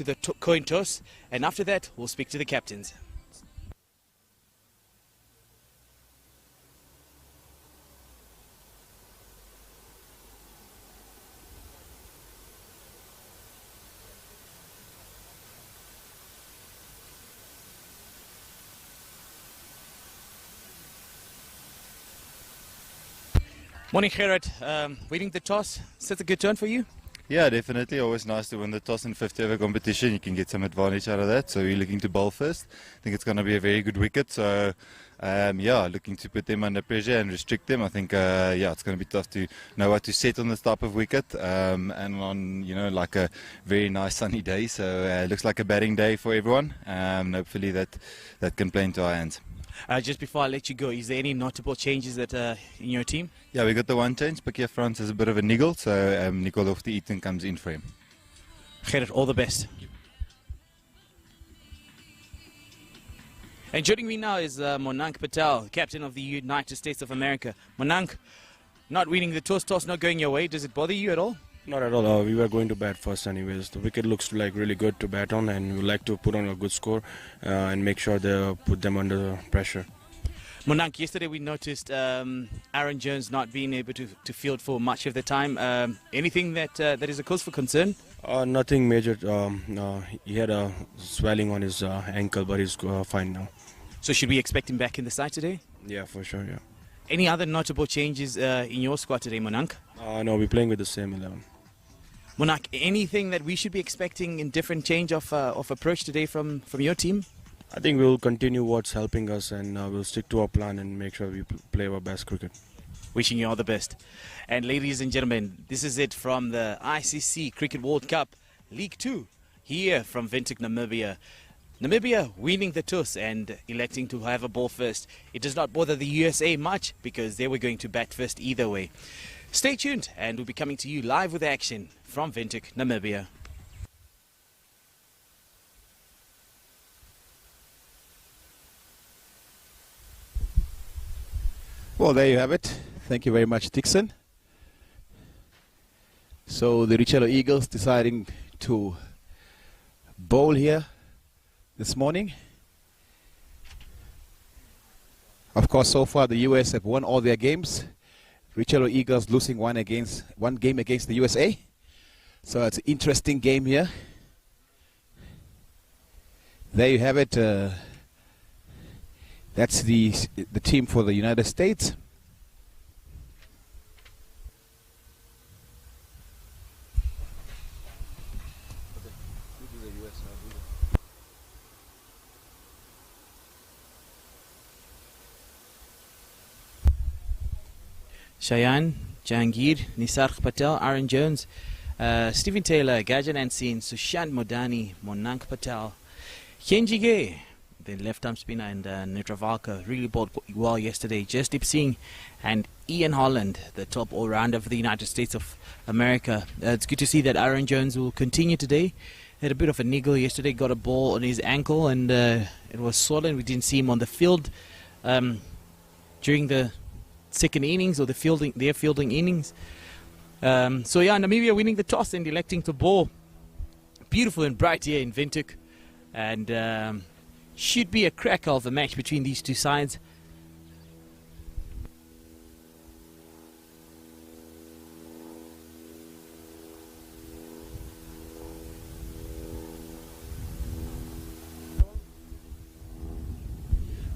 to the coin toss, and after that we'll speak to the captains. Morning, Gerard. Winning the toss, is that a good turn for you? Yeah, definitely. Always nice to win the toss in 50-over competition. You can get some advantage out of that. So we're looking to bowl first. I think it's going to be a very good wicket. So, yeah, looking to put them under pressure and restrict them. I think, yeah, it's going to be tough to know what to set on this type of wicket. And on, like a very nice sunny day. So it looks like a batting day for everyone. Hopefully that can play into our hands. Just before I let you go, is there any notable changes that in your team? Yeah, we got the one change. Pakia France has a bit of a niggle, so Nicole of the Eaton comes in for him. Gerard, all the best. And joining me now is Monank Patel, captain of the United States of America. Monank, not winning the toss not going your way, does it bother you at all? Not at all. We were going to bat first anyways. The wicket looks like really good to bat on, and we like to put on a good score and make sure they put them under pressure. Monank, yesterday we noticed Aaron Jones not being able to field for much of the time. Anything that is a cause for concern? Nothing major. He had a swelling on his ankle, but he's fine now. So should we expect him back in the side today? Yeah, for sure, yeah. Any other notable changes in your squad today, Monank? No, we're playing with the same 11. Monank, anything that we should be expecting in different change of approach today from your team? I think we'll continue what's helping us, and we'll stick to our plan and make sure we play our best cricket. Wishing you all the best. And ladies and gentlemen, this is it from the ICC Cricket World Cup League 2 here from Windhoek, Namibia. Namibia winning the toss and electing to have a ball first. It does not bother the USA much because they were going to bat first either way. Stay tuned and we'll be coming to you live with action from Windhoek, Namibia. Well, there you have it. Thank you very much, Dixon. So the Richello Eagles deciding to bowl here this morning. Of course, so far the US have won all their games. Richello Eagles losing one game against the USA. So it's an interesting game here. There you have it. That's the team for the United States. Shayan, Jahangir, Nisarg Patel, Aaron Jones, Stephen Taylor, Gajan Anseen, Sushant Modani, Monank Patel, Kenjige, the left-arm spinner, and Netravalka really bowled well yesterday. Jasdeep Singh and Ian Holland, the top all-rounder for the United States of America. It's good to see that Aaron Jones will continue today. Had a bit of a niggle yesterday, got a ball on his ankle, and it was swollen. We didn't see him on the field during the second innings or their fielding innings. So yeah, Namibia winning the toss and electing to bowl. Beautiful and bright here in Windhoek, and should be a cracker of a match between these two sides.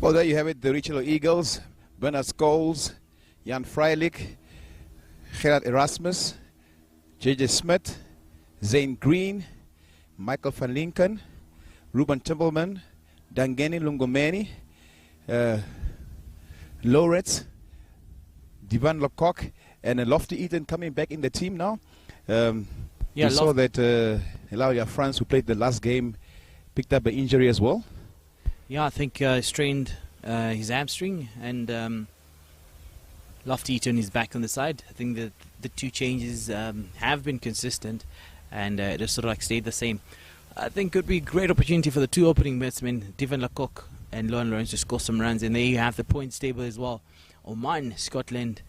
Well, there you have it, the Richello Eagles, Bernard Scholes, Jan Freilich, Gerard Erasmus, J.J. Smith, Zane Green, Michael van Lincoln, Ruben Timbleman, Dangeni Lungomeni, Loretz, Divan Lecoq, and Lofty Eaton coming back in the team now. You saw that Elaria France, who played the last game, picked up an injury as well. Yeah, I think strained his hamstring, and Lofty Eaton is back on the side. I think that the two changes have been consistent, and it has sort of like stayed the same. I think it could be a great opportunity for the two opening batsmen, Divan Lecoq and Lohan Lawrence, to score some runs, and there you have the points table as well. Oman, Scotland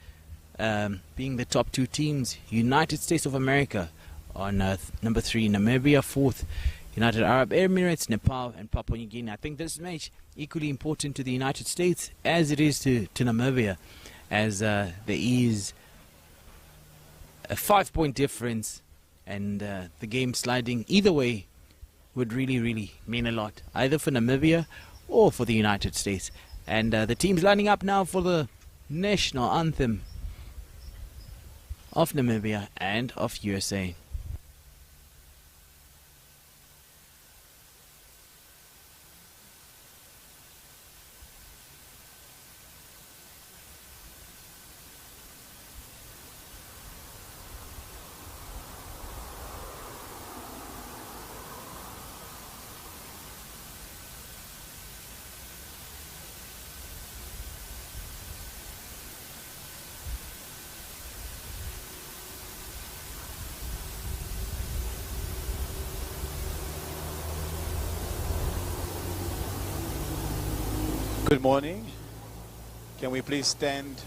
being the top two teams. United States of America on number 3, Namibia 4th, United Arab Emirates, Nepal and Papua New Guinea. I think this match equally important to the United States as it is to Namibia, as there is a 5-point difference, and the game sliding either way would really mean a lot, either for Namibia or for the United States. And the team's lining up now for the national anthem of Namibia and of USA. Good morning. Can we please stand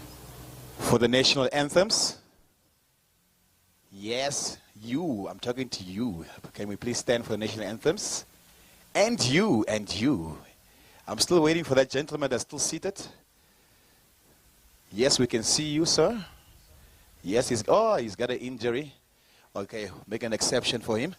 for the national anthems? Yes, you. I'm talking to you. Can we please stand for the national anthems? And you, and you. I'm still waiting for that gentleman that's still seated. Yes, we can see you, sir. Yes, he's got an injury. Okay, make an exception for him.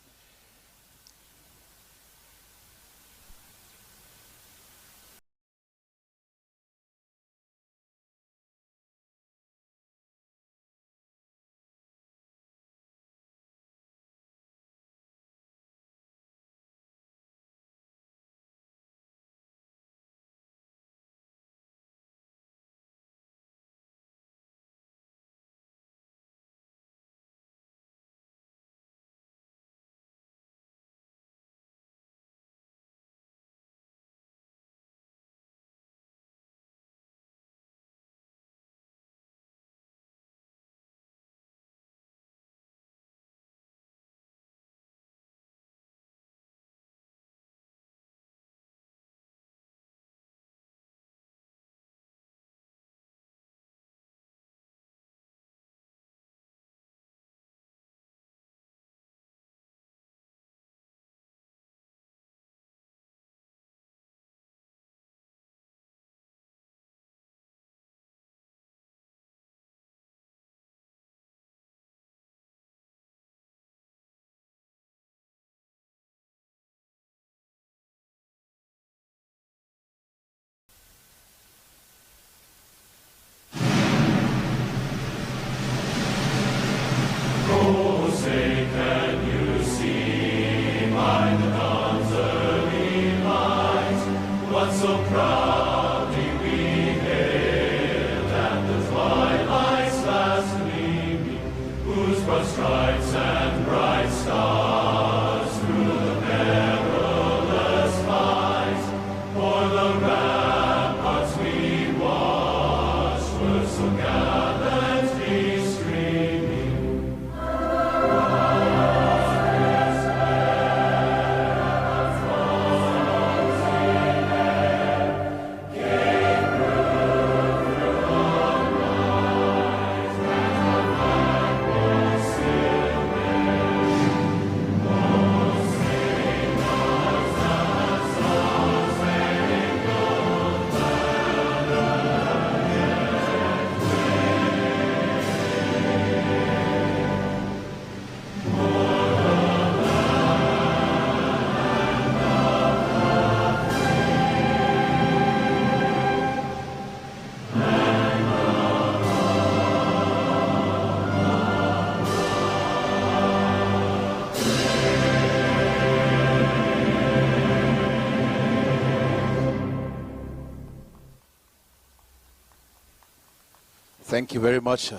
Thank you very much.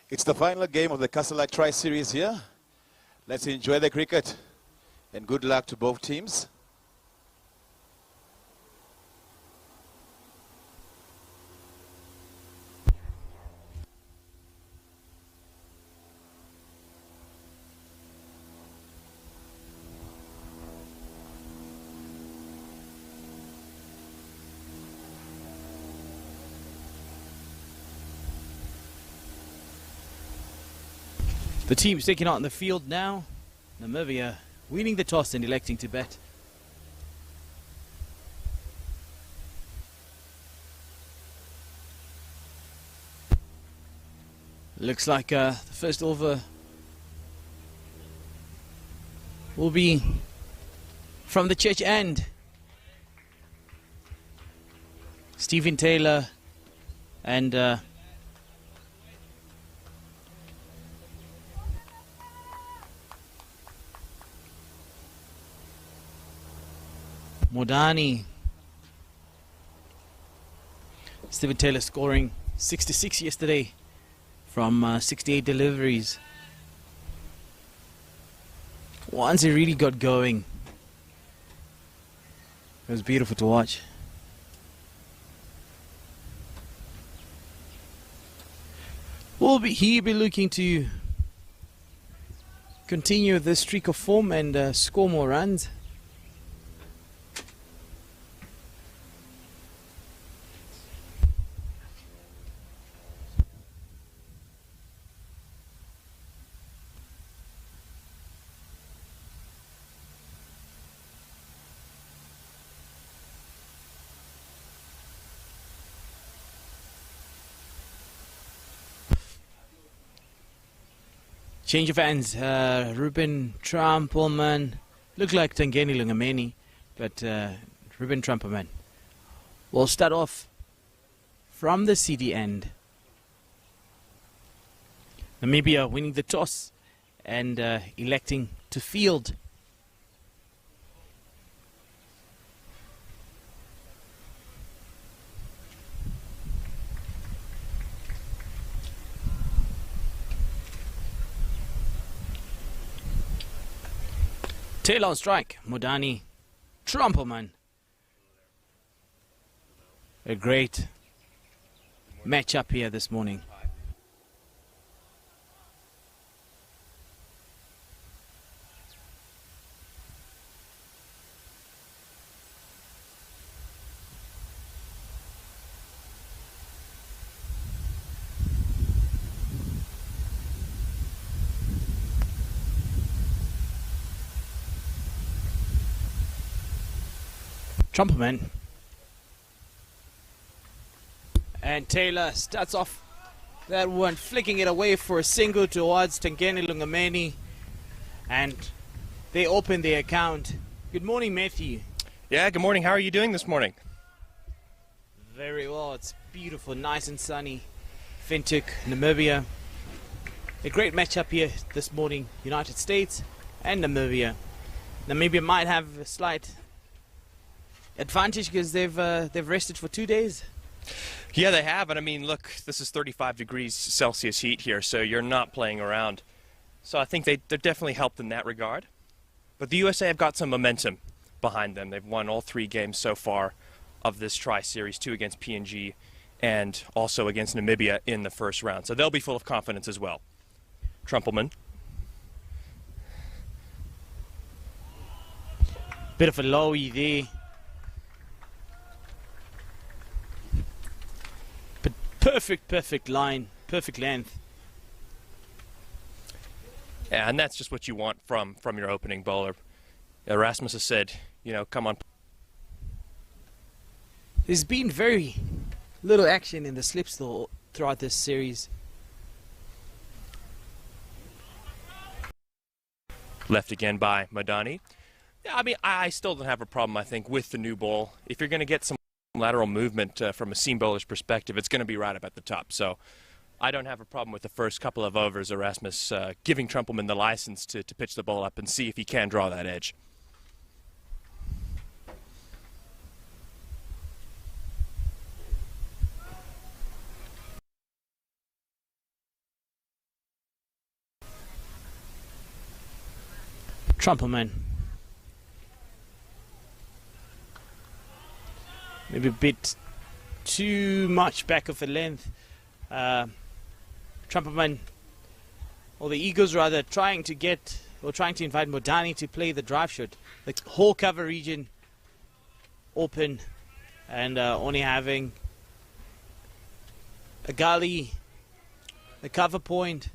It's the final game of the Castle Tri-Series here. Let's enjoy the cricket and good luck to both teams. The team's taking out in the field now. Namibia winning the toss and electing to bat. Looks like the first over will be from the church end. Stephen Taylor and Modani. Stephen Taylor scoring 66 yesterday from 68 deliveries. Once he really got going, it was beautiful to watch. Will he be looking to continue this streak of form and score more runs? Change of hands. Ruben Trampelman. Looked like Tangeni Lungameni, but Ruben Trampelman will start off from the CD end. Namibia winning the toss and electing to field. Taylor on strike, Modani, Trampelman. A great match-up here this morning. Trampelman. And Taylor starts off that one, flicking it away for a single towards Tangeni Lungameni. And they open their account. Good morning, Matthew. Yeah, good morning. How are you doing this morning? Very well. It's beautiful, nice and sunny. Windhoek, Namibia. A great matchup here this morning. United States and Namibia. Namibia might have a slight advantage because they've rested for 2 days. Yeah, they have. And I mean, look, this is 35 degrees Celsius heat here, so you're not playing around. So I think they're definitely helped in that regard. But the USA have got some momentum behind them. They've won all 3 games so far of this tri-series, 2 against PNG and also against Namibia in the first round. So they'll be full of confidence as well. Trampelman. Bit of a lowy there. But perfect line, perfect length. Yeah, and that's just what you want from your opening bowler. Erasmus has said, you know, come on. There's been very little action in the slips though throughout this series. Left again by Madani. Yeah, I mean, I still don't have a problem, I think, with the new ball. If you're going to get some lateral movement from a seam bowler's perspective, it's going to be right up at the top. So I don't have a problem with the first couple of overs, Erasmus giving Trampelman the license to pitch the ball up and see if he can draw that edge. Trampelman. Maybe a bit too much back of the length. Trampelman, or the Eagles rather, trying to invite Modani to play the drive shot. The whole cover region open and only having a gully, a cover point,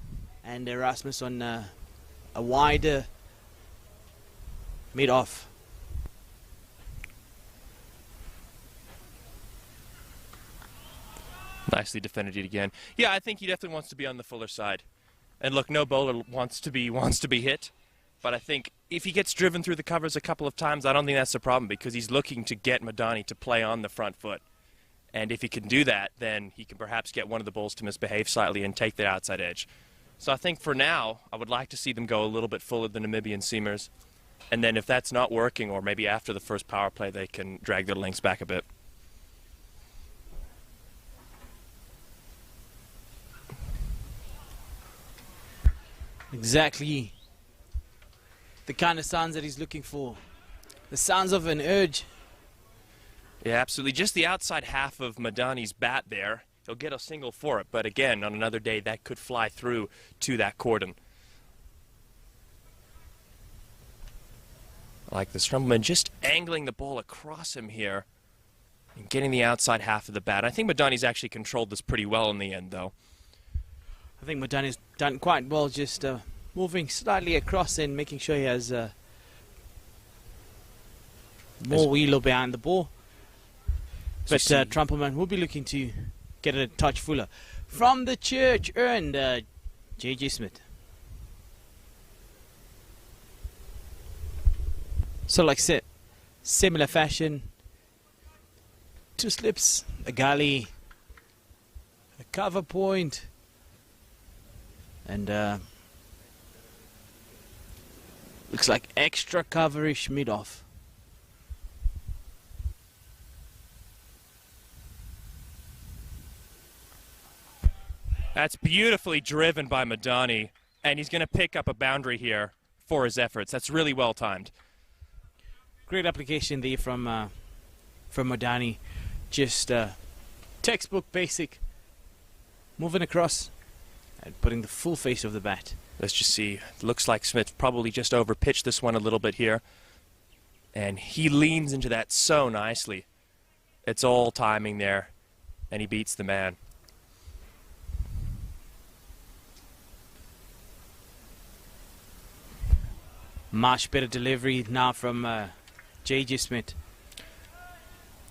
and Erasmus on a wider mid-off. Nicely defended it again. Yeah, I think he definitely wants to be on the fuller side. And look, no bowler wants to be hit. But I think if he gets driven through the covers a couple of times, I don't think that's the problem because he's looking to get Madani to play on the front foot. And if he can do that, then he can perhaps get one of the balls to misbehave slightly and take the outside edge. So I think for now, I would like to see them go a little bit fuller than Namibian seamers. And then if that's not working, or maybe after the first power play, they can drag their lengths back a bit. Exactly the kind of sounds that he's looking for. The sounds of an urge. Yeah, absolutely. Just the outside half of Madani's bat there. He'll get a single for it, but again, on another day, that could fly through to that cordon. I like the Strumbleman just angling the ball across him here and getting the outside half of the bat. I think Madani's actually controlled this pretty well in the end, though. I think Madani's done quite well, just moving slightly across and making sure he has more wheelo behind the ball. But Trumpelman will be looking to get it a touch fuller. From the church earned J.J. Smith. So like similar fashion, 2 slips, a gully, a cover point, and looks like extra coverish mid-off. That's beautifully driven by Madani, and he's going to pick up a boundary here for his efforts. That's really well timed. Great application there from Madani. Just textbook basic, moving across and putting the full face of the bat. Let's just see. Looks like Smith probably just overpitched this one a little bit here. And he leans into that so nicely. It's all timing there, and he beats the man. Much better delivery now from J.J. Smith.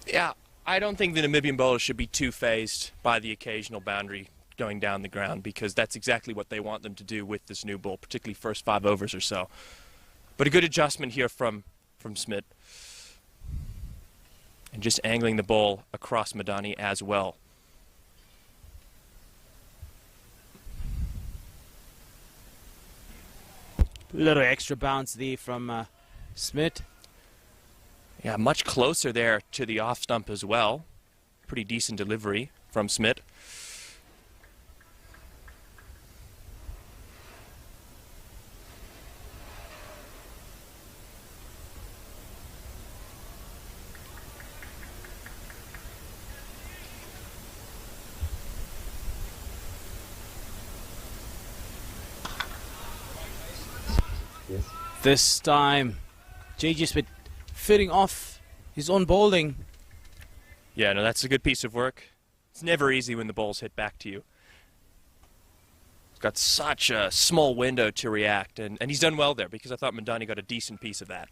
Yeah, I don't think the Namibian bowlers should be too phased by the occasional boundary going down the ground because that's exactly what they want them to do with this new ball, particularly first 5 overs or so. But a good adjustment here from Smith. And just angling the ball across Madani as well. A little extra bounce there from Smith. Yeah, much closer there to the off stump as well. Pretty decent delivery from Smith. This time, J.J. Smith fitting off his own bowling. Yeah, no, that's a good piece of work. It's never easy when the balls hit back to you. He's got such a small window to react, and he's done well there because I thought Madani got a decent piece of that.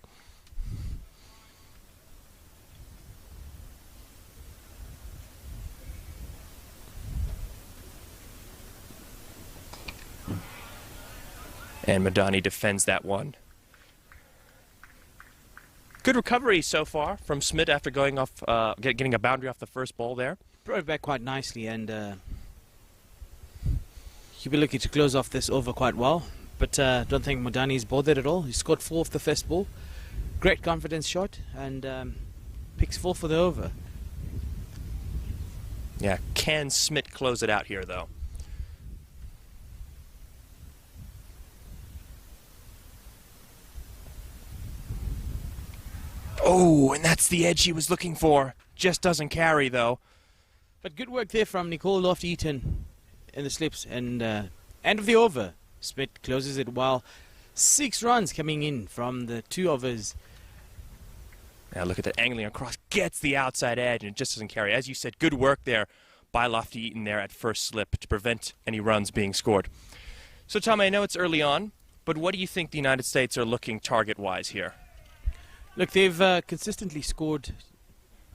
And Madani defends that one. Good recovery so far from Smith after going off, getting a boundary off the first ball there. Brought it back quite nicely, and he'll be looking to close off this over quite well. But don't think Madani's bothered at all. He scored 4 off the first ball. Great confidence shot, and picks 4 for the over. Yeah, can Smith close it out here, though? Oh, and that's the edge he was looking for. Just doesn't carry, though. But good work there from Nicole Lofty-Eaton in the slips. And end of the over. Smith closes it well. 6 runs coming in from the 2 overs. Now look at that angling across. Gets the outside edge and it just doesn't carry. As you said, good work there by Lofty-Eaton there at first slip to prevent any runs being scored. So, Tom, I know it's early on, but what do you think the United States are looking target-wise here? Look, they've consistently scored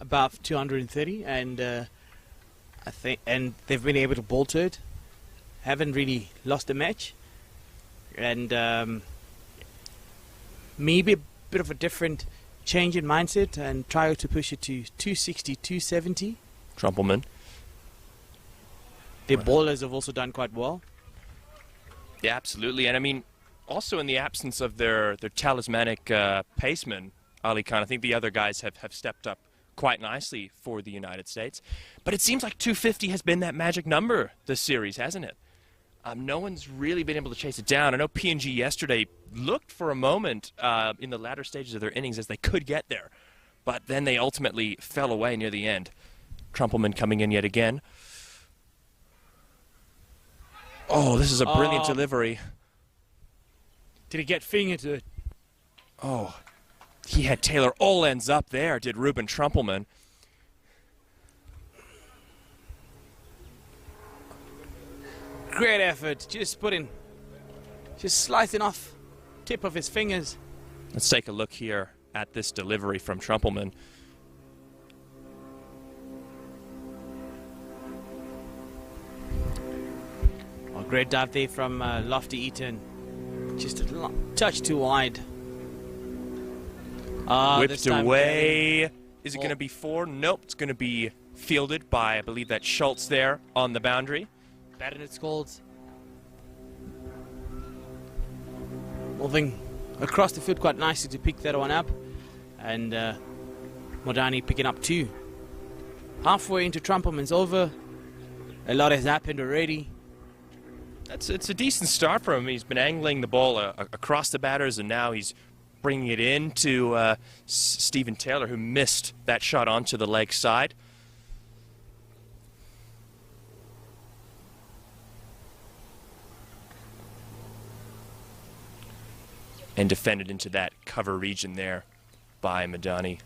above 230, and and they've been able to bowl to it. Haven't really lost a match, and maybe a bit of a different change in mindset and try to push it to 260, 270. Trumpelman. Their bowlers have also done quite well. Yeah, absolutely. And I mean, also in the absence of their talismanic paceman, Ali Khan, I think the other guys have stepped up quite nicely for the United States. But it seems like 250 has been that magic number this series, hasn't it? No one's really been able to chase it down. I know P&G yesterday looked for a moment in the latter stages of their innings as they could get there. But then they ultimately fell away near the end. Trumpelman coming in yet again. Oh, this is a brilliant delivery. Did he get finger to it? Oh, he had Taylor all ends up there, did Ruben Trumpelman. Great effort, just slicing off tip of his fingers. Let's take a look here at this delivery from Trumpelman. Oh, great dive there from Lofty Eaton. Just a touch too wide. Whipped away. Is it going to be 4? Nope, it's going to be fielded by, I believe that's Schultz there on the boundary. Batting it Scolds. Moving across the field quite nicely to pick that one up. And Modani picking up 2. Halfway into Trumpelman's over. A lot has happened already. It's a decent start for him. He's been angling the ball across the batters, and now he's bringing it into Stephen Taylor, who missed that shot onto the leg side. And defended into that cover region there by Madani.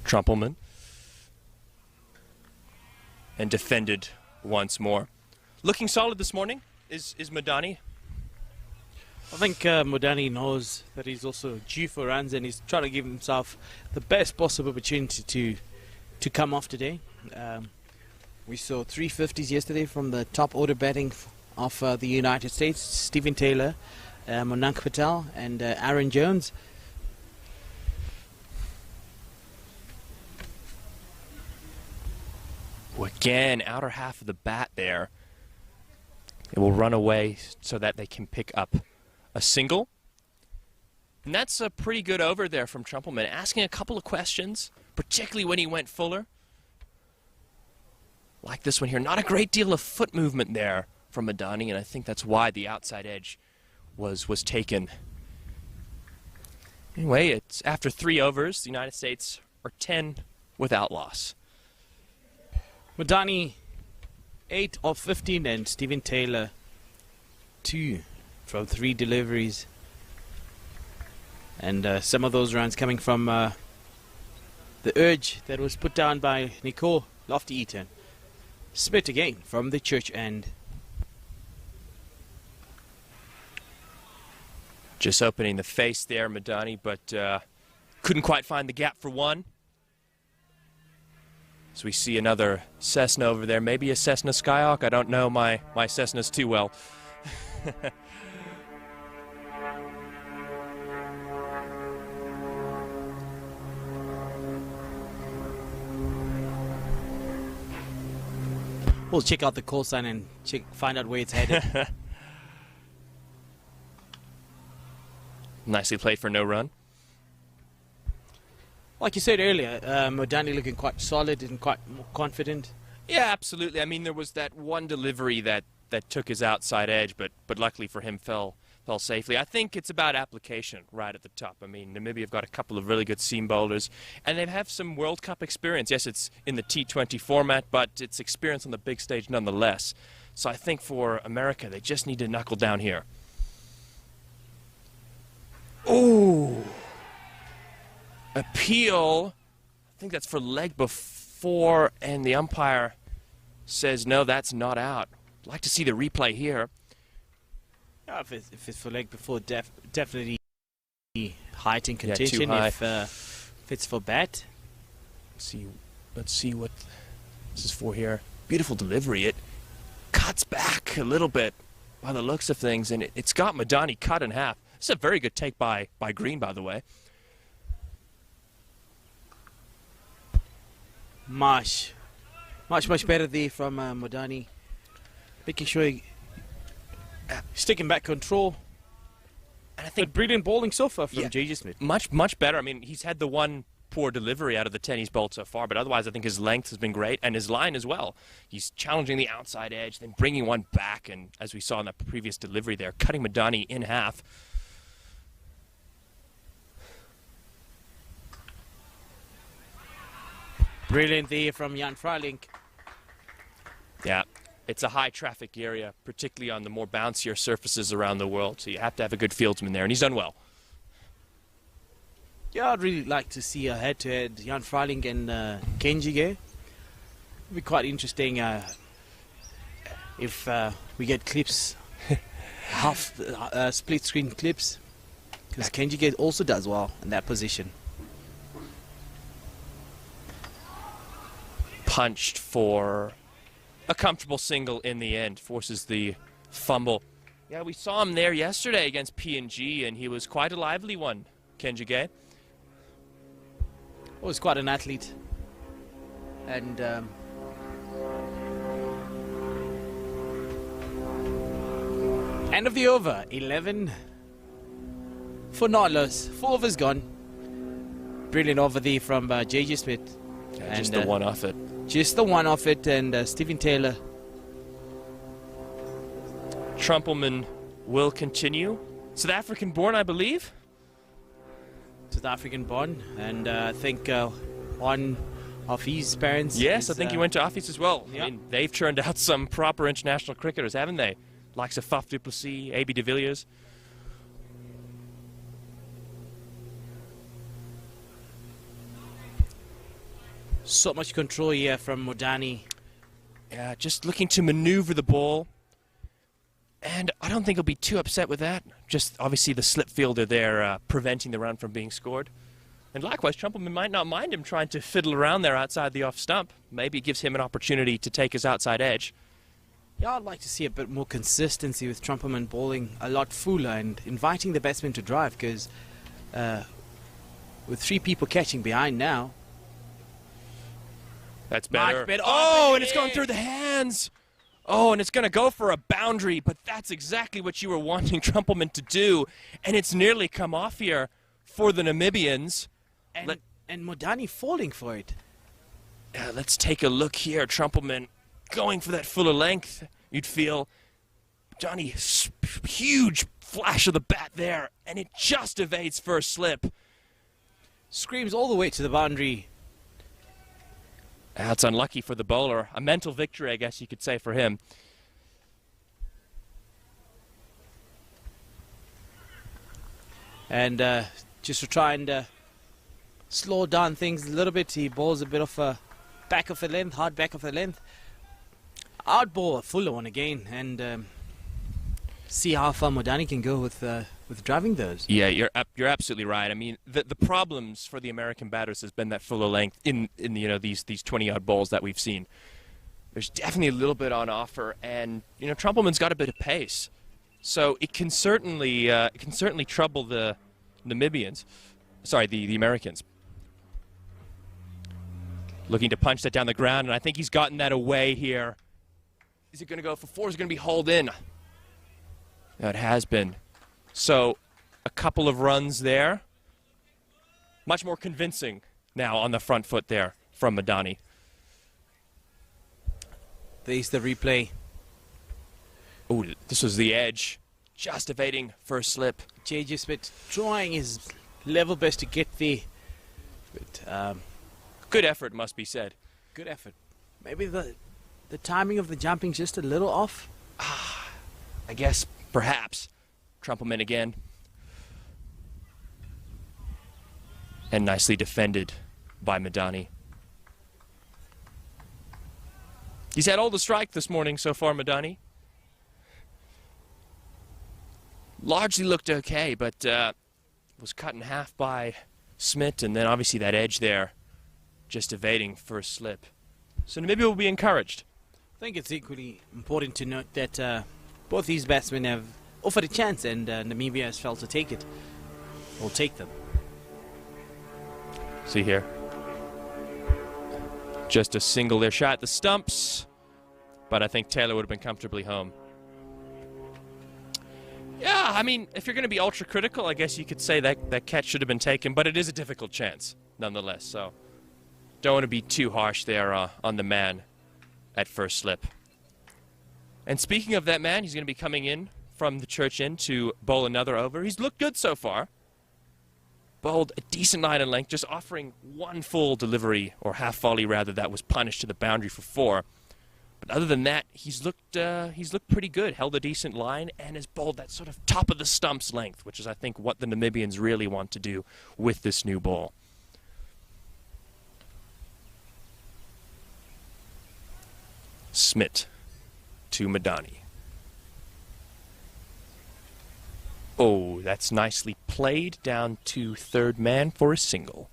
Trumpelman. And defended once more. Looking solid this morning is Madani. I think Modani knows that he's also due for runs, and he's trying to give himself the best possible opportunity to come off today. We saw 350s yesterday from the top order batting of the United States: Stephen Taylor, Monank Patel, and Aaron Jones. Again, outer half of the bat there. It will run away so that they can pick up a single. And that's a pretty good over there from Trumpelman, asking a couple of questions, particularly when he went fuller. Like this one here. Not a great deal of foot movement there from Madani, and I think that's why the outside edge was taken. Anyway, it's after 3 overs. The United States are 10 without loss. Modani 8 of 15, and Stephen Taylor 2 from 3 deliveries. And some of those runs coming from the urge that was put down by Nicole Lofty Eaton. Spit again from the church end. Just opening the face there, Madani, but couldn't quite find the gap for one. So we see another Cessna over there, maybe a Cessna Skyhawk. I don't know my Cessnas too well. We'll check out the call sign and find out where it's headed. Nicely played for no run. Like you said earlier, Modani looking quite solid and quite more confident. Yeah, absolutely. I mean, there was that one delivery that took his outside edge, but luckily for him fell safely. I think it's about application right at the top. I mean, Namibia have got a couple of really good seam bowlers, and they have some World Cup experience. Yes, it's in the T20 format, but it's experience on the big stage nonetheless. So I think for America, they just need to knuckle down here. Ooh. Appeal. I think that's for leg before, and the umpire says, no, that's not out. I'd like to see the replay here. Yeah, if it's for leg before, definitely height in contention. Too high. If it's for bat. Let's see what this is for here. Beautiful delivery. It cuts back a little bit by the looks of things, and it's got Madani cut in half. This is a very good take by Green, by the way. Much better there from Madani. Making sure he's sticking back control. And I think But brilliant bowling so far from Yeah. JJ Smith. much better. I mean, he's had the one poor delivery out of the 10 he's bowled so far, but otherwise I think his length has been great, and his line as well. He's challenging the outside edge, then bringing one back, and as we saw in that previous delivery there, cutting Madani in half. Brilliant there from Jan Freilich. Yeah, it's a high traffic area, particularly on the more bouncier surfaces around the world, so you have to have a good fieldsman there, and he's done well. Yeah, I'd really like to see a head-to-head Jan Freilich and Kenjige. It'd be quite interesting if we get clips, split-screen clips, because Kenjige also does well in that position. Punched for a comfortable single in the end, forces the fumble. Yeah, we saw him there yesterday against P&G, and he was quite a lively one, Kenjige. Oh, he's quite an athlete. And end of the over, 11 for Nautilus. 4 overs gone. Brilliant over there from JJ Smith. Yeah, just the one off it. Just the one off it, and Stephen Taylor. Trumpelman will continue. South African born, I believe. South African born, and I think one of his parents. Yes, is, I think he went to office as well. Yeah. I mean, they've turned out some proper international cricketers, haven't they? Likes of Faf du Plessis, A.B. de Villiers. So much control here from Modani. Yeah, just looking to maneuver the ball. And I don't think he'll be too upset with that. Just obviously the slip fielder there preventing the run from being scored. And likewise, Trumpelman might not mind him trying to fiddle around there outside the off stump. Maybe it gives him an opportunity to take his outside edge. Yeah, I'd like to see a bit more consistency with Trumpelman bowling a lot fuller and inviting the batsman to drive, because with 3 people catching behind now. That's better. Much better. Oh, and it's going through the hands. Oh, and it's going to go for a boundary, but that's exactly what you were wanting Trumpelman to do. And it's nearly come off here for the Namibians. And Modani falling for it. Let's take a look here. Trumpelman going for that fuller length, you'd feel. Johnny, huge flash of the bat there, and it just evades first slip. Screams all the way to the boundary. That's unlucky for the bowler. A mental victory, I guess you could say, for him. And just to try and slow down things a little bit, he bowls a bit of a back of the length, hard back of the length. I'd bowl a fuller one again and see how far Modani can go with driving those. Yeah, you're absolutely right. I mean, the problems for the American batters has been that fuller length in these 20-odd balls that we've seen. There's definitely a little bit on offer, and Trumpelman's got a bit of pace, so it can certainly trouble the Namibians. Sorry, the Americans. Looking to punch that down the ground, and I think he's gotten that away here. Is it going to go for 4? Is it going to be hauled in? No, it has been. So, a couple of runs there. Much more convincing now on the front foot there from Madani. There's the replay. Oh, this was the edge. Just evading first slip. JJ Smith trying his level best to get there. But Good effort, must be said. good effort. Maybe the the timing of the jumping's just a little off. I guess, perhaps. Trumpelman again. And nicely defended by Madani. He's had all the strike this morning so far, Madani. Largely looked okay, but was cut in half by Smith, and then obviously that edge there just evading first slip. So Namibia will be encouraged. I think it's equally important to note that both these batsmen have offered a chance, and Namibia has failed to take it. Or take them. See here. Just a single there shot at the stumps, but I think Taylor would have been comfortably home. Yeah, I mean, if you're going to be ultra critical, I guess you could say that catch should have been taken, but it is a difficult chance nonetheless, so don't want to be too harsh there on the man at first slip. And speaking of that man, he's going to be coming in from the church end to bowl another over. He's looked good so far. Bowled a decent line and length, just offering one full delivery, or half volley rather, that was punished to the boundary for 4. But other than that, he's looked pretty good. Held a decent line and has bowled that sort of top of the stumps length, which is, I think, what the Namibians really want to do with this new ball. Smith to Madani. Oh, that's nicely played down to third man for a single.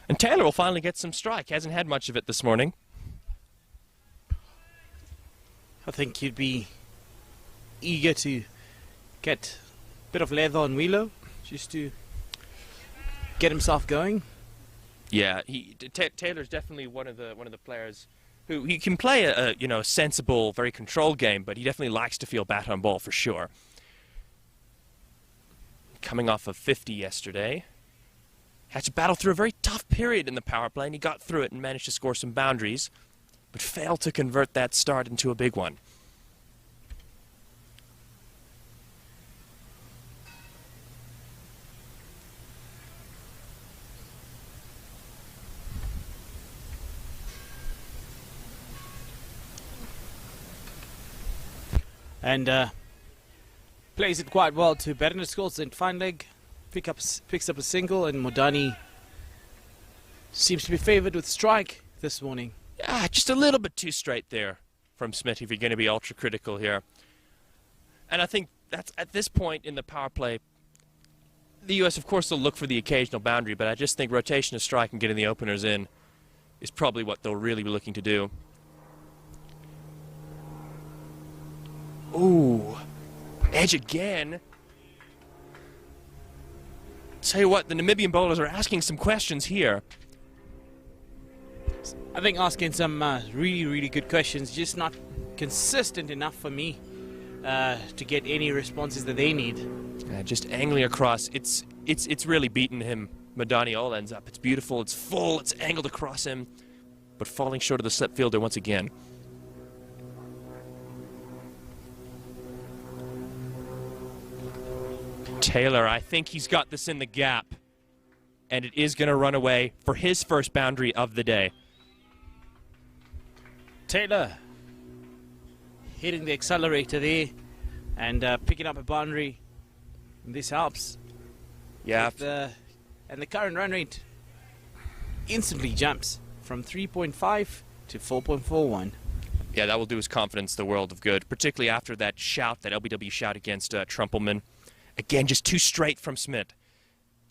And Taylor will finally get some strike. Hasn't had much of it this morning. I think you'd be eager to get a bit of leather on Willow, just to get himself going. Yeah, Taylor's definitely one of the players who he can play a sensible, very controlled game, but he definitely likes to feel bat on ball for sure. Coming off of 50 yesterday, had to battle through a very tough period in the power play, and he got through it and managed to score some boundaries, but failed to convert that start into a big one. And plays it quite well to Berner scores in fine leg, picks up a single, and Modani seems to be favoured with strike this morning. Yeah, just a little bit too straight there from Smith if you're going to be ultra critical here. And I think that's at this point in the power play, the U.S. of course will look for the occasional boundary, but I just think rotation of strike and getting the openers in is probably what they'll really be looking to do. Ooh, edge again. Tell you what, the Namibian bowlers are asking some questions here. I think asking some really, really good questions, just not consistent enough for me to get any responses that they need. Just angling across. It's really beaten him. Madani all ends up. It's beautiful, it's full, it's angled across him, but falling short of the slip fielder once again. Taylor, I think he's got this in the gap, and it is going to run away for his first boundary of the day. Taylor hitting the accelerator there and picking up a boundary. This helps. Yeah. And the current run rate instantly jumps from 3.5 to 4.41. Yeah, that will do his confidence the world of good, particularly after that shout, that LBW shout against Trumpelman. Again, just too straight from Smith,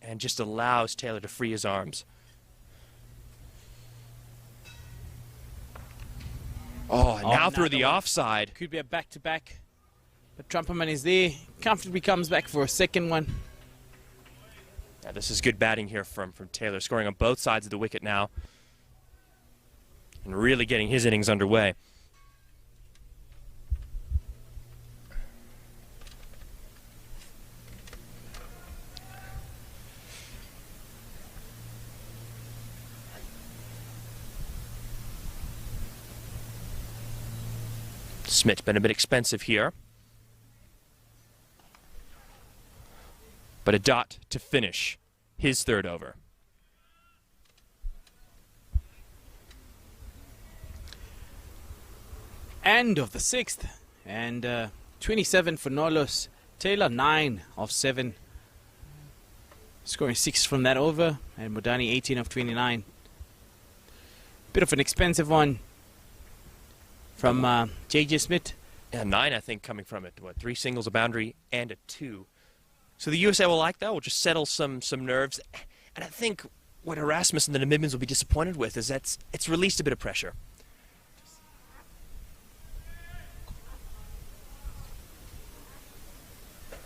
and just allows Taylor to free his arms. Oh, and now through the offside. Could be a back-to-back, but Trumpelman is there. Comfortably comes back for a second one. Yeah, this is good batting here from Taylor, scoring on both sides of the wicket now, and really getting his innings underway. Smith's been a bit expensive here, but a dot to finish his third over. and of the 6th. And 27 for Nolos. Taylor, 9 of 7. Scoring 6 from that over. And Modani, 18 of 29. Bit of an expensive one from J.J. Smith. Yeah, 9, I think, coming from it. What, 3 singles, a boundary, and a 2. So the USA will like that. We'll just settle some nerves. And I think what Erasmus and the Namibians will be disappointed with is that it's released a bit of pressure.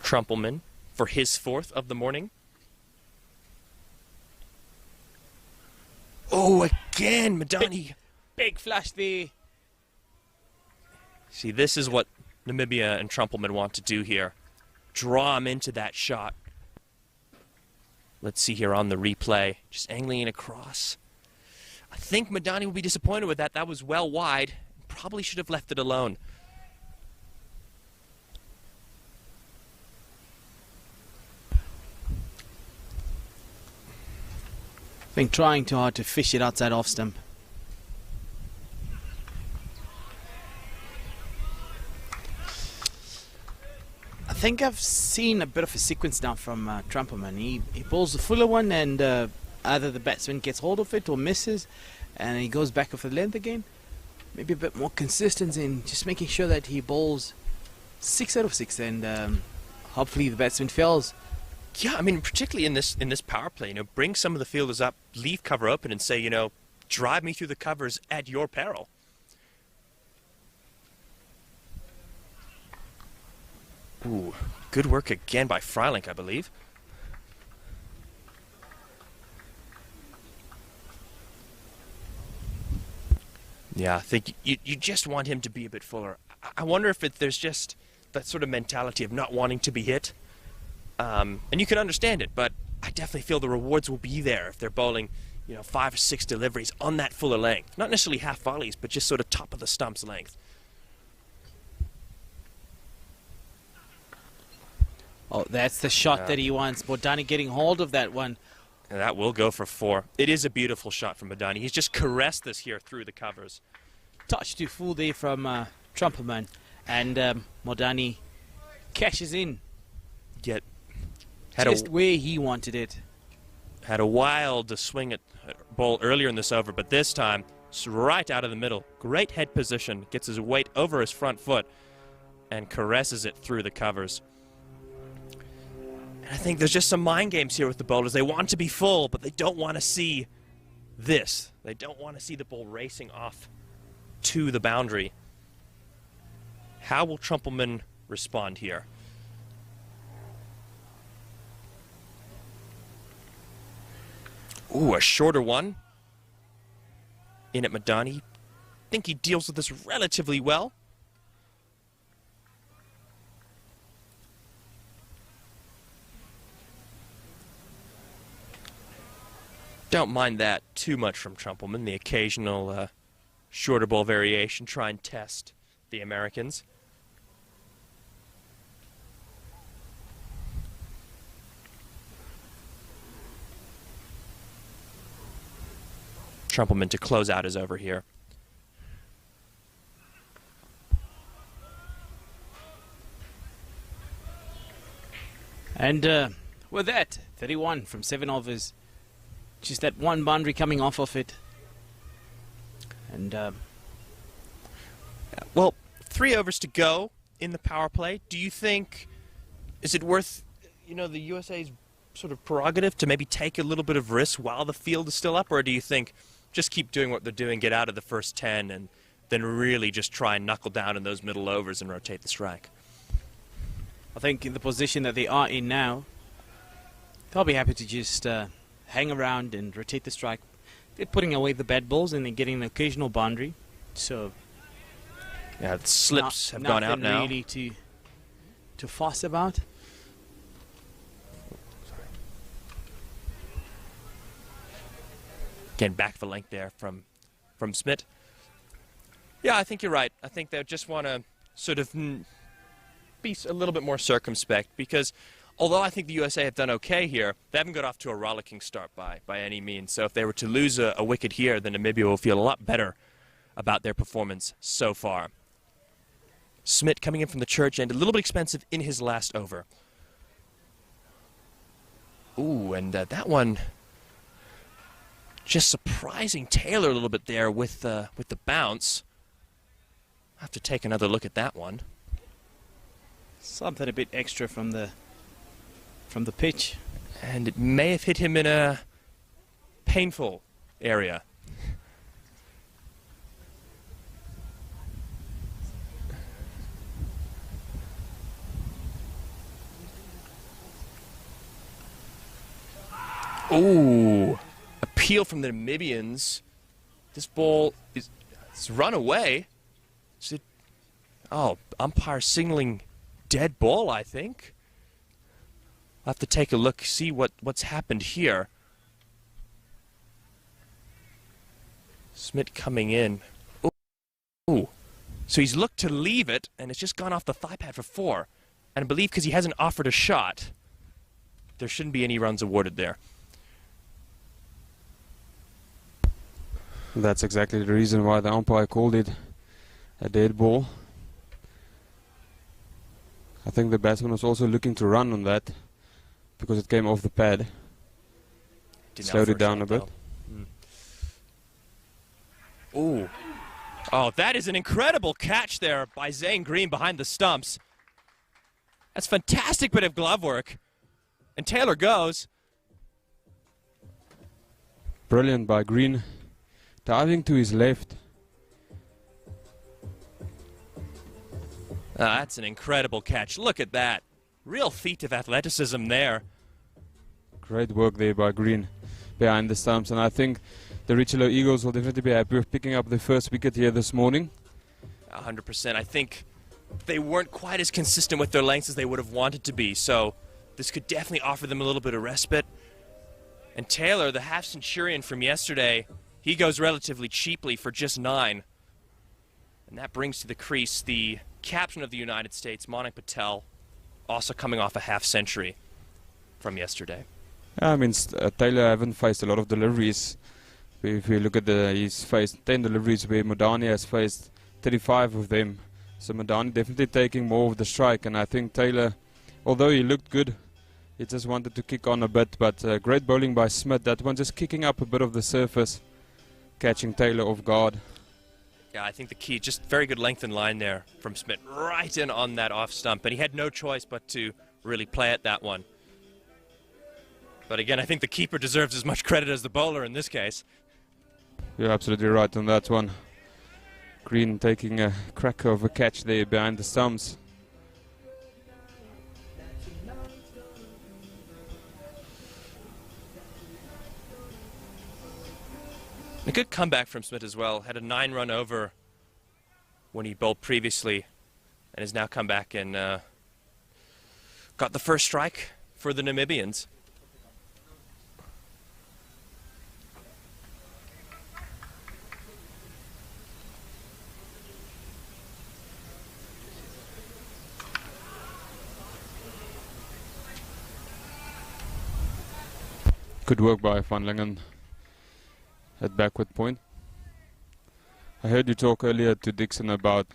Trumpelman for his 4th of the morning. Oh, again, Madani. Big flash there. See, this is what Namibia and Trumpelman want to do here. Draw him into that shot. Let's see here on the replay. Just angling it across. I think Madani will be disappointed with that. That was well wide. Probably should have left it alone. I think trying too hard to fish it outside off stump. I think I've seen a bit of a sequence now from Trumpelman. He pulls the fuller one and either the batsman gets hold of it or misses and he goes back off the length again. Maybe a bit more consistency in just making sure that he bowls 6 out of 6 and hopefully the batsman fails. Yeah, I mean, particularly in this power play, bring some of the fielders up, leave cover open and say, drive me through the covers at your peril. Ooh, good work again by Freilich, I believe. Yeah, I think you just want him to be a bit fuller. I wonder if there's just that sort of mentality of not wanting to be hit. And you can understand it, but I definitely feel the rewards will be there if they're bowling, 5 or 6 deliveries on that fuller length. Not necessarily half volleys, but just sort of top of the stumps length. Oh, that's the shot that he wants. Modani getting hold of that one. And that will go for 4. It is a beautiful shot from Modani. He's just caressed this here through the covers. Touch to full there from Trumpelman. And Modani cashes in. Just where he wanted it. Had a wild swing at ball earlier in this over, but this time it's right out of the middle. Great head position. Gets his weight over his front foot and caresses it through the covers. And I think there's just some mind games here with the bowlers. They want to be full, but they don't want to see this. They don't want to see the ball racing off to the boundary. How will Trumpelman respond here? Ooh, a shorter one. In at Modani. I think he deals with this relatively well. Don't mind that too much from Trumpelman. The occasional shorter ball variation. Try and test the Americans. Trumpelman to close out his over here. And with that, 31 from 7 overs. Just that one boundary coming off of it. And well, 3 overs to go in the power play. Do you think, is it worth, the USA's sort of prerogative to maybe take a little bit of risk while the field is still up? Or do you think just keep doing what they're doing, get out of the first 10, and then really just try and knuckle down in those middle overs and rotate the strike? I think in the position that they are in now, they'll be happy to just hang around and rotate the strike. They're putting away the bad balls and they're getting an occasional boundary. So yeah, the slips have gone out now. Nothing really to fuss about. Again, back the length there from Smith. Yeah, I think you're right. I think they just want to sort of be a little bit more circumspect because although I think the USA have done okay here, they haven't got off to a rollicking start by any means. So if they were to lose a wicket here, then Namibia will feel a lot better about their performance so far. Smith coming in from the church end, a little bit expensive in his last over. Ooh, and that one just surprising Taylor a little bit there with the bounce. I'll have to take another look at that one. Something a bit extra from the pitch. And it may have hit him in a painful area. Ooh, appeal from the Namibians. This ball is run away. Is it, oh, umpire signaling dead ball, I think. I'll have to take a look, see what's happened here. Smith coming in. Ooh. So he's looked to leave it, and it's just gone off the thigh pad for 4. And I believe because he hasn't offered a shot, there shouldn't be any runs awarded there. That's exactly the reason why the umpire called it a dead ball. I think the batsman was also looking to run on that because it came off the pad. Slowed it down a bit. Ooh. Oh, that is an incredible catch there by Zane Green behind the stumps. That's fantastic bit of glove work. And Taylor goes. Brilliant by Green. Diving to his left. That's an incredible catch. Look at that. Real feat of athleticism there. Great work there by Green behind the stumps. And I think the Richelieu Eagles will definitely be happy with picking up the first wicket here this morning. 100%. I think they weren't quite as consistent with their lengths as they would have wanted to be. So this could definitely offer them a little bit of respite. And Taylor, the half-centurion from yesterday, he goes relatively cheaply for just 9. And that brings to the crease the captain of the United States, Manik Patel, also coming off a half-century from yesterday. I mean, Taylor haven't faced a lot of deliveries. If you look at he's faced 10 deliveries where Modani has faced 35 of them. So Modani definitely taking more of the strike. And I think Taylor, although he looked good, he just wanted to kick on a bit. But great bowling by Smith. That one just kicking up a bit of the surface, catching Taylor off guard. Yeah, I think the key, just very good length and line there from Smith, right in on that off stump. And he had no choice but to really play at that one. But again, I think the keeper deserves as much credit as the bowler in this case. You're absolutely right on that one. Green taking a crack of a catch there behind the stumps. A good comeback from Smith as well. Had a 9-run over when he bowled previously and has now come back and got the first strike for the Namibians. Good work by Van Lingen at backward point. I heard you talk earlier to Dixon about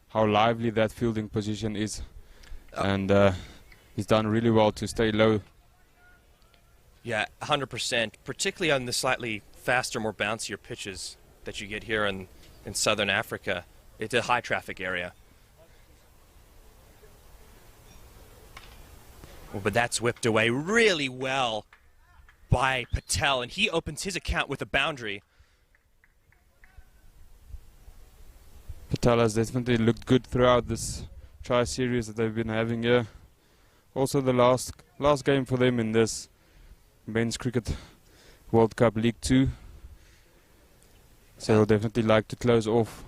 how lively that fielding position is, and he's done really well to stay low. Yeah, 100%, particularly on the slightly faster, more bouncier pitches that you get here in southern Africa. It's a high traffic area. Oh, but that's whipped away really well by Patel, and he opens his account with a boundary. Patel has definitely looked good throughout this tri-series that they've been having here. Also the last game for them in this Men's Cricket World Cup League 2. So they'll definitely like to close off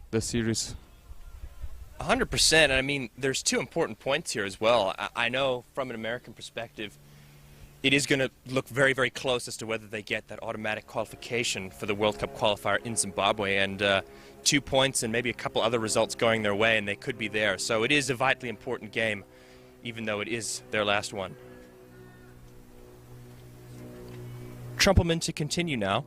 the series. 100%, and I mean, there's 2 important points here as well. I know from an American perspective, it is going to look very, very close as to whether they get that automatic qualification for the World Cup qualifier in Zimbabwe, and 2 points and maybe a couple other results going their way, and they could be there. So it is a vitally important game, even though it is their last one. Trumpelman to continue now.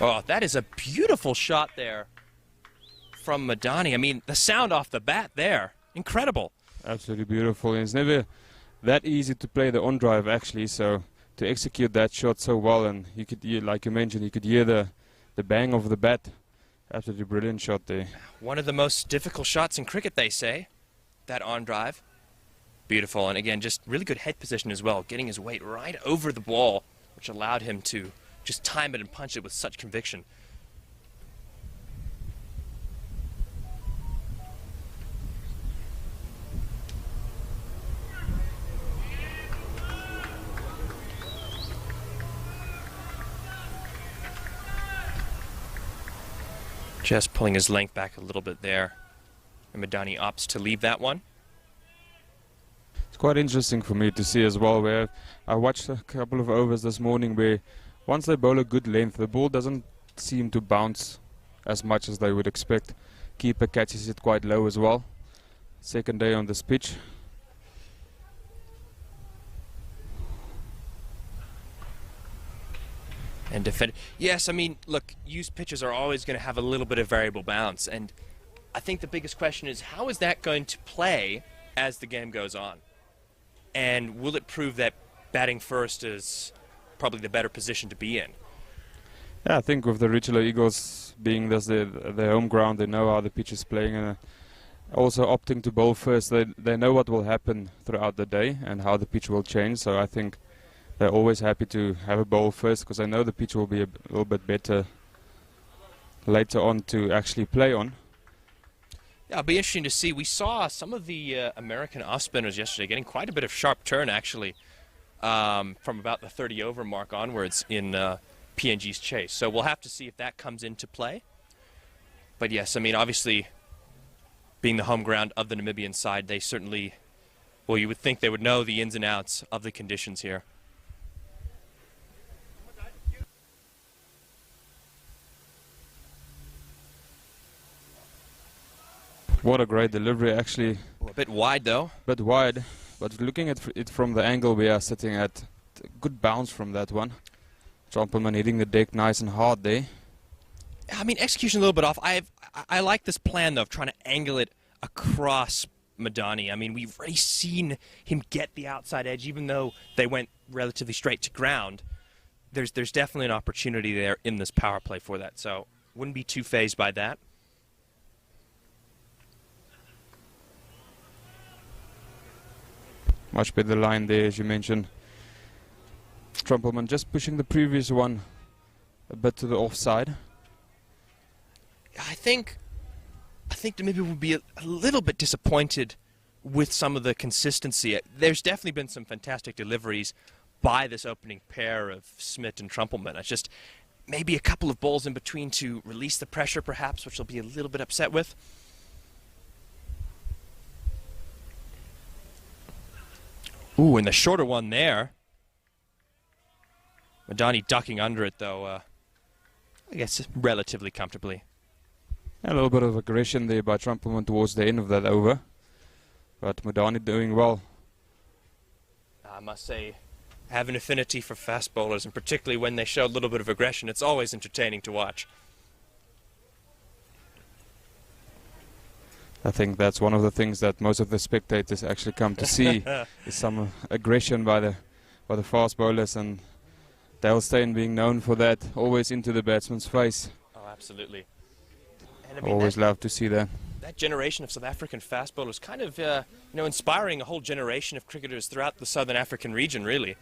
Oh, that is a beautiful shot there from Madani. I mean, the sound off the bat there, incredible. Absolutely beautiful. It's never that easy to play the on drive actually, so to execute that shot so well, and you could hear, like you mentioned, you could hear the bang of the bat. Absolutely brilliant shot there. One of the most difficult shots in cricket, they say, that on drive. Beautiful, and again, just really good head position as well, getting his weight right over the ball, which allowed him to just time it and punch it with such conviction. Just pulling his length back a little bit there. And Madani opts to leave that one. It's quite interesting for me to see as well, where I watched a couple of overs this morning where once they bowl a good length, the ball doesn't seem to bounce as much as they would expect. Keeper catches it quite low as well. Second day on this pitch. And defend. Yes, I mean, look, used pitches are always going to have a little bit of variable bounce, and I think the biggest question is how is that going to play as the game goes on? And will it prove that batting first is probably the better position to be in? Yeah, I think with the Richelieu Eagles being this their home ground, they know how the pitch is playing, and also opting to bowl first, they know what will happen throughout the day and how the pitch will change. So I think they're always happy to have a bowl first, because I know the pitch will be a little bit better later on to actually play on. Yeah, it'll be interesting to see. We saw some of the American off spinners yesterday getting quite a bit of sharp turn, actually, from about the 30-over mark onwards in PNG's chase. So we'll have to see if that comes into play. But yes, I mean, obviously, being the home ground of the Namibian side, they certainly, well, you would think they would know the ins and outs of the conditions here. What a great delivery, actually. A bit wide, though. Bit wide, but looking at it from the angle we are sitting at, good bounce from that one. Trumpelman hitting the deck nice and hard there. I mean, execution a little bit off. I like this plan, though, of trying to angle it across Madani. I mean, we've already seen him get the outside edge, even though they went relatively straight to ground. There's definitely an opportunity there in this power play for that, so wouldn't be too fazed by that. Much better line there, as you mentioned. Trumpelman just pushing the previous one a bit to the offside. I think Namibia would be a little bit disappointed with some of the consistency. There's definitely been some fantastic deliveries by this opening pair of Smith and Trumpelman. It's just maybe a couple of balls in between to release the pressure, perhaps, which they'll be a little bit upset with. Ooh, and the shorter one there. Madani ducking under it, though, I guess relatively comfortably. A little bit of aggression there by Trumpelman towards the end of that over. But Madani doing well. I must say, I have an affinity for fast bowlers, and particularly when they show a little bit of aggression, it's always entertaining to watch. I think that's one of the things that most of the spectators actually come to see is some aggression by the fast bowlers, and Dale Steyn being known for that, always into the batsman's face. Oh, absolutely. And I mean, always love to see that. That generation of South African fast bowlers kind of, inspiring a whole generation of cricketers throughout the Southern African region, really.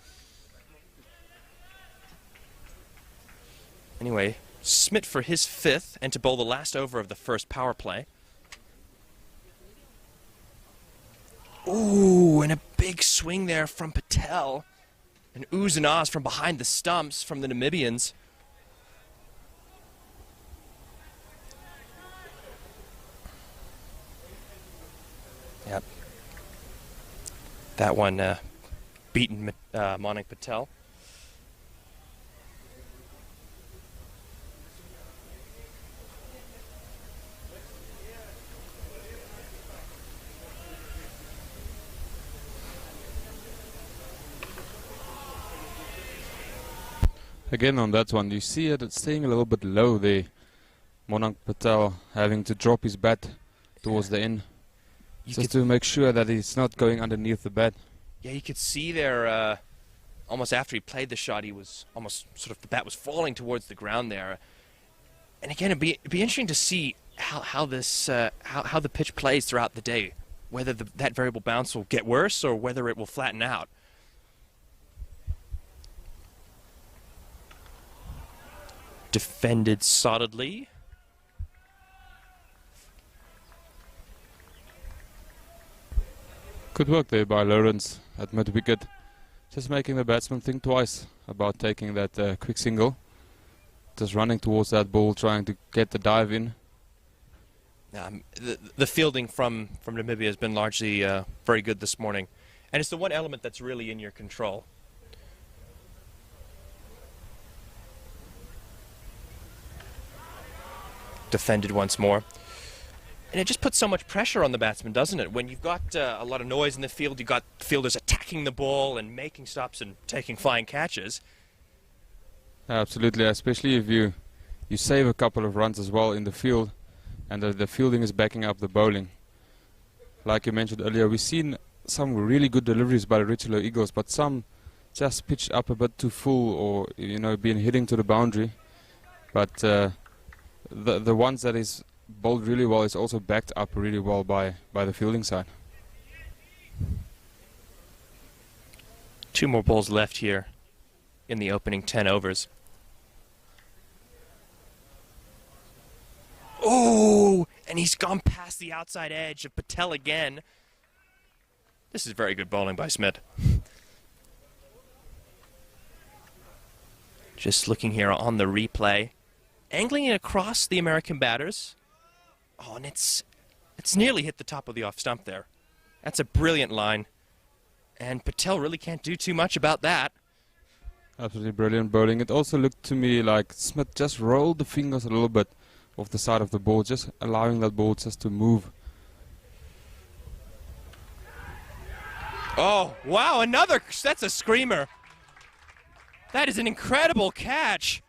Anyway, Smith for his fifth, and to bowl the last over of the first power play. Ooh, and a big swing there from Patel. And oohs and ahs from behind the stumps from the Namibians. Yep. That one beaten Manik Patel. Again on that one, you see it's staying a little bit low there. Monank Patel having to drop his bat towards the end. Just to make sure that he's not going underneath the bat. Yeah, you could see there, almost after he played the shot, he was almost sort of, the bat was falling towards the ground there. And again, it'd be interesting to see how the pitch plays throughout the day, whether that variable bounce will get worse or whether it will flatten out. Defended solidly. Good work there by Lawrence at mid-wicket. Just making the batsman think twice about taking that quick single. Just running towards that ball, trying to get the dive in. The fielding from Namibia has been largely very good this morning. And it's the one element that's really in your control. Defended once more. And it just puts so much pressure on the batsman, doesn't it? When you've got a lot of noise in the field, you've got fielders attacking the ball and making stops and taking flying catches. Absolutely, especially if you save a couple of runs as well in the field, and the fielding is backing up the bowling. Like you mentioned earlier, we've seen some really good deliveries by the Richelieu Eagles, but some just pitched up a bit too full, or been hitting to the boundary. But the ones that is bowled really well is also backed up really well by the fielding side. 2 more balls left here in the opening 10 overs. Oh, and he's gone past the outside edge of Patel again. This is very good bowling by Smith. Just looking here on the replay. Angling it across the American batters. Oh, and it's nearly hit the top of the off stump there. That's a brilliant line. And Patel really can't do too much about that. Absolutely brilliant bowling. It also looked to me like Smith just rolled the fingers a little bit off the side of the ball, just allowing that ball just to move. Oh, wow, that's a screamer. That is an incredible catch.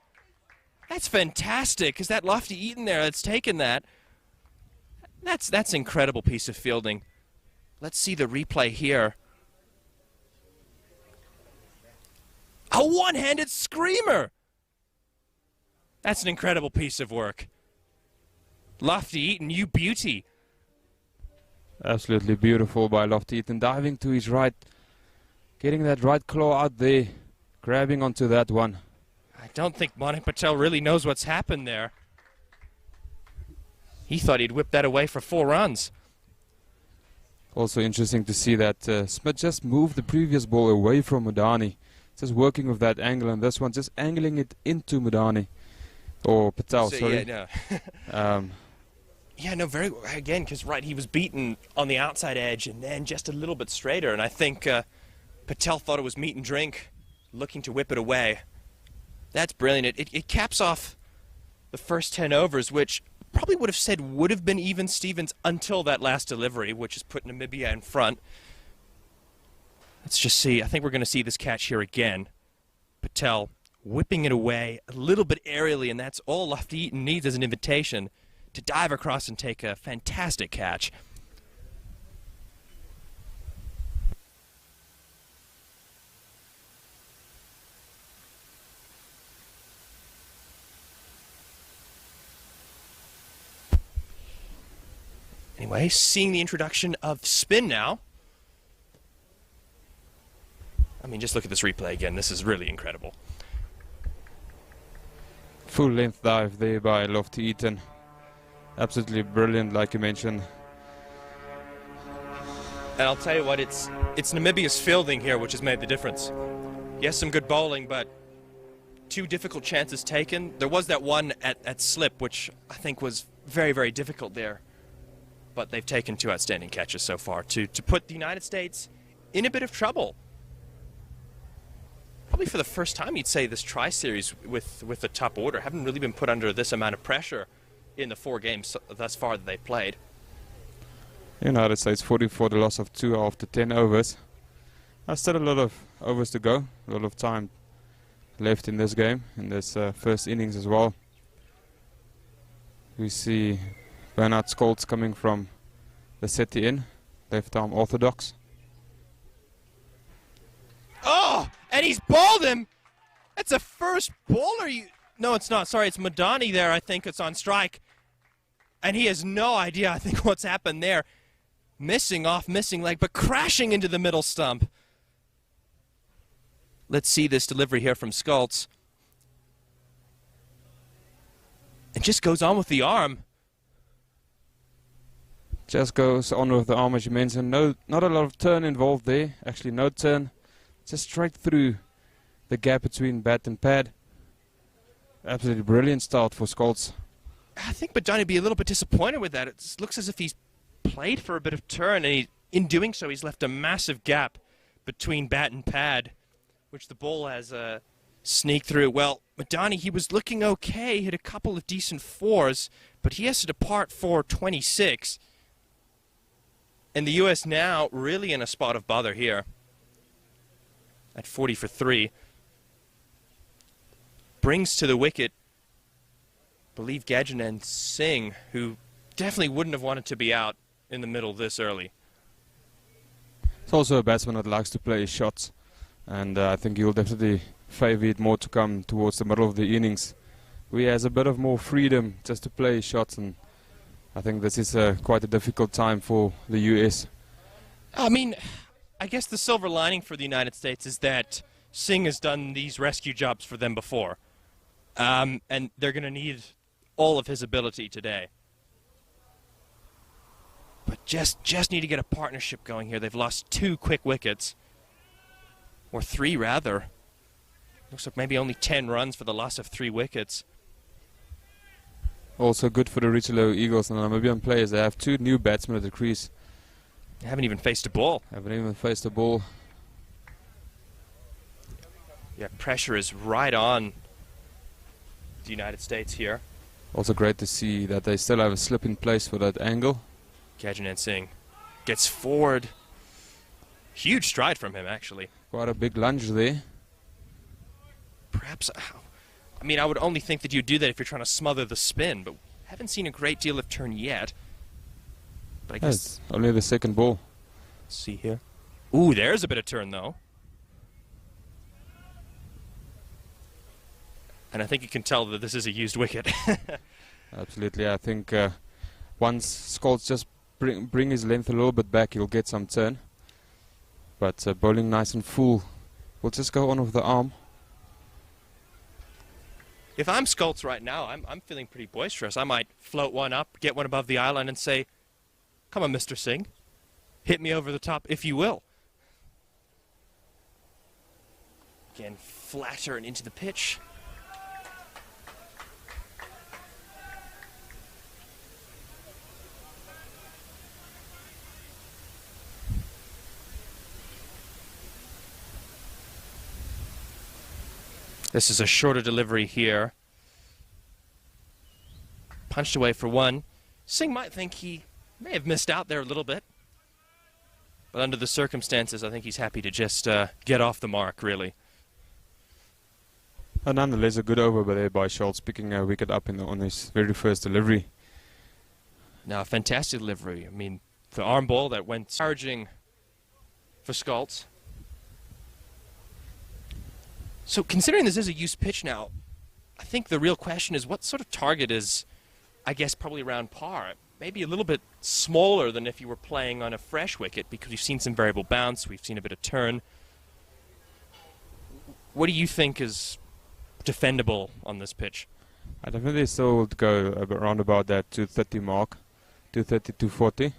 That's fantastic. Is that Lofty Eaton there that's taken that? That's an incredible piece of fielding. Let's see the replay here. A one-handed screamer. That's an incredible piece of work. Lofty Eaton, you beauty. Absolutely beautiful by Lofty Eaton, diving to his right, getting that right claw out there, grabbing onto that one. I don't think Monank Patel really knows what's happened there. He thought he'd whip that away for 4 runs. Also interesting to see that Smith just moved the previous ball away from Modani. Just working with that angle, and this one just angling it into Modani. Or Patel, sorry. Yeah, no. Yeah, no, again, because, right, he was beaten on the outside edge and then just a little bit straighter. And I think Patel thought it was meat and drink, looking to whip it away. That's brilliant. It caps off the first 10 overs, which probably would have said would have been even Stevens until that last delivery, which has put Namibia in front. Let's just see. I think we're going to see this catch here again. Patel whipping it away a little bit aerially, and that's all Lofty Eaton needs as an invitation to dive across and take a fantastic catch. Anyway, seeing the introduction of spin now. I mean, just look at this replay again. This is really incredible. Full length dive there by Lofty Eaton. Absolutely brilliant, like you mentioned. And I'll tell you what, it's Namibia's fielding here which has made the difference. Yes, some good bowling, but 2 difficult chances taken. There was that one at slip, which I think was very, very difficult there. But they've taken 2 outstanding catches so far to put the United States in a bit of trouble. Probably for the first time, you'd say, this tri-series with the top order haven't really been put under this amount of pressure in the 4 games thus far that they've played. United States 40 for the loss of 2 after 10 overs. Still a lot of overs to go, a lot of time left in this game, in this first innings as well. We see Bernard Scholz coming from the city in, left arm orthodox. Oh, and he's bowled him. That's a first bowler. No, it's not. Sorry, it's Madani there. I think it's on strike. And he has no idea, I think, what's happened there. Missing leg, but crashing into the middle stump. Let's see this delivery here from Scholz. And just goes on with the arm. Just goes on with the arm, as you mentioned. No, not a lot of turn involved there. Actually, no turn. Just straight through the gap between bat and pad. Absolutely brilliant start for Scholz. I think Madani would be a little bit disappointed with that. It looks as if he's played for a bit of turn, and in doing so, he's left a massive gap between bat and pad, which the ball has sneaked through. Well, Madani, he was looking okay, hit a couple of decent fours, but he has to depart for 26. And the U.S. now really in a spot of bother here at 40 for 3. Brings to the wicket, I believe, Gajanan Singh, who definitely wouldn't have wanted to be out in the middle this early. It's also a batsman that likes to play his shots, and I think he'll definitely favour it more to come towards the middle of the innings. He has a bit of more freedom just to play his shots, and I think this is quite a difficult time for the US. I mean, I guess the silver lining for the United States is that Singh has done these rescue jobs for them before. And they're going to need all of his ability today. But just need to get a partnership going here. They've lost 2 quick wickets. Or 3, rather. Looks like maybe only 10 runs for the loss of 3 wickets. Also good for the Richelieu Eagles and the Namibian players. They have 2 new batsmen at the crease. They haven't even faced a ball. Haven't even faced a ball. Yeah, pressure is right on the United States here. Also great to see that they still have a slip in place for that angle. Gajanan Singh gets forward. Huge stride from him, actually. Quite a big lunge there. Perhaps, I mean, I would only think that you'd do that if you're trying to smother the spin, but haven't seen a great deal of turn yet. But I guess... It's only the second ball. Let's see here. Ooh, there's a bit of turn, though. And I think you can tell that this is a used wicket. Absolutely, I think once Scholz just bring his length a little bit back, he'll get some turn. But bowling nice and full. We'll just go on with the arm. If I'm Scholz right now, I'm feeling pretty boisterous. I might float one up, get one above the eye line and say, come on, Mr. Singh. Hit me over the top if you will. Again, flatter and into the pitch. This is a shorter delivery here. Punched away for 1. Singh might think he may have missed out there a little bit. But under the circumstances, I think he's happy to just get off the mark, really. And nonetheless, a good over there by Scholz, picking a wicket up on his very first delivery. Now, a fantastic delivery. I mean, the arm ball that went charging for Scholz. So considering this is a used pitch now, I think the real question is what sort of target is, I guess, probably around par. Maybe a little bit smaller than if you were playing on a fresh wicket because we've seen some variable bounce, we've seen a bit of turn. What do you think is defendable on this pitch? I definitely still would go around about that 230 mark, 230, 240.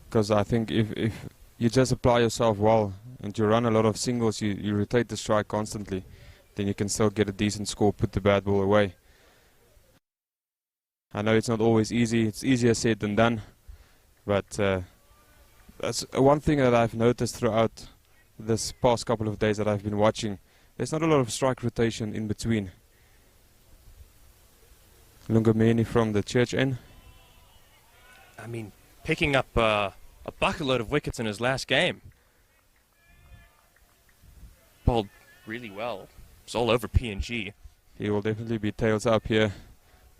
Because I think if you just apply yourself well and you run a lot of singles, you rotate the strike constantly, then you can still get a decent score, put the bad ball away. I know it's not always easy, it's easier said than done, but that's one thing that I've noticed throughout this past couple of days that I've been watching. There's not a lot of strike rotation in between. Lungameni from the church end. I mean, picking up a bucket load of wickets in his last game. Bowled really well. It's all over PNG. He will definitely be tails up here,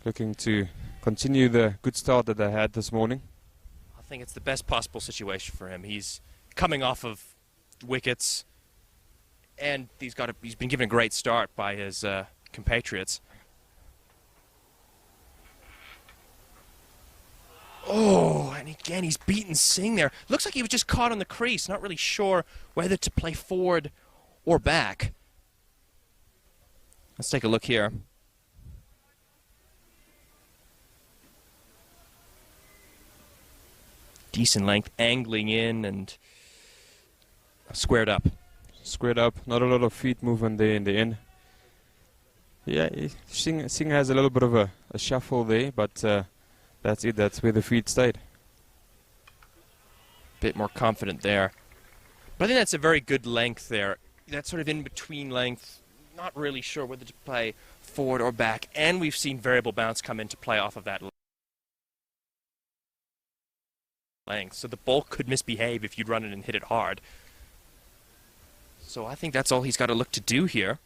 looking to continue the good start that they had this morning. I think it's the best possible situation for him. He's coming off of wickets, and he's been given a great start by his compatriots. Oh, and again, he's beaten Singh there. Looks like he was just caught on the crease, not really sure whether to play forward or back. Let's take a look here. Decent length, angling in and squared up. Squared up, not a lot of feet movement there in the end. Yeah, Singh has a little bit of a shuffle there, but that's it, that's where the feet stayed. Bit more confident there. But I think that's a very good length there. That sort of in-between length, not really sure whether to play forward or back. And we've seen variable bounce come into play off of that length. So the ball could misbehave if you'd run it and hit it hard. So I think that's all he's got to look to do here.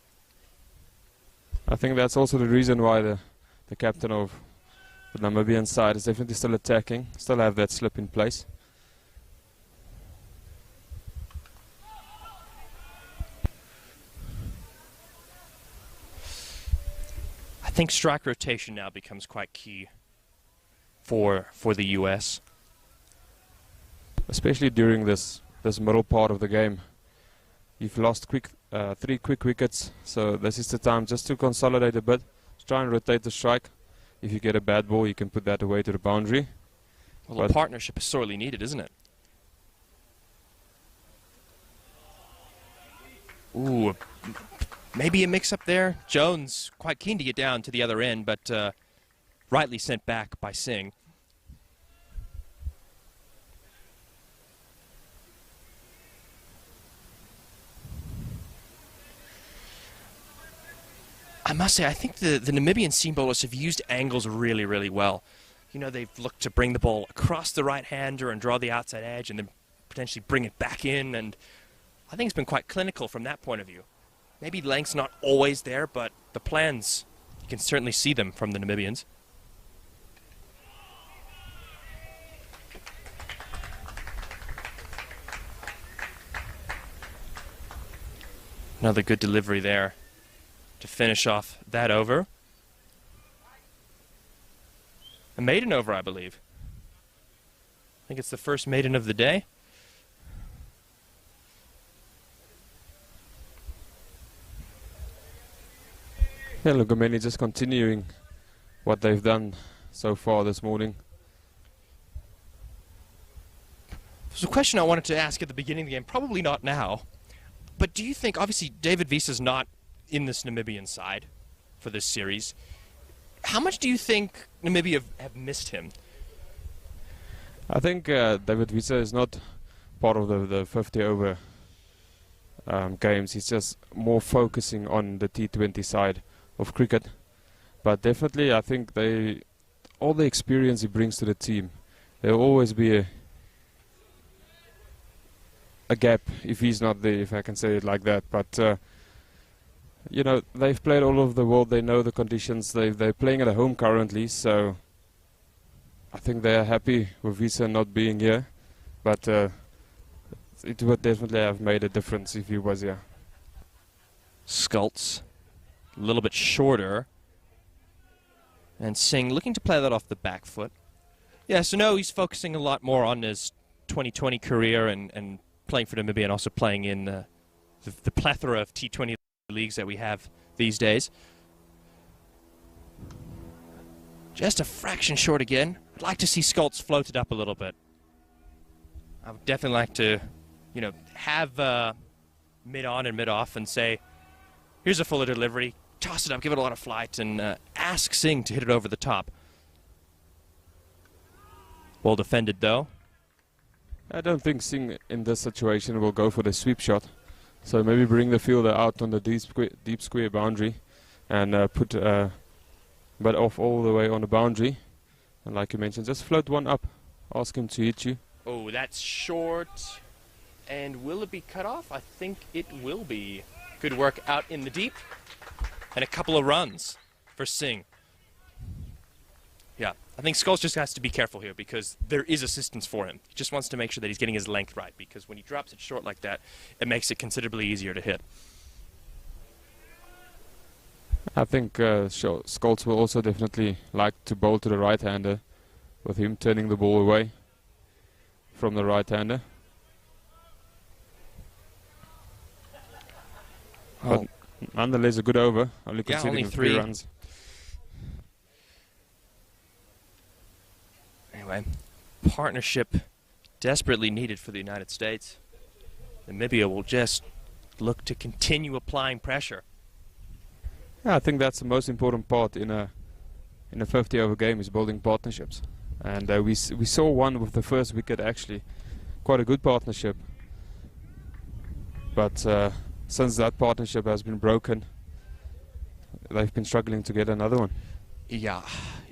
I think that's also the reason why the captain of the Namibian side is definitely still attacking, still have that slip in place. I think strike rotation now becomes quite key for the US. Especially during this middle part of the game. You've lost 3 quick wickets, so this is the time just to consolidate a bit, try and rotate the strike. If you get a bad ball, you can put that away to the boundary. Well, a partnership is sorely needed, isn't it? Ooh, maybe a mix-up there. Jones quite keen to get down to the other end, but rightly sent back by Singh. I must say, I think the Namibian seam bowlers have used angles really, really well. You know, they've looked to bring the ball across the right-hander and draw the outside edge and then potentially bring it back in, and I think it's been quite clinical from that point of view. Maybe length's not always there, but the plans, you can certainly see them from the Namibians. Another good delivery there to finish off that over. A maiden over, I believe. I think it's the first maiden of the day. Yeah, Lugumeni just continuing what they've done so far this morning. There's a question I wanted to ask at the beginning of the game, probably not now, but do you think, obviously David Wies's not in this Namibian side for this series. How much do you think Namibia have missed him? I think David Wiese is not part of the 50 over games. He's just more focusing on the T20 side of cricket. But definitely I think all the experience he brings to the team, there will always be a gap if he's not there, if I can say it like that. But you know, they've played all over the world, they know the conditions, they're playing at home currently, so I think they're happy with Wiese not being here, but it would definitely have made a difference if he was here. Scults, a little bit shorter, and Singh looking to play that off the back foot. Yeah, so no, he's focusing a lot more on his 2020 career and playing for Namibia and also playing in the plethora of T20 leagues that we have these days. Just a fraction short again. I'd like to see Scults floated up a little bit. I would definitely like to, you know, have mid on and mid off and say, here's a fuller delivery, toss it up, give it a lot of flight, and ask Singh to hit it over the top. Well defended though. I don't think Singh in this situation will go for the sweep shot. So maybe bring the fielder out on the deep square boundary and put but off all the way on the boundary. And like you mentioned, just float one up. Ask him to hit you. Oh, that's short. And will it be cut off? I think it will be. Good work out in the deep. And a couple of runs for Singh. Yeah, I think Skulls just has to be careful here because there is assistance for him. He just wants to make sure that he's getting his length right because when he drops it short like that, it makes it considerably easier to hit. I think Scholz will also definitely like to bowl to the right-hander with him turning the ball away from the right-hander. But nonetheless, a good over, only conceding only 3 3 runs. Anyway, partnership desperately needed for the United States. Namibia will just look to continue applying pressure. Yeah, I think that's the most important part in a 50-over game is building partnerships. And we saw one with the first wicket actually, quite a good partnership. But since that partnership has been broken, they've been struggling to get another one. Yeah,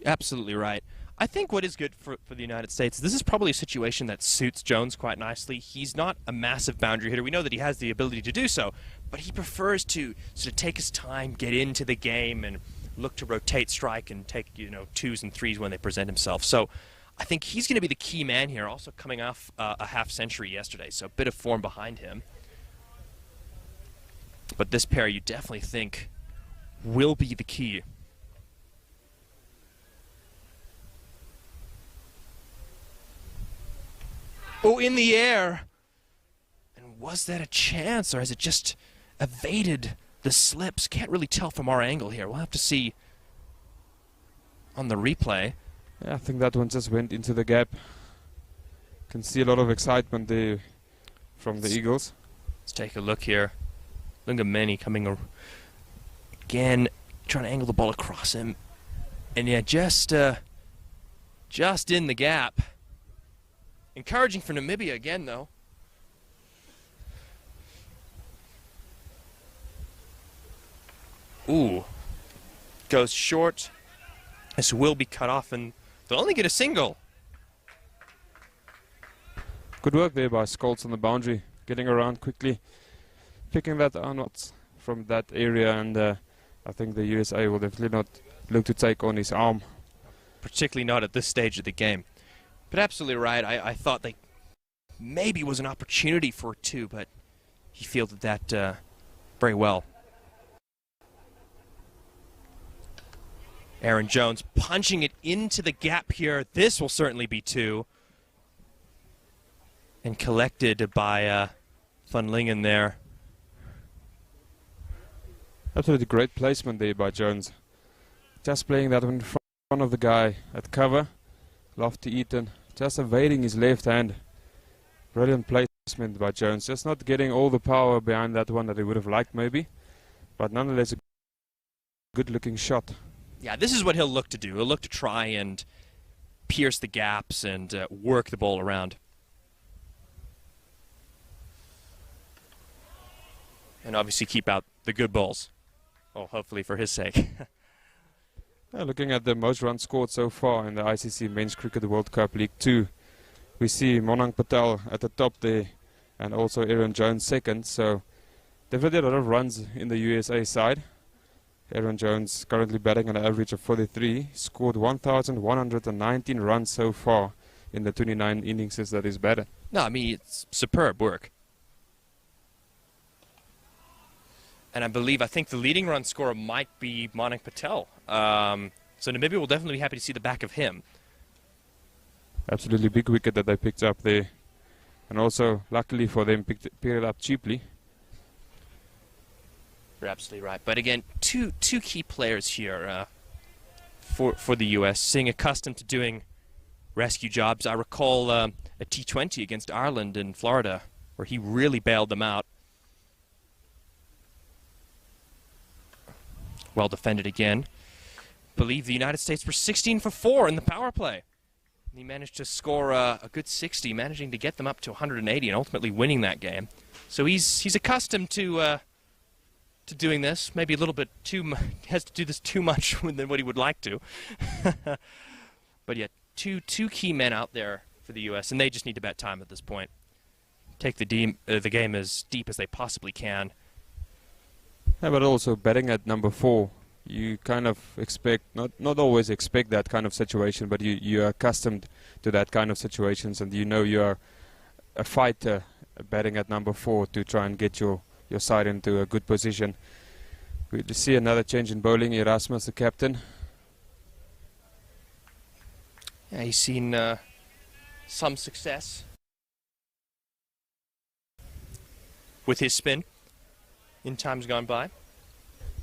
absolutely right. I think what is good for the United States, this is probably a situation that suits Jones quite nicely. He's not a massive boundary hitter. We know that he has the ability to do so, but he prefers to sort of take his time, get into the game, and look to rotate strike and take, 2s and 3s when they present himself. So I think he's going to be the key man here, also coming off a half-century yesterday, so a bit of form behind him. But this pair you definitely think will be the key. Oh, in the air. And was that a chance, or has it just evaded the slips? Can't really tell from our angle here. We'll have to see on the replay. Yeah, I think that one just went into the gap. Can see a lot of excitement there from the Eagles. Let's take a look here. Lungameni coming again, trying to angle the ball across him. And yeah, just in the gap. Encouraging for Namibia again, though. Ooh. Goes short. This will be cut off, and they'll only get a single. Good work there by Scholz on the boundary, getting around quickly, picking that out from that area, and I think the USA will definitely not look to take on his arm. Particularly not at this stage of the game. But absolutely right. I thought they maybe was an opportunity for 2, but he fielded that very well. Aaron Jones punching it into the gap here. This will certainly be 2. And collected by Van Lingen there. Absolutely great placement there by Jones. Just playing that in front of the guy at cover. Lofty Eaton, just evading his left hand. Brilliant placement by Jones. Just not getting all the power behind that one that he would have liked maybe. But nonetheless a good looking shot. Yeah, this is what he'll look to do. He'll look to try and pierce the gaps and work the ball around. And obviously keep out the good balls. Well, hopefully for his sake. Looking at the most runs scored so far in the ICC Men's Cricket World Cup League 2, we see Monang Patel at the top there and also Aaron Jones second. So definitely a lot of runs in the USA side. Aaron Jones currently batting on an average of 43, scored 1,119 runs so far in the 29 innings that he's batted. No, I mean, it's superb work. And I think the leading run scorer might be Monang Patel. So Namibia will definitely be happy to see the back of him. Absolutely big wicket that they picked up there. And also, luckily for them, picked it up cheaply. You're absolutely right. But again, two key players here for the U.S. Singh accustomed to doing rescue jobs. I recall a T20 against Ireland in Florida where he really bailed them out. Well defended again. Believe the United States were 16 for 4 in the power play. He managed to score a good 60, managing to get them up to 180 and ultimately winning that game. So he's accustomed to doing this. Maybe a little bit has to do this too much than what he would like to. But yeah, two key men out there for the U.S. and they just need to bet time at this point. Take the game as deep as they possibly can. Yeah, but also batting at number 4, you kind of expect, not always expect that kind of situation, but you are accustomed to that kind of situations, and you know you are a fighter batting at number 4 to try and get your side into a good position. We see another change in bowling. Erasmus, the captain. Yeah, he's seen some success with his spin in times gone by.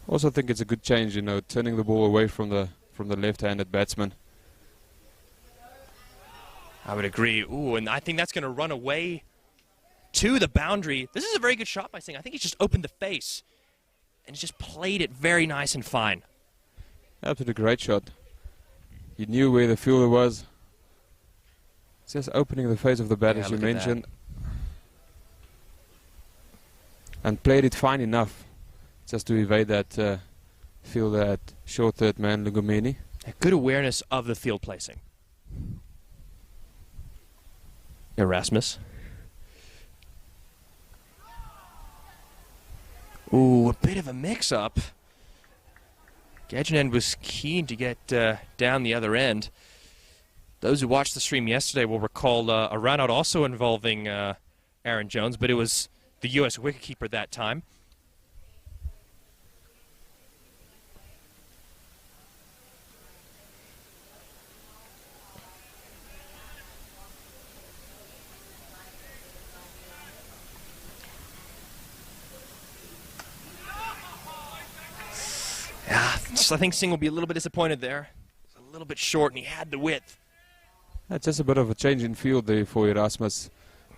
Also think it's a good change, you know, turning the ball away from the left-handed batsman. I would agree. Ooh, and I think that's going to run away to the boundary. This is a very good shot by Singh. I think he's just opened the face and he's just played it very nice and fine. Absolutely great shot. He knew where the fielder was. Just opening the face of the bat, Yeah, as you look at mentioned. And played it fine enough just to evade that fielder at short third man, Lungomeni. A good awareness of the field placing. Erasmus. Ooh, a bit of a mix-up. Gajanen was keen to get down the other end. Those who watched the stream yesterday will recall a run-out also involving Aaron Jones, but it was the U.S. wicketkeeper that time. Yeah, I think Singh will be a little bit disappointed there. It's a little bit short, and he had the width. That's just a bit of a change in field there for Erasmus.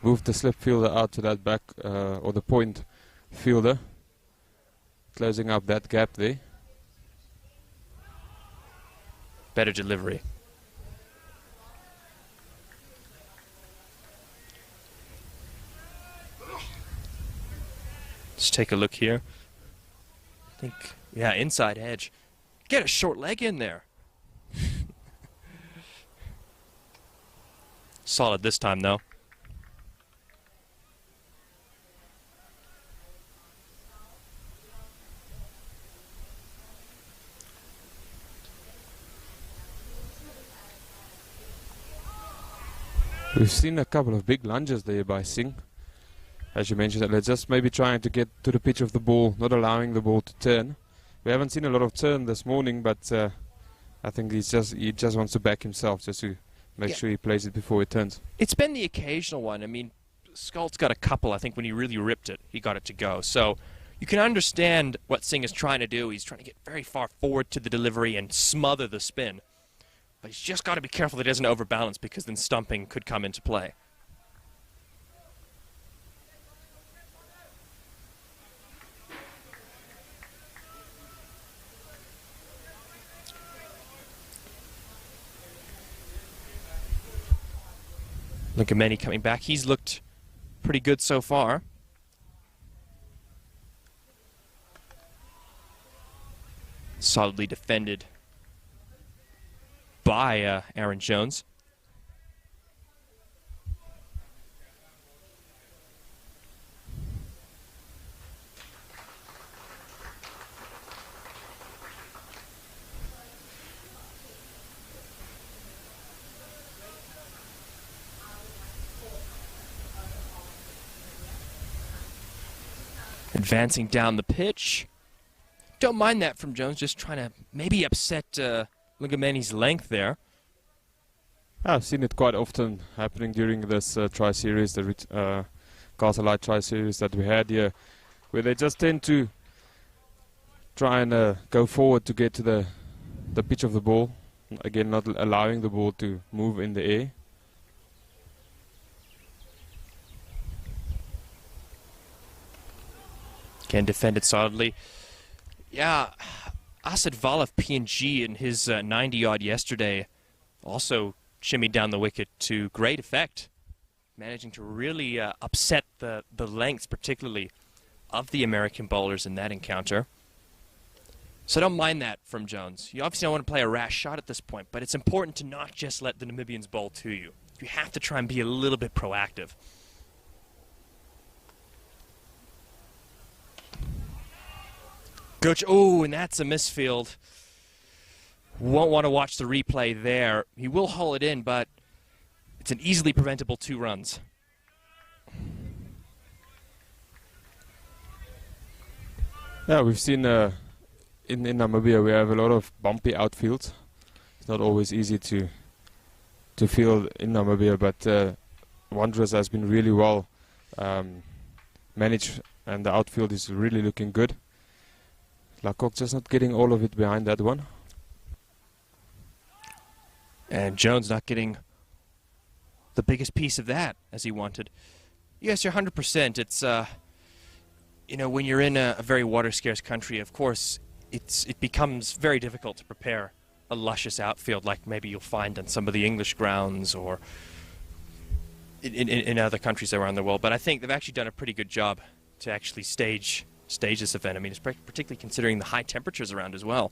Moved the slip fielder out to that back, or the point fielder. Closing up that gap there. Better delivery. Let's take a look here. I think, yeah, inside edge. Get a short leg in there. Solid this time, though. We've seen a couple of big lunges there by Singh. As you mentioned, they're just maybe trying to get to the pitch of the ball, not allowing the ball to turn. We haven't seen a lot of turn this morning, but I think he just wants to back himself just to make sure he plays it before it turns. It's been the occasional one. I mean, Scult's got a couple. I think when he really ripped it, he got it to go. So you can understand what Singh is trying to do. He's trying to get very far forward to the delivery and smother the spin. But he's just got to be careful that he doesn't overbalance, because then stumping could come into play. Look at Manny coming back. He's looked pretty good so far. Solidly defended by Aaron Jones. Advancing down the pitch. Don't mind that from Jones, just trying to maybe upset Lungomeni's length there. I've seen it quite often happening during this tri-series, the Castle Light tri-series that we had here, where they just tend to try and go forward to get to the pitch of the ball. Again, not allowing the ball to move in the air. Again, defended solidly. Yeah, Asadval of PNG in his 90-odd yesterday also shimmied down the wicket to great effect, managing to really upset the lengths, particularly, of the American bowlers in that encounter. So don't mind that from Jones. You obviously don't want to play a rash shot at this point, but it's important to not just let the Namibians bowl to you. You have to try and be a little bit proactive. Good. Oh, and that's a misfield. Won't want to watch the replay there. He will haul it in, but it's an easily preventable 2 runs. Yeah, we've seen in Namibia we have a lot of bumpy outfields. It's not always easy to field in Namibia, but Wanderers has been really well managed, and the outfield is really looking good. Lacock just not getting all of it behind that one. And Jones not getting the biggest piece of that as he wanted. Yes, you're 100%. It's, you know, when you're in a very water-scarce country, of course, it becomes very difficult to prepare a luscious outfield like maybe you'll find on some of the English grounds or in other countries around the world. But I think they've actually done a pretty good job to actually stage this event. I mean, it's particularly considering the high temperatures around as well.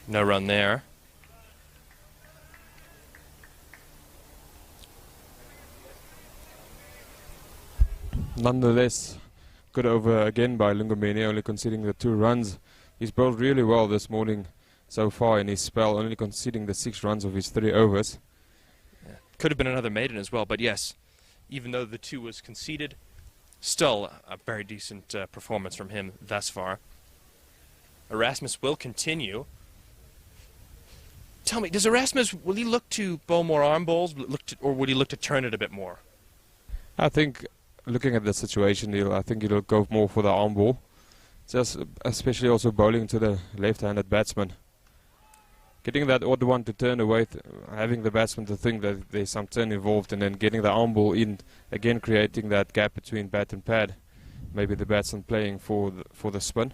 No run there. Nonetheless, good over again by Lungomeni, only conceding the 2 runs. He's bowled really well this morning so far in his spell, only conceding the 6 runs of his 3 overs. Yeah. Could have been another maiden as well, but yes, even though the 2 was conceded, still a very decent performance from him thus far. Erasmus will continue. Tell me, does Erasmus, will he look to bowl more arm bowls, or would he look to turn it a bit more? I think, looking at the situation, I think he'll go more for the arm ball. Just especially also bowling to the left-handed batsman. Getting that odd one to turn away, having the batsman to think that there's some turn involved, and then getting the arm ball in, again creating that gap between bat and pad. Maybe the batsman playing for the spin.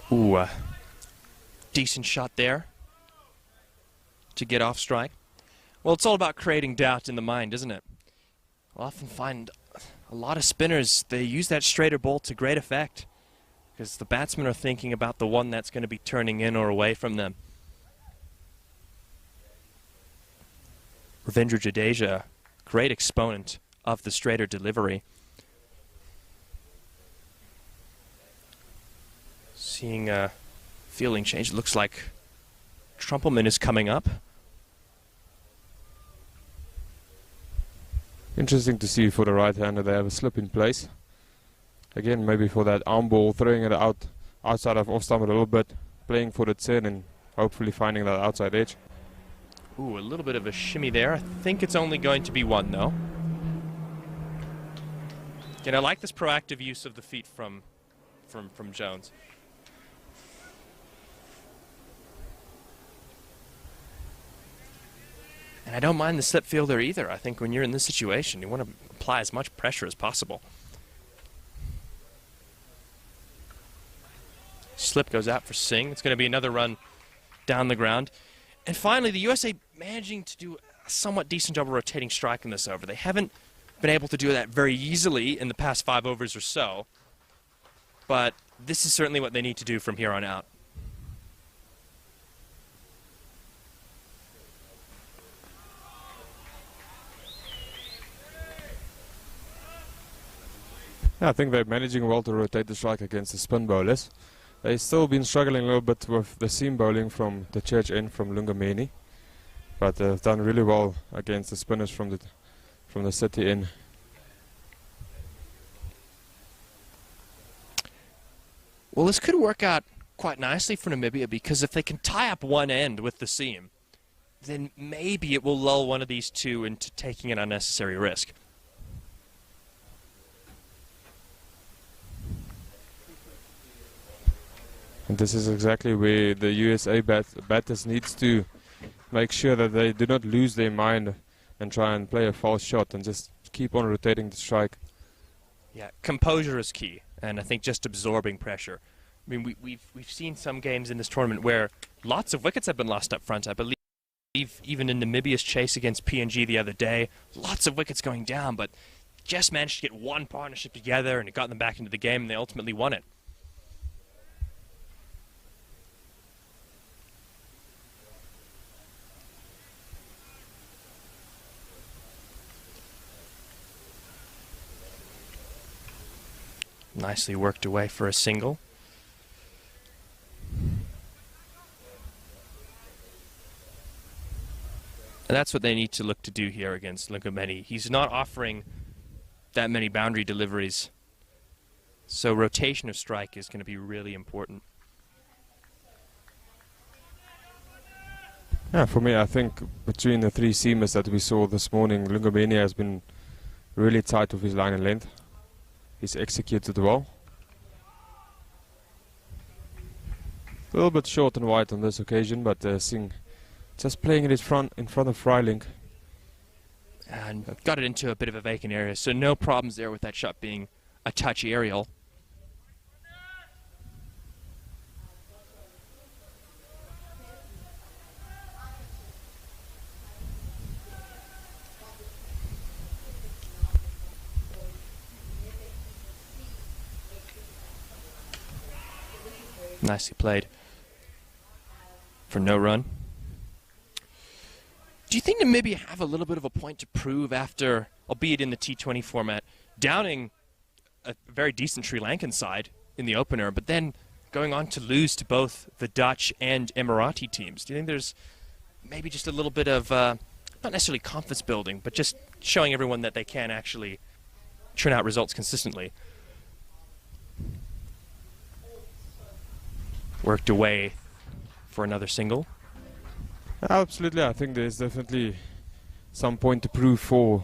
Ooh, decent shot there to get off strike. Well, it's all about creating doubt in the mind, isn't it? We'll often find a lot of spinners, they use that straighter ball to great effect because the batsmen are thinking about the one that's going to be turning in or away from them. Ravindra Jadeja, great exponent of the straighter delivery. Seeing a fielding change, it looks like Trumpelman is coming up. Interesting to see for the right-hander they have a slip in place. Again, maybe for that arm ball, throwing it outside of off-stump a little bit, playing for the turn and hopefully finding that outside edge. Ooh, a little bit of a shimmy there. I think it's only going to be 1 though. And I like this proactive use of the feet from Jones. And I don't mind the slip fielder either. I think when you're in this situation, you want to apply as much pressure as possible. Slip goes out for Singh. It's going to be another run down the ground. And finally, the USA managing to do a somewhat decent job of rotating strike in this over. They haven't been able to do that very easily in the past 5 overs or so. But this is certainly what they need to do from here on out. Yeah, I think they're managing well to rotate the strike against the spin bowlers. They've still been struggling a little bit with the seam bowling from the church end from Lungomeni, but they've done really well against the spinners from the city end. Well, this could work out quite nicely for Namibia because if they can tie up one end with the seam, then maybe it will lull one of these 2 into taking an unnecessary risk. And this is exactly where the USA batters needs to make sure that they do not lose their mind and try and play a false shot and just keep on rotating the strike. Yeah, composure is key, and I think just absorbing pressure. I mean, we've seen some games in this tournament where lots of wickets have been lost up front. I believe even in Namibia's chase against PNG the other day, lots of wickets going down, but just managed to get one partnership together, and it got them back into the game, and they ultimately won it. Nicely worked away for a single. And that's what they need to look to do here against Lungomeni. He's not offering that many boundary deliveries. So rotation of strike is going to be really important. Yeah, for me, I think between the three seamers that we saw this morning, Lungomeni has been really tight with his line and length. He's executed well. A little bit short and wide on this occasion, but Singh just playing it in front of Freiling. And got it into a bit of a vacant area, so no problems there with that shot being a touch aerial. Nicely played for no run. Do you think Namibia have a little bit of a point to prove after, albeit in the T20 format, downing a very decent Sri Lankan side in the opener, but then going on to lose to both the Dutch and Emirati teams? Do you think there's maybe just a little bit of, not necessarily confidence building, but just showing everyone that they can actually churn out results consistently? Worked away for another single. Absolutely, I think there's definitely some point to prove for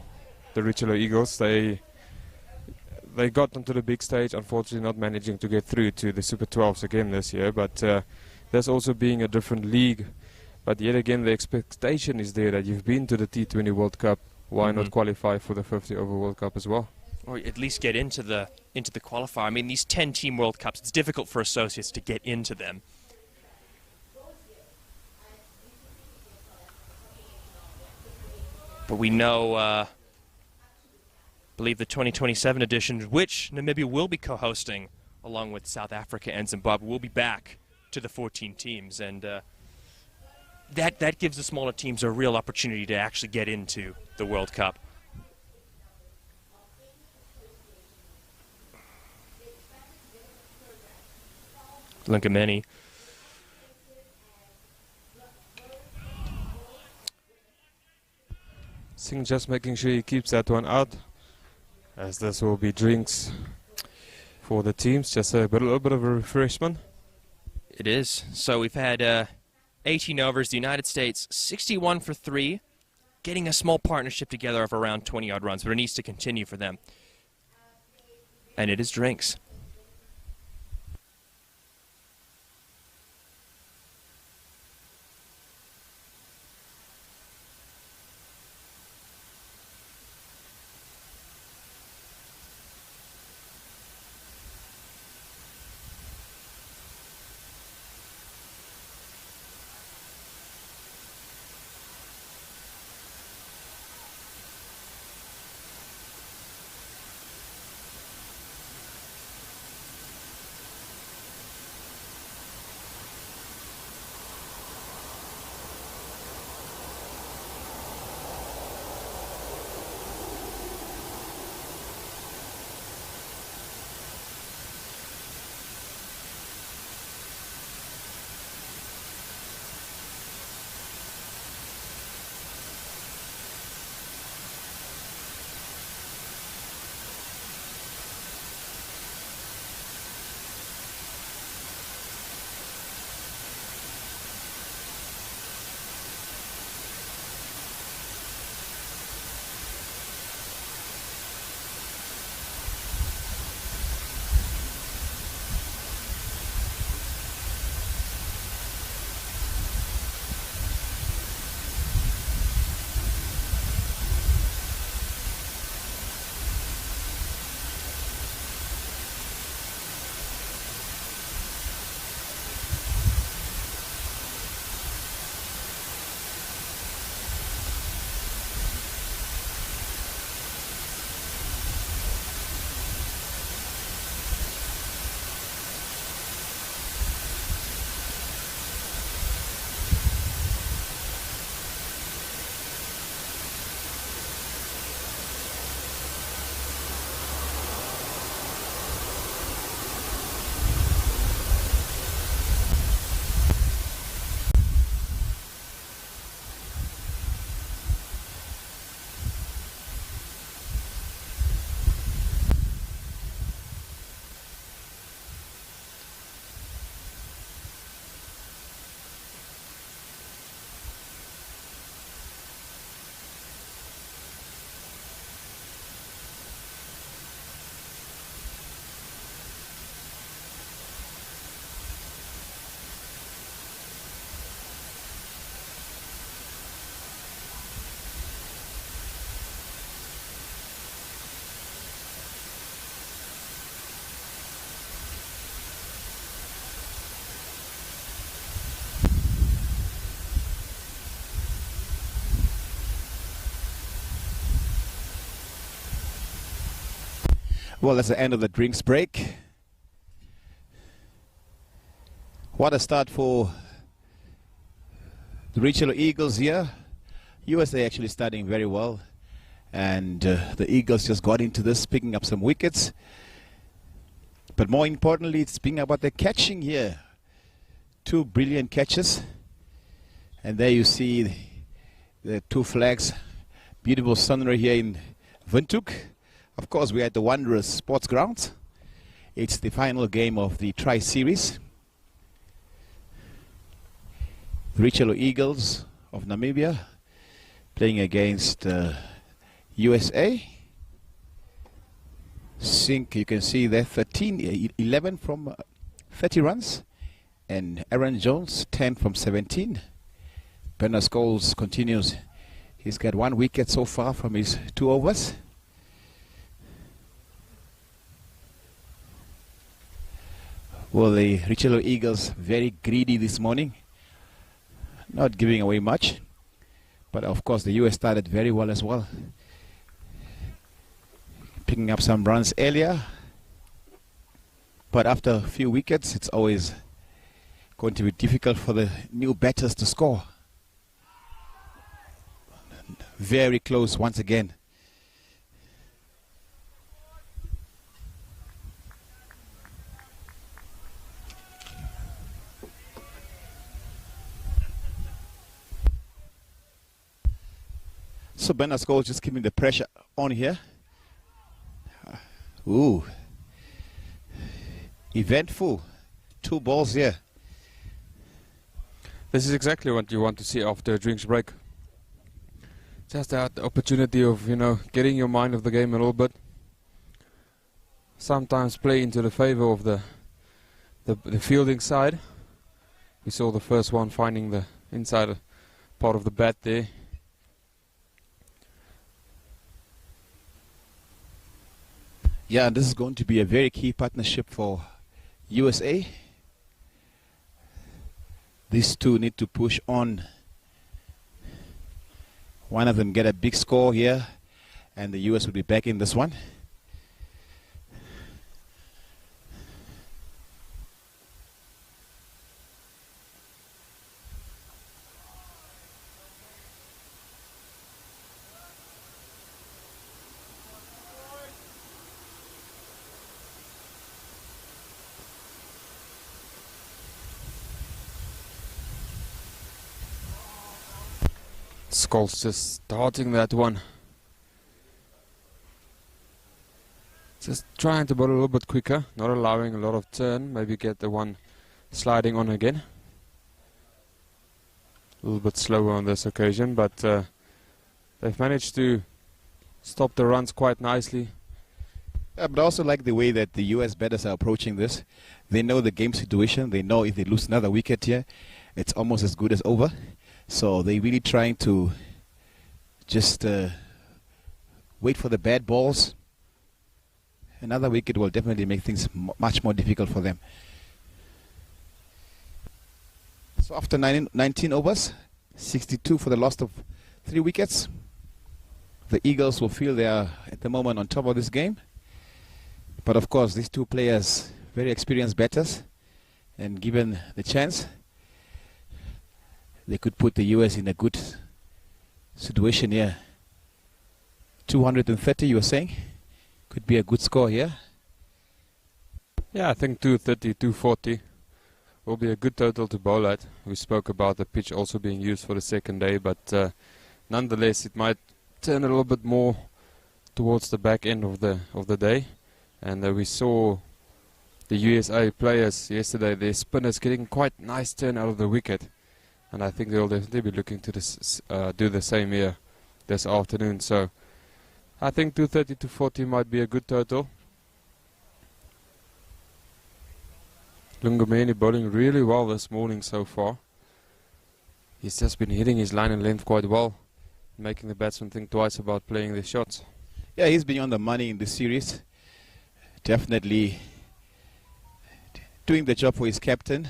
the Richelieu Eagles. They got onto the big stage, unfortunately not managing to get through to the Super 12s again this year, but there's also being a different league. But yet again, the expectation is there that you've been to the T20 World Cup, why not qualify for the 50 over World Cup as well? Or at least get into the qualifier. I mean, these 10-team World Cups, it's difficult for associates to get into them. But we know, believe the 2027 edition, which Namibia will be co-hosting along with South Africa and Zimbabwe, will be back to the 14 teams. And that gives the smaller teams a real opportunity to actually get into the World Cup. Lungomeni. Singh just making sure he keeps that one out, as this will be drinks for the teams, just a little bit of a refreshment. It is. So we've had 18 overs. The United States 61 for 3, getting a small partnership together of around 20-odd runs, but it needs to continue for them. And it is drinks. Well, that's the end of the drinks break. What a start for the Richelieu Eagles here. USA actually starting very well. And the Eagles just got into this, picking up some wickets. But more importantly, it's being about the catching here. 2 brilliant catches. And there you see the 2 flags. Beautiful scenery here in Windhoek. Of course, we're at the Wanderers Sports Grounds. It's the final game of the Tri-Series. The Richelieu Eagles of Namibia playing against USA. Sink, you can see there 11 from 30 runs. And Aaron Jones, 10 from 17. Bernard Scholes continues. He's got 1 wicket so far from his 2 overs. Well, the Richelieu Eagles very greedy this morning. Not giving away much. But of course the US started very well as well. Picking up some runs earlier. But after a few wickets, it's always going to be difficult for the new batters to score. Very close once again. So Bernard Scholes just keeping the pressure on here. Ooh. Eventful. 2 balls here. This is exactly what you want to see after a drinks break. Just that opportunity of, you know, getting your mind of the game a little bit. Sometimes play into the favor of the fielding side. We saw the first one finding the inside part of the bat there. Yeah, this is going to be a very key partnership for USA. These two need to push on. One of them get a big score here, and the US will be back in this one. Scholes just starting that one. Just trying to bowl a little bit quicker, not allowing a lot of turn, maybe get the one sliding on again. A little bit slower on this occasion, but they've managed to stop the runs quite nicely. Yeah, but I also like the way that the US batters are approaching this. They know the game situation. They know if they lose another wicket here, it's almost as good as over. So they're really trying to just wait for the bad balls. Another wicket will definitely make things much more difficult for them. So after 19 overs, 62 for the loss of 3 wickets. The Eagles will feel they are at the moment on top of this game. But of course, these 2 players, very experienced batters, and given the chance, they could put the US in a good situation here. 230, you were saying? Could be a good score here. Yeah, I think 230, 240 will be a good total to bowl at. We spoke about the pitch also being used for the second day, but nonetheless it might turn a little bit more towards the back end of the day. And we saw the USA players yesterday, their spinners getting quite nice turn out of the wicket. And I think they'll definitely be looking to do the same here this afternoon. So I think 230 to 40 might be a good total. Lungomeni bowling really well this morning so far. He's just been hitting his line and length quite well, making the batsman think twice about playing the shots. Yeah, he's been on the money in this series. Definitely doing the job for his captain.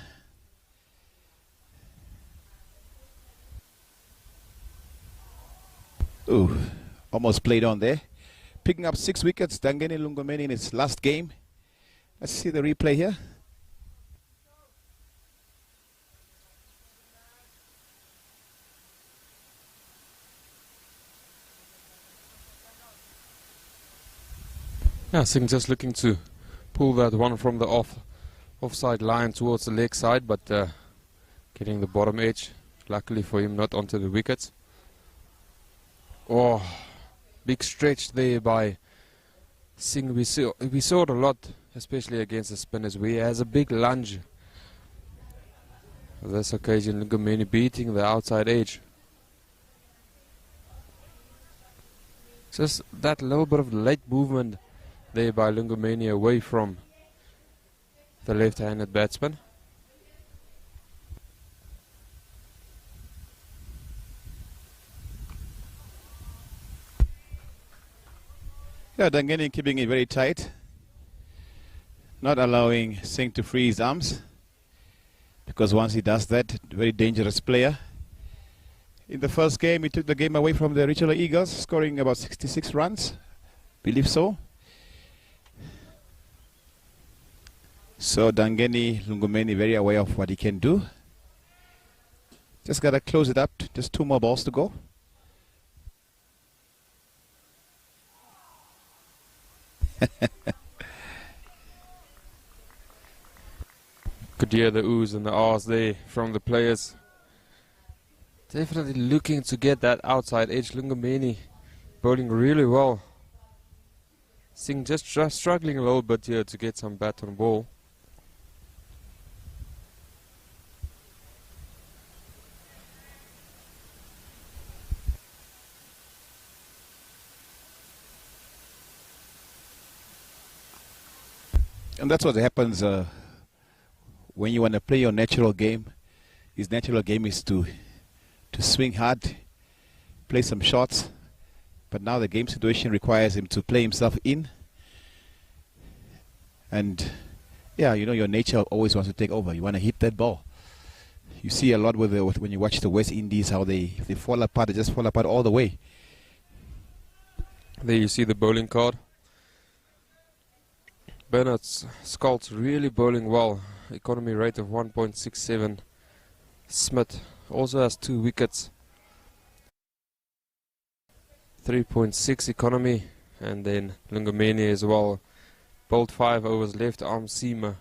Ooh, almost played on there. picking up 6 wickets. Dangeni Lungomeni in his last game. Let's see the replay here. Yeah, Singh just looking to pull that one from the offside line towards the leg side, but getting the bottom edge. Luckily for him, not onto the wickets. Oh, big stretch there by Singh. We saw it a lot, especially against the spinners, where he has a big lunge. On this occasion, Lungomeni beating the outside edge. Just that little bit of late movement there by Lungomeni away from the left-handed batsman. Yeah, Dangeni keeping it very tight, not allowing Singh to free his arms, because once he does that, very dangerous player. In the first game, he took the game away from the Richelieu Eagles, scoring about 66 runs, believe so. So Dangeni Lungomeni very aware of what he can do. Just got to close it up, just 2 more balls to go. Could hear the oohs and the ahs there from the players. Definitely looking to get that outside edge. Lungomeni bowling really well. Singh just struggling a little bit here to get some bat on ball. And that's what happens when you want to play your natural game. His natural game is to swing hard, play some shots. But now the game situation requires him to play himself in. And yeah, you know, your nature always wants to take over. You want to hit that ball. You see a lot with when you watch the West Indies, how if they fall apart, they just fall apart all the way. There you see the bowling card. Bernard Scholz really bowling well. Economy rate of 1.67. Smith also has 2 wickets. 3.6 economy. And then Lungomeni as well. Bowled 5 overs, left arm seamer.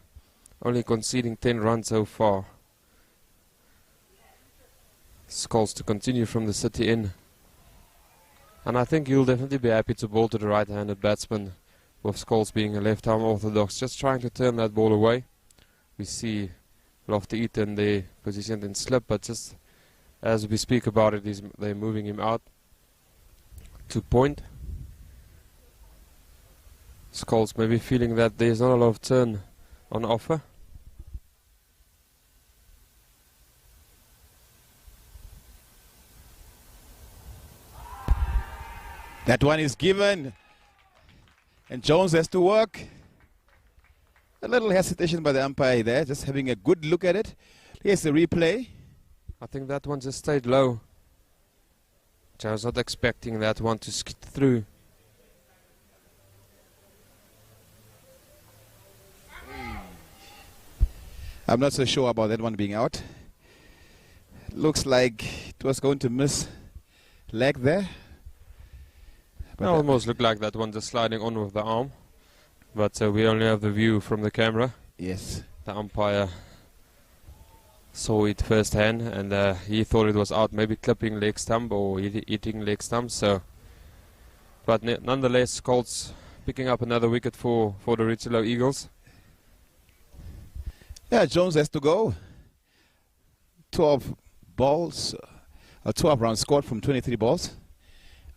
Only conceding 10 runs so far. Scholz to continue from the city in. And I think he'll definitely be happy to bowl to the right-handed batsman, with Scholz being a left-arm orthodox, just trying to turn that ball away. We see Lofty Eaton there positioned in slip, but just as we speak about it, they're moving him out to point. Scholz maybe feeling that there's not a lot of turn on offer. That one is given. And Jones has to work. A little hesitation by the umpire there, just having a good look at it. Here's the replay. I think that one just stayed low. I was not expecting that one to skid through. I'm not so sure about that one being out. Looks like it was going to miss leg there. It almost looked like that one just sliding on with the arm. But we only have the view from the camera. Yes. The umpire saw it firsthand and he thought it was out, maybe clipping leg stump or eating leg stump. So, but nonetheless, Scholz picking up another wicket for the Richelieu Eagles. Yeah, Jones has to go. 12 balls, 12 runs scored from 23 balls.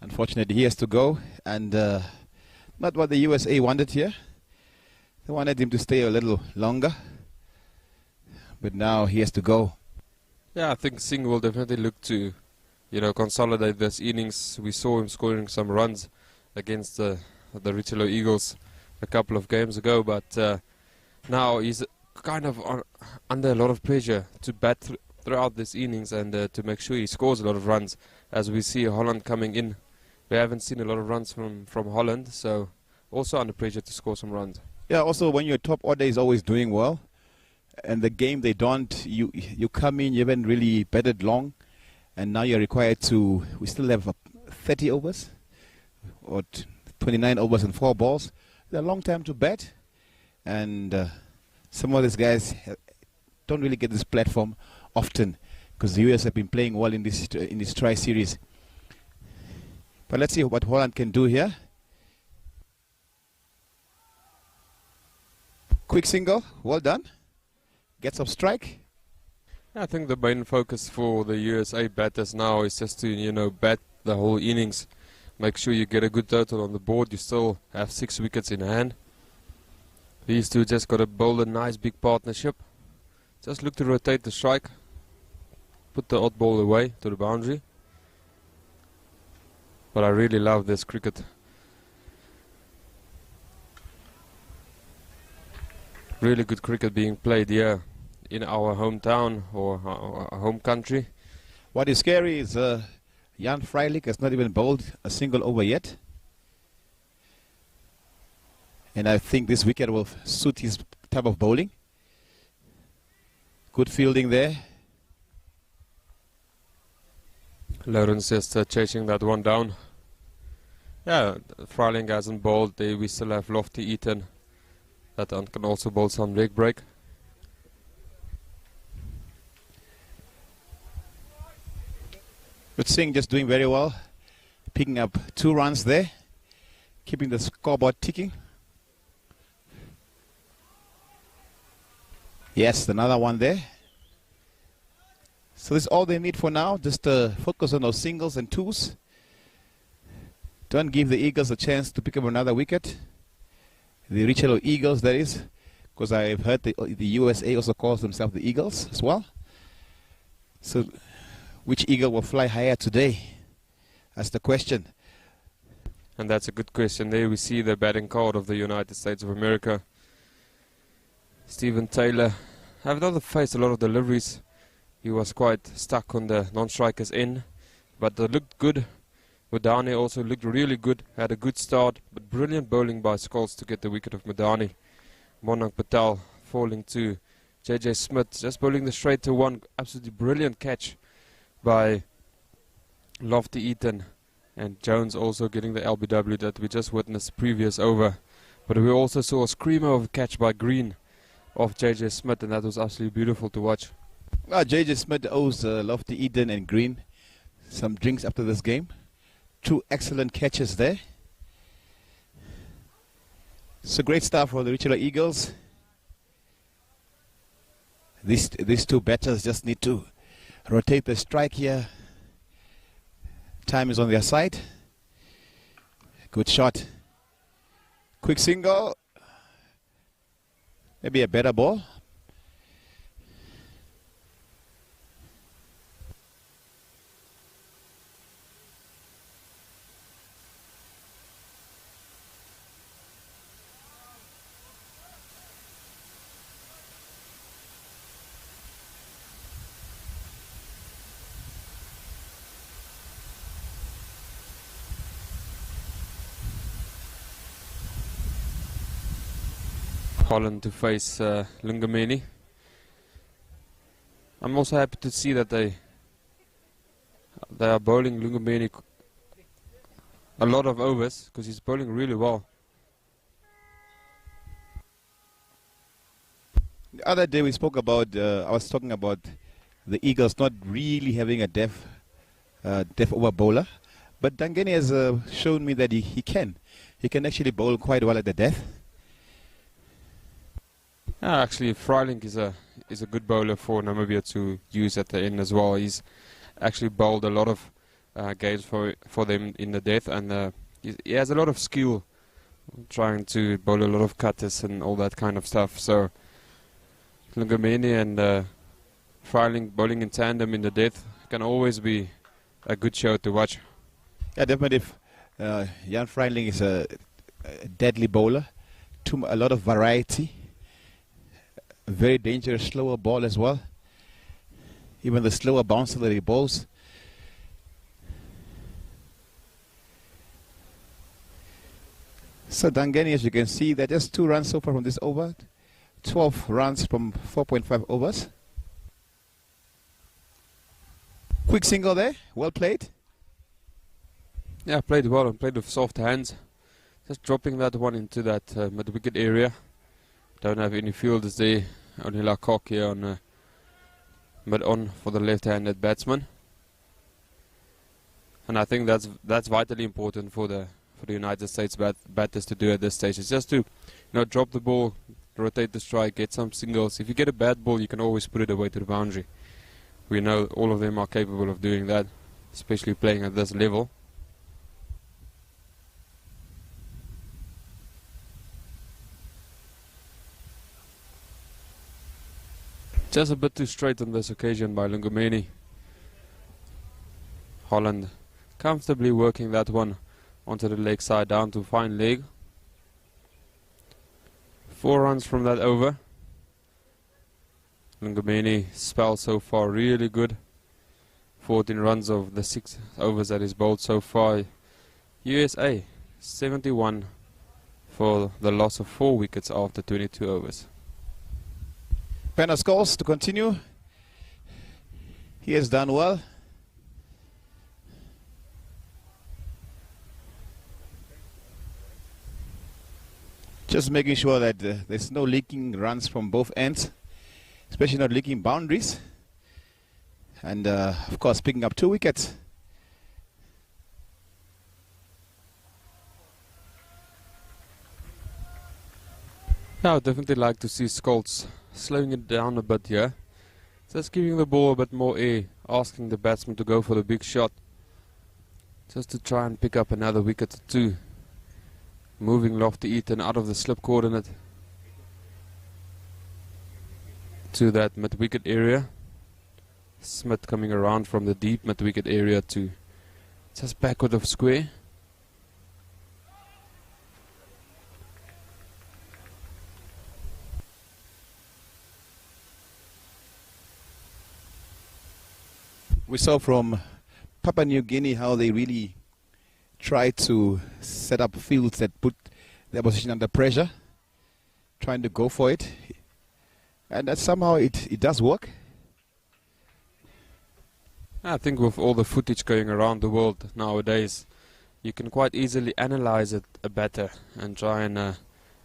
Unfortunately, he has to go, and not what the USA wanted here. They wanted him to stay a little longer, but now he has to go. Yeah, I think Singh will definitely look to, consolidate this innings. We saw him scoring some runs against the Richelieu Eagles a couple of games ago, but now he's kind of under a lot of pressure to bat throughout this innings and to make sure he scores a lot of runs, as we see Holland coming in we haven't seen a lot of runs from Holland, so also under pressure to score some runs. Yeah, also when your top order is always doing well, and the game they don't, you come in, you haven't really batted long, and now you're required to, we still have 30 overs, or 29 overs and 4 balls. It's a long time to bat, and some of these guys don't really get this platform often, because the US have been playing well in this tri-series. But let's see what Holland can do here. Quick single, well done. Gets off strike. I think the main focus for the USA batters now is just to, you know, bat the whole innings. Make sure you get a good total on the board. You still have 6 wickets in hand. These two just got to bowl a nice big partnership. Just look to rotate the strike. Put the odd ball away to the boundary. But I really love this cricket. Really good cricket being played here in our hometown or our home country. What is scary is Jan Freilich has not even bowled a single over yet. And I think this wicket will suit his type of bowling. Good fielding there. Lawrence just chasing that one down. Yeah, Freilich hasn't bowled. We still have Lofty Eaton. That one can also bowl some leg break. But Singh just doing very well. Picking up 2 runs there. Keeping the scoreboard ticking. Yes, another one there. So this is all they need for now. Just focus on those singles and twos. Don't give the Eagles a chance to pick up another wicket. The Richelieu Eagles, that is. Because I've heard the USA also calls themselves the Eagles as well. So which Eagle will fly higher today? That's the question. And that's a good question. There we see the batting card of the United States of America. Stephen Taylor. I've not faced a lot of deliveries. He was quite stuck on the non-strikers end. But they looked good. Madani also looked really good. Had a good start. But brilliant bowling by Scholes to get the wicket of Madani. Monang Patel falling to JJ Smith. Just bowling the straight to one. Absolutely brilliant catch by Lofty Eaton. And Jones also getting the LBW that we just witnessed previous over. But we also saw a screamer of a catch by Green of JJ Smith, and that was absolutely beautiful to watch. Well, JJ Smith owes Lofty Eaton and Green some drinks after this game. 2 excellent catches there. It's a great start for the Richelieu Eagles. These 2 batters just need to rotate the strike here. Time is on their side. Good shot. Quick single. Maybe a better ball. Holland to face Lungameni. I'm also happy to see that they are bowling Lungameni a lot of overs because he's bowling really well. The other day we spoke about, I was talking about the Eagles not really having a deaf over bowler. But Dangeni has shown me that he can. He can actually bowl quite well at the death. Actually, Freilich is a good bowler for Namibia to use at the end as well. He's actually bowled a lot of games for them in the death, and he has a lot of skill trying to bowl a lot of cutters and all that kind of stuff. So Lungameni and Freilich bowling in tandem in the death can always be a good show to watch. Yeah, definitely. Jan Freilich is a deadly bowler. A lot of variety. A very dangerous slower ball as well. Even the slower bouncer that he bowls. So Dangani, as you can see, they're just 2 runs so far from this over. 12 runs from 4.5 overs. Quick single there, well played. Yeah, played well and played with soft hands. Just dropping that one into that mid-wicket area. Don't have any fielders there. Only Lacock here on mid-on for the left-handed batsman. And I think that's vitally important for the United States batters to do at this stage. It's just to drop the ball, rotate the strike, get some singles. If you get a bad ball, you can always put it away to the boundary. We know all of them are capable of doing that, especially playing at this level. Just a bit too straight on this occasion by Lungumeni. Holland comfortably working that one onto the leg side down to fine leg. 4 runs from that over. Lungumeni spell so far really good. 14 runs of the 6 overs that he's bowled so far. USA 71 for the loss of 4 wickets after 22 overs. Penna scores to continue. He has done well. Just making sure that there's no leaking runs from both ends, especially not leaking boundaries. And of course picking up 2 wickets. I would definitely like to see Scholz slowing it down a bit here. Just giving the ball a bit more air, asking the batsman to go for the big shot. Just to try and pick up another wicket or 2. Moving Lofty Eaton out of the slip coordinate to that mid-wicket area. Smith coming around from the deep mid-wicket area to just backward of square. We saw from Papua New Guinea how they really try to set up fields that put the opposition under pressure, trying to go for it, and that somehow it does work. I think with all the footage going around the world nowadays, you can quite easily analyze a batter and try and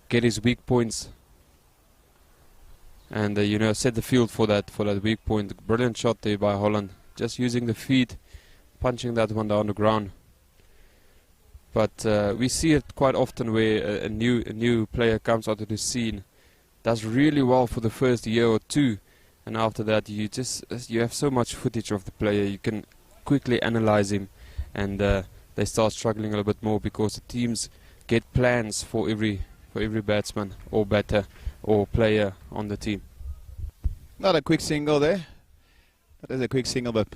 get his weak points and set the field for that weak point. Brilliant shot there by Holland, just using the feet, punching that one down the ground. But we see it quite often where a new player comes onto the scene, does really well for the first year or 2, and after that you have so much footage of the player, you can quickly analyze him, and they start struggling a little bit more because the teams get plans for every batsman or batter or player on the team. Not a quick single there. That is a quick single, but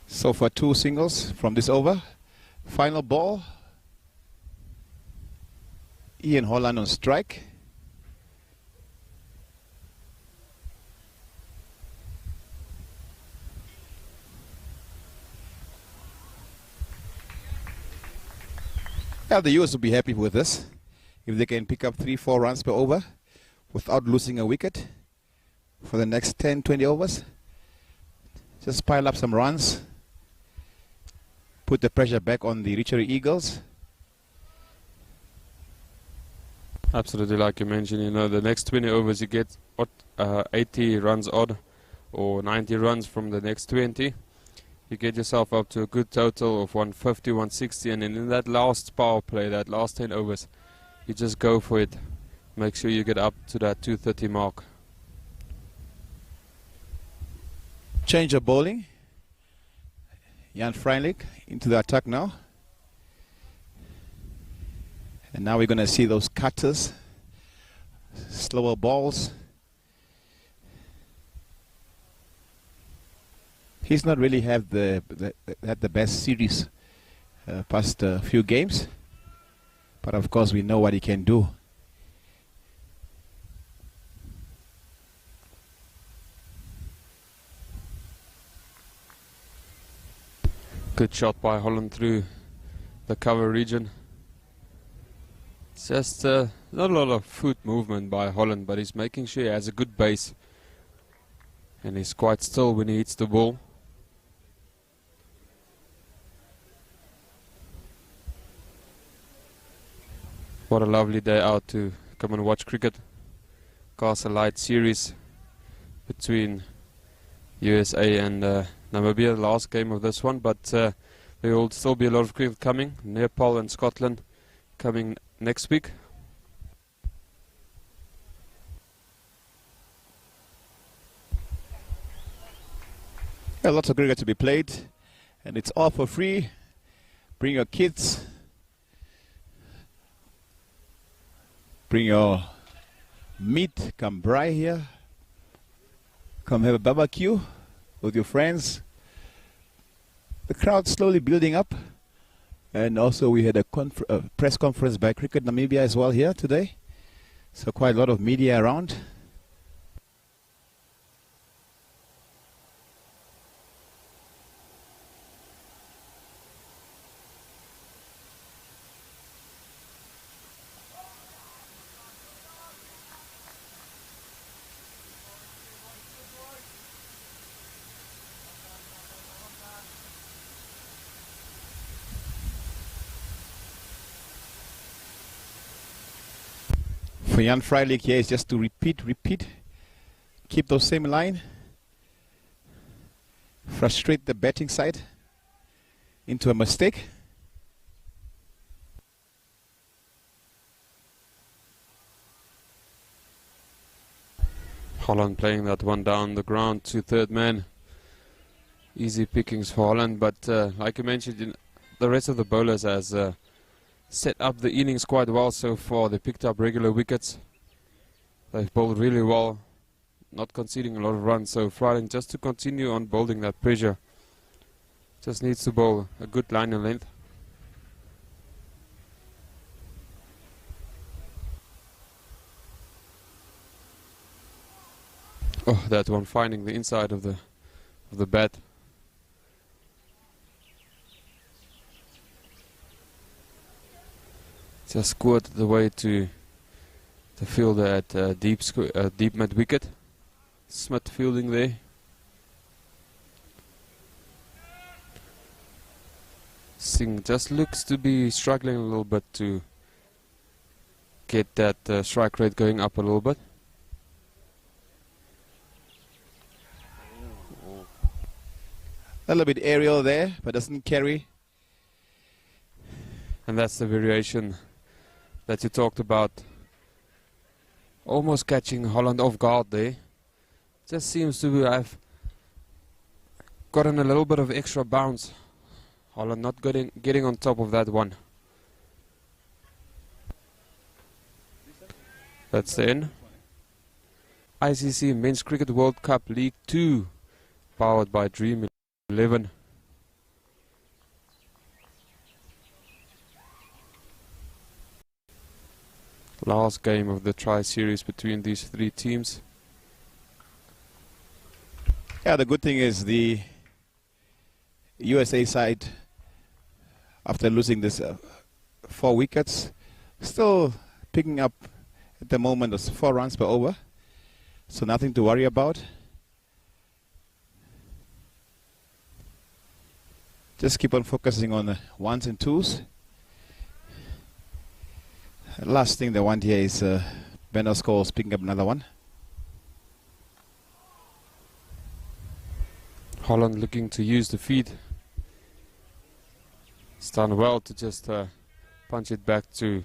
so far 2 singles from this over. Final ball. Ian Holland on strike. Yeah, the US will be happy with this if they can pick up 3-4 runs per over without losing a wicket for the next 10-20 overs. Just pile up some runs, put the pressure back on the Richard Eagles. Absolutely, like you mentioned, the next 20 overs you get 80 runs odd or 90 runs from the next 20. You get yourself up to a good total of 150, 160, and then in that last power play, that last 10 overs, you just go for it. Make sure you get up to that 230 mark. Change of bowling. Jan Freinlich into the attack now. And now we're going to see those cutters, slower balls. He's not really had the best series past a few games, but of course we know what he can do. Good shot by Holland through the cover region. It's just not a lot of foot movement by Holland, but he's making sure he has a good base. And he's quite still when he hits the ball. What a lovely day out to come and watch cricket. Castle Light series between USA and Namibia, the last game of this one, but there will still be a lot of cricket coming. Nepal and Scotland coming next week. Yeah, lots of cricket to be played, and it's all for free. Bring your kids, bring your meat, come braai here, come have a barbecue with your friends. The crowd's slowly building up, and also we had a press conference by Cricket Namibia as well here today, so quite a lot of media around. For Jan Freilich here is just to repeat, keep those same line, frustrate the batting side into a mistake. Holland playing that one down the ground to third man. Easy pickings for Holland, but like you mentioned, the rest of the bowlers has set up the innings quite well so far. They picked up regular wickets. They've bowled really well, not conceding a lot of runs. So Freilich just to continue on building that pressure. Just needs to bowl a good line and length. Oh, that one finding the inside of the bat. Just scored the way to the fielder at deep mid wicket. Smith fielding there. Singh just looks to be struggling a little bit to get that strike rate going up a little bit. A little bit aerial there, but doesn't carry. And that's the variation that you talked about. Almost catching Holland off guard there. Just seems to have gotten a little bit of extra bounce. Holland not getting on top of that one. That's the end. ICC Men's Cricket World Cup League 2, powered by Dream 11. Last game of the tri-series between these three teams. Yeah, the good thing is the USA side, after losing this 4 wickets, still picking up at the moment those 4 runs per over. So nothing to worry about. Just keep on focusing on the 1s and 2s. Last thing they want here is Bender Scholes picking up another one. Holland looking to use the feet. It's done well to just punch it back to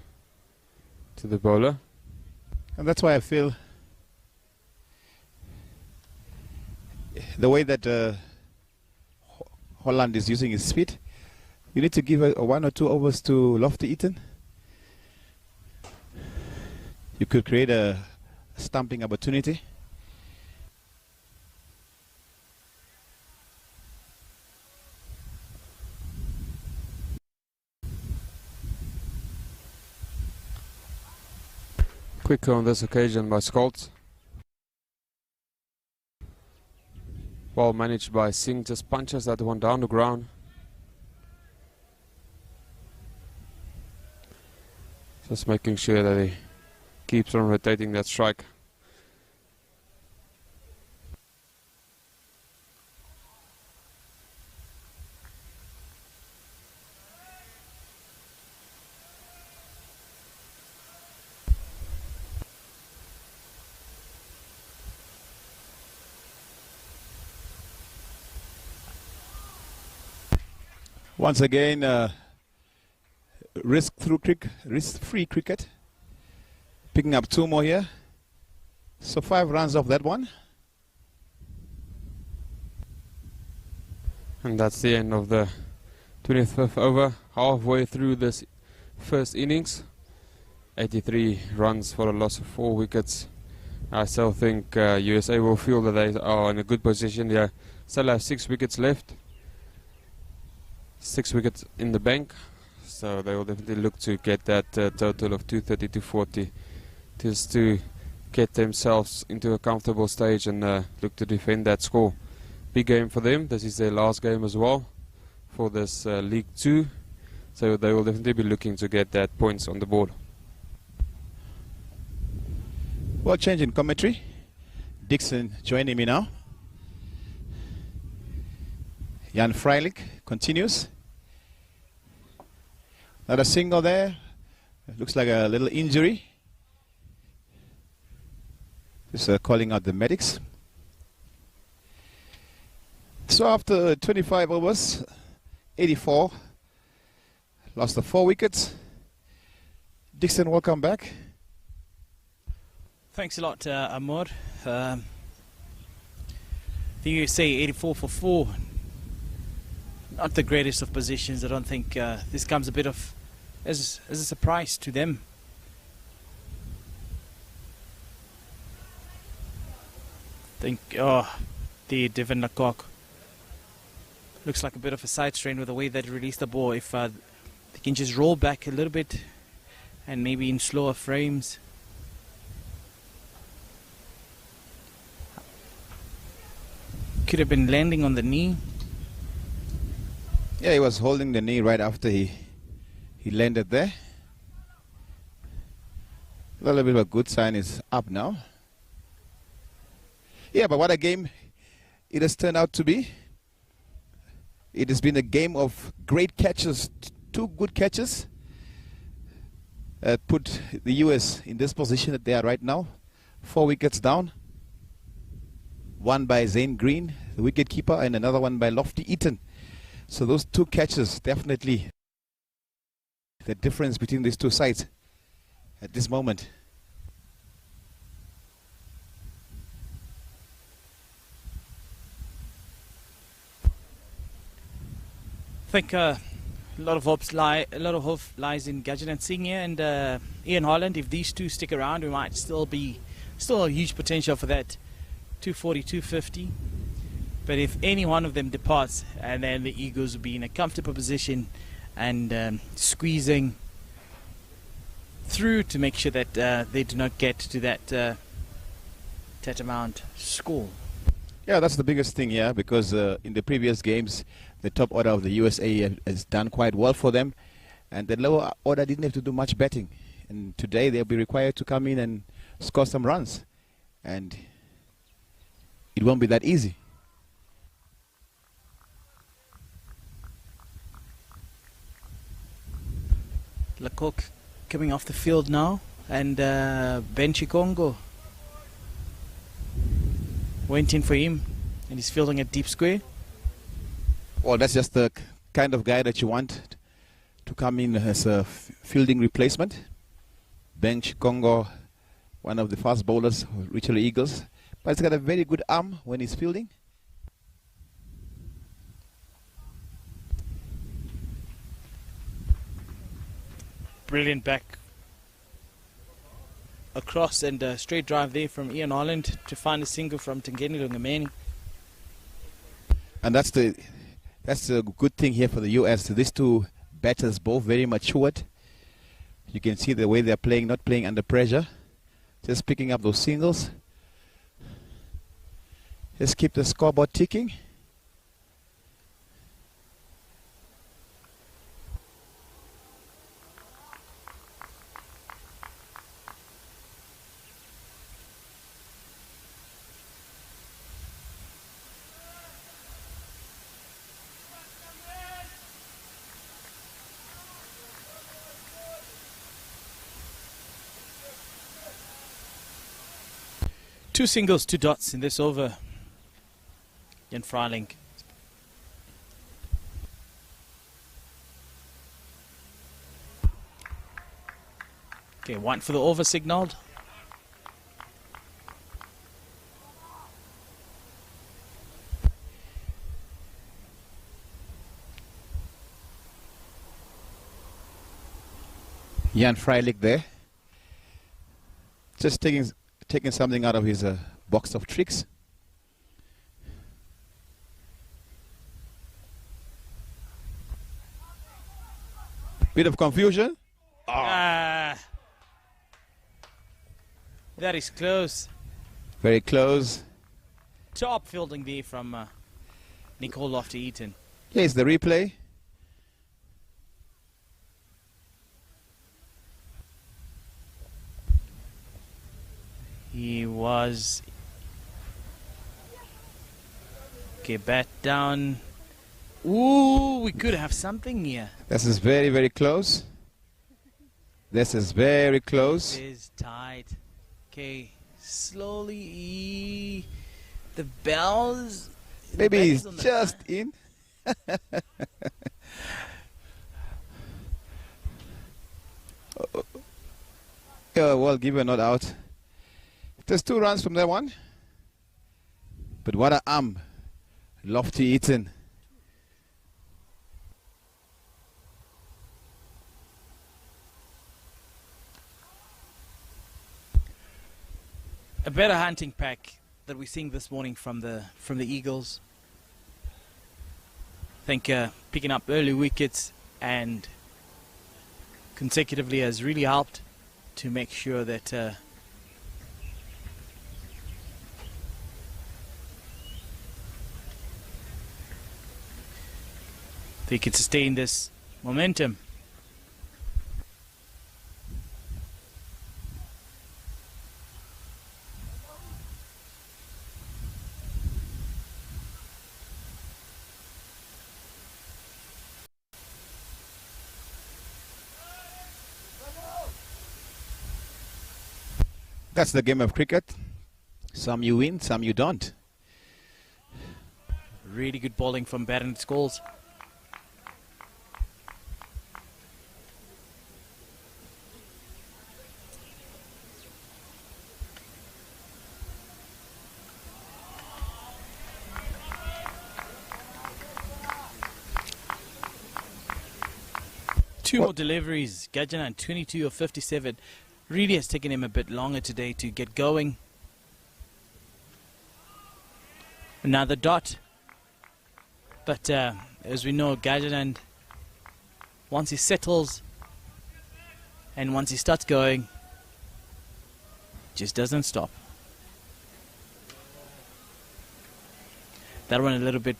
the bowler. And that's why I feel the way that Holland is using his feet, you need to give a 1 or 2 overs to Lofty Eaton. You could create a stumping opportunity. Quicker on this occasion by Scholz. Well managed by Singh, just punches that one down the ground. Just making sure that he keeps on rotating that strike. Once again, risk-free cricket. Picking up 2 more here. So 5 runs off that one. And that's the end of the 25th over. Halfway through this first innings. 83 runs for a loss of 4 wickets. I still think USA will feel that they are in a good position here. Still have 6 wickets left. 6 wickets in the bank. So they will definitely look to get that total of 230 to 40. Just to get themselves into a comfortable stage and look to defend that score. Big game for them. This is their last game as well for this League 2. So they will definitely be looking to get that points on the board. Well, change in commentary. Dixon joining me now. Jan Freilich continues. Another single there. Looks like a little injury. Just calling out the medics. So after 25 overs, 84, lost the 4 wickets. Dixon, welcome back. Thanks a lot, Amor. The USA 84 for 4. Not the greatest of positions. I don't think this comes a bit of as a surprise to them. The Devin Lecoq looks like a bit of a side strain with the way that he released the ball. If they can just roll back a little bit and maybe in slower frames. Could have been landing on the knee. Yeah, he was holding the knee right after he landed there. A little bit of a good sign is up now. Yeah, but what a game it has turned out to be. It has been a game of great catches, 2 good catches. Put the US in this position that they are right now. 4 wickets down. One by Zane Green, the wicketkeeper, and another one by Lofty Eaton. So those 2 catches definitely the difference between these 2 sides at this moment. I think a lot of hope lies in Gadget Singh here and Ian Holland. If these 2 stick around, we might still a huge potential for that 240, 250. But if any one of them departs, and then the Eagles will be in a comfortable position and squeezing through to make sure that they do not get to that tantamount score. Yeah, that's the biggest thing here, because in the previous games, the top order of the USA has done quite well for them, and the lower order didn't have to do much betting. And today they'll be required to come in and score some runs, and it won't be that easy. Lecoq coming off the field now, and Ben Chikongo went in for him, and he's fielding a deep square. Well, that's just the kind of guy that you want to come in as a fielding replacement. Ben Chikongo, one of the fast bowlers of Richard Eagles, but he's got a very good arm when he's fielding. Brilliant back across and a straight drive there from Ian Holland to find a single from Tangeni Lungameni. And that's the good thing here for the US. These 2 batters both very matured. You can see the way they're playing, not playing under pressure, just picking up those singles. Just keep the scoreboard ticking. Two singles, two dots in this over. Jan Freiling. Okay, one for the over signaled. Jan Freilich there. Just taking something out of his box of tricks. Bit of confusion. Ah, that is close. Very close. Top fielding there from Nicole Lofty-Eaton. Here's the replay. He was... Okay, bat down. Ooh, we could have something here. This is very, very close. This is very close. It is tight. Okay, slowly. The bells. Maybe the he's bells on the just line. in. Yeah, well, given not out. There's 2 runs from that one. But what a arm. Lofty-Eaton. A better hunting pack that we're seeing this morning from the Eagles. I think picking up early wickets and consecutively has really helped to make sure that they could sustain this momentum. That's the game of cricket. Some you win, some you don't. Really good bowling from Barron Scholes. Two more deliveries. Gajanan 22 of 57. Really has taken him a bit longer today to get going. Another dot. But as we know, Gajanan, once he settles and once he starts going, just doesn't stop. That one a little bit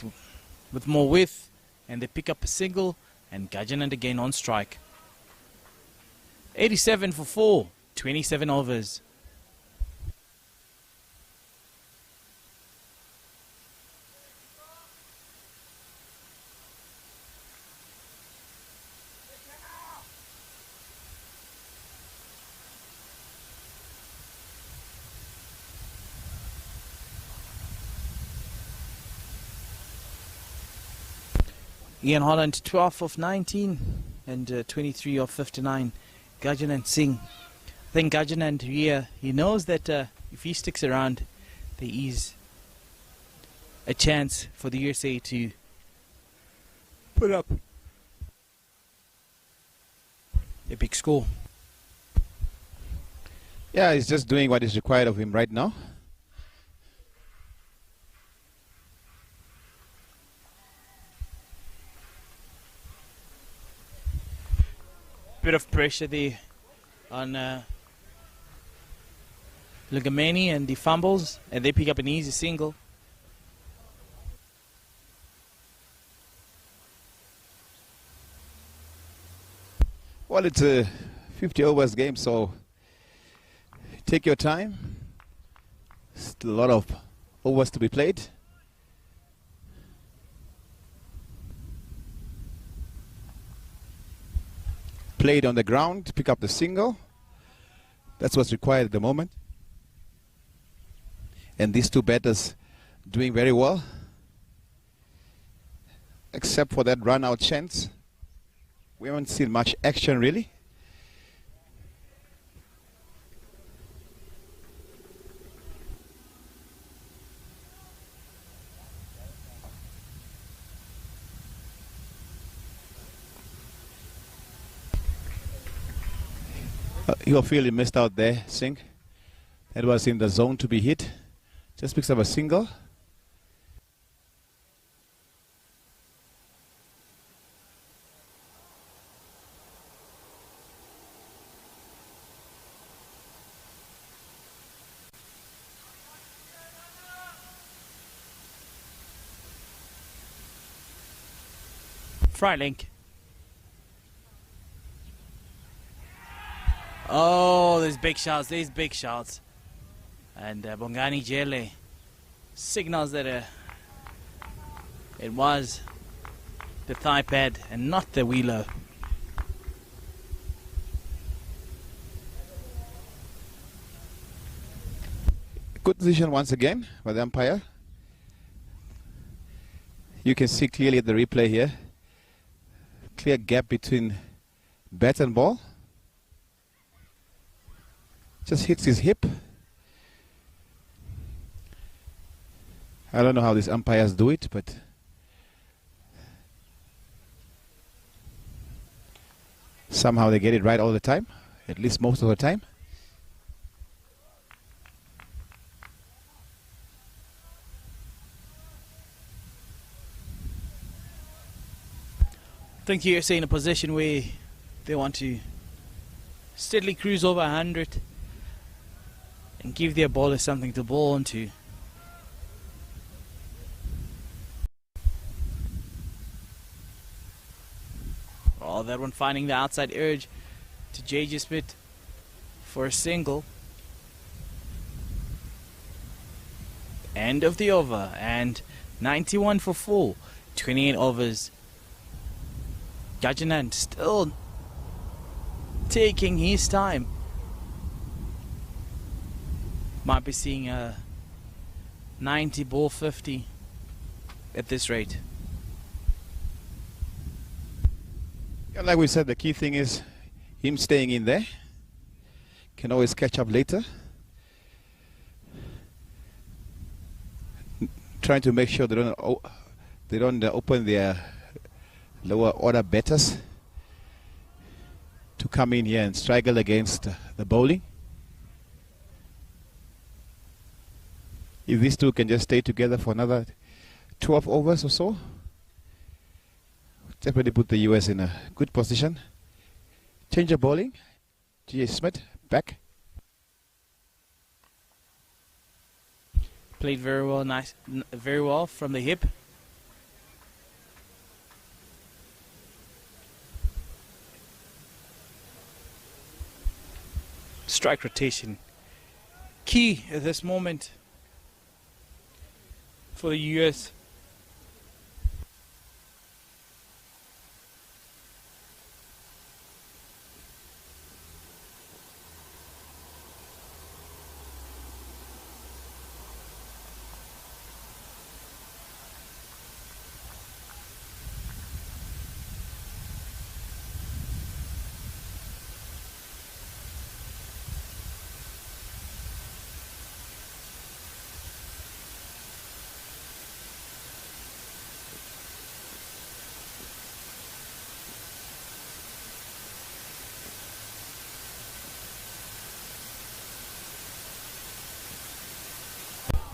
with more width, and they pick up a single, and Gajanan again on strike. 87 for 4, 27 overs. Ian Holland 12 of 19 and 23 of 59. Gajanan Singh. I think Gajanan here, he knows that if he sticks around, there is a chance for the USA to put up a big score. Yeah, he's just doing what is required of him right now. Bit of pressure there on Lugamani, and the fumbles, and they pick up an easy single. Well, it's a 50 overs game, so take your time. Still a lot of overs to be played. Played on the ground, pick up the single. That's what's required at the moment. And these two batters doing very well, except for that run out chance. We haven't seen much action really. You'll feel you missed out there, Singh. That was in the zone to be hit. Just picks up a single. Freilink. Oh, there's big shots, And Bongani Jele signals that it was the thigh pad and not the Willow. Good decision once again by the umpire. You can see clearly at the replay here, clear gap between bat and ball. Just hits his hip. I don't know how these umpires do it, but somehow they get it right all the time, at least most of the time. I think you're in a position where they want to steadily cruise over 100 and give their bowlers something to bowl onto. Oh, that one finding the outside edge to JJ Smith for a single. End of the over, and 91 for 4, 28 overs. Gajanand still taking his time. Might be seeing a 90 ball 50 at this rate. Yeah, like we said, the key thing is him staying in there. Can always catch up later. Trying to make sure they don't open their lower order batters to come in here and struggle against the bowling. If these two can just stay together for another 12 overs or so, definitely put the US in a good position. Change of bowling. J.J. Smith back. Played very well, very well from the hip. Strike rotation key at this moment for the US.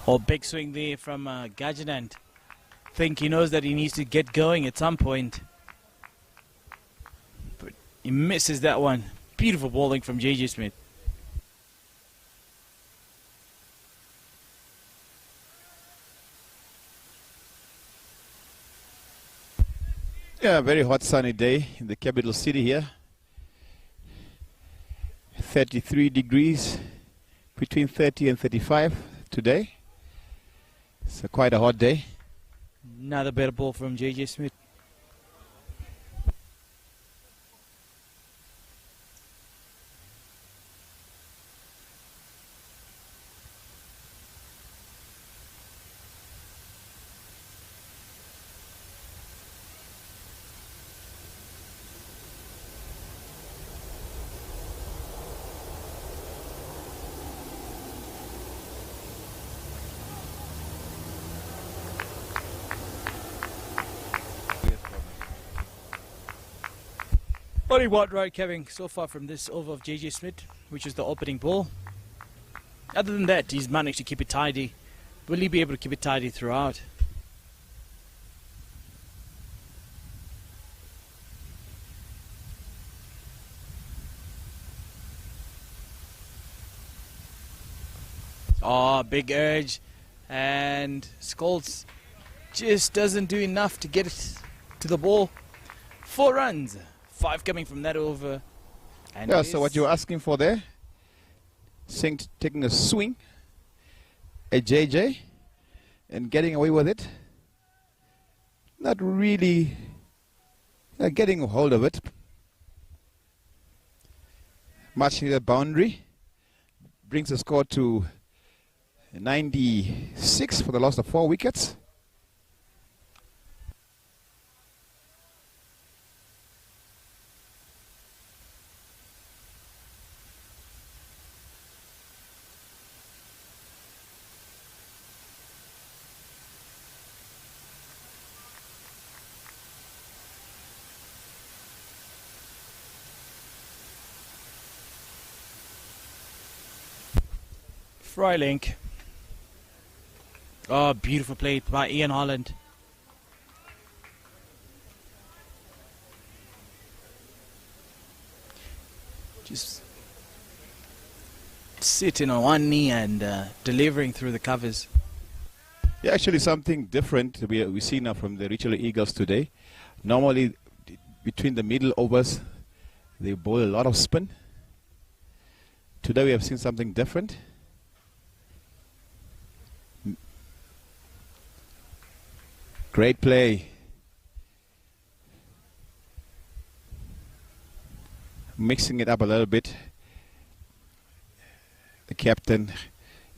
Oh, big swing there from Gajanand. Think he knows that he needs to get going at some point. But he misses that one. Beautiful bowling from J.J. Smith. Yeah, very hot sunny day in the capital city here. 33 degrees, between 30 and 35 today. It's quite a hot day. Another better ball from J.J. Smith. Only one right coming so far from this over of JJ Smith, which is the opening ball. Other than that, he's managed to keep it tidy. Will he be able to keep it tidy throughout? Oh, big urge. And Scholes just doesn't do enough to get it to the ball. 4 runs. 5 coming from that over. And Yeah, so what you're asking for there, taking a swing at JJ and getting away with it. Not really getting a hold of it. Matching the boundary brings the score to 96 for the loss of 4 wickets. Frylink. Oh, beautiful play by Ian Holland. Just sitting on one knee and delivering through the covers. Yeah, actually something different we see now from the Richelieu Eagles today. Normally, between the middle overs, they bowl a lot of spin. Today we have seen something different. Great play. Mixing it up a little bit. The captain,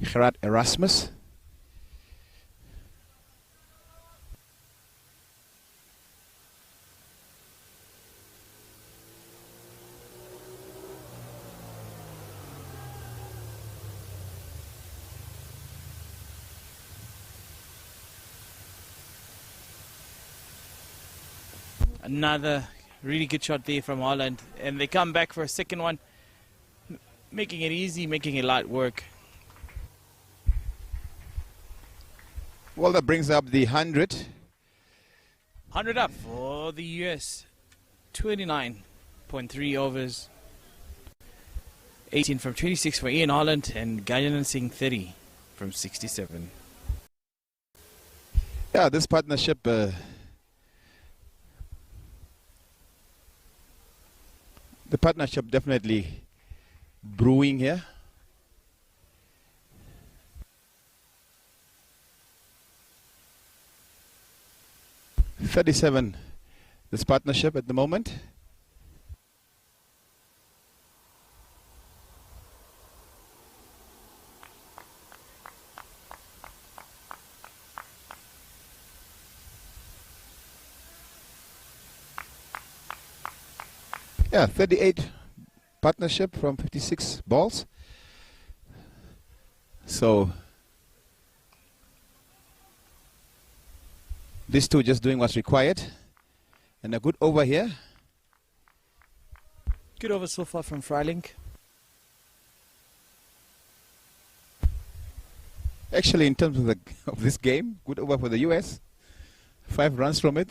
Gerard Erasmus. Another really good shot there from Holland. And they come back for a second one. Making it easy, making it light work. Well, that brings up the 100. 100 up for the US. 29.3 overs. 18 from 26 for Ian Holland. And Gajan Singh 30 from 67. Yeah, this partnership... the partnership definitely brewing here. .37 this partnership at the moment. Yeah, 38 partnership from 56 balls. So these two just doing what's required. And a good over here. Good over so far from Frylink. Actually, in terms of this game, good over for the US. 5 runs from it.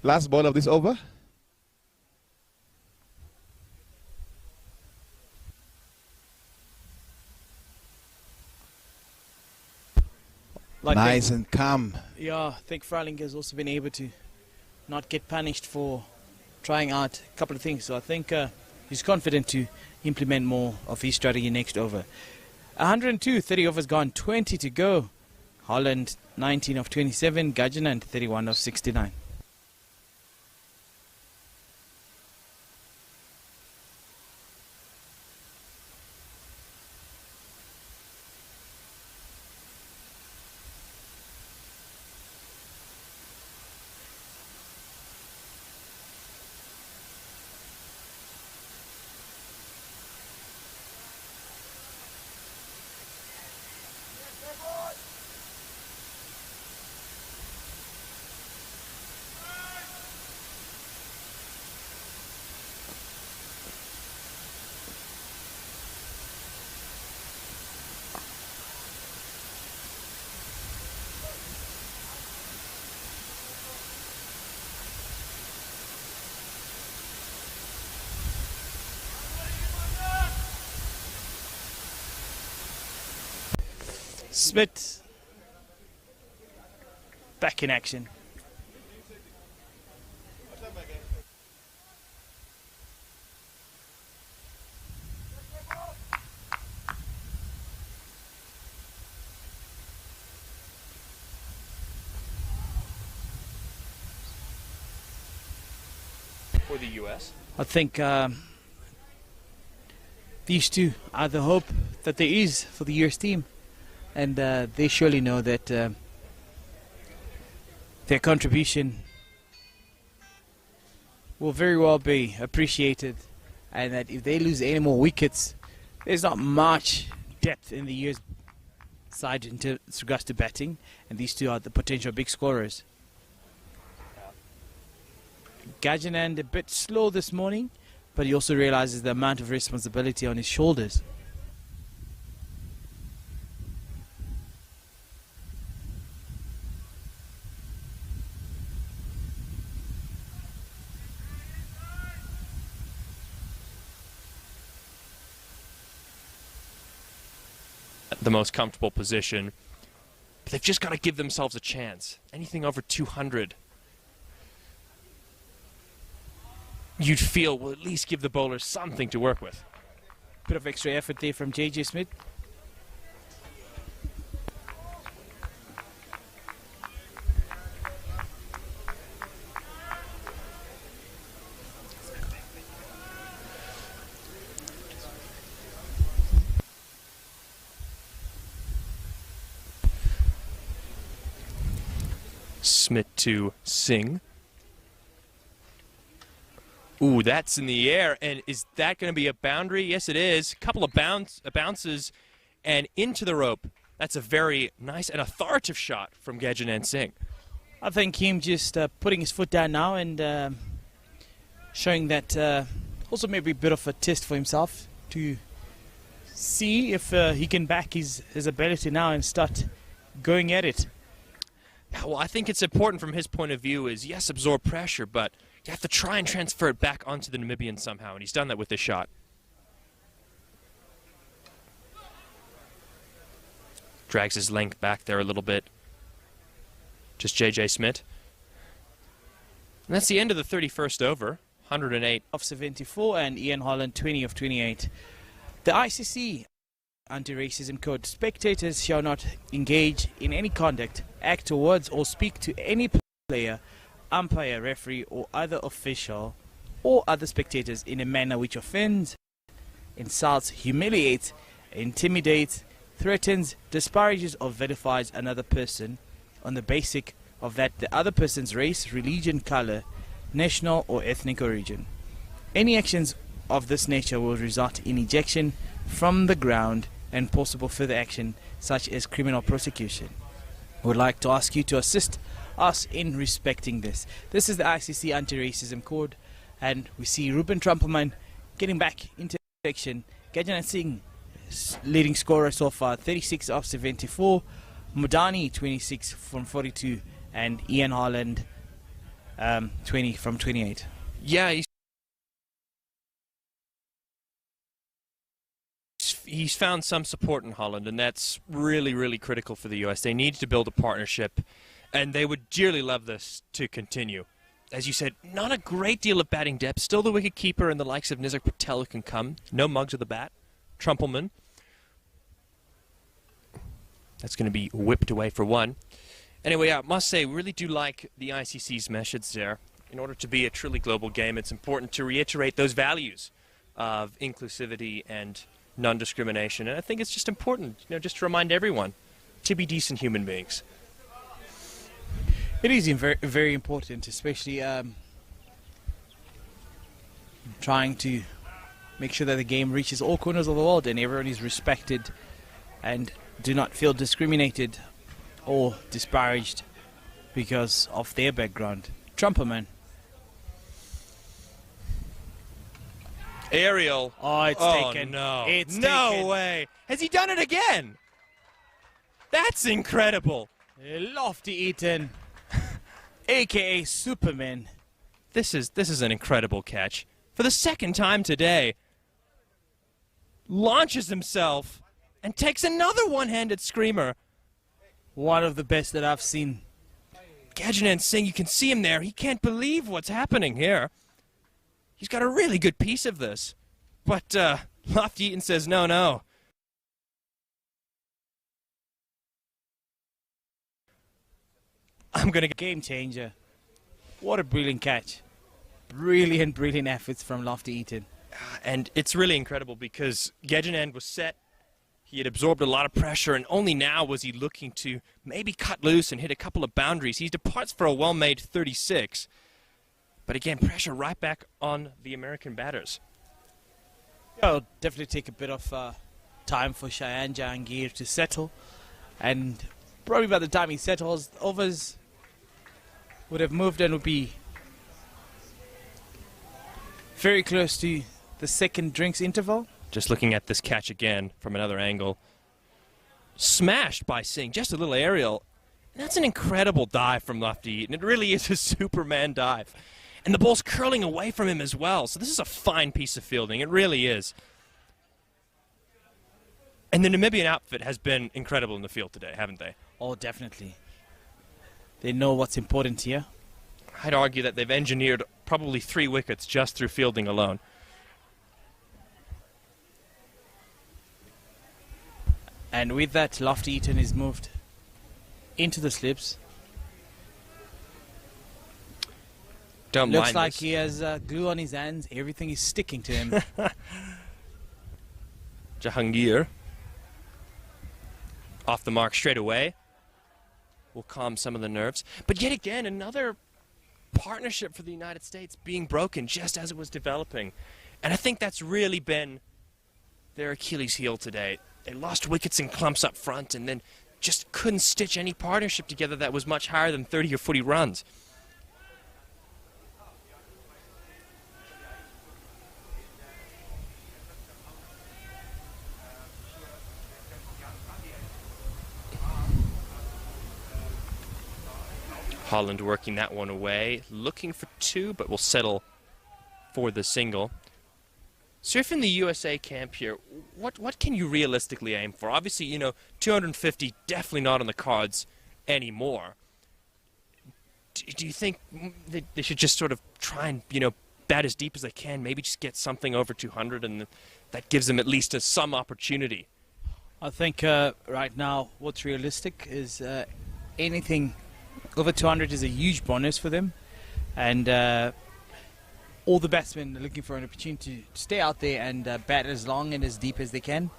Last ball of this over. Nice and calm. Yeah, I think Frylink has also been able to not get punished for trying out a couple of things. So I think he's confident to implement more of his strategy next over. 102, 30 overs gone, 20 to go. Holland 19 of 27, Gajan 31 of 69. Smith back in action. For the U.S. I think these two are the hope that there is for the US team, and they surely know that their contribution will very well be appreciated, and that if they lose any more wickets, there's not much depth in the US side in regards to batting, and these two are the potential big scorers. Gajanand a bit slow this morning, but he also realizes the amount of responsibility on his shoulders. The most comfortable position, but they've just got to give themselves a chance. Anything over 200, you'd feel will at least give the bowlers something to work with. Bit of extra effort there from JJ Smith. Smith to Singh. Ooh, that's in the air, and is that going to be a boundary? Yes, it is. A couple of bounces and into the rope. That's a very nice and authoritative shot from Gajanand Singh. I think him just putting his foot down now and showing that also maybe a bit of a test for himself to see if he can back his ability now and start going at it. Yeah, well, I think it's important from his point of view is, yes, absorb pressure, but you have to try and transfer it back onto the Namibian somehow, and he's done that with this shot. Drags his length back there a little bit. Just JJ Smith. And that's the end of the 31st over. 108 of 74 and Ian Holland 20 of 28. The ICC anti-racism code: spectators shall not engage in any conduct, act towards or speak to any player, umpire, referee or other official or other spectators in a manner which offends, insults, humiliates, intimidates, threatens, disparages or vilifies another person on the basis of that the other person's race, religion, color, national or ethnic origin. Any actions of this nature will result in ejection from the ground and possible further action such as criminal prosecution. We would like to ask you to assist us in respecting this. This is the ICC anti-racism code, and we see Ruben Trumpelman getting back into action. Gajanand Singh leading scorer so far, 36 of 74. Mudani 26 from 42, and Ian Holland 20 from 28. Yeah, he's found some support in Holland, and that's really, really critical for the US. They need to build a partnership, and they would dearly love this to continue. As you said, not a great deal of batting depth. Still the wicket-keeper and the likes of Nizar Patel who can come. No mugs of the bat. Trumpelman. That's going to be whipped away for one. Anyway, I must say, really do like the ICC's message there. In order to be a truly global game, it's important to reiterate those values of inclusivity and non-discrimination. And I think it's just important, just to remind everyone to be decent human beings. It is very, very important, especially trying to make sure that the game reaches all corners of the world and everyone is respected and do not feel discriminated or disparaged because of their background. Trumpelman. Aerial. Oh, it's taken. No. It's no taken. way. Has he done it again? That's incredible. Lofty Eaton, a.k.a. Superman. This is an incredible catch. For the second time today, launches himself and takes another one-handed screamer One of the best that I've seen. Gajanan Singh, you can see him there. He can't believe what's happening here. He's got a really good piece of this. But Lofty Eaton says, no, no. I'm going to Game changer. What a brilliant catch. Brilliant, brilliant efforts from Lofty Eaton. And it's really incredible because Gajanan was set. He had absorbed a lot of pressure, and only now was he looking to maybe cut loose and hit a couple of boundaries. He departs for a well-made 36. But again, pressure right back on the American batters. It'll definitely take a bit of time for Cheyenne Jahangir to settle. And probably by the time he settles, overs would have moved and would be very close to the second drinks interval. Just looking at this catch again from another angle. Smashed by Singh, just a little aerial. And that's an incredible dive from Lofty Eaton. It really is a Superman dive. And the ball's curling away from him as well. So this is a fine piece of fielding. It really is. And the Namibian outfit has been incredible in the field today, haven't they? Oh, definitely. They know what's important here. I'd argue that they've engineered probably 3 wickets just through fielding alone. And with that, Lofty Eaton is moved into the slips. Don't Looks mind like this. he has glue on his hands. Everything is sticking to him. Jahangir. Off the mark straight away. Will calm some of the nerves. But yet again, another partnership for the United States being broken just as it was developing. And I think that's really been their Achilles heel today. They lost wickets in clumps up front and then just couldn't stitch any partnership together that was much higher than 30 or 40 runs. Holland working that one away, looking for 2, but will settle for the single. Surfing the USA camp here, what can you realistically aim for? Obviously, you know, 250 definitely not on the cards anymore. Do you think they should just sort of try and, you know, bat as deep as they can, maybe just get something over 200, and that gives them at least some opportunity? I think right now what's realistic is anything over 200 is a huge bonus for them. And all the batsmen are looking for an opportunity to stay out there and bat as long and as deep as they can.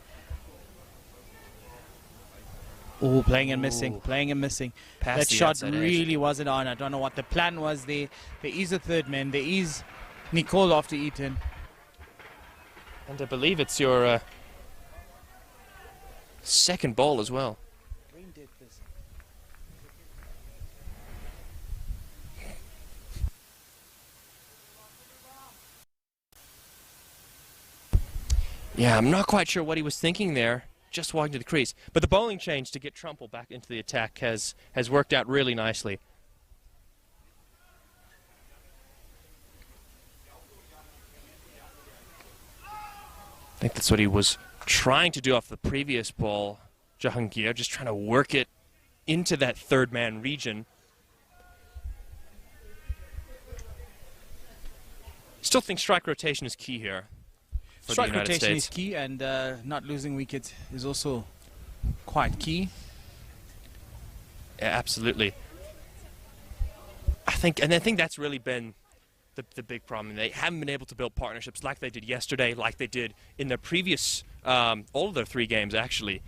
Oh, playing and missing, playing and missing. Past That the shot outside edge. really wasn't on. I don't know what the plan was there. There is a third man. There is Nicole Lofty Eaton. And I believe it's your second ball as well. Yeah, I'm not quite sure what he was thinking there, just walking to the crease. But the bowling change to get Trumple back into the attack has worked out really nicely. I think that's what he was trying to do off the previous ball, Jahangir, just trying to work it into that third man region. Still think strike rotation is key here. Strike rotation is key, and not losing wickets is also quite key. Yeah, absolutely. I think that's really been the big problem. They haven't been able to build partnerships like they did yesterday, like they did in their previous, all of their 3 games actually.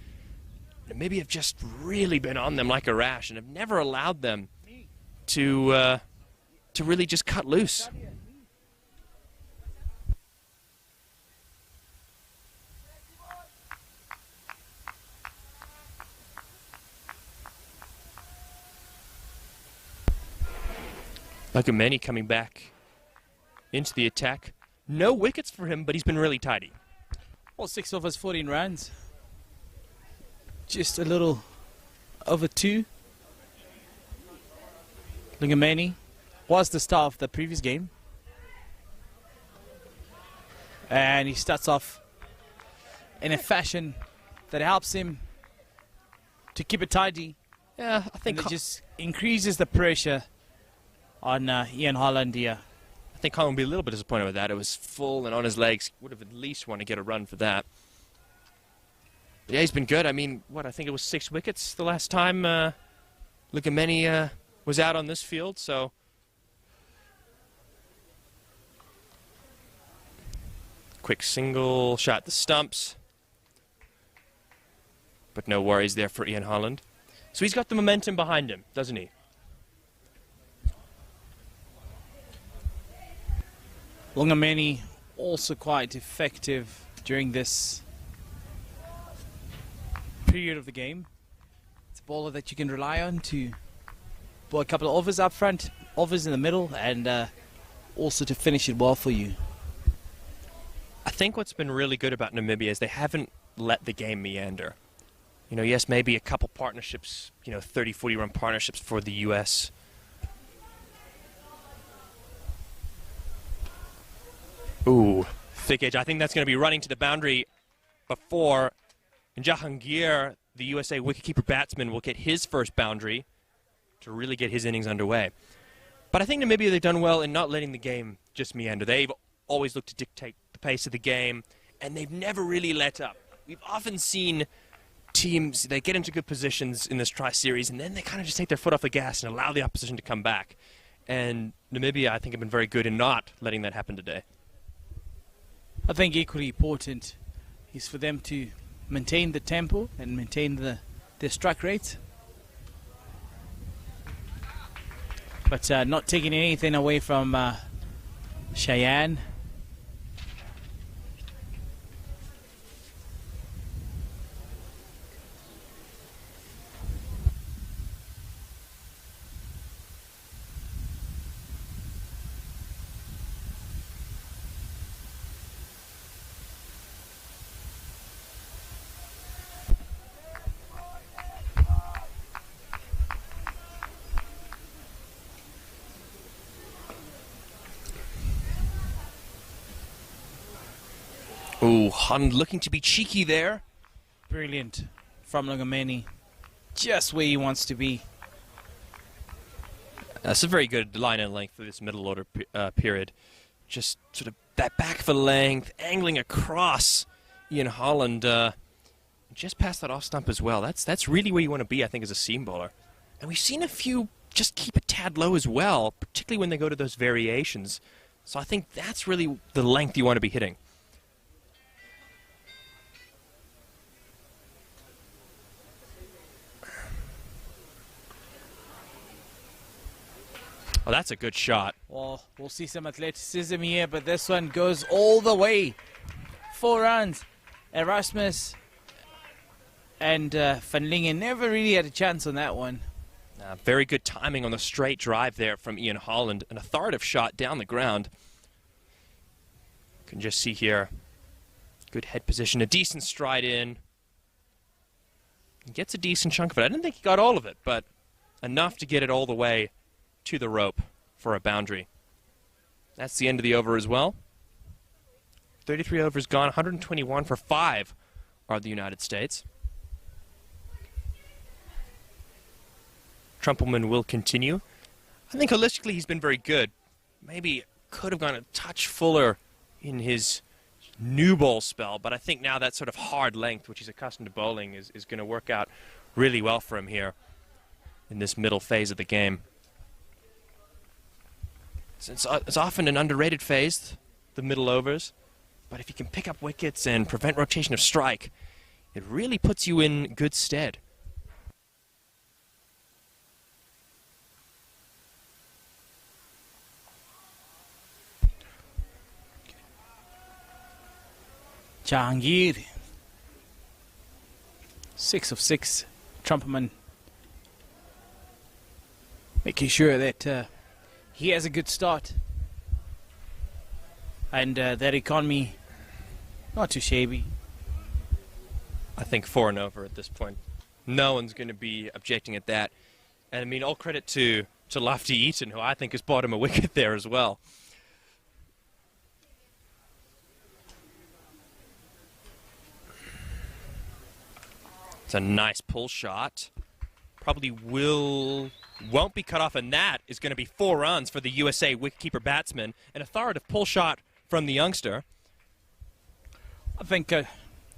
Maybe have just really been on them like a rash and have never allowed them to really just cut loose. Like a Many coming back into the attack. No wickets for him, but he's been really tidy. Well, 6 overs, 14 runs. Just a little over 2. Lingamani was the star of the previous game. And he starts off in a fashion that helps him to keep it tidy Yeah, I think And it just increases the pressure on Ian Holland here. I think Colin will be a little bit disappointed with that. It was full and on his legs. Would have at least want to get a run for that. But yeah, he's been good. I mean, I think it was 6 wickets the last time Lukameni was out on this field, so... Quick single shot the stumps. But no worries there for Ian Holland. So he's got the momentum behind him, doesn't he? Lungameni also quite effective during this period of the game. It's a bowler that you can rely on to bowl a couple of overs up front, overs in the middle, and also to finish it well for you. I think what's been really good about Namibia is they haven't let the game meander. You know, yes, maybe a couple partnerships, 30, 40 run partnerships for the US. Ooh, thick edge. I think that's going to be running to the boundary before Jahangir, the USA wicketkeeper batsman, will get his first boundary to really get his innings underway. But I think Namibia, they've done well in not letting the game just meander. They've always looked to dictate the pace of the game, and they've never really let up. We've often seen teams, they get into good positions in this tri-series, and then they kind of just take their foot off the gas and allow the opposition to come back. And Namibia, I think, have been very good in not letting that happen today. I think equally important is for them to maintain the tempo and maintain their strike rates. But not taking anything away from Cheyenne. Ooh, Hunt looking to be cheeky there. Brilliant from Lungameni. Just where he wants to be. That's a very good line and length for this middle order period. Just sort of that back for length, angling across Ian Holland. Just past that off stump as well. That's really where you want to be, I think, as a seam bowler. And we've seen a few just keep a tad low as well, particularly when they go to those variations. So I think that's really the length you want to be hitting. Oh, that's a good shot. Well, we'll see some athleticism here, but this one goes all the way. 4 runs. Erasmus and Van Lingen never really had a chance on that one. Very good timing on the straight drive there from Ian Holland. An authoritative shot down the ground. You can just see here. Good head position. A decent stride in. He gets a decent chunk of it. I didn't think he got all of it, but enough to get it all the way to the rope for a boundary. That's the end of the over as well. 33 overs gone, 121 for 5 are the United States. Trumpelman will continue. I think holistically he's been very good. Maybe could have gone a touch fuller in his new bowl spell, but I think now that sort of hard length, which he's accustomed to bowling, is going to work out really well for him here in this middle phase of the game. It's often an underrated phase, the middle overs, but if you can pick up wickets and prevent rotation of strike, it really puts you in good stead. Jahangir. 6 of 6. Trumpelman making sure that he has a good start. And that economy, not too shabby. I think 4 and over at this point. No one's going to be objecting at that. And I mean, all credit to Lofty Eaton, who I think has bought him a wicket there as well. It's a nice pull shot. probably won't be cut off, and that is going to be 4 runs for the USA wicketkeeper batsman. An authoritative pull shot from the youngster. I think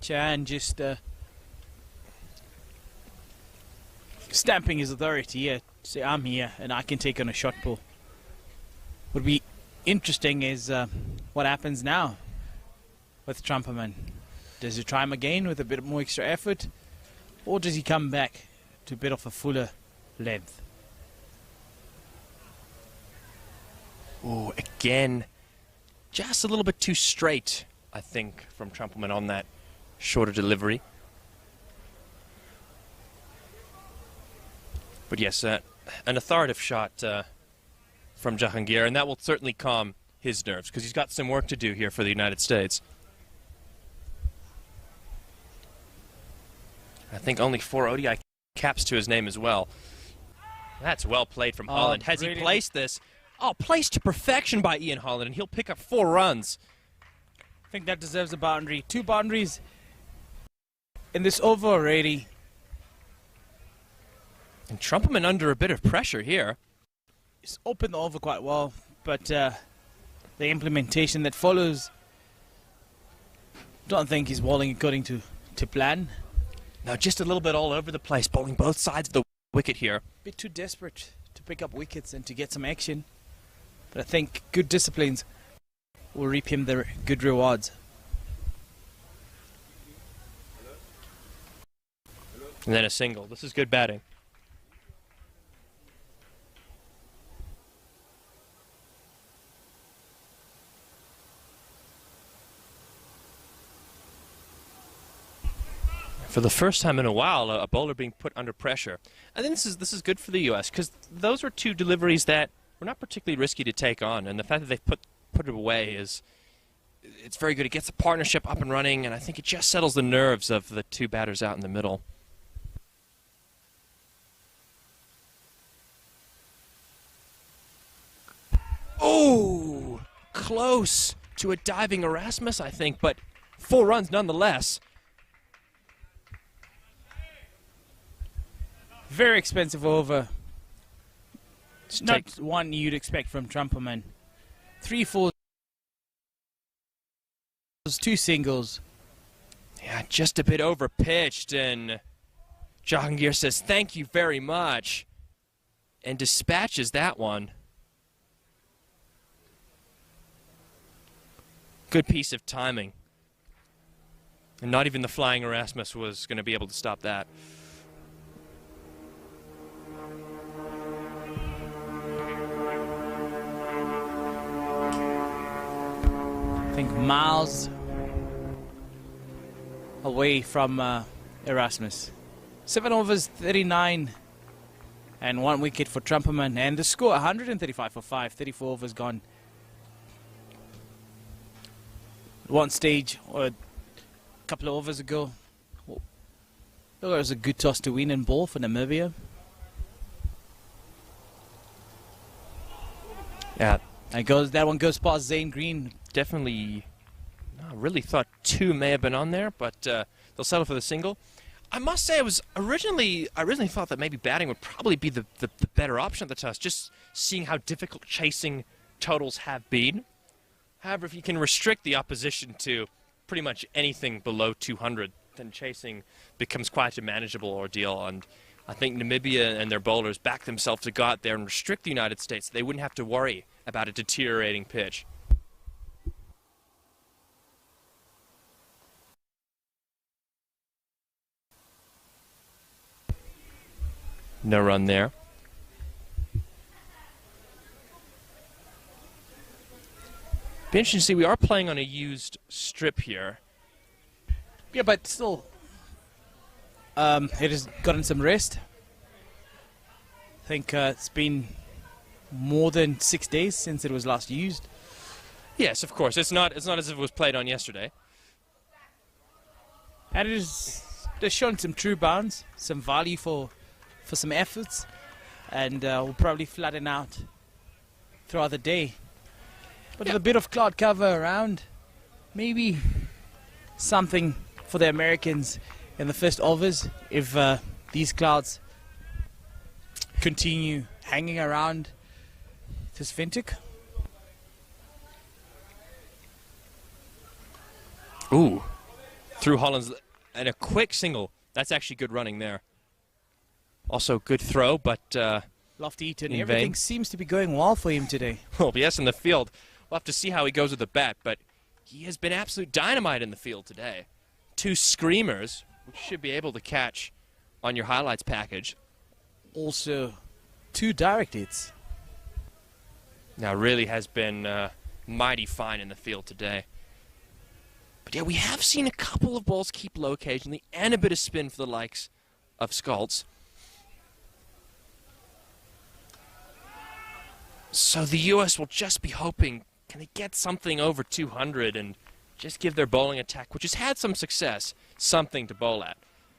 Chan just stamping his authority here. Say, I'm here and I can take on a shot pull. What would be interesting is what happens now with Trumperman. Does he try him again with a bit more extra effort, or does he come back to a bit of a fuller length? Oh, again, just a little bit too straight, I think, from Trumperman on that shorter delivery. But yes, an authoritative shot from Jahangir, and that will certainly calm his nerves, because he's got some work to do here for the United States. I think only 4 ODI caps to his name as well. That's well played from Holland. Has he placed this? Oh, placed to perfection by Ian Holland, and he'll pick up 4 runs. I think that deserves a boundary. 2 boundaries in this over already. And Trumperman under a bit of pressure here. He's opened the over quite well, but the implementation that follows, don't think he's bowling according to plan. Now just a little bit all over the place, bowling both sides of the wicket here. A bit too desperate to pick up wickets and to get some action. But I think good disciplines will reap him the good rewards. And then a single. This is good batting. For the first time in a while, a bowler being put under pressure. I think this is good for the U.S. because those are 2 deliveries that were not particularly risky to take on, and the fact that they've put it away it's very good. It gets a partnership up and running, and I think it just settles the nerves of the 2 batters out in the middle. Oh, close to a diving Erasmus, I think, but 4 runs nonetheless. Very expensive over. It's not one you'd expect from Trumperman. 3 fours, 2 singles. Yeah, just a bit over pitched, and Jahangir says thank you very much and dispatches that one. Good piece of timing. And not even the flying Erasmus was going to be able to stop that. I think miles away from Erasmus. 7 overs, 39, and 1 wicket for Trumperman. And the score, 135 for 5, 34 overs gone. One stage, or a couple of overs ago, it was a good toss to win and ball for Namibia. Yeah, That one goes past Zane Green. definitely. I really thought 2 may have been on there, but they'll settle for the single. I must say, I originally thought that maybe batting would probably be the better option at the toss, just seeing how difficult chasing totals have been. However, if you can restrict the opposition to pretty much anything below 200, then chasing becomes quite a manageable ordeal. And I think Namibia and their bowlers back themselves to go out there and restrict the United States so they wouldn't have to worry about a deteriorating pitch. No run there. Be interesting to see. We are playing on a used strip here. Yeah, but still, it has gotten some rest. I think it's been more than 6 days since it was last used. Yes, of course. It's not as if it was played on yesterday. And they're showing some true bounds, some value for some efforts, and will probably flatten out throughout the day. But with a bit of cloud cover around, maybe something for the Americans in the first overs if these clouds continue hanging around this Vintic. Ooh, through Holland's and a quick single. That's actually good running there. Also good throw, but Lofty Eaton, in everything vain. seems to be going well for him today. Well, yes, in the field. We'll have to see how he goes with the bat, but he has been absolute dynamite in the field today. 2 screamers, which you should be able to catch on your highlights package. Also, 2 direct hits. Now, really has been mighty fine in the field today. But yeah, we have seen a couple of balls keep low occasionally, and a bit of spin for the likes of Scholz. So the U.S. will just be hoping, can they get something over 200 and just give their bowling attack, which has had some success, something to bowl at.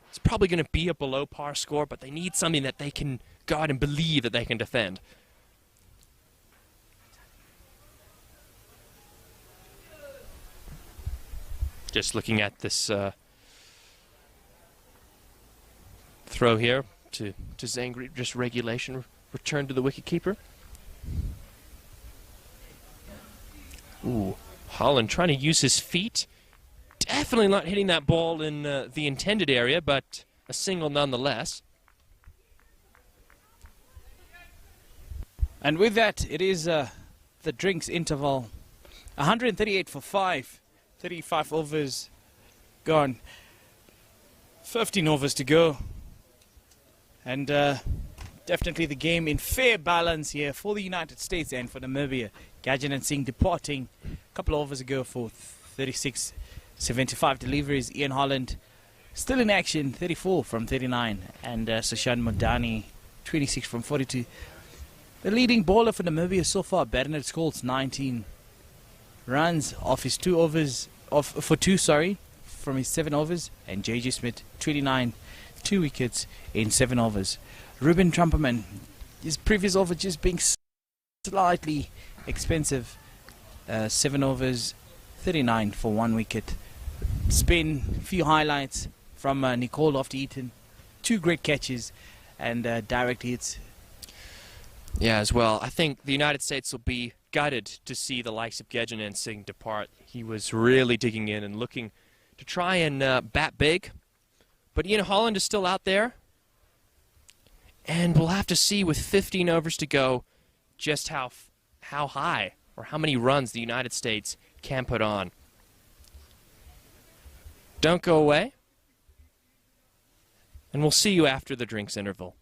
It's probably going to be a below par score, but they need something that they can go out and believe that they can defend. Just looking at this throw here to Zangri, just regulation, return to the wicketkeeper. Ooh, Holland trying to use his feet. Definitely not hitting that ball in the intended area, but a single nonetheless. And with that, it is the drinks interval. 138 for 5. 35 overs gone. 15 overs to go. And definitely the game in fair balance here for the United States and for Namibia. Gajan Singh departing a couple of overs ago for 36, 75 deliveries. Ian Holland still in action, 34 from 39. And Sushant Modani, 26 from 42. The leading bowler for Namibia so far, Bernard Scholz, 19 runs off his 2 overs, from his 7 overs. And JJ Smith, 29, 2 wickets in 7 overs. Ruben Trumperman, his previous over just being slightly expensive. 7 overs, 39 for 1 wicket. Spin, few highlights from Nicole Lofty-Eaton. 2 great catches and direct hits. Yeah, as well. I think the United States will be gutted to see the likes of Gajan Singh depart. He was really digging in and looking to try and bat big. But Ian Holland is still out there. And we'll have to see with 15 overs to go just how high or how many runs the United States can put on. Don't go away. And we'll see you after the drinks interval.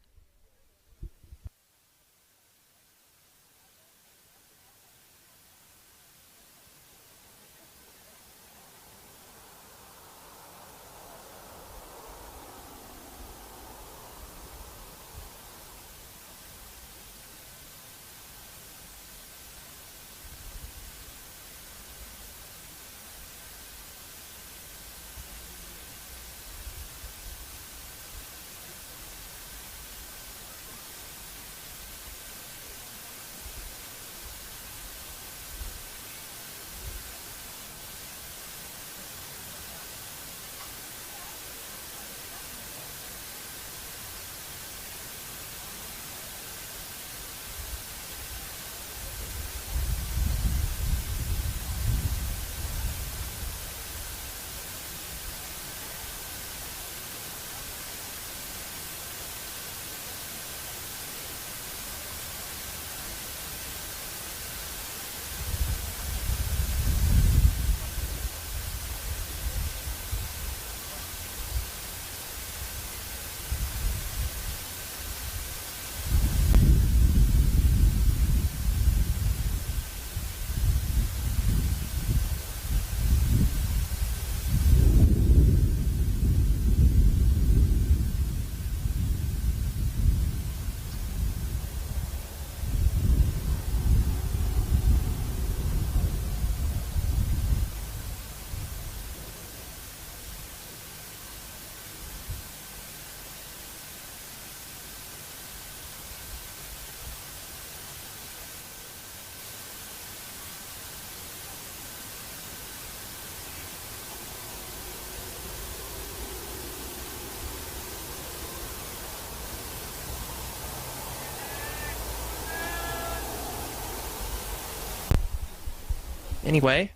Anyway,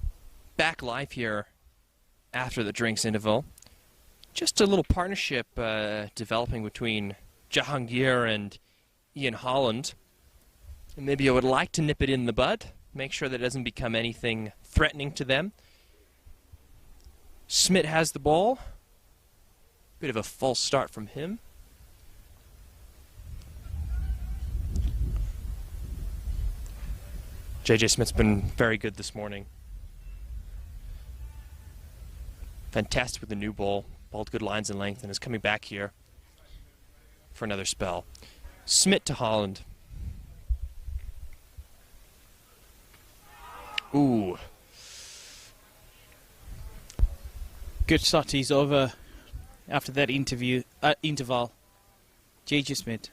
back live here after the drinks interval. Just a little partnership developing between Jahangir and Ian Holland. Namibia would like to nip it in the bud, make sure that it doesn't become anything threatening to them. Smith has the ball. Bit of a false start from him. JJ Smith's been very good this morning. Fantastic with the new ball. Balled good lines and length and is coming back here for another spell. Smith to Holland. Ooh. Good shot. He's over after that interval. JJ Smith.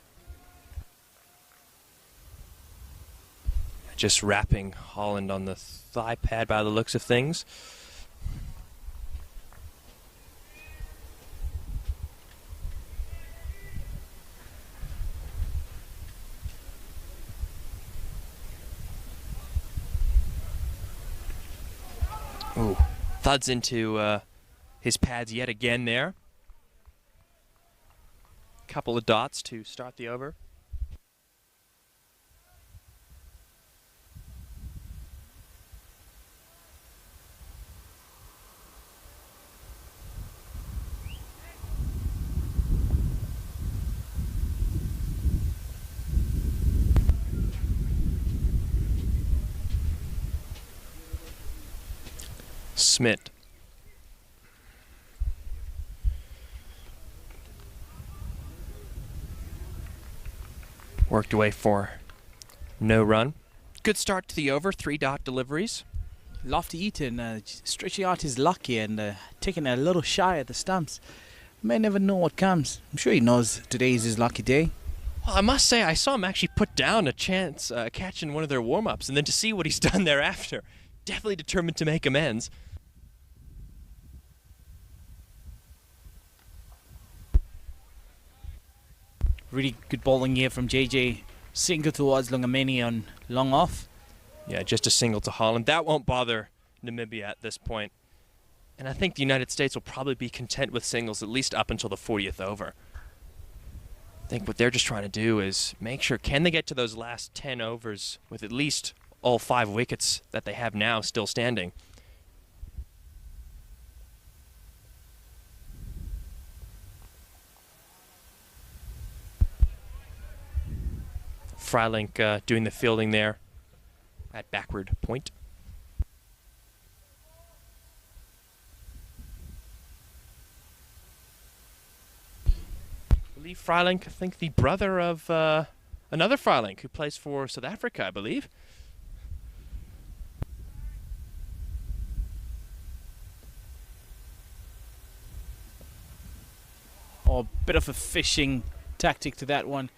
Just wrapping Holland on the thigh pad by the looks of things. Ooh, thuds into his pads yet again there. Couple of dots to start the over. Smith. Worked away for no run. Good start to the over, 3-dot deliveries. Lofty Eaton stretching out his luck here and taking a little shy at the stumps. May never know what comes. I'm sure he knows today is his lucky day. Well, I must say, I saw him actually put down a chance catching one of their warm-ups, and then to see what he's done thereafter. Definitely determined to make amends. Really good bowling here from JJ. Single towards Lungameni on long off. Yeah, just a single to Holland. That won't bother Namibia at this point. And I think the United States will probably be content with singles at least up until the 40th over. I think what they're just trying to do is make sure, can they get to those last 10 overs with at least all 5 wickets that they have now still standing? Freilink doing the fielding there at backward point. I believe Freilink, I think the brother of another Freilink who plays for South Africa, I believe. Oh, bit of a fishing tactic to that one.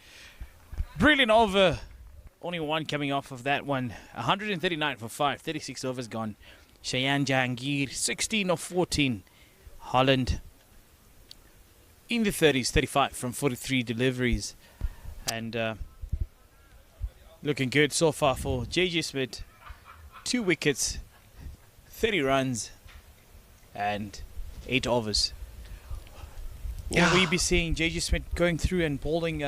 Brilliant over. Only one coming off of that one. 139 for 5. 36 overs gone. Cheyenne Jahangir, 16 of 14. Holland in the 30s, 35 from 43 deliveries. And looking good so far for JJ Smith. 2 wickets, 30 runs, and 8 overs. Will we be seeing JJ Smith going through and bowling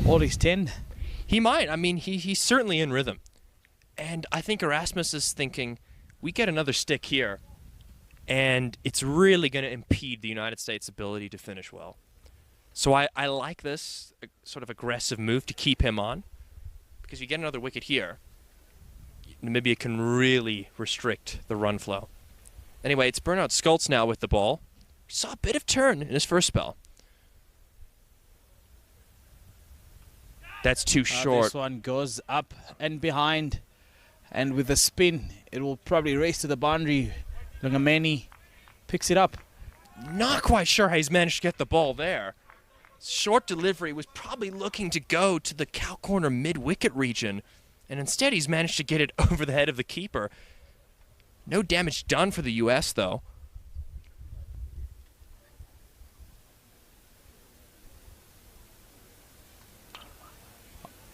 all his 10? He might. I mean, he's certainly in rhythm. And I think Erasmus is thinking, we get another stick here, and it's really going to impede the United States' ability to finish well. So I like this sort of aggressive move to keep him on, because you get another wicket here, Namibia can really restrict the run flow. Anyway, it's Bernard Schultz now with the ball. We saw a bit of turn in his first spell. That's too short. This one goes up and behind, and with a spin, it will probably race to the boundary. Lungameni picks it up. Not quite sure how he's managed to get the ball there. Short delivery was probably looking to go to the cow corner mid-wicket region, and instead he's managed to get it over the head of the keeper. No damage done for the U.S., though.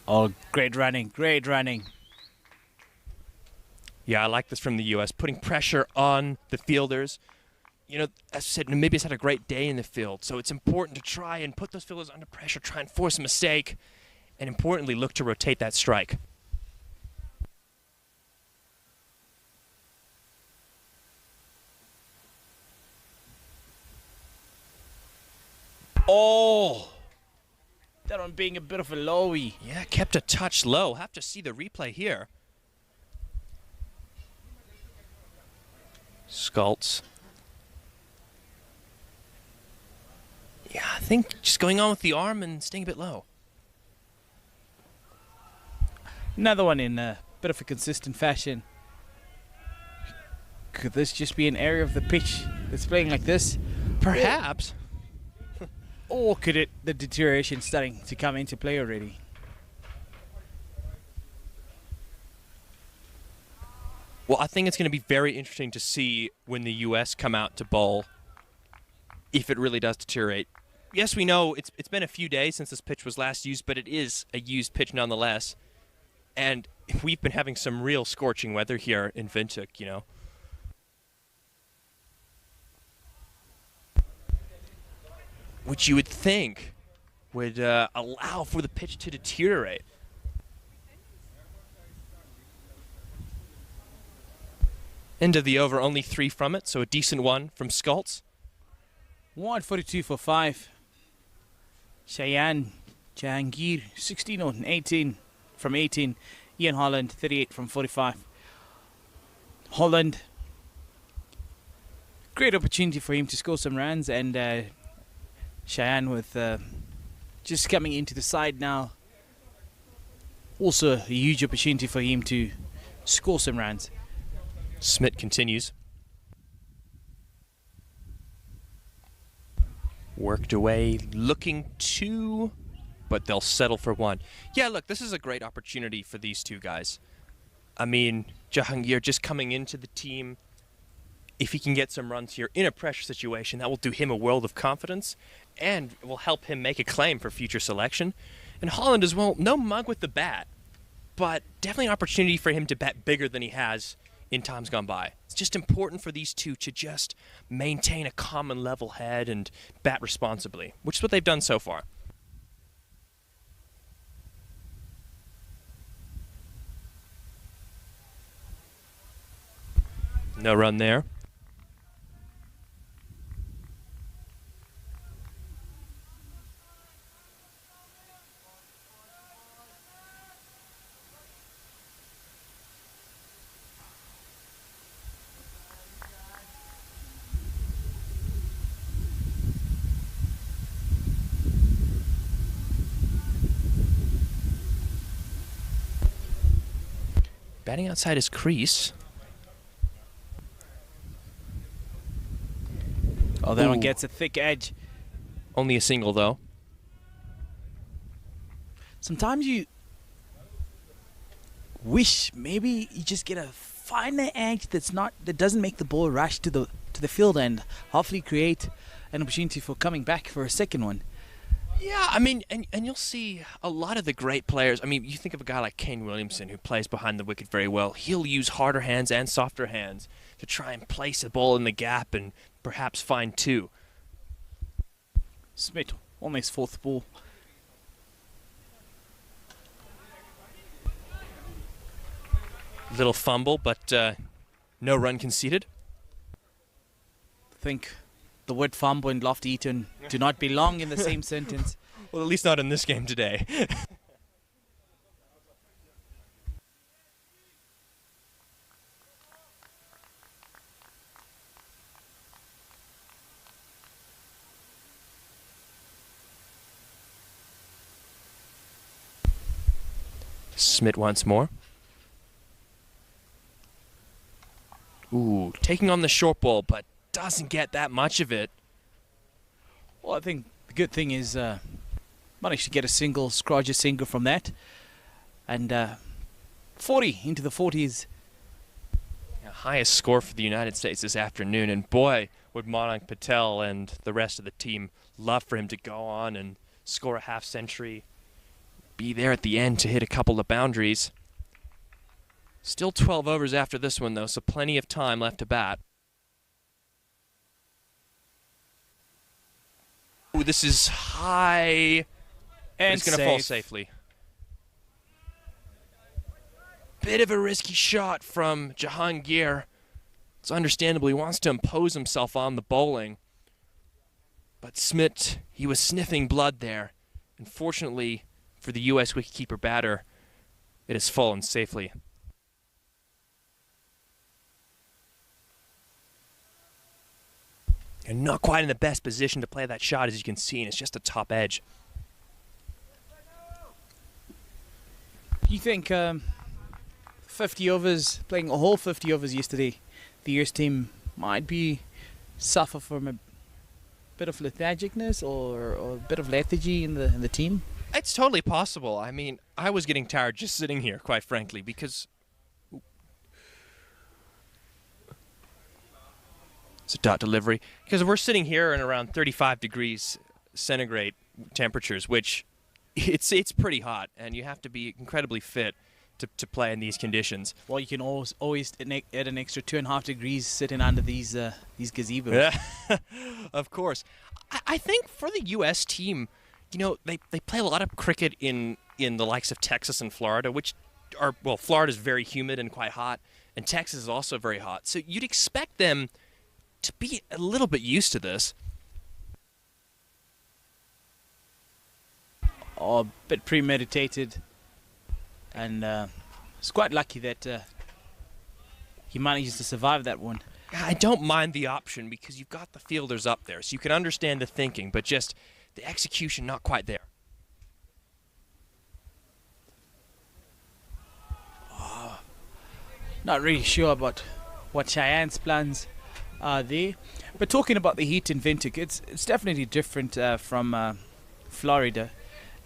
Oh, great running, great running. Yeah, I like this from the U.S., putting pressure on the fielders. You know, as I said, Namibia's had a great day in the field, so it's important to try and put those fielders under pressure, try and force a mistake, and importantly, look to rotate that strike. Oh! That one being a bit of a lowy. Yeah, kept a touch low. Have to see the replay here. Skults. Yeah, I think just going on with the arm and staying a bit low. Another one in a bit of a consistent fashion. Could this just be an area of the pitch that's playing like this? Perhaps. Or could it, the deterioration starting to come into play already? Well, I think it's going to be very interesting to see when the U.S. come out to bowl if it really does deteriorate. Yes, we know it's been a few days since this pitch was last used, but it is a used pitch nonetheless. And we've been having some real scorching weather here in Windhoek, you know. Which you would think would allow for the pitch to deteriorate. End of the over, only 3 from it, so a decent one from Skults. 142 for 5. Cheyenne Jahangir, 16 on 18 from 18. Ian Holland, 38 from 45. Holland, great opportunity for him to score some runs, and Cheyenne with just coming into the side now. Also a huge opportunity for him to score some runs. Smith continues. Worked away, looking 2, but they'll settle for 1. Yeah, look, this is a great opportunity for these two guys. I mean, Jahangir just coming into the team. If he can get some runs here in a pressure situation, that will do him a world of confidence and will help him make a claim for future selection. And Holland as well, no mug with the bat, but definitely an opportunity for him to bat bigger than he has in times gone by. It's just important for these two to just maintain a common level head and bat responsibly, which is what they've done so far. No run there. Batting outside his crease. Oh, that one Ooh. gets a thick edge. Only a single, though. Sometimes you wish maybe you just get a finer edge that doesn't make the ball rush to the field and hopefully create an opportunity for coming back for a second one. Yeah, I mean, and you'll see a lot of the great players. I mean, you think of a guy like Kane Williamson who plays behind the wicket very well. He'll use harder hands and softer hands to try and place a ball in the gap and perhaps find 2. Smith on his 4th ball. Little fumble, but no run conceded. I think the word fumble and Lofty Eaton do not belong in the same sentence. Well, at least not in this game today. Smith once more. Ooh, taking on the short ball, but doesn't get that much of it. Well, I think the good thing is managed to get a single, scratch a single from that. And 40 into the 40s. Yeah, highest score for the United States this afternoon. And boy, would Madank Patel and the rest of the team love for him to go on and score a half-century. Be there at the end to hit a couple of boundaries. Still 12 overs after this one, though, so plenty of time left to bat. Ooh, this is high, and it's going to fall safely. Bit of a risky shot from Jahangir. It's understandable. He wants to impose himself on the bowling. But Smith, he was sniffing blood there. Unfortunately, for the U.S. wicketkeeper batter, it has fallen safely. And not quite in the best position to play that shot, as you can see, and it's just a top edge. You think 50 overs, playing a whole 50 overs yesterday, the US team might be suffer from a bit of lethargicness or a bit of lethargy in the team? It's totally possible. I mean, I was getting tired just sitting here, quite frankly, because it's a dot delivery. Because we're sitting here in around 35 degrees centigrade temperatures, which it's pretty hot, and you have to be incredibly fit to play in these conditions. Well, you can always add an extra 2.5 degrees sitting under these gazebos. Yeah, of course. I think for the U.S. team, you know, they play a lot of cricket in the likes of Texas and Florida, which are, well, Florida's very humid and quite hot, and Texas is also very hot. So you'd expect them to be a little bit used to this. Oh, a bit premeditated, and it's quite lucky that he manages to survive that one. I don't mind the option because you've got the fielders up there, so you can understand the thinking, but just the execution not quite there. Oh, not really sure about what Cheyenne's plans are there. But talking about the heat in Windhoek, it's definitely different from Florida.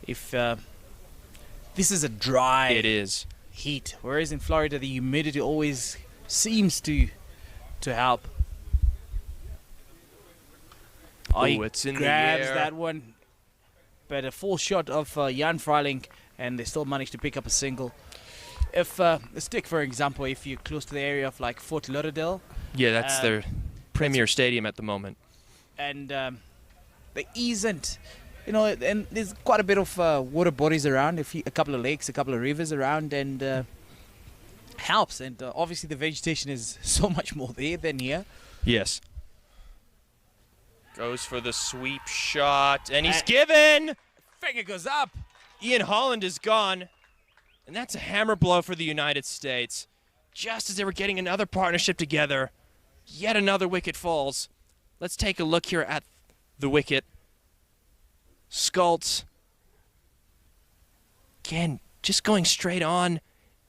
If this is a dry heat, whereas in Florida the humidity always seems to help. Oh, it's in the air. Grabs that one, but a full shot of Jan Freiling, and they still managed to pick up a single. If a stick, for example, if you're close to the area of like Fort Lauderdale, yeah, that's their premier stadium at the moment, and there isn't, you know, and there's quite a bit of water bodies around, a couple of lakes, a couple of rivers around, and helps. And obviously the vegetation is so much more there than here. Yes. Goes for the sweep shot, and he's given. Finger goes up. Ian Holland is gone, and that's a hammer blow for the United States. Just as they were getting another partnership together, yet another wicket falls. Let's take a look here at the wicket. Scults, again, just going straight on,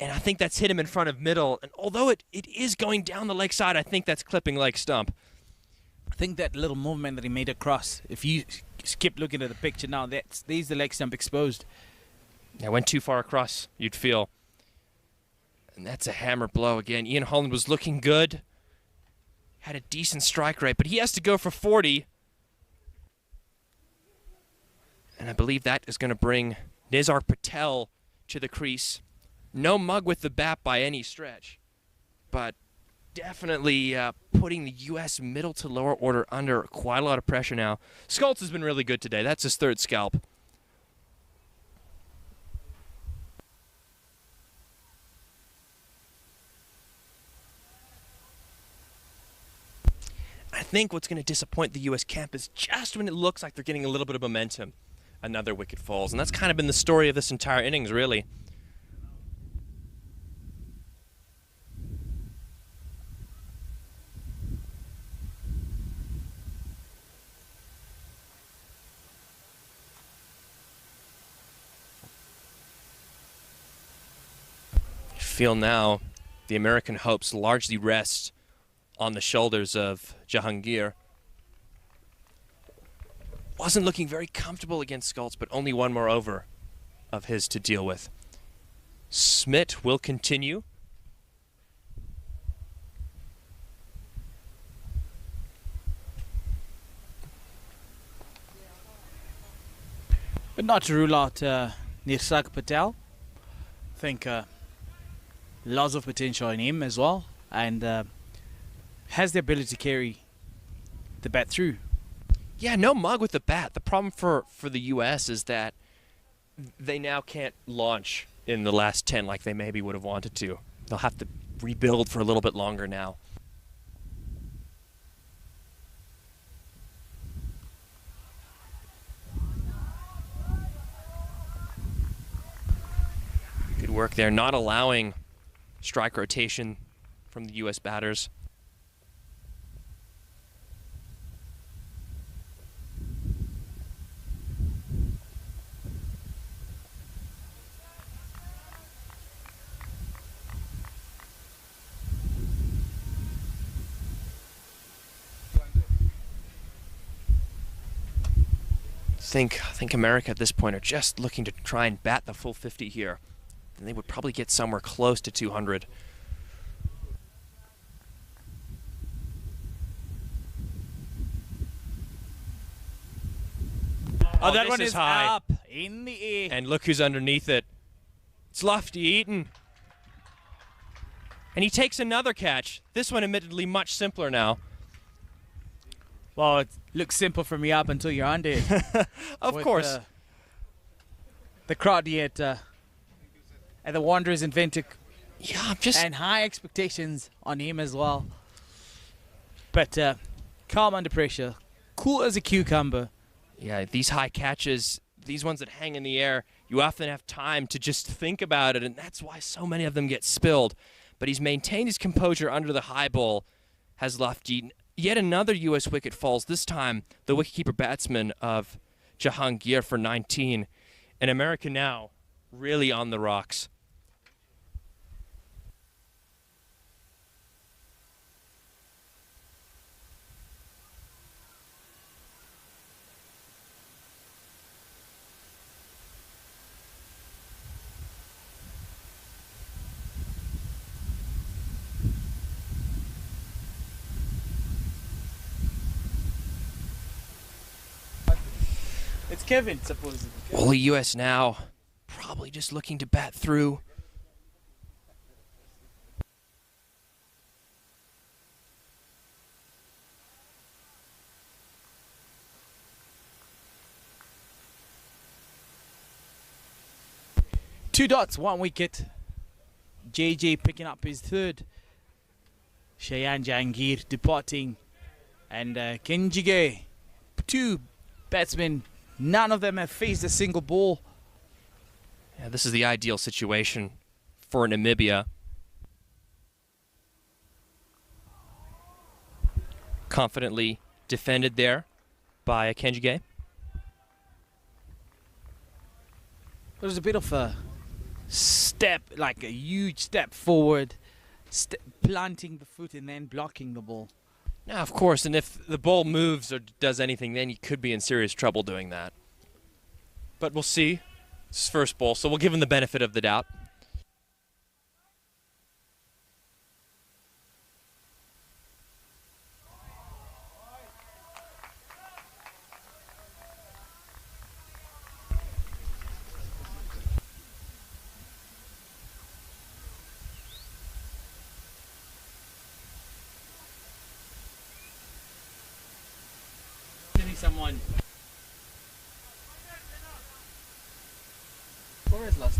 and I think that's hit him in front of middle. And although it is going down the leg side, I think that's clipping leg stump. I think that little movement that he made across, if you skip looking at the picture now, there's the leg stump exposed. Yeah, went too far across, you'd feel. And that's a hammer blow again. Ian Holland was looking good. Had a decent strike rate, but he has to go for 40. And I believe that is going to bring Nizar Patel to the crease. No mug with the bat by any stretch, but definitely putting the U.S. middle to lower order under quite a lot of pressure now. Scults has been really good today. That's his third scalp. I think what's going to disappoint the U.S. camp is just when it looks like they're getting a little bit of momentum, another wicket falls. And that's kind of been the story of this entire innings, really. You feel now the American hopes largely rest on the shoulders of Jahangir. Wasn't looking very comfortable against Scults, but only one more over of his to deal with. Smith will continue. But not to rule out Nirsak Patel. I think lots of potential in him as well, and has the ability to carry the bat through. Yeah, no mug with the bat. The problem for the U.S. is that they now can't launch in the last 10 like they maybe would have wanted to. They'll have to rebuild for a little bit longer now. Good work there, not allowing strike rotation from the U.S. batters. I think America at this point are just looking to try and bat the full 50 here. And they would probably get somewhere close to 200. Oh, that this one is high. up in the air. And look who's underneath it. It's Lofty Eaton. And he takes another catch. This one admittedly much simpler now. Well, it looks simple from me up until you're under it. Of course. The crowd here at the Wanderers in Ventic. Yeah, I'm just... And high expectations on him as well. But calm under pressure. Cool as a cucumber. Yeah, these high catches, these ones that hang in the air, you often have time to just think about it, and that's why so many of them get spilled. But he's maintained his composure under the high ball, has Lofty. Yet another U.S. wicket falls, this time the wicketkeeper batsman of Jahangir for 19. And America now really on the rocks. It's Kevin, supposedly. Well, the U.S. now probably just looking to bat through. Two dots, one wicket. JJ picking up his third. Shayan Jahangir departing. And Kenjige, two batsmen. None of them have faced a single ball. Yeah, this is the ideal situation for Namibia. Confidently defended there by Kenjige. It was a bit of a step, like a huge step forward, planting the foot and then blocking the ball. Now, of course, and if the ball moves or does anything, then you could be in serious trouble doing that. But we'll see. It's his first ball, so we'll give him the benefit of the doubt. Someone. Where is lost?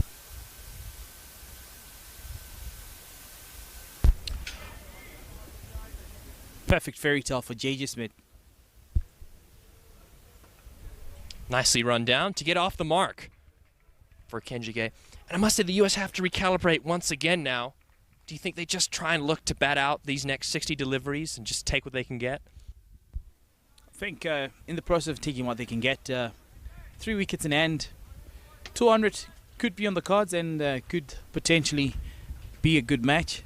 Perfect fairy tale for JJ Smith. Nicely run down to get off the mark for Kenjige. And I must say the U.S. have to recalibrate once again now. Do you think they just try and look to bat out these next 60 deliveries and just take what they can get? I think in the process of taking what they can get, 3 wickets in hand, 200 could be on the cards and could potentially be a good match.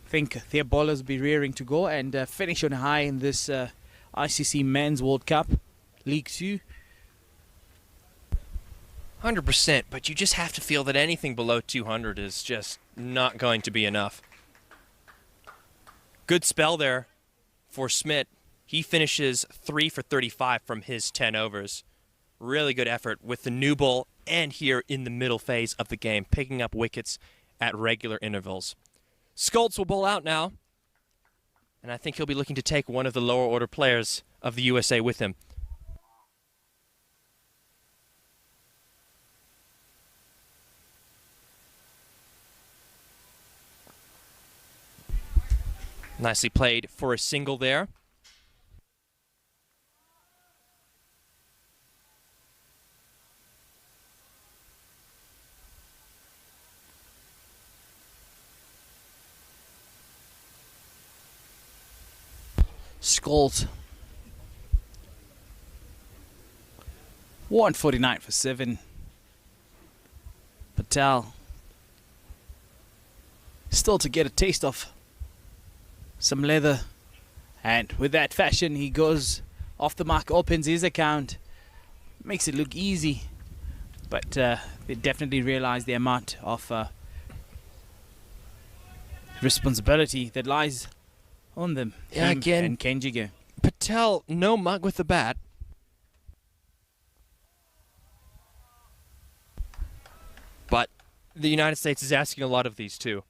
I think their bowlers will be rearing to go and finish on a high in this ICC Men's World Cup League 2. 100%, but you just have to feel that anything below 200 is just not going to be enough. Good spell there for Smith. He finishes 3 for 35 from his 10 overs. Really good effort with the new ball and here in the middle phase of the game, picking up wickets at regular intervals. Schultz will bowl out now. And I think he'll be looking to take one of the lower order players of the USA with him. Nicely played for a single there. Schultz. 149 for 7. Patel. Still to get a taste of some leather. And with that fashion, he goes off the mark, opens his account. Makes it look easy. But they definitely realize the amount of responsibility that lies on them. Yeah, him again, and Kenjige. Patel, no mug with the bat. But the United States is asking a lot of these too.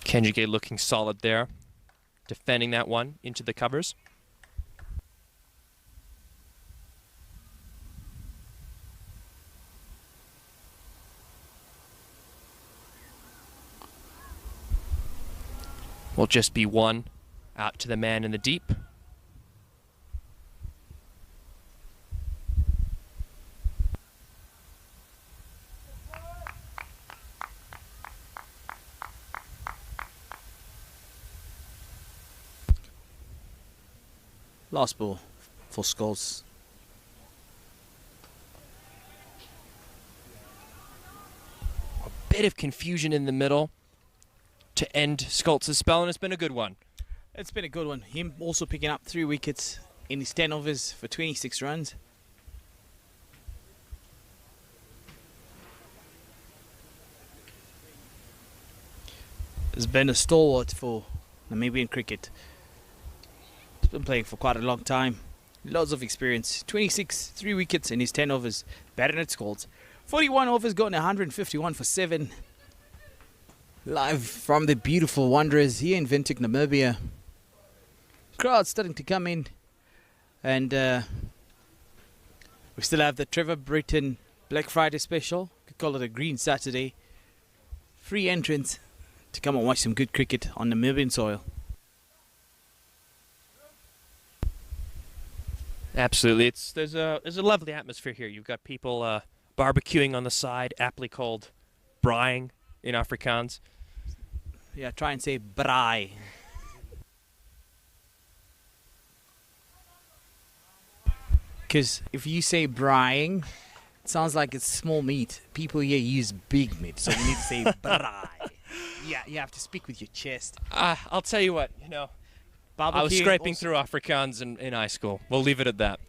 Kenjige looking solid there, defending that one into the covers. Will just be one out to the man in the deep. Last ball for Schultz. A bit of confusion in the middle to end Schultz's spell, and it's been a good one. It's been a good one. Him also picking up 3 wickets in his 10 overs for 26 runs. Has been a stalwart for Namibian cricket. He's been playing for quite a long time. Lots of experience. 26, 3 wickets in his 10 overs. Batting at Schultz. 41 overs, gotten 151 for 7. Live from the beautiful Wanderers here in Windhoek, Namibia. Crowd starting to come in. And we still have the Trevor Britton Black Friday special. Could call it a Green Saturday. Free entrance to come and watch some good cricket on Namibian soil. Absolutely, there's a lovely atmosphere here. You've got people barbecuing on the side, aptly called braaiing in Afrikaans. Yeah, try and say braai. Because if you say braaiing, it sounds like it's small meat. People here use big meat, so you need to say braai. Yeah, you have to speak with your chest. I'll tell you what, you know, I was scraping through Afrikaans in high school. We'll leave it at that.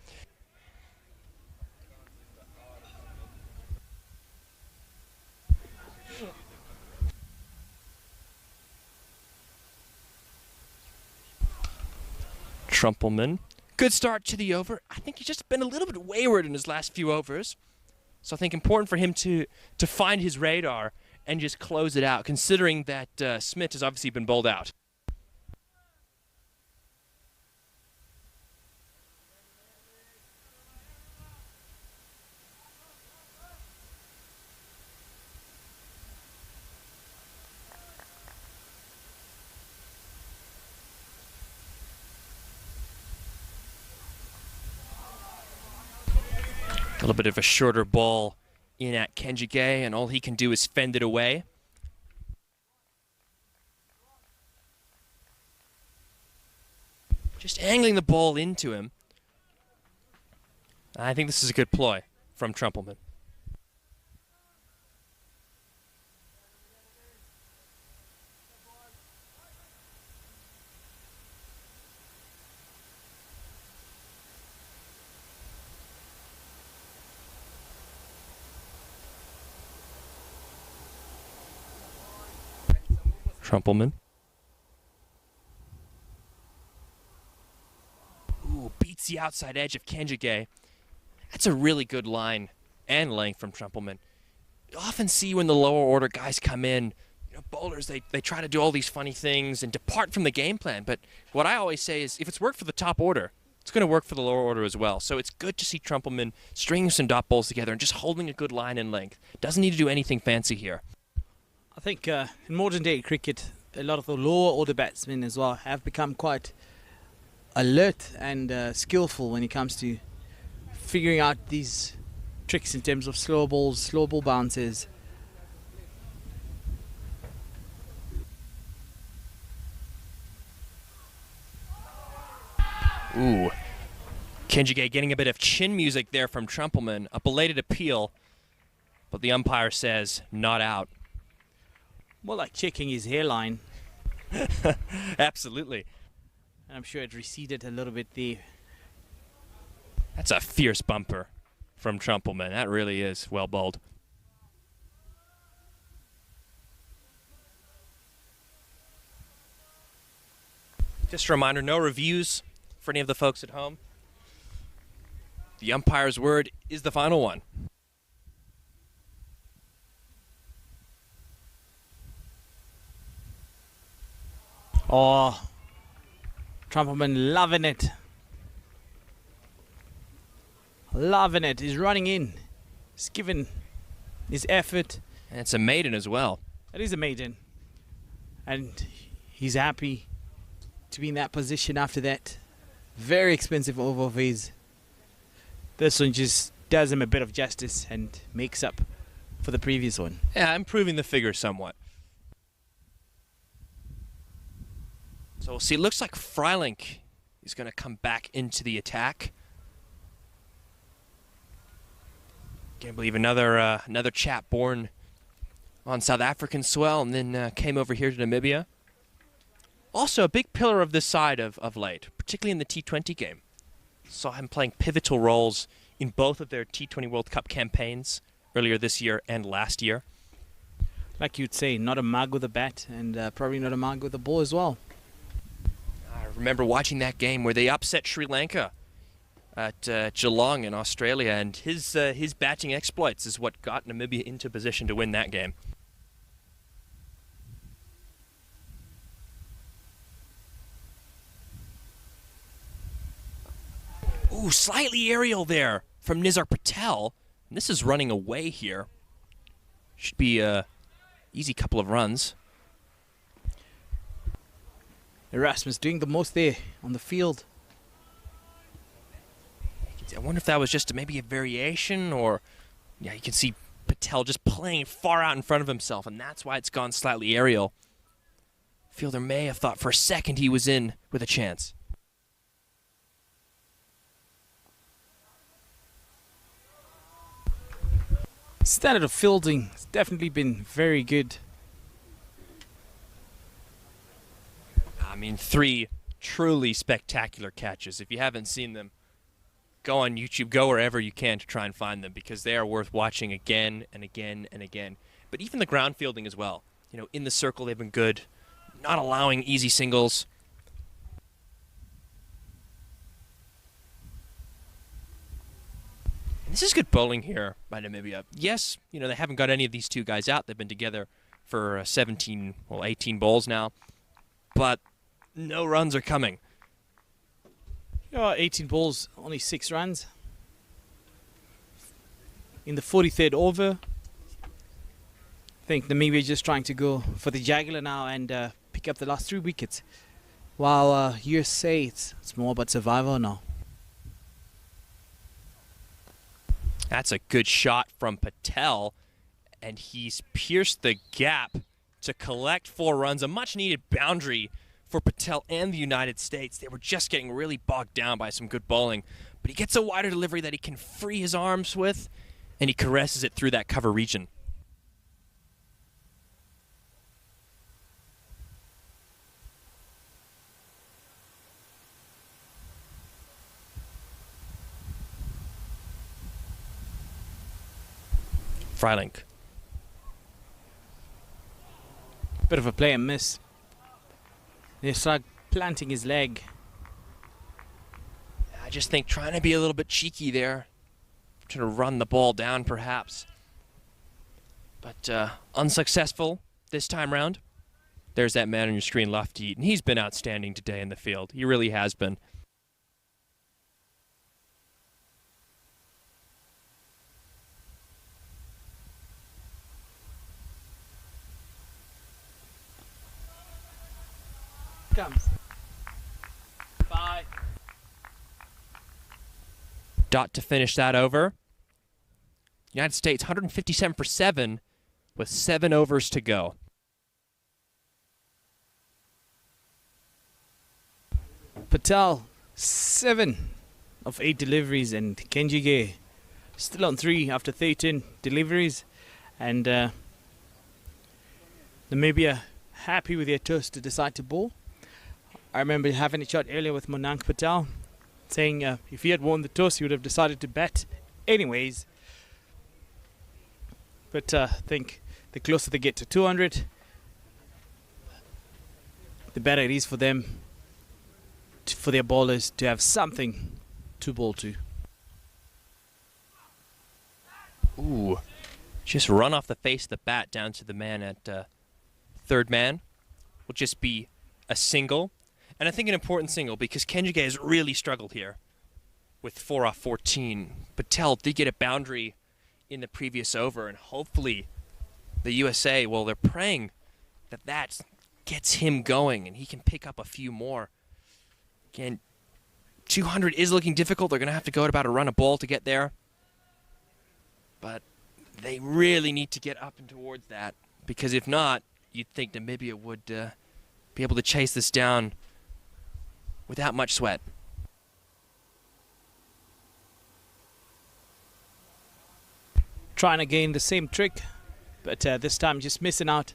Trumpelman. Good start to the over. I think he's just been a little bit wayward in his last few overs. So I think important for him to find his radar and just close it out, considering that Smith has obviously been bowled out. A little bit of a shorter ball in at Kenjige, and all he can do is fend it away. Just angling the ball into him. I think this is a good ploy from Trumpelman. Trumpelman. Ooh, beats the outside edge of Kenjige. That's a really good line and length from Trumpelman. You often see when the lower order guys come in, bowlers, they try to do all these funny things and depart from the game plan. But what I always say is if it's worked for the top order, it's going to work for the lower order as well. So it's good to see Trumpelman stringing some dot balls together and just holding a good line and length. Doesn't need to do anything fancy here. I think in modern day cricket, a lot of the lower order batsmen as well have become quite alert and skillful when it comes to figuring out these tricks in terms of slow balls, slow ball bounces. Ooh. Kenjige getting a bit of chin music there from Trumpelman. A belated appeal, but the umpire says not out. More like checking his hairline. Absolutely. I'm sure it receded a little bit there. That's a fierce bumper from Trumpelman. That really is well bowled. Just a reminder, no reviews for any of the folks at home. The umpire's word is the final one. Oh, Trumpelman loving it. Loving it. He's running in. He's given his effort. And it's a maiden as well. It is a maiden. And he's happy to be in that position after that very expensive over of his. This one just does him a bit of justice and makes up for the previous one. Yeah, improving the figure somewhat. So we'll see. It looks like Freilink is going to come back into the attack. Can't believe another chap born on South African soil and then came over here to Namibia. Also a big pillar of this side of late, particularly in the T20 game. Saw him playing pivotal roles in both of their T20 World Cup campaigns earlier this year and last year. Like you'd say, not a mug with a bat and probably not a mug with a ball as well. I remember watching that game where they upset Sri Lanka at Geelong in Australia, and his batting exploits is what got Namibia into position to win that game. Ooh, slightly aerial there from Nizar Patel. And this is running away here. Should be a easy couple of runs. Erasmus doing the most there on the field. I wonder if that was just maybe a variation, or yeah, you can see Patel just playing far out in front of himself, and that's why it's gone slightly aerial. Fielder may have thought for a second he was in with a chance. Standard of fielding has definitely been very good. I mean, 3 truly spectacular catches. If you haven't seen them, go on YouTube, go wherever you can to try and find them, because they are worth watching again and again and again. But even the ground fielding as well. You know, in the circle they've been good, not allowing easy singles. And this is good bowling here by Namibia. Yes, you know, they haven't got any of these two guys out. They've been together for 18 bowls now. But no runs are coming. 18 balls, only 6 runs. In the 43rd over, I think Namibia just trying to go for the jugular now and pick up the last 3 wickets. While USA, it's more about survival now. That's a good shot from Patel, and he's pierced the gap to collect 4 runs. A much-needed boundary for Patel and the United States. They were just getting really bogged down by some good bowling, but he gets a wider delivery that he can free his arms with, and he caresses it through that cover region. Freilink. Bit of a play and miss. They start planting his leg. just think trying to be a little bit cheeky there, trying to run the ball down perhaps. But unsuccessful this time round. There's that man on your screen, Lofty, and he's been outstanding today in the field. He really has been. Comes. Bye. Dot to finish that over. United States 157 for 7 with 7 overs to go. Patel, 7 of 8 deliveries, and Kenjige still on 3 after 13 deliveries. And Namibia happy with their toss to decide to bowl. I remember having a chat earlier with Monank Patel, saying if he had won the toss, he would have decided to bat anyways. But I think the closer they get to 200, the better it is for them, for their bowlers to have something to bowl to. Ooh, just run off the face of the bat down to the man at third man. Will just be a single. And I think an important single because Kenjige has really struggled here with 4 off 14. Patel did get a boundary in the previous over, and hopefully the USA, well, they're praying that that gets him going and he can pick up a few more. Again, 200 is looking difficult. They're going to have to go at about a run a ball to get there. But they really need to get up and towards that, because if not, you'd think Namibia would be able to chase this down without much sweat. Trying again the same trick, but this time just missing out.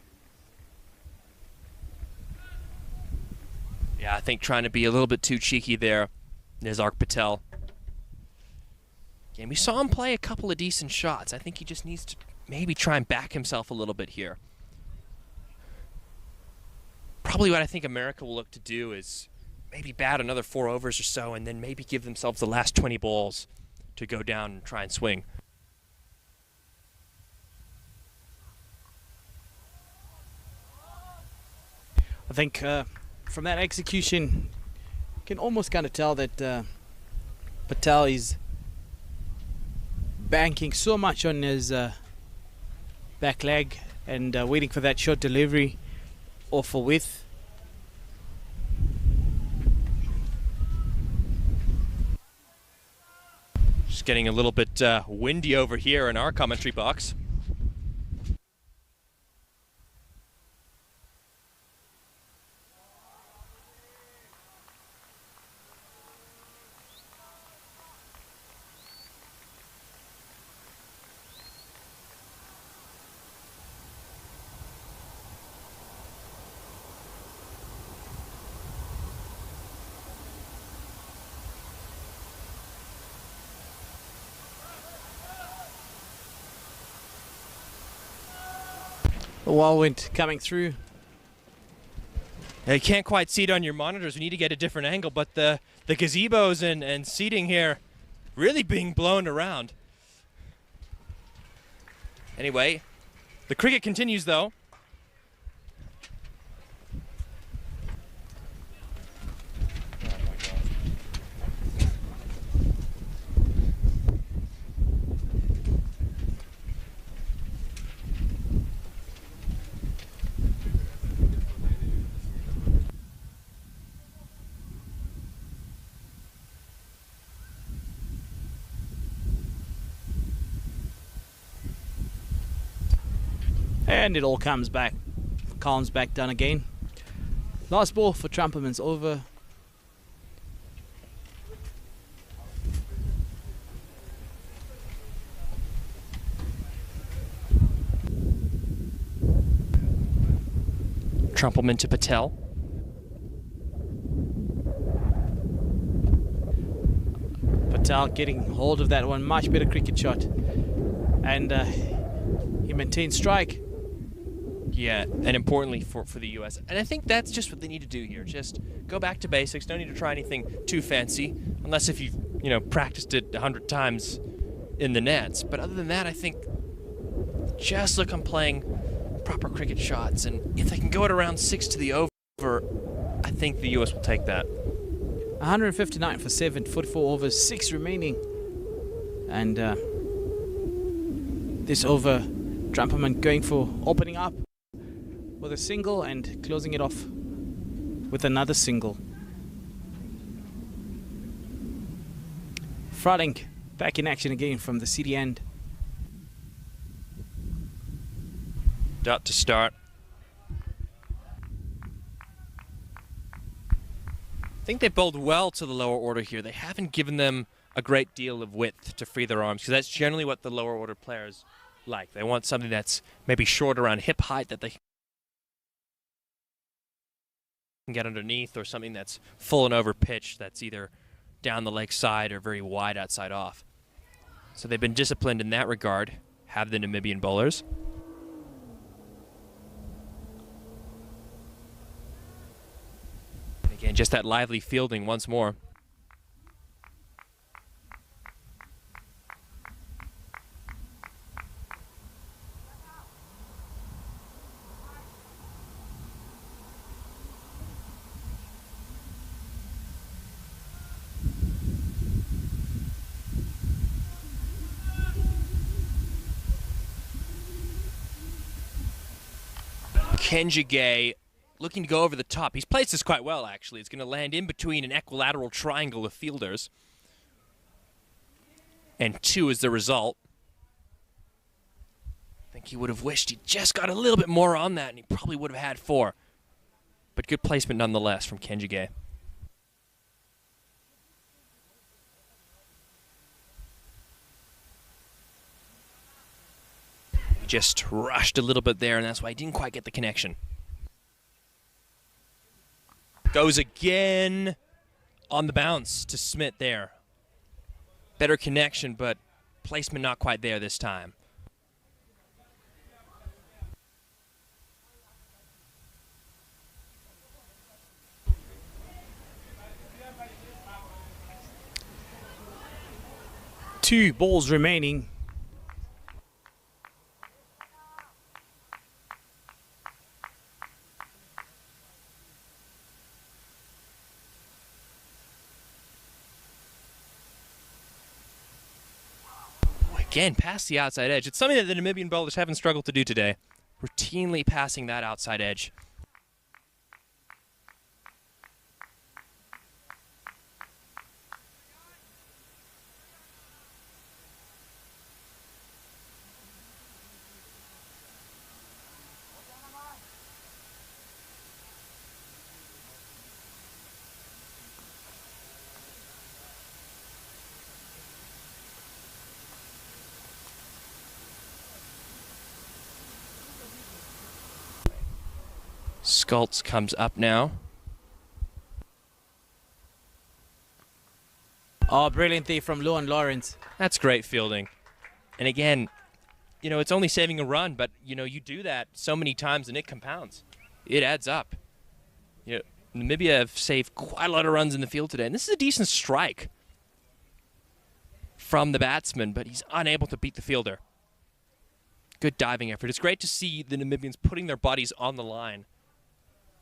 Yeah, I think trying to be a little bit too cheeky there, Nizark Patel. And we saw him play a couple of decent shots. I think he just needs to maybe try and back himself a little bit here. Probably what I think America will look to do is maybe bat another 4 overs or so, and then maybe give themselves the last 20 balls to go down and try and swing. I think from that execution, you can almost kind of tell that Patel is banking so much on his back leg and waiting for that short delivery or for width. Just getting a little bit windy over here in our commentary box. The wall wind coming through. You can't quite see it on your monitors. We need to get a different angle, but the gazebos and seating here really being blown around. Anyway, the cricket continues though. And it all comes back, calms back down again. Last ball for Trumperman's over. Trumpelman to Patel. Patel getting hold of that one, much better cricket shot. And he maintains strike. Yeah, and importantly for the U.S. And I think that's just what they need to do here. Just go back to basics. No need to try anything too fancy, unless if you've practiced it 100 times in the nets. But other than that, I think just look on playing proper cricket shots. And if they can go at around 6 to the over, I think the US will take that. 159 for 7, 44 overs, 6 remaining. And this over, Trumperman going for opening up with a single and closing it off with another single. Frolink back in action again from the city end. Dot to start. I think they bowled well to the lower order here. They haven't given them a great deal of width to free their arms, because that's generally what the lower order players like. They want something that's maybe short around hip height that they can get underneath, or something that's full and over pitch that's either down the leg side or very wide outside off. So they've been disciplined in that regard, have the Namibian bowlers. And again, just that lively fielding once more. Kenjige looking to go over the top. He's placed this quite well, actually. It's going to land in between an equilateral triangle of fielders. And 2 is the result. I think he would have wished he just got a little bit more on that, and he probably would have had 4. But good placement nonetheless from Kenjige. Just rushed a little bit there, and that's why he didn't quite get the connection. Goes again on the bounce to Smith there. Better connection, but placement not quite there this time. Two balls remaining. Again, past the outside edge. It's something that the Namibian bowlers haven't struggled to do today. Routinely passing that outside edge. Skultz comes up now. Oh, brilliant there from Lohan Lawrence. That's great fielding. And again, it's only saving a run, but, you do that so many times and it compounds. It adds up. Namibia have saved quite a lot of runs in the field today, and this is a decent strike from the batsman, but he's unable to beat the fielder. Good diving effort. It's great to see the Namibians putting their bodies on the line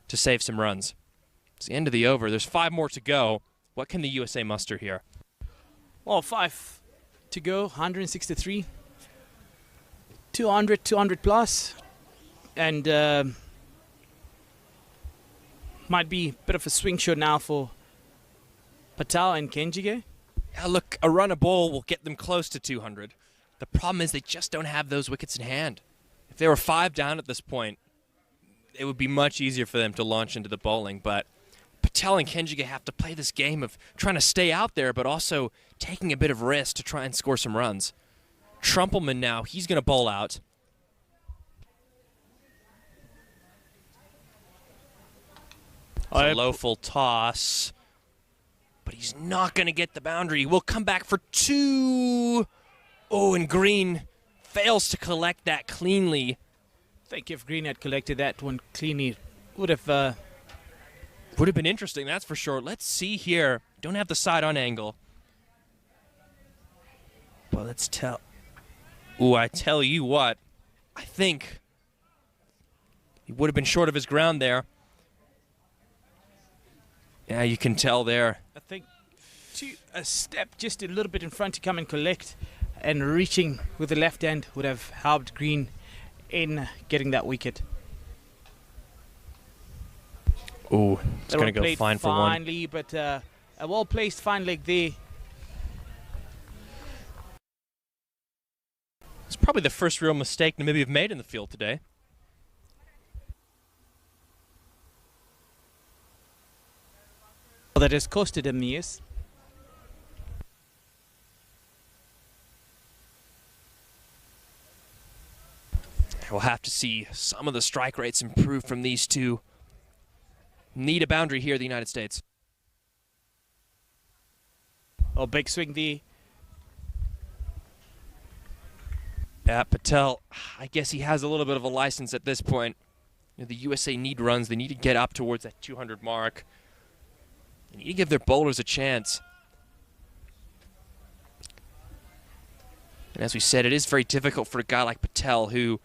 to save some runs. It's the end of the over. There's 5 more to go. What can the USA muster here? Well, 5 to go, 163. 200 plus. And might be a bit of a swing shot now for Patel and Kenjige. Yeah, look, a run a ball will get them close to 200. The problem is they just don't have those wickets in hand. If they were 5 down at this point, it would be much easier for them to launch into the bowling, but Patel and Kenjige have to play this game of trying to stay out there, but also taking a bit of risk to try and score some runs. Trumpelman now, he's going to bowl out. It's a low full toss, but he's not going to get the boundary. We'll come back for 2. Oh, and Green fails to collect that cleanly. I think if Green had collected that one cleanly, would have been interesting, that's for sure. Let's see here. Don't have the side on angle. Well, let's tell. Ooh, I tell you what, I think he would have been short of his ground there. Yeah, you can tell there. I think a step just a little bit in front to come and collect, and reaching with the left hand would have helped Green in getting that wicket. Ooh, it's going to go played fine for one. finely, but a well-placed fine leg there. It's probably the first real mistake Namibia have made in the field today. That has costed him years. We'll have to see some of the strike rates improve from these two. Need a boundary here, the United States. Oh, big swing there. Yeah, Patel, I guess he has a little bit of a license at this point. You know, the USA need runs. They need to get up towards that 200 mark. They need to give their bowlers a chance. And as we said, it is very difficult for a guy like Patel who's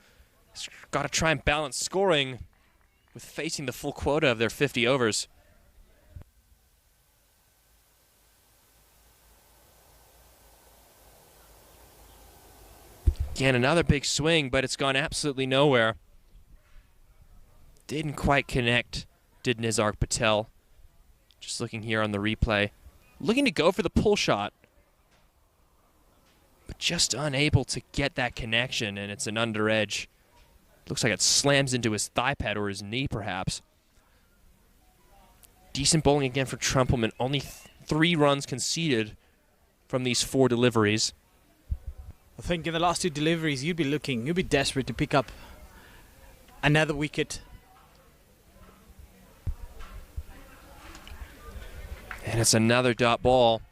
got to try and balance scoring with facing the full quota of their 50 overs. Again, another big swing, but it's gone absolutely nowhere. Didn't quite connect, did Nizar Patel. Just looking here on the replay. Looking to go for the pull shot, but just unable to get that connection, and it's an under edge. Looks like it slams into his thigh pad or his knee, perhaps. Decent bowling again for Trumpelman. Only 3 runs conceded from these 4 deliveries. I think in the last 2 deliveries, you'd be desperate to pick up another wicket. And it's another dot ball.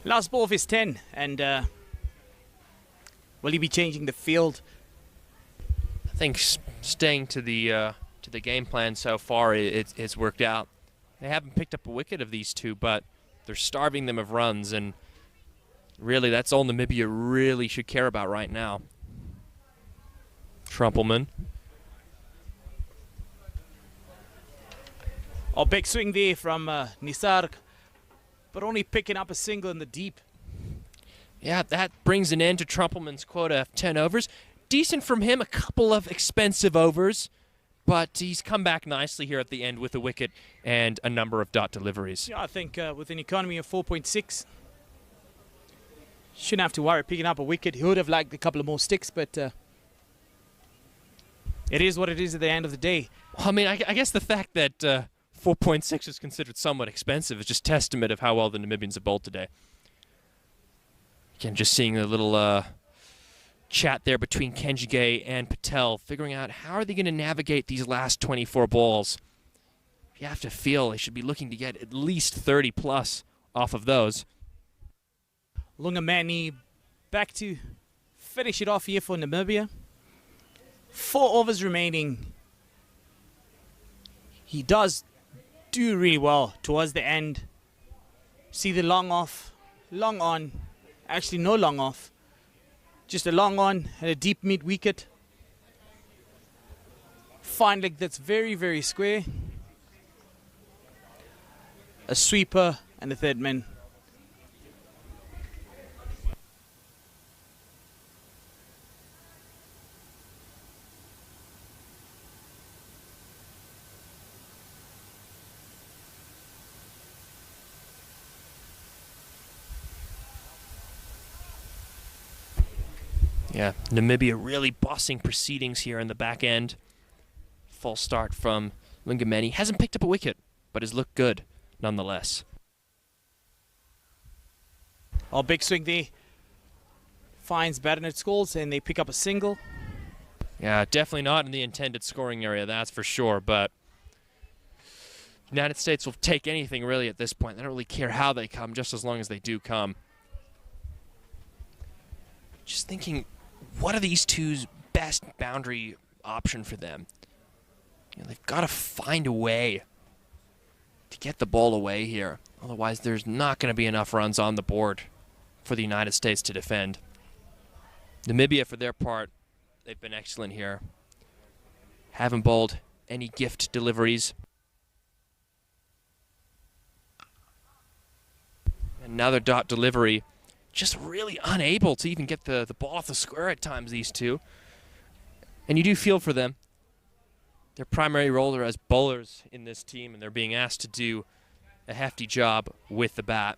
Last ball of his 10, and will he be changing the field? I think staying to the game plan so far, it's worked out. They haven't picked up a wicket of these two, but they're starving them of runs, and really that's all Namibia really should care about right now. Trumpelman. Oh, big swing there from Nisar, but only picking up a single in the deep. Yeah, that brings an end to Trumpelman's quota of 10 overs. Decent from him, a couple of expensive overs, but he's come back nicely here at the end with a wicket and a number of dot deliveries. Yeah, I think with an economy of 4.6, shouldn't have to worry picking up a wicket. He would have liked a couple of more sticks, but it is what it is at the end of the day. Well, I mean, I guess the fact that 4.6 is considered somewhat expensive is just testament of how well the Namibians have bowled today. Again, just seeing a little chat there between Kenjige and Patel, figuring out how are they going to navigate these last 24 balls. You have to feel they should be looking to get at least 30 plus off of those. Lungamani back to finish it off here for Namibia. 4 overs remaining. He does do really well towards the end. See the long off, long on. Actually, no long off. Just a long on and a deep mid wicket. Fine leg that's very, very square. A sweeper and a third man. Yeah, Namibia really bossing proceedings here in the back end. False start from Lungameni. Hasn't picked up a wicket, but has looked good nonetheless. Oh, big swing there. Finds Baronet scores and they pick up a single. Yeah, definitely not in the intended scoring area, that's for sure, but the United States will take anything really at this point. They don't really care how they come, just as long as they do come. Just thinking, what are these two's best boundary option for them? You know, they've got to find a way to get the ball away here. Otherwise, there's not going to be enough runs on the board for the United States to defend. Namibia, for their part, they've been excellent here. Haven't bowled any gift deliveries. Another dot delivery. Just really unable to even get the ball off the square at times, these two. And you do feel for them. Their primary role are as bowlers in this team, and they're being asked to do a hefty job with the bat.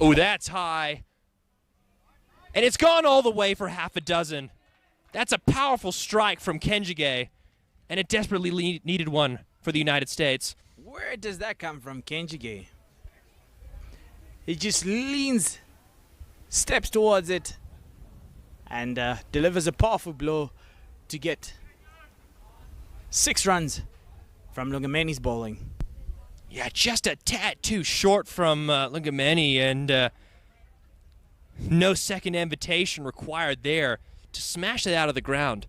Oh, that's high. And it's gone all the way for half a dozen. That's a powerful strike from Kenjige, and it desperately needed one for the United States. Where does that come from, Kenjige? He just leans, steps towards it, and delivers a powerful blow to get 6 runs from Lungamani's bowling. Yeah, just a tad too short from Lungamani, and no second invitation required there to smash it out of the ground.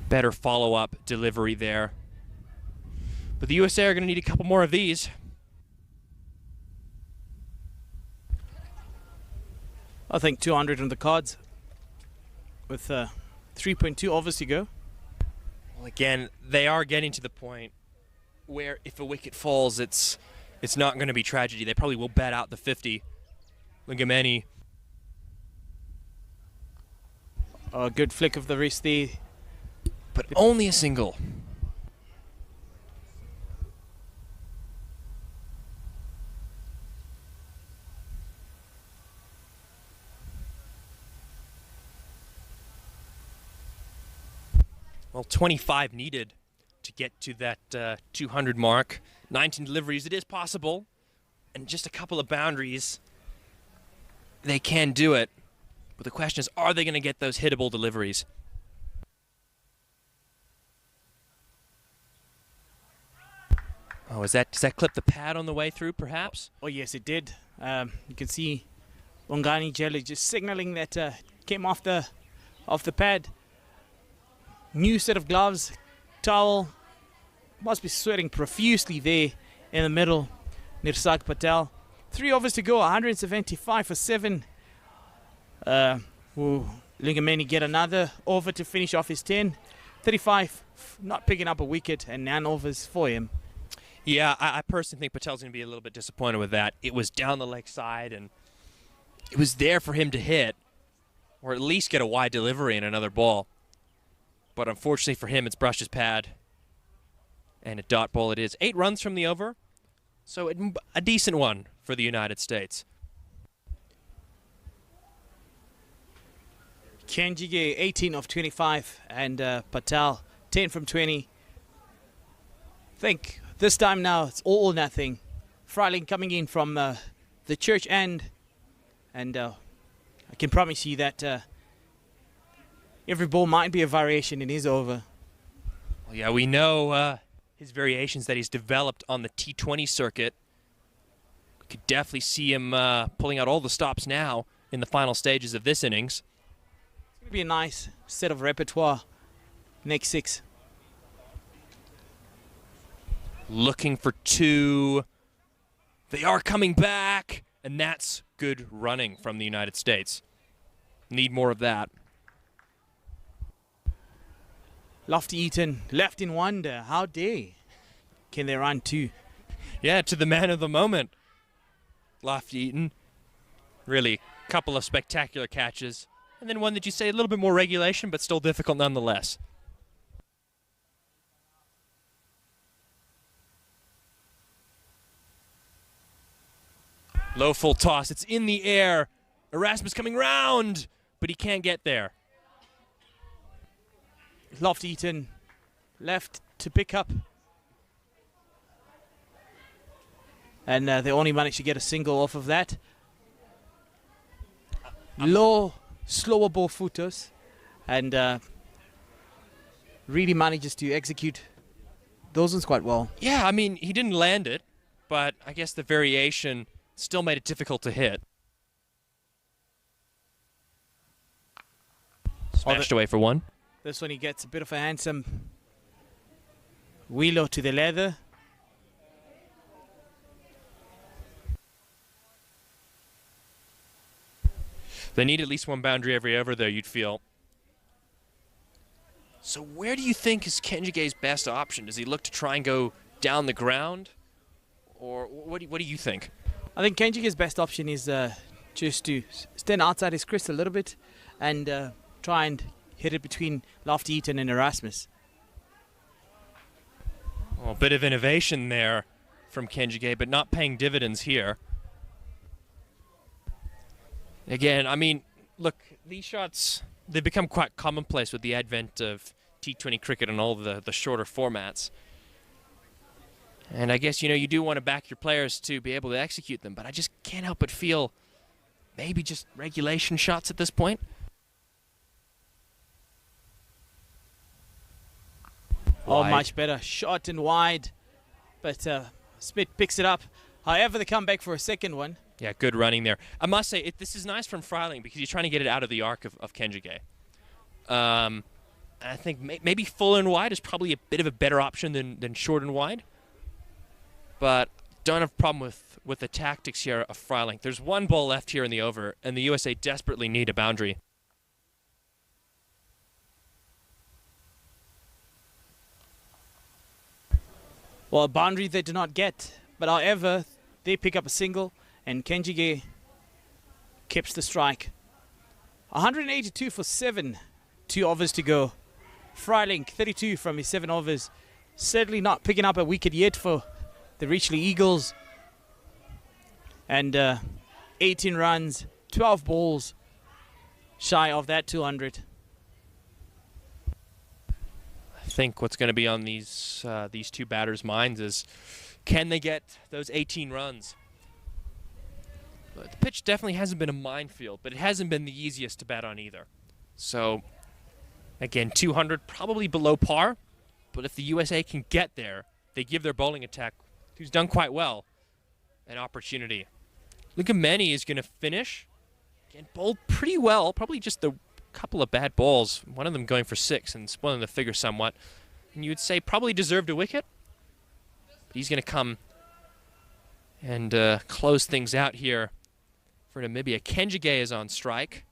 Better follow-up delivery there. But the USA are going to need a couple more of these. I think 200 on the cards with 3.2 overs to go. Well, again, they are getting to the point where if a wicket falls, it's not going to be tragedy. They probably will bat out the 50. Lungamani. A good flick of the wrist there. But only a single. Well, 25 needed to get to that 200 mark. 19 deliveries, it is possible. And just a couple of boundaries, they can do it. But the question is, are they going to get those hittable deliveries? Oh, does that clip the pad on the way through, perhaps? Oh, yes, it did. You can see Wangani Jelly just signaling that came off the pad. New set of gloves, towel. Must be sweating profusely there in the middle. Nirsag Patel. 3 overs to go, 175 for 7. Will Lungamani get another over to finish off his 10? 35, not picking up a wicket, and 9 overs for him. Yeah, I personally think Patel's going to be a little bit disappointed with that. It was down the leg side, and it was there for him to hit, or at least get a wide delivery in another ball. But unfortunately for him, it's brushed his pad, and a dot ball it is. 8 runs from the over, so a decent one for the United States. Kenjige 18 of 25, and Patel 10 from 20. I think this time now it's all or nothing. Freiling coming in from the church end, and I can promise you that every ball might be a variation in his over. Well, yeah, we know his variations that he's developed on the T20 circuit. We could definitely see him pulling out all the stops now in the final stages of this innings. It's going to be a nice set of repertoire next 6. Looking for 2. They are coming back, and that's good running from the United States. Need more of that. Lofty Eaton left in wonder. How dare can they run 2? Yeah, to the man of the moment. Lofty Eaton. Really, a couple of spectacular catches. And then one that you say a little bit more regulation, but still difficult nonetheless. Low full toss. It's in the air. Erasmus coming round, but he can't get there. Lofty Eaton left to pick up. And they only managed to get a single off of that. Low, slower ball footers. And really manages to execute those ones quite well. Yeah, I mean, he didn't land it, but I guess the variation still made it difficult to hit. Smashed away for one. This one he gets a bit of a handsome Willow to the leather. They need at least one boundary every over, though, you'd feel. So where do you think is Kenjige's best option? Does he look to try and go down the ground? Or what do you think? I think Kenjige's best option is just to stand outside his crest a little bit and try and hit it between Lofty Eaton and Erasmus. Well, a bit of innovation there from Kenjige, but not paying dividends here. Again, I mean, look, these shots, they've become quite commonplace with the advent of T20 cricket and all the shorter formats. And I guess, you do want to back your players to be able to execute them, but I just can't help but feel maybe just regulation shots at this point. Oh, much better. Shot and wide. But Smith picks it up. However, they come back for a second one. Yeah, good running there. I must say, this is nice from Freiling because he's trying to get it out of the arc of Kenjige. I think maybe full and wide is probably a bit of a better option than short and wide. But don't have a problem with the tactics here of Freiling. There's one ball left here in the over, and the USA desperately need a boundary. Well, a boundary they do not get. But however, they pick up a single, and Kenjige keeps the strike. 182 for 7, 2 overs to go. Freiling, 32 from his 7 overs. Certainly not picking up a wicket yet for the Richley Eagles. And 18 runs, 12 balls, shy of that 200. I think what's going to be on these two batters' minds is, can they get those 18 runs? But the pitch definitely hasn't been a minefield, but it hasn't been the easiest to bat on either. So, again, 200 probably below par, but if the USA can get there, they give their bowling attack, who's done quite well, an opportunity. Lugameni is going to finish and bowled pretty well, probably just a couple of bad balls, one of them going for 6 and spoiling the figure somewhat. And you would say probably deserved a wicket, but he's going to come and close things out here for Namibia. Kenjige is on strike.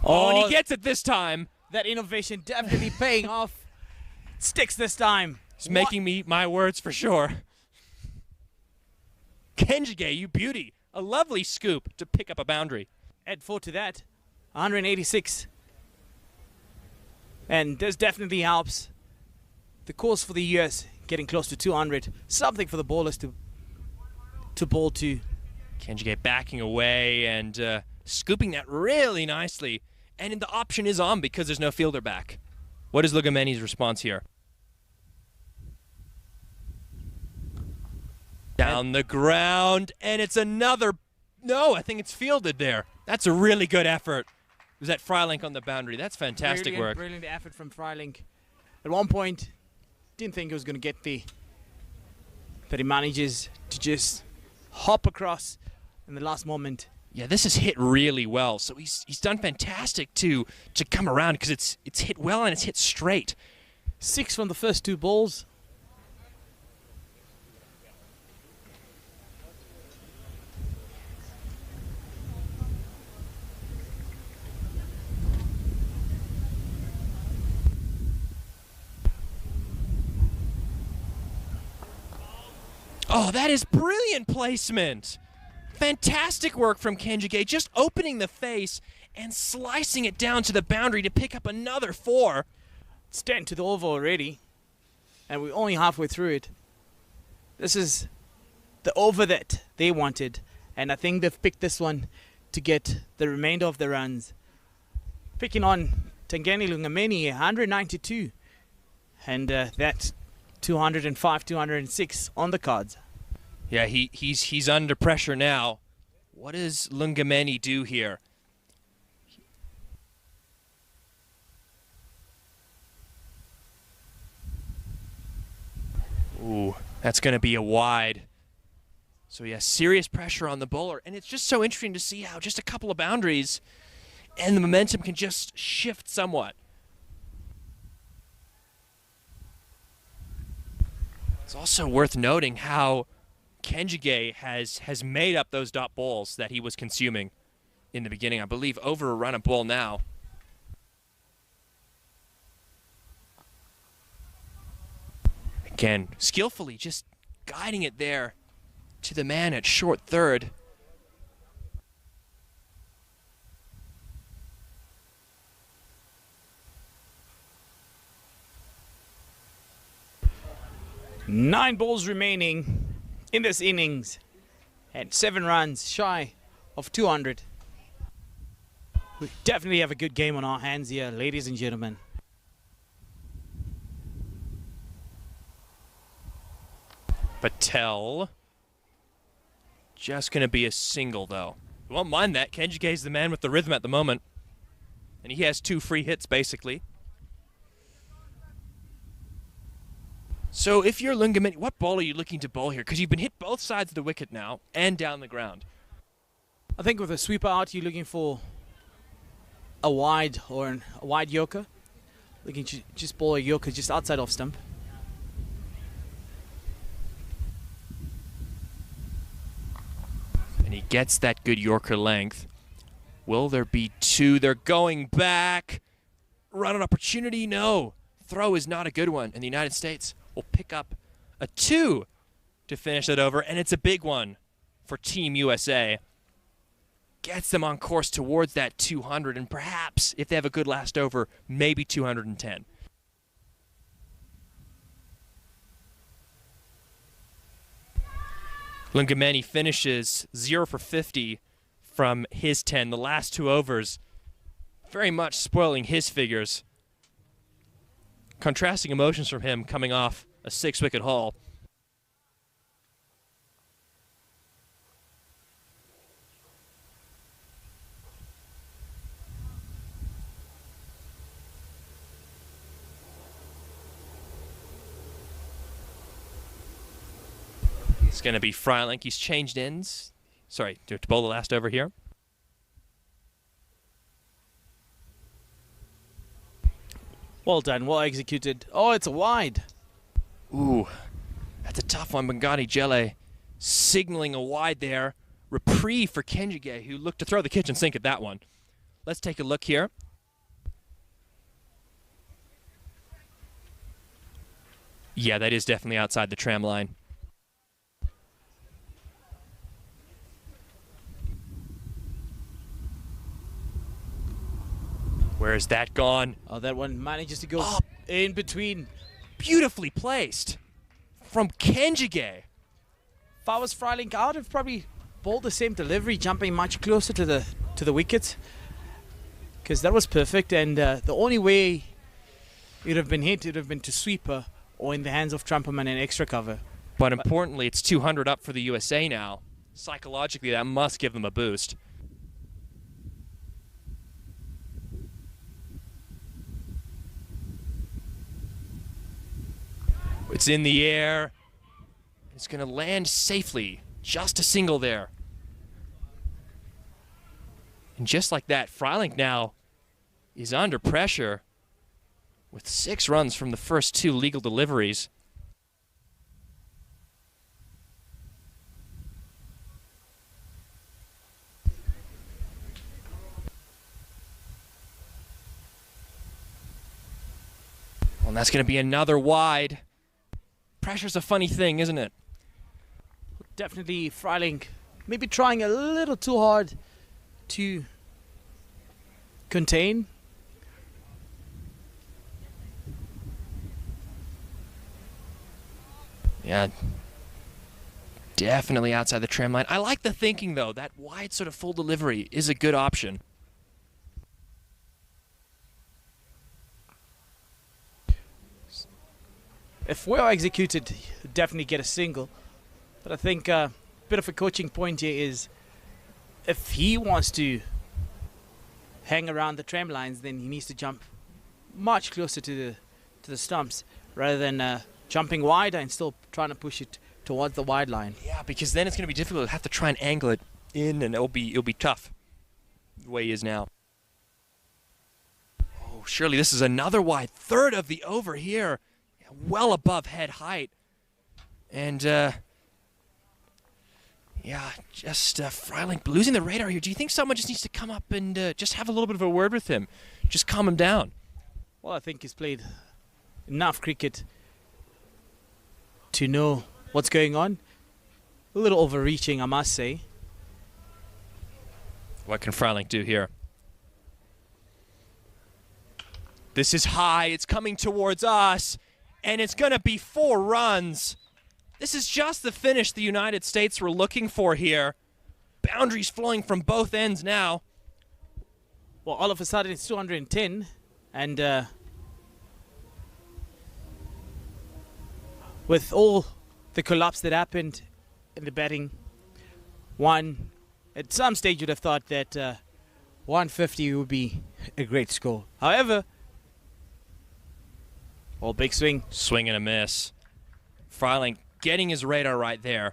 Oh, and he gets it this time. That innovation definitely paying off. Sticks this time. It's making me eat my words for sure. Kenjige, you beauty. A lovely scoop to pick up a boundary. Add 4 to that. 186. And this definitely helps. The course for the US getting close to 200. Something for the bowlers to bowl to. Kenjige backing away and scooping that really nicely. And the option is on because there's no fielder back. What is Lugameni's response here? Down the ground, and it's another... No, I think it's fielded there. That's a really good effort. Was that Freiling on the boundary? That's fantastic work. Brilliant effort from Freiling. At one point, didn't think he was going to get there. But he manages to just hop across in the last moment. Yeah, this is hit really well. So he's done fantastic to come around because it's hit well and it's hit straight. 6 from the first 2 balls. Oh, that is brilliant placement. Fantastic work from Kenjige, just opening the face and slicing it down to the boundary to pick up another 4. It's 10 to the over already, and we're only halfway through it. This is the over that they wanted, and I think they've picked this one to get the remainder of the runs. Picking on Tangani Lugameni, 192, and that's 205, 206 on the cards. Yeah, he's under pressure now. What does Lugameni do here? Ooh, that's going to be a wide. So yeah, serious pressure on the bowler. And it's just so interesting to see how just a couple of boundaries and the momentum can just shift somewhat. It's also worth noting how Kenjige has made up those dot balls that he was consuming in the beginning. I believe over a run of ball now. Again, skillfully just guiding it there to the man at short third. Nine balls remaining in this innings and 7 runs shy of 200. We definitely have a good game on our hands here, ladies and gentlemen. Patel. Just going to be a single, though. You won't mind that. Kenjige's the man with the rhythm at the moment. And he has 2 free hits, basically. So if you're Lungameni, what ball are you looking to bowl here? Because you've been hit both sides of the wicket now and down the ground. I think with a sweeper out, you're looking for a wide or a wide yorker. Looking to just bowl a yorker just outside off stump. And he gets that good yorker length. Will there be 2? They're going back. Run on opportunity? No. Throw is not a good one. And the United States will pick up a 2 to finish it over. And it's a big one for Team USA. Gets them on course towards that 200. And perhaps, if they have a good last over, maybe 210. Lungameni finishes 0 for 50 from his 10. The last 2 overs very much spoiling his figures. Contrasting emotions from him coming off a 6-wicket haul. It's going to be Freilich. He's changed ends. Sorry, to bowl the last over here. Well done, well executed. Oh, it's a wide. Ooh, that's a tough one. Bangani Jele signaling a wide there. Reprieve for Kenjige, who looked to throw the kitchen sink at that one. Let's take a look here. Yeah, that is definitely outside the tram line. Where is that gone? Oh, that one manages to go in between. Beautifully placed from Kenjige. If I was Freilich, I would have probably bowled the same delivery, jumping much closer to the wicket, because that was perfect. And the only way it would have been hit, it would have been to sweeper or in the hands of Trumperman and extra cover. But importantly, it's 200 up for the USA now. Psychologically, that must give them a boost. It's in the air. It's going to land safely. Just a single there. And just like that, Freilich now is under pressure with 6 runs from the first 2 legal deliveries. Well, and that's going to be another wide. Pressure's a funny thing, isn't it? Definitely Freilich maybe trying a little too hard to contain. Yeah, definitely outside the tram line. I like the thinking, though. That wide sort of full delivery is a good option. If well executed, definitely get a single. But I think a bit of a coaching point here is if he wants to hang around the tram lines, then he needs to jump much closer to the stumps rather than jumping wider and still trying to push it towards the wide line. Yeah, because then it's going to be difficult to have to try and angle it in, and it'll be tough the way he is now. Oh, surely this is another wide. Third of the over here, well above head height. And, yeah, just Freiling losing the radar here. Do you think someone just needs to come up and just have a little bit of a word with him? Just calm him down. Well, I think he's played enough cricket to know what's going on. A little overreaching, I must say. What can Freiling do here? This is high. It's coming towards us. And it's going to be 4 runs. This is just the finish the United States were looking for here. Boundaries flowing from both ends now. Well, all of a sudden it's 210. And with all the collapse that happened in the batting, at some stage you'd have thought that 150 would be a great score. However, big swing. Swing and a miss. Freiling getting his radar right there.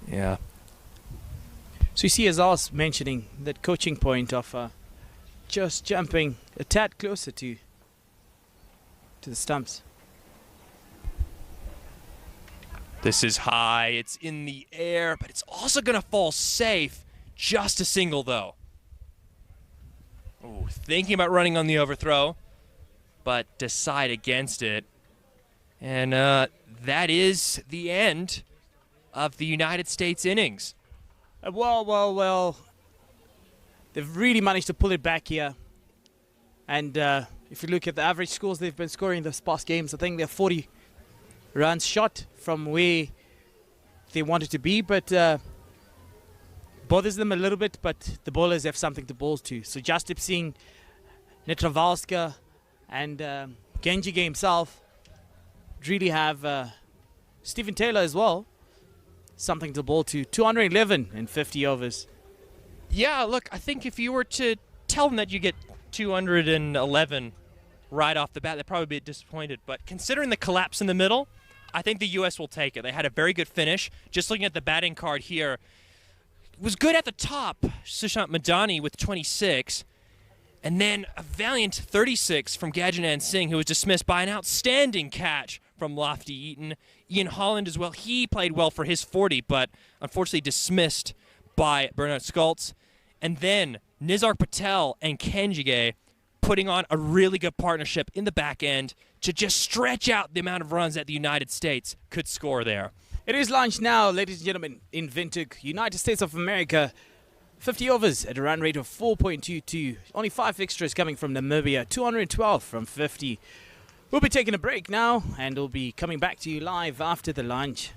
Yeah. So you see, as I was mentioning, that coaching point of just jumping a tad closer to the stumps. This is high, it's in the air, but it's also going to fall safe. Just a single, though. Ooh, thinking about running on the overthrow, but decide against it. And that is the end of the United States innings. Well. They've really managed to pull it back here. And if you look at the average scores they've been scoring this past games, I think they're 40 runs short from where they wanted to be, but bothers them a little bit, but the bowlers have something to bowl to. So Justip Singh, Netravalska and Genjige himself really have Stephen Taylor as well, something to bowl to. 211 in 50 overs. Yeah, look, I think if you were to tell them that you get 211 right off the bat, they'd probably be disappointed. But considering the collapse in the middle, I think the U.S. will take it. They had a very good finish. Just looking at the batting card here, it was good at the top, Sushant Madani with 26, and then a valiant 36 from Gajanan Singh, who was dismissed by an outstanding catch from Lofty Eaton. Ian Holland as well. He played well for his 40, but unfortunately dismissed by Bernard Skultz. And then Nizar Patel and Kenjige putting on a really good partnership in the back end to just stretch out the amount of runs that the United States could score there. It is lunch now, ladies and gentlemen, in Windhoek, United States of America. 50 overs at a run rate of 4.22. Only 5 extras coming from Namibia. 212 from 50. We'll be taking a break now, and we'll be coming back to you live after the lunch.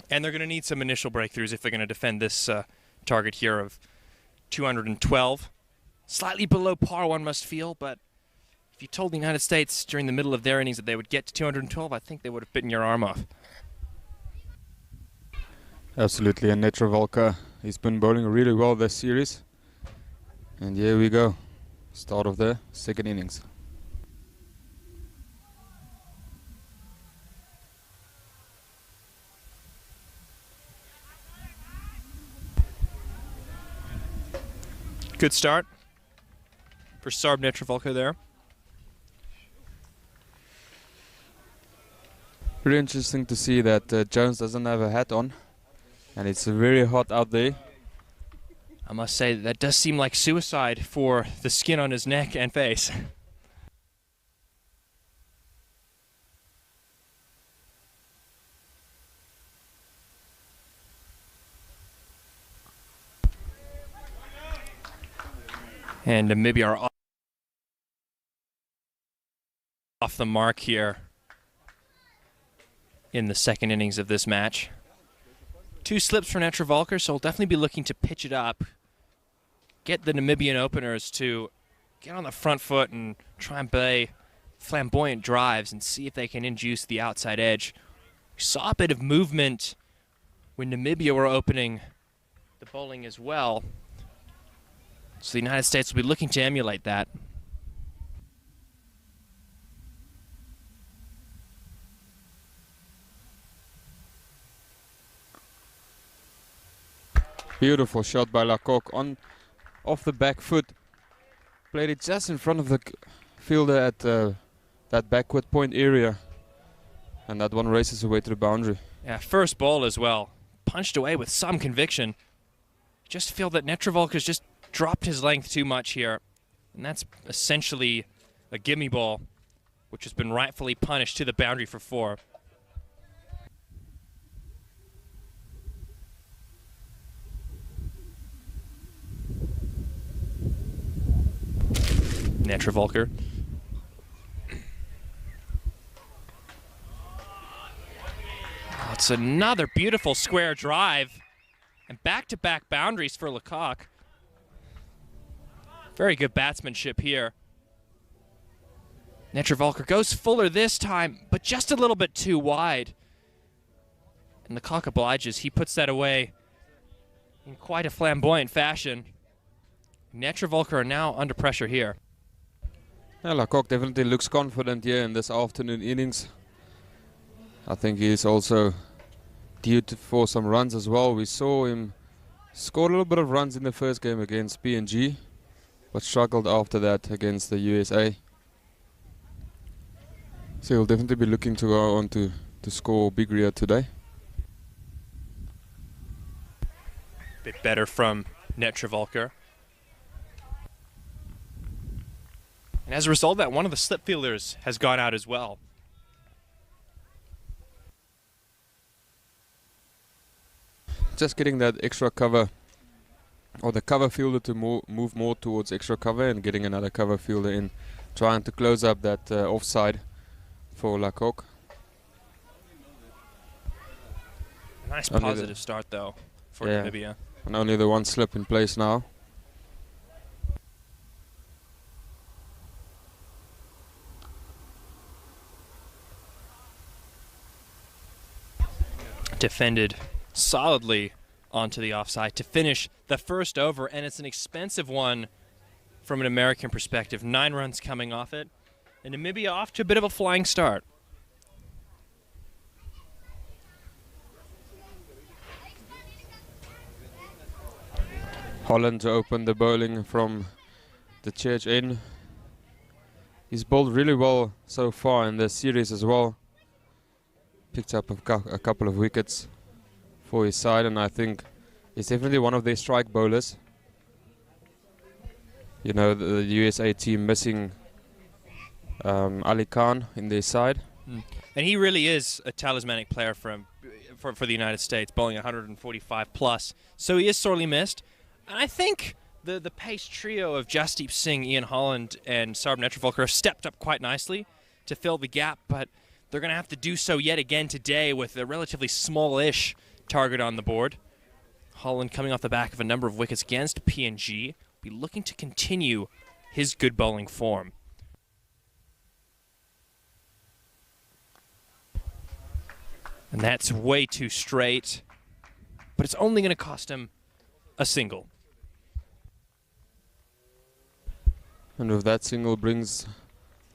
And they're going to need some initial breakthroughs if they're going to defend this target here of 212. Slightly below par, one must feel, but if you told the United States during the middle of their innings that they would get to 212, I think they would have bitten your arm off. Absolutely, and Netravalka, he's been bowling really well this series. And here we go, start of the second innings. Good start for Sarb Netravalka there. Really interesting to see that Jones doesn't have a hat on, and it's very hot out there. I must say that does seem like suicide for the skin on his neck and face. And Namibia are off the mark here in the second innings of this match. 2 slips for Netravalka, so he'll definitely be looking to pitch it up, get the Namibian openers to get on the front foot and try and play flamboyant drives and see if they can induce the outside edge. We saw a bit of movement when Namibia were opening the bowling as well. So the United States will be looking to emulate that. Beautiful shot by Lecoq on off the back foot. Played it just in front of the fielder at that backward point area. And that one races away to the boundary. Yeah, first ball as well. Punched away with some conviction. Just feel that Netravalka's just dropped his length too much here. And that's essentially a gimme ball, which has been rightfully punished to the boundary for 4. Netravalka. Oh, it's another beautiful square drive. And back-to-back boundaries for Lecoq. Very good batsmanship here. Netravalka goes fuller this time, but just a little bit too wide. And Lecoq obliges. He puts that away in quite a flamboyant fashion. Netravalka are now under pressure here. Yeah, Lecoq definitely looks confident here in this afternoon innings. I think he's also due for some runs as well. We saw him score a little bit of runs in the first game against PNG, but struggled after that against the USA. So he'll definitely be looking to go on to score bigger today. Bit better from Netravalka. And as a result of that, one of the slip fielders has gone out as well. Just getting that extra cover, or the cover fielder to move more towards extra cover, and getting another cover fielder in, trying to close up that offside for Lecoq. Nice positive start though for Namibia. And only the one slip in place now. Defended solidly onto the offside to finish the first over, and it's an expensive one from an American perspective. 9 runs coming off it, and Namibia off to a bit of a flying start. Holland to open the bowling from the church end. He's bowled really well so far in the series as well. Picked up a couple of wickets for his side, and I think he's definitely one of their strike bowlers. You know, the USA team missing Ali Khan in their side. And he really is a talismanic player for the United States, bowling 145 plus. So he is sorely missed. And I think the pace trio of Jasdeep Singh, Ian Holland, and Sarb Netravalka have stepped up quite nicely to fill the gap, but they're going to have to do so yet again today with a relatively small-ish target on the board. Holland, coming off the back of a number of wickets against PNG, be looking to continue his good bowling form. And that's way too straight, but it's only going to cost him a single. And with that single brings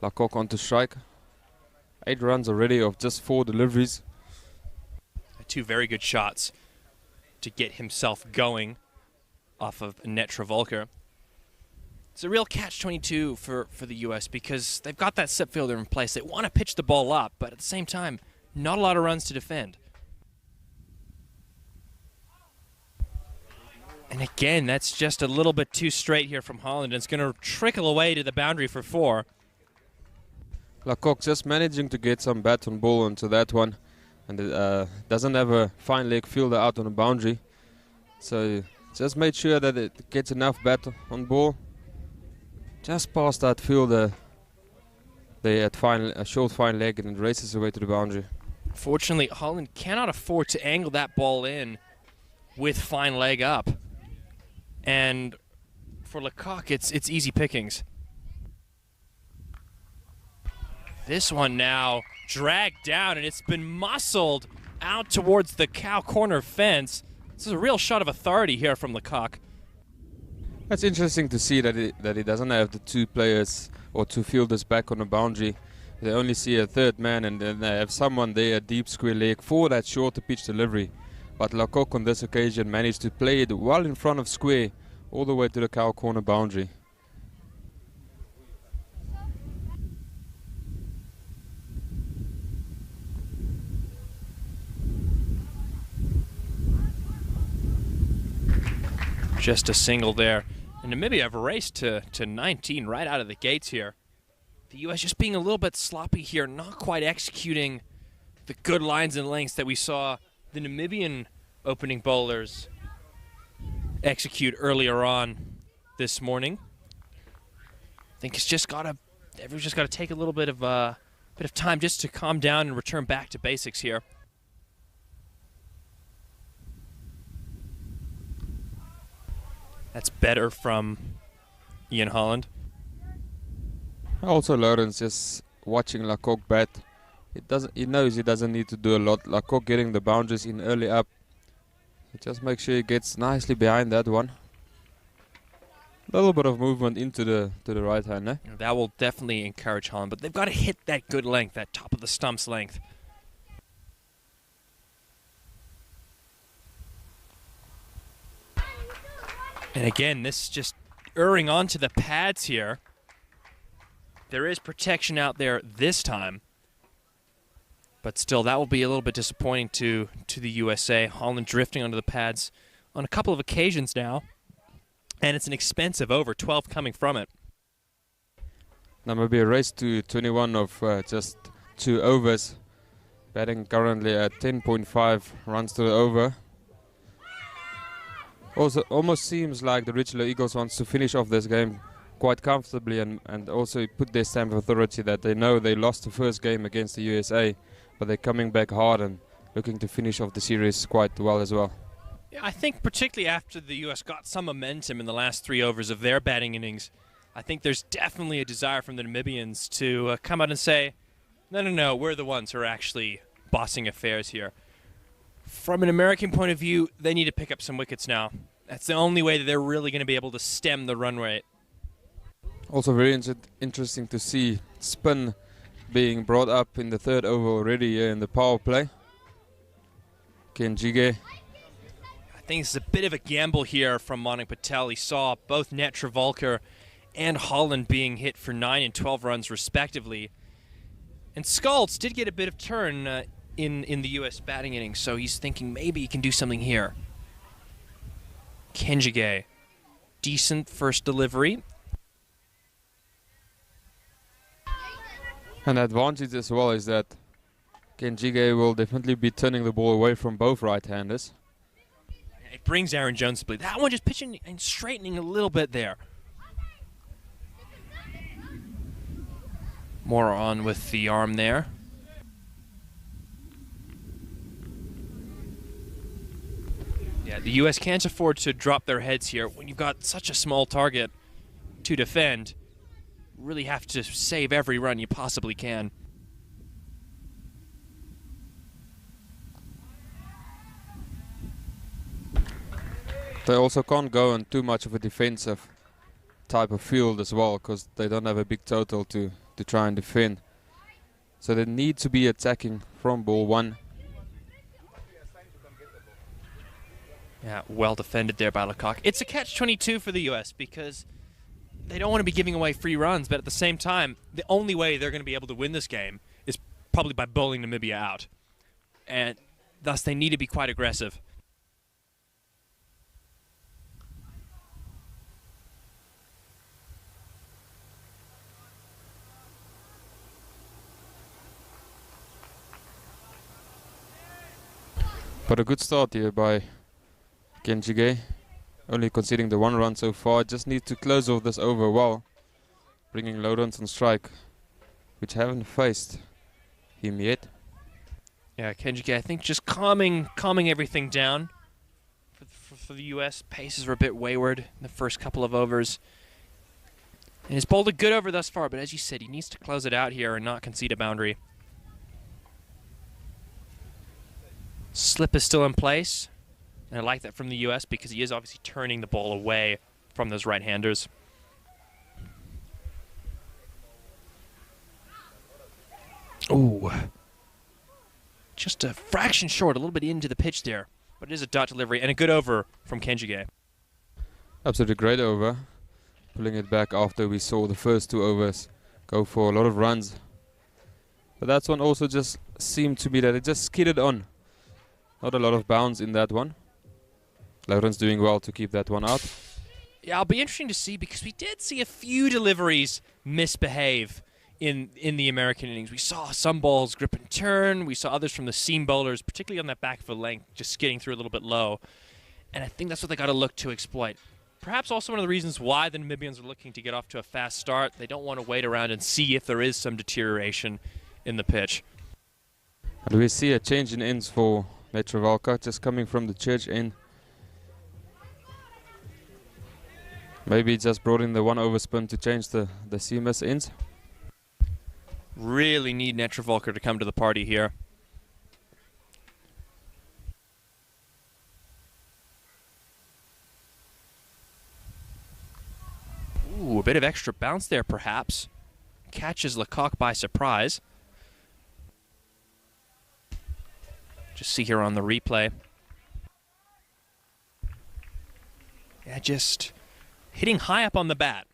Lecoq onto strike. 8 runs already of just 4 deliveries. 2 very good shots to get himself going off of Net Travolker. It's a real catch-22 for the U.S. because they've got that slip fielder in place. They want to pitch the ball up, but at the same time, not a lot of runs to defend. And again, that's just a little bit too straight here from Holland. It's going to trickle away to the boundary for 4. Lecoq just managing to get some bat on ball onto that one. And doesn't have a fine leg fielder out on the boundary. So just made sure that it gets enough bat on ball. Just past that fielder. They had a short fine leg and it races away to the boundary. Fortunately, Holland cannot afford to angle that ball in with fine leg up. And for Lecoq, it's easy pickings. This one now dragged down, and it's been muscled out towards the cow corner fence. This is a real shot of authority here from Lecoq. It's interesting to see that he doesn't have the 2 players or 2 fielders back on the boundary. They only see a third man, and then they have someone there, a deep square leg, for that shorter pitch delivery. But Lecoq on this occasion managed to play it well in front of square, all the way to the cow corner boundary. Just a single there. And Namibia have raced to 19 right out of the gates here. The U.S. just being a little bit sloppy here, not quite executing the good lines and lengths that we saw the Namibian opening bowlers execute earlier on this morning. I think everyone's just got to take a little bit of time just to calm down and return back to basics here. That's better from Ian Holland. Also, Lawrence just watching Lecoq bat. He knows he doesn't need to do a lot. Lecoq getting the boundaries in early up. Just make sure he gets nicely behind that one. A little bit of movement into the right hand. Eh? That will definitely encourage Holland, but they've got to hit that good length, that top of the stumps length. And again, this just erring onto the pads here. There is protection out there this time. But still, that will be a little bit disappointing to the USA. Holland drifting onto the pads on a couple of occasions now. And it's an expensive over, 12 coming from it. Namibia race to 21 of just 2 overs. Batting currently at 10.5 runs to the over. Also, almost seems like the Richelieu Eagles wants to finish off this game quite comfortably and also put their stamp of authority that they know they lost the first game against the USA, but they're coming back hard and looking to finish off the series quite well as well. Yeah, I think particularly after the U.S. got some momentum in the last 3 overs of their batting innings, I think there's definitely a desire from the Namibians to come out and say, no, we're the ones who are actually bossing affairs here. From an American point of view, they need to pick up some wickets now. That's the only way that they're really going to be able to stem the run rate. Also very interesting to see spin being brought up in the 3rd over already in the power play. Kenjige. I think it's a bit of a gamble here from Manik Patel. He saw both Net Travolker and Holland being hit for 9 and 12 runs respectively. And Scalds did get a bit of turn in the U.S. batting innings, so he's thinking maybe he can do something here. Kenjige, decent first delivery. An advantage as well is that Kenjige will definitely be turning the ball away from both right-handers. It brings Aaron Jones to play. That one just pitching and straightening a little bit there. More on with the arm there. The U.S. can't afford to drop their heads here. When you've got such a small target to defend, you really have to save every run you possibly can. They also can't go on too much of a defensive type of field as well, because they don't have a big total to try and defend. So they need to be attacking from ball one. Yeah, well defended there by Lecoq. It's a catch-22 for the U.S. because they don't want to be giving away free runs, but at the same time, the only way they're going to be able to win this game is probably by bowling Namibia out. And thus, they need to be quite aggressive. But a good start here by Kenjige, only conceding the 1 run so far. Just need to close off this over well, bringing low runs on strike, which haven't faced him yet. Yeah, Kenjige, I think just calming everything down for the U.S. Paces were a bit wayward in the first couple of overs. And he's bowled a good over thus far, but as you said, he needs to close it out here and not concede a boundary. Slip is still in place, and I like that from the U.S. because he is obviously turning the ball away from those right-handers. Ooh. Just a fraction short, a little bit into the pitch there, but it is a dot delivery and a good over from Kenjige. Absolutely great over, pulling it back after we saw the first 2 overs go for a lot of runs. But that one also just seemed to be that it just skidded on. Not a lot of bounce in that one. Lauren's doing well to keep that one out. Yeah, it'll be interesting to see because we did see a few deliveries misbehave in the American innings. We saw some balls grip and turn. We saw others from the seam bowlers, particularly on that back of the length, just skidding through a little bit low. And I think that's what they got to look to exploit. Perhaps also one of the reasons why the Namibians are looking to get off to a fast start. They don't want to wait around and see if there is some deterioration in the pitch. Do we see a change in ends for Netravalka, just coming from the church end? Maybe just brought in the 1 overspin to change the seamless ends. Really need Netravalka to come to the party here. Ooh, a bit of extra bounce there perhaps. Catches Lecoq by surprise. Just see here on the replay. Yeah, just hitting high up on the bat.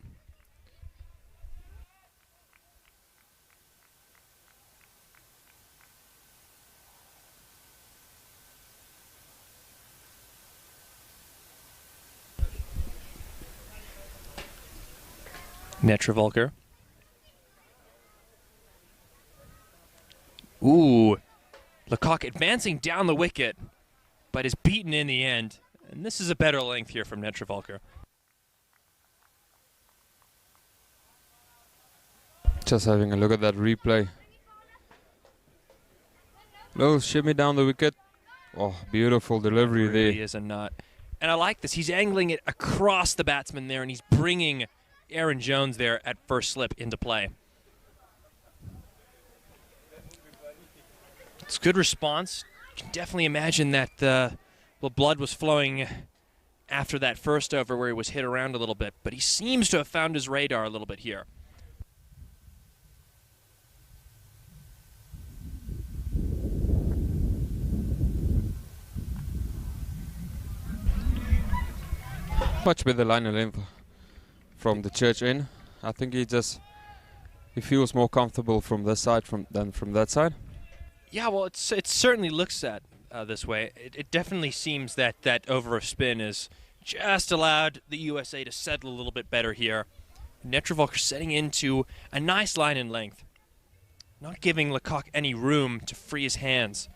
Netravalka. Ooh. Lecoq advancing down the wicket, but is beaten in the end. And this is a better length here from Netravalka. Just having a look at that replay. Little shimmy down the wicket. Oh, beautiful delivery there. Really is a nut. And I like this. He's angling it across the batsman there, and he's bringing Aaron Jones there at first slip into play. It's a good response. You can definitely imagine that the blood was flowing after that first over where he was hit around a little bit, but he seems to have found his radar a little bit here. Much better line of length from the church end. I think he feels more comfortable from this side than from that side. Yeah, well, it certainly looks this way. It definitely seems that that over of spin is just allowed the USA to settle a little bit better here. Netravalka setting into a nice line in length, not giving Lecoq any room to free his hands.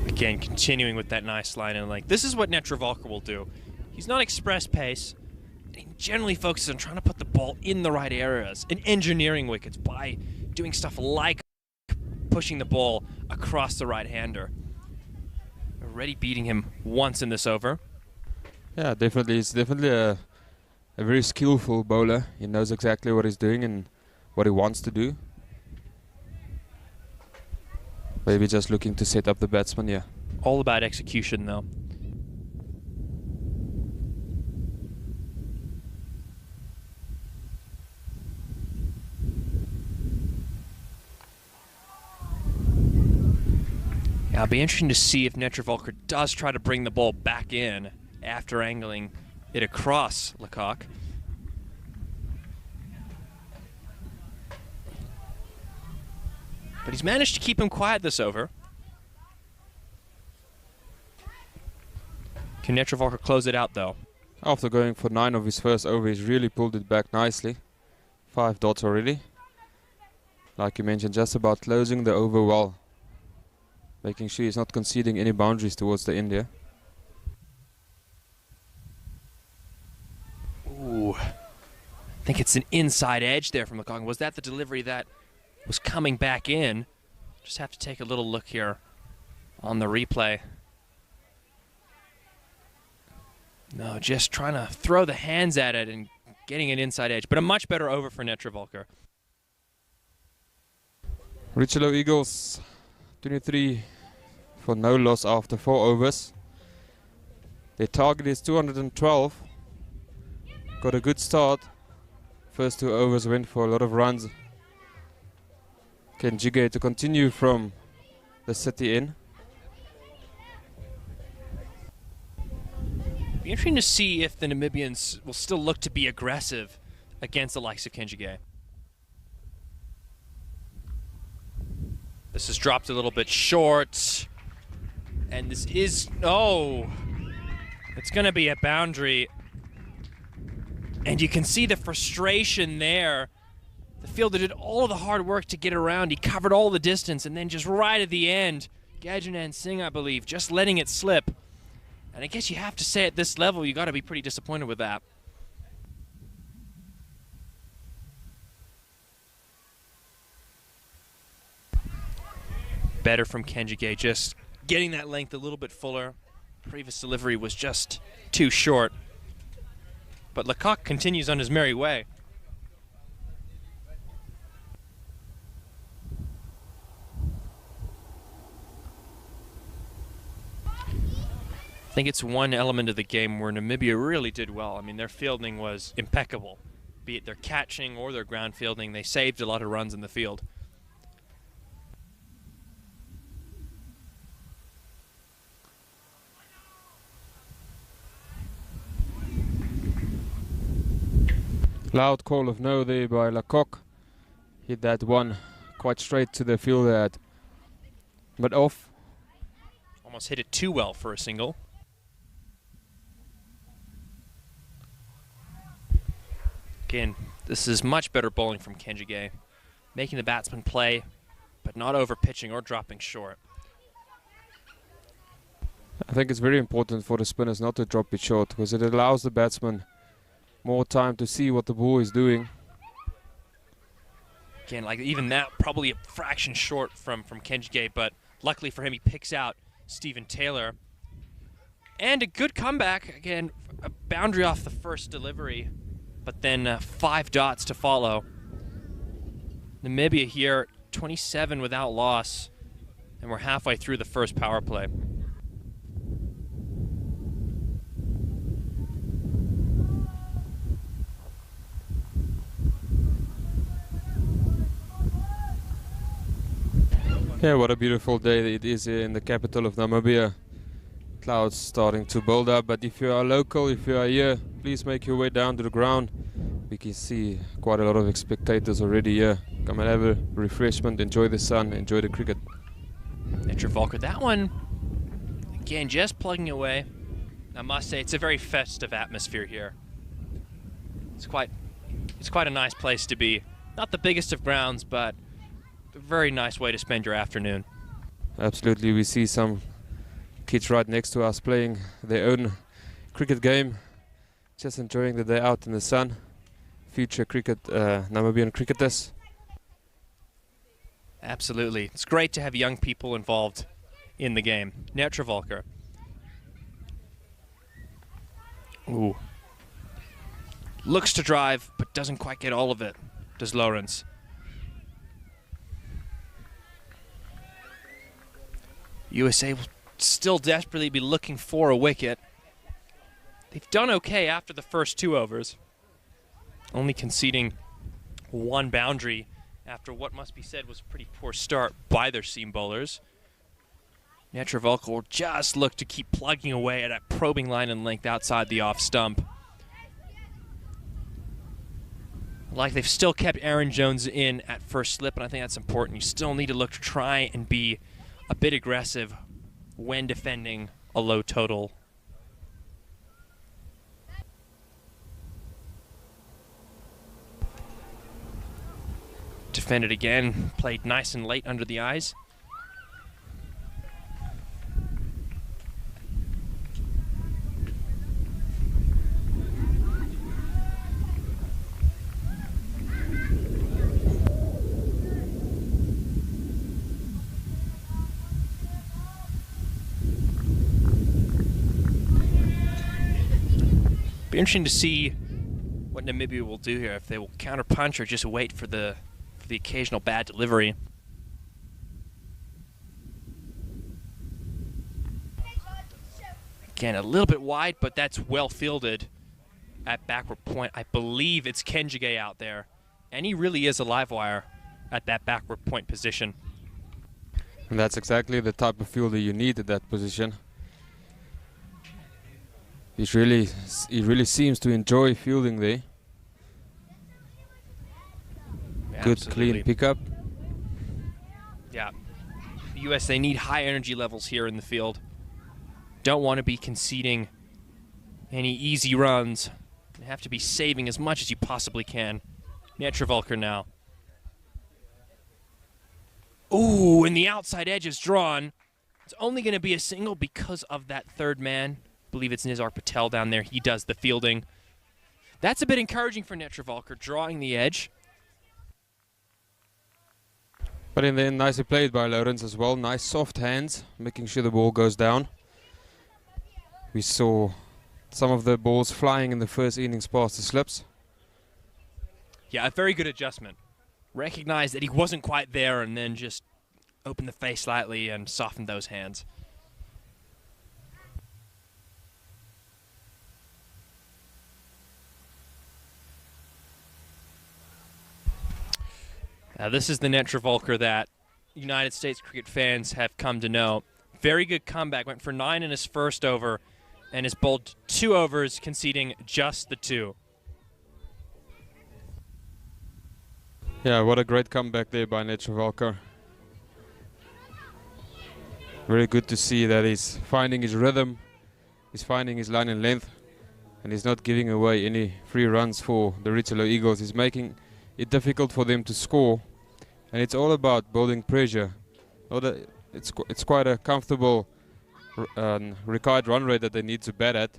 Again, continuing with that nice line in length. This is what Netravalka will do. He's not express pace, He generally focuses on trying to put the ball in the right areas and engineering wickets by doing stuff like pushing the ball across the right-hander. Already beating him once in this over. Yeah, definitely. He's definitely a very skillful bowler. He knows exactly what he's doing and what he wants to do. Maybe just looking to set up the batsman here. All about execution, though. Yeah, it'll be interesting to see if Netravolker does try to bring the ball back in after angling it across Lecoq. But he's managed to keep him quiet this over. Can Netravolker close it out, though? After going for 9 of his first over, he's really pulled it back nicely. 5 dots already. Like you mentioned, just about closing the over well. Making sure he's not conceding any boundaries towards the end here. Ooh. I think it's an inside edge there from Lecoq. Was that the delivery that was coming back in? Just have to take a little look here on the replay. No, just trying to throw the hands at it and getting an inside edge. But a much better over for Netravolker. Richelieu Eagles, 23 for no loss after 4 overs. Their target is 212. Got a good start. First 2 overs went for a lot of runs. Can Jige to continue from the city in. Be interesting to see if the Namibians will still look to be aggressive against the likes of Kenjige. This is dropped a little bit short. And this is, oh, it's going to be a boundary. And you can see the frustration there. The fielder did all the hard work to get around. He covered all the distance, and then just right at the end, Gajanan Singh, I believe, just letting it slip. And I guess you have to say at this level, you got to be pretty disappointed with that. Better from Kenjige, just getting that length a little bit fuller. Previous delivery was just too short. But Lecoq continues on his merry way. I think it's one element of the game where Namibia really did well. I mean, their fielding was impeccable. Be it their catching or their ground fielding, they saved a lot of runs in the field. Loud call of no there by Lecoq. Hit that one quite straight to the fielder, but off. Almost hit it too well for a single. Again, this is much better bowling from Kenjige, making the batsman play, but not over pitching or dropping short. I think it's very important for the spinners not to drop it short, because it allows the batsman more time to see what the ball is doing. Again, like even that, probably a fraction short from Kenjige, but luckily for him, he picks out Stephen Taylor. And a good comeback. Again, a boundary off the first delivery, but then 5 dots to follow. Namibia here, 27 without loss, and we're halfway through the first power play. Yeah, what a beautiful day it is in the capital of Namibia. Clouds starting to build up, but if you are local, if you are here, please make your way down to the ground. We can see quite a lot of spectators already here. Come and have a refreshment, enjoy the sun, enjoy the cricket. Netravolker, that one, again, just plugging away. I must say, it's a very festive atmosphere here. It's quite a nice place to be. Not the biggest of grounds, but a very nice way to spend your afternoon. Absolutely, we see some kids right next to us playing their own cricket game. just enjoying the day out in the sun. Future cricket, Namibian cricketers. Absolutely. It's great to have young people involved in the game. Netravolker. Ooh. Looks to drive, but doesn't quite get all of it, does Lawrence. USA will still desperately be looking for a wicket. They've done okay after the first 2 overs, only conceding 1 boundary after what must be said was a pretty poor start by their seam bowlers. Netravolker will just look to keep plugging away at that probing line and length outside the off stump. Like they've still kept Aaron Jones in at first slip, and I think that's important. You still need to look to try and be a bit aggressive when defending a low total. Defended again, played nice and late under the eyes. Be interesting to see what Namibia will do here, if they will counter punch or just wait for the occasional bad delivery. Again, a little bit wide, but that's well fielded at backward point. I believe it's Kenjige out there, and he really is a live wire at that backward point position. And that's exactly the type of fielder you need at that position. He really seems to enjoy fielding there. Good, clean pickup. Yeah. The US, they need high energy levels here in the field. Don't want to be conceding any easy runs. You have to be saving as much as you possibly can. Netravolker now. Ooh, and the outside edge is drawn. It's only going to be a single because of that third man. I believe it's Nizar Patel down there. He does the fielding. That's a bit encouraging for Netravolker, drawing the edge. But in the end, nicely played by Lawrence as well. Nice soft hands, making sure the ball goes down. We saw some of the balls flying in the first innings past the slips. Yeah, a very good adjustment. Recognized that he wasn't quite there and then just opened the face slightly and softened those hands. Now this is the Netravolker that United States cricket fans have come to know. Very good comeback. Went for 9 in his first over and has bowled 2 overs, conceding just the 2. Yeah, what a great comeback there by Netravolker. Very good to see that he's finding his rhythm, he's finding his line and length, and he's not giving away any free runs for the Richelieu Eagles. He's making it difficult for them to score, and it's all about building pressure. It's quite a comfortable required run rate that they need to bat at,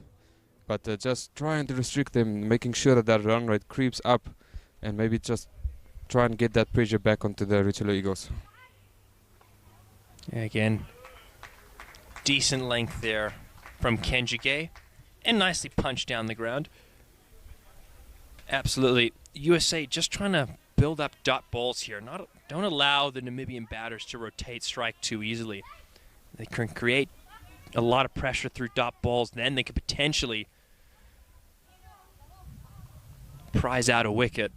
but just trying to restrict them, making sure that that run rate creeps up, and maybe just try and get that pressure back onto the Richelieu Eagles. Yeah, again, decent length there from Kenjige, and nicely punched down the ground. Absolutely. USA just trying to build up dot balls here. Don't allow the Namibian batters to rotate strike too easily. They can create a lot of pressure through dot balls, then they could potentially prize out a wicket.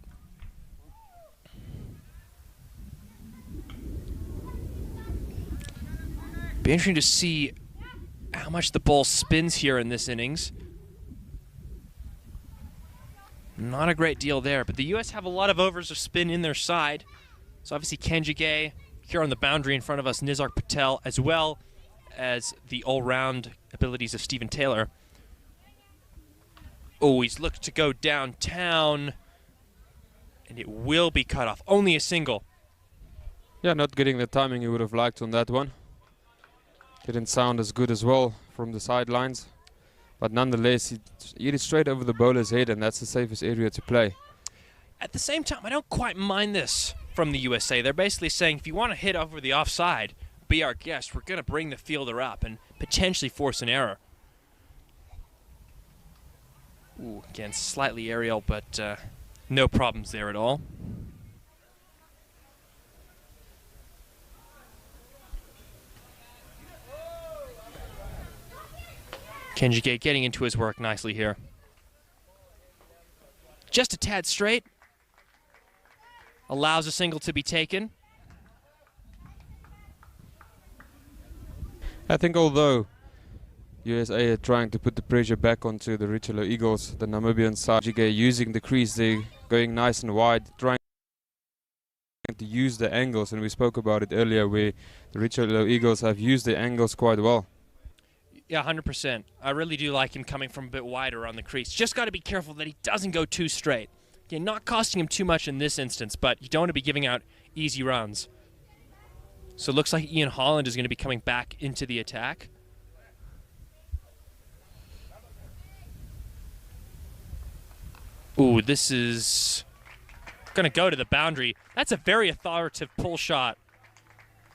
Be interesting to see how much the ball spins here in this innings. Not a great deal there, but the U.S. have a lot of overs of spin in their side. So obviously Kenjige here on the boundary in front of us, Nizar Patel, as well as the all-round abilities of Stephen Taylor. Oh, he's looked to go downtown, and it will be cut off. Only a single. Yeah, not getting the timing you would have liked on that one. Didn't sound as good as well from the sidelines. But nonetheless, he hit it straight over the bowler's head, and that's the safest area to play. At the same time, I don't quite mind this from the USA. They're basically saying, if you want to hit over the offside, be our guest. We're going to bring the fielder up and potentially force an error. Ooh, again, slightly aerial, but no problems there at all. Kenjige getting into his work nicely here. Just a tad straight. Allows a single to be taken. I think although USA are trying to put the pressure back onto the Richelieu Eagles, the Namibian side, Jige using the crease, they're going nice and wide, trying to use the angles, and we spoke about it earlier where the Richelieu Eagles have used the angles quite well. Yeah, 100%. I really do like him coming from a bit wider on the crease. Just got to be careful that he doesn't go too straight. Again, not costing him too much in this instance, but you don't want to be giving out easy runs. So it looks like Ian Holland is going to be coming back into the attack. Ooh, this is going to go to the boundary. That's a very authoritative pull shot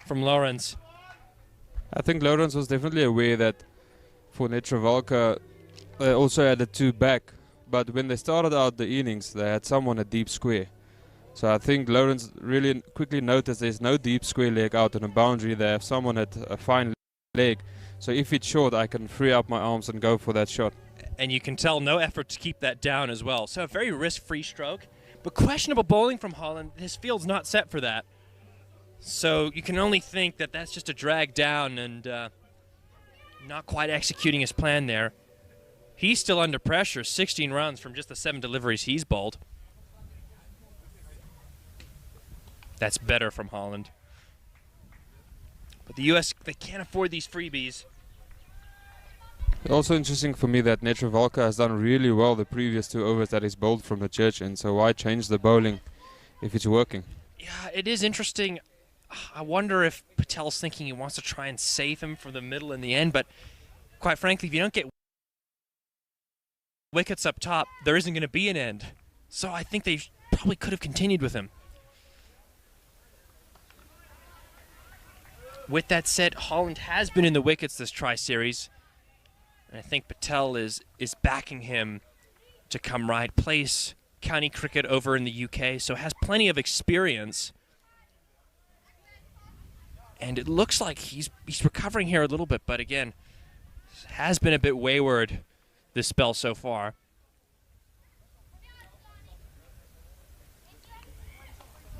from Lawrence. I think Lawrence was definitely aware that for Netravalka, they also had the two back, but when they started out the innings, they had someone at deep square. So I think Lawrence really quickly noticed there's no deep square leg out on a boundary. They have someone at a fine leg. So if it's short, I can free up my arms and go for that shot. And you can tell no effort to keep that down as well. So a very risk-free stroke, but questionable bowling from Holland. His field's not set for that. So you can only think that that's just a drag down and not quite executing his plan there. He's still under pressure, 16 runs from just the 7 deliveries he's bowled. That's better from Holland. But the U.S., they can't afford these freebies. Also interesting for me that Netravalka has done really well the previous 2 overs that he's bowled from the church end, so why change the bowling if it's working? Yeah, it is interesting. I wonder if Patel's thinking he wants to try and save him for the middle in the end, but quite frankly, if you don't get wickets up top, there isn't going to be an end. So I think they probably could have continued with him. With that said, Holland has been in the wickets this tri-series, and I think Patel is backing him to come right. Plays county cricket over in the UK, so has plenty of experience. And it looks like he's recovering here a little bit, but again, has been a bit wayward this spell so far.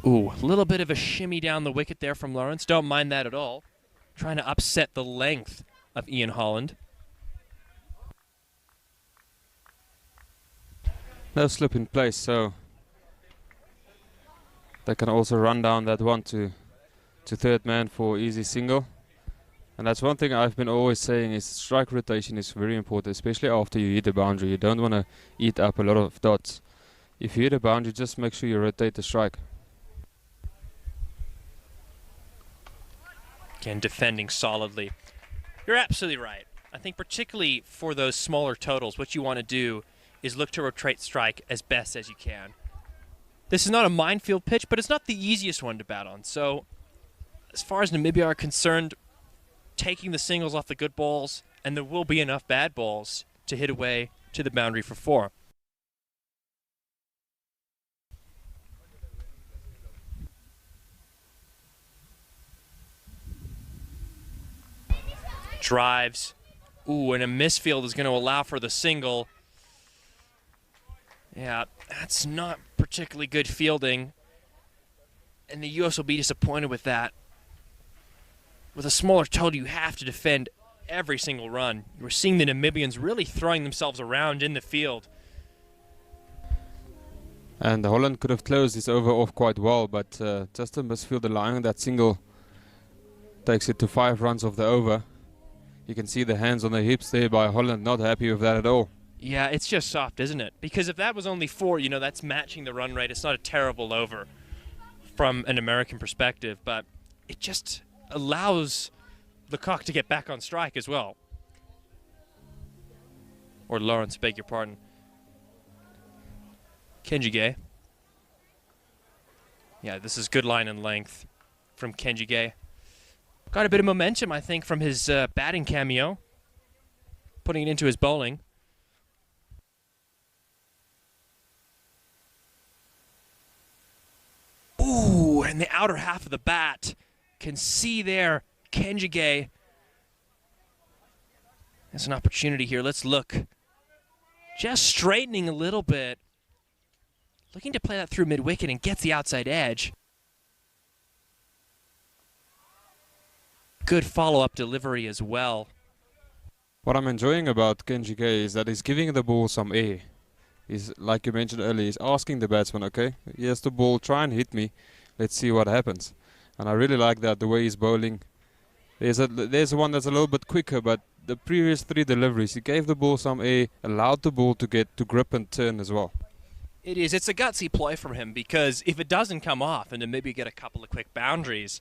Ooh, a little bit of a shimmy down the wicket there from Lawrence. Don't mind that at all. Trying to upset the length of Ian Holland. No slip in place, so they can also run down that one to third man for easy single. And that's one thing I've been always saying is strike rotation is very important, especially after you hit a boundary. You don't want to eat up a lot of dots. If you hit a boundary, just make sure you rotate the strike. Again, defending solidly. You're absolutely right. I think particularly for those smaller totals, what you want to do is look to rotate strike as best as you can. This is not a minefield pitch, but it's not the easiest one to bat on. So as far as Namibia are concerned, taking the singles off the good balls, and there will be enough bad balls to hit away to the boundary for 4. Drives. Ooh, and a misfield is going to allow for the single. Yeah, that's not particularly good fielding. And the U.S. will be disappointed with that. With a smaller total, you have to defend every single run. We're seeing the Namibians really throwing themselves around in the field. And Holland could have closed this over off quite well, but just a misfield allowing that single takes it to 5 runs of the over. You can see the hands on the hips there by Holland, not happy with that at all. Yeah, it's just soft, isn't it? Because if that was only 4, you know, that's matching the run rate. It's not a terrible over from an American perspective, but it just allows Lecoq to get back on strike as well. Or Lawrence, beg your pardon. Kenjige. Yeah, this is good line and length from Kenjige. Got a bit of momentum, I think, from his batting cameo. Putting it into his bowling. Ooh, and the outer half of the bat. Can see there, Kenjige. There's an opportunity here. Let's look. Just straightening a little bit. Looking to play that through mid-wicket and gets the outside edge. Good follow-up delivery as well. What I'm enjoying about Kenjige is that he's giving the ball some air. He's, like you mentioned earlier, he's asking the batsman, okay, here's the ball, try and hit me. Let's see what happens. And I really like that, the way he's bowling. There's one that's a little bit quicker, but the previous 3 deliveries, he gave the ball some air, allowed the ball to get to grip and turn as well. It is. It's a gutsy play from him, because if it doesn't come off and then maybe get a couple of quick boundaries,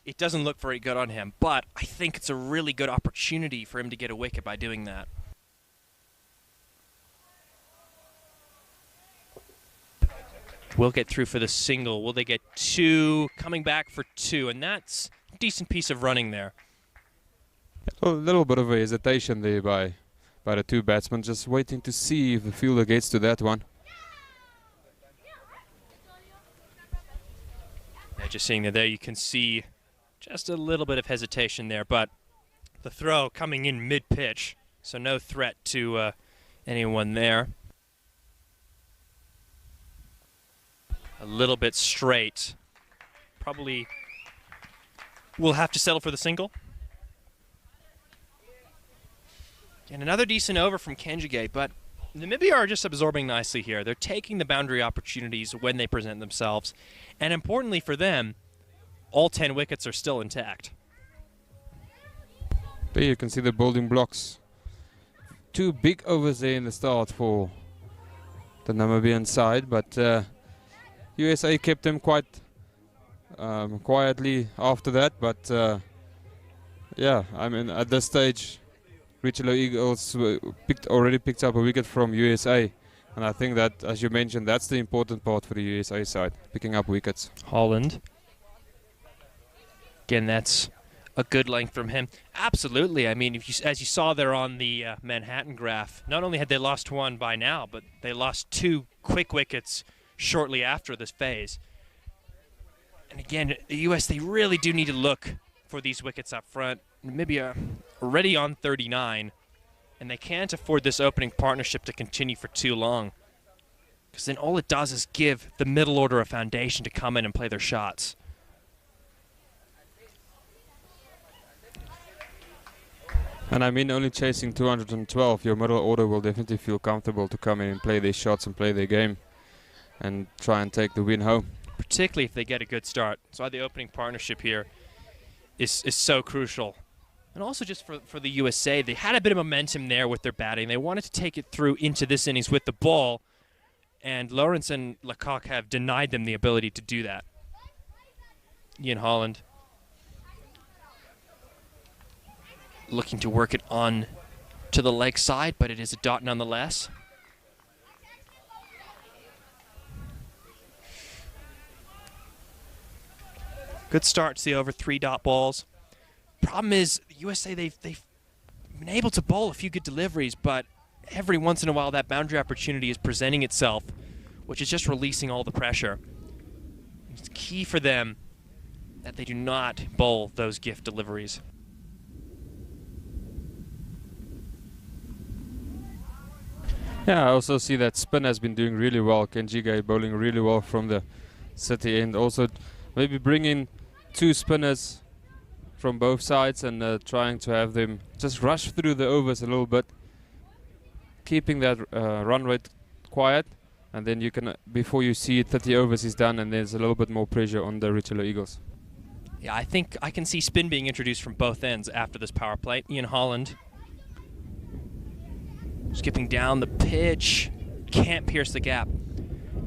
it doesn't look very good on him. But I think it's a really good opportunity for him to get a wicket by doing that. Will get through for the single. Will they get 2? Coming back for 2, and that's a decent piece of running there. A little bit of a hesitation there by the 2 batsmen, just waiting to see if the fielder gets to that one. Yeah, just seeing that there, you can see just a little bit of hesitation there, but the throw coming in mid-pitch, so no threat to anyone there. A little bit straight. Probably will have to settle for the single. And another decent over from Kenjige, but Namibia are just absorbing nicely here. They're taking the boundary opportunities when they present themselves. And importantly for them, all 10 wickets are still intact. There you can see the building blocks. 2 big overs there in the start for the Namibian side, but USA kept them quite quietly after that. But yeah, I mean, at this stage, Willow Eagles already picked up a wicket from USA. And I think that, as you mentioned, that's the important part for the USA side, picking up wickets. Holland. Again, that's a good length from him. Absolutely. I mean, as you saw there on the Manhattan graph, not only had they lost 1 by now, but they lost 2 quick wickets shortly after this phase. And again, the US, they really do need to look for these wickets up front. Namibia already on 39, and they can't afford this opening partnership to continue for too long, because then all it does is give the middle order a foundation to come in and play their shots. And I mean, only chasing 212, your middle order will definitely feel comfortable to come in and play their shots and play their game and try and take the win home. Particularly if they get a good start. That's why the opening partnership here is so crucial. And also just for the USA, they had a bit of momentum there with their batting. They wanted to take it through into this innings with the ball, and Lawrence and Lecoq have denied them the ability to do that. Ian Holland looking to work it on to the leg side, but it is a dot nonetheless. Good start to the over 3 dot balls. Problem is, the USA, they've been able to bowl a few good deliveries, but every once in a while that boundary opportunity is presenting itself, which is just releasing all the pressure. It's key for them that they do not bowl those gift deliveries. Yeah, I also see that spin has been doing really well. Kenjige bowling really well from the city end. Also, maybe bring in 2 spinners from both sides and trying to have them just rush through the overs a little bit, keeping that run rate quiet, and then you can, before you see it, 30 overs is done, and there's a little bit more pressure on the Willow Eagles. Yeah, I think I can see spin being introduced from both ends after this power play. Ian Holland skipping down the pitch, can't pierce the gap.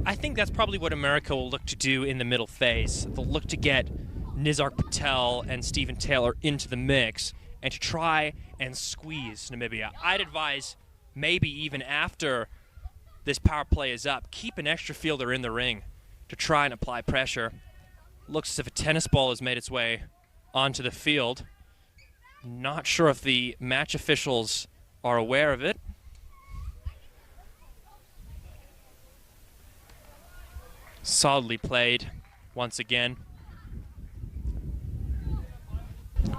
I think that's probably what America will look to do in the middle phase. They'll look to get Nizar Patel and Stephen Taylor into the mix and to try and squeeze Namibia. I'd advise maybe even after this power play is up, keep an extra fielder in the ring to try and apply pressure. Looks as if a tennis ball has made its way onto the field. Not sure if the match officials are aware of it. Solidly played once again.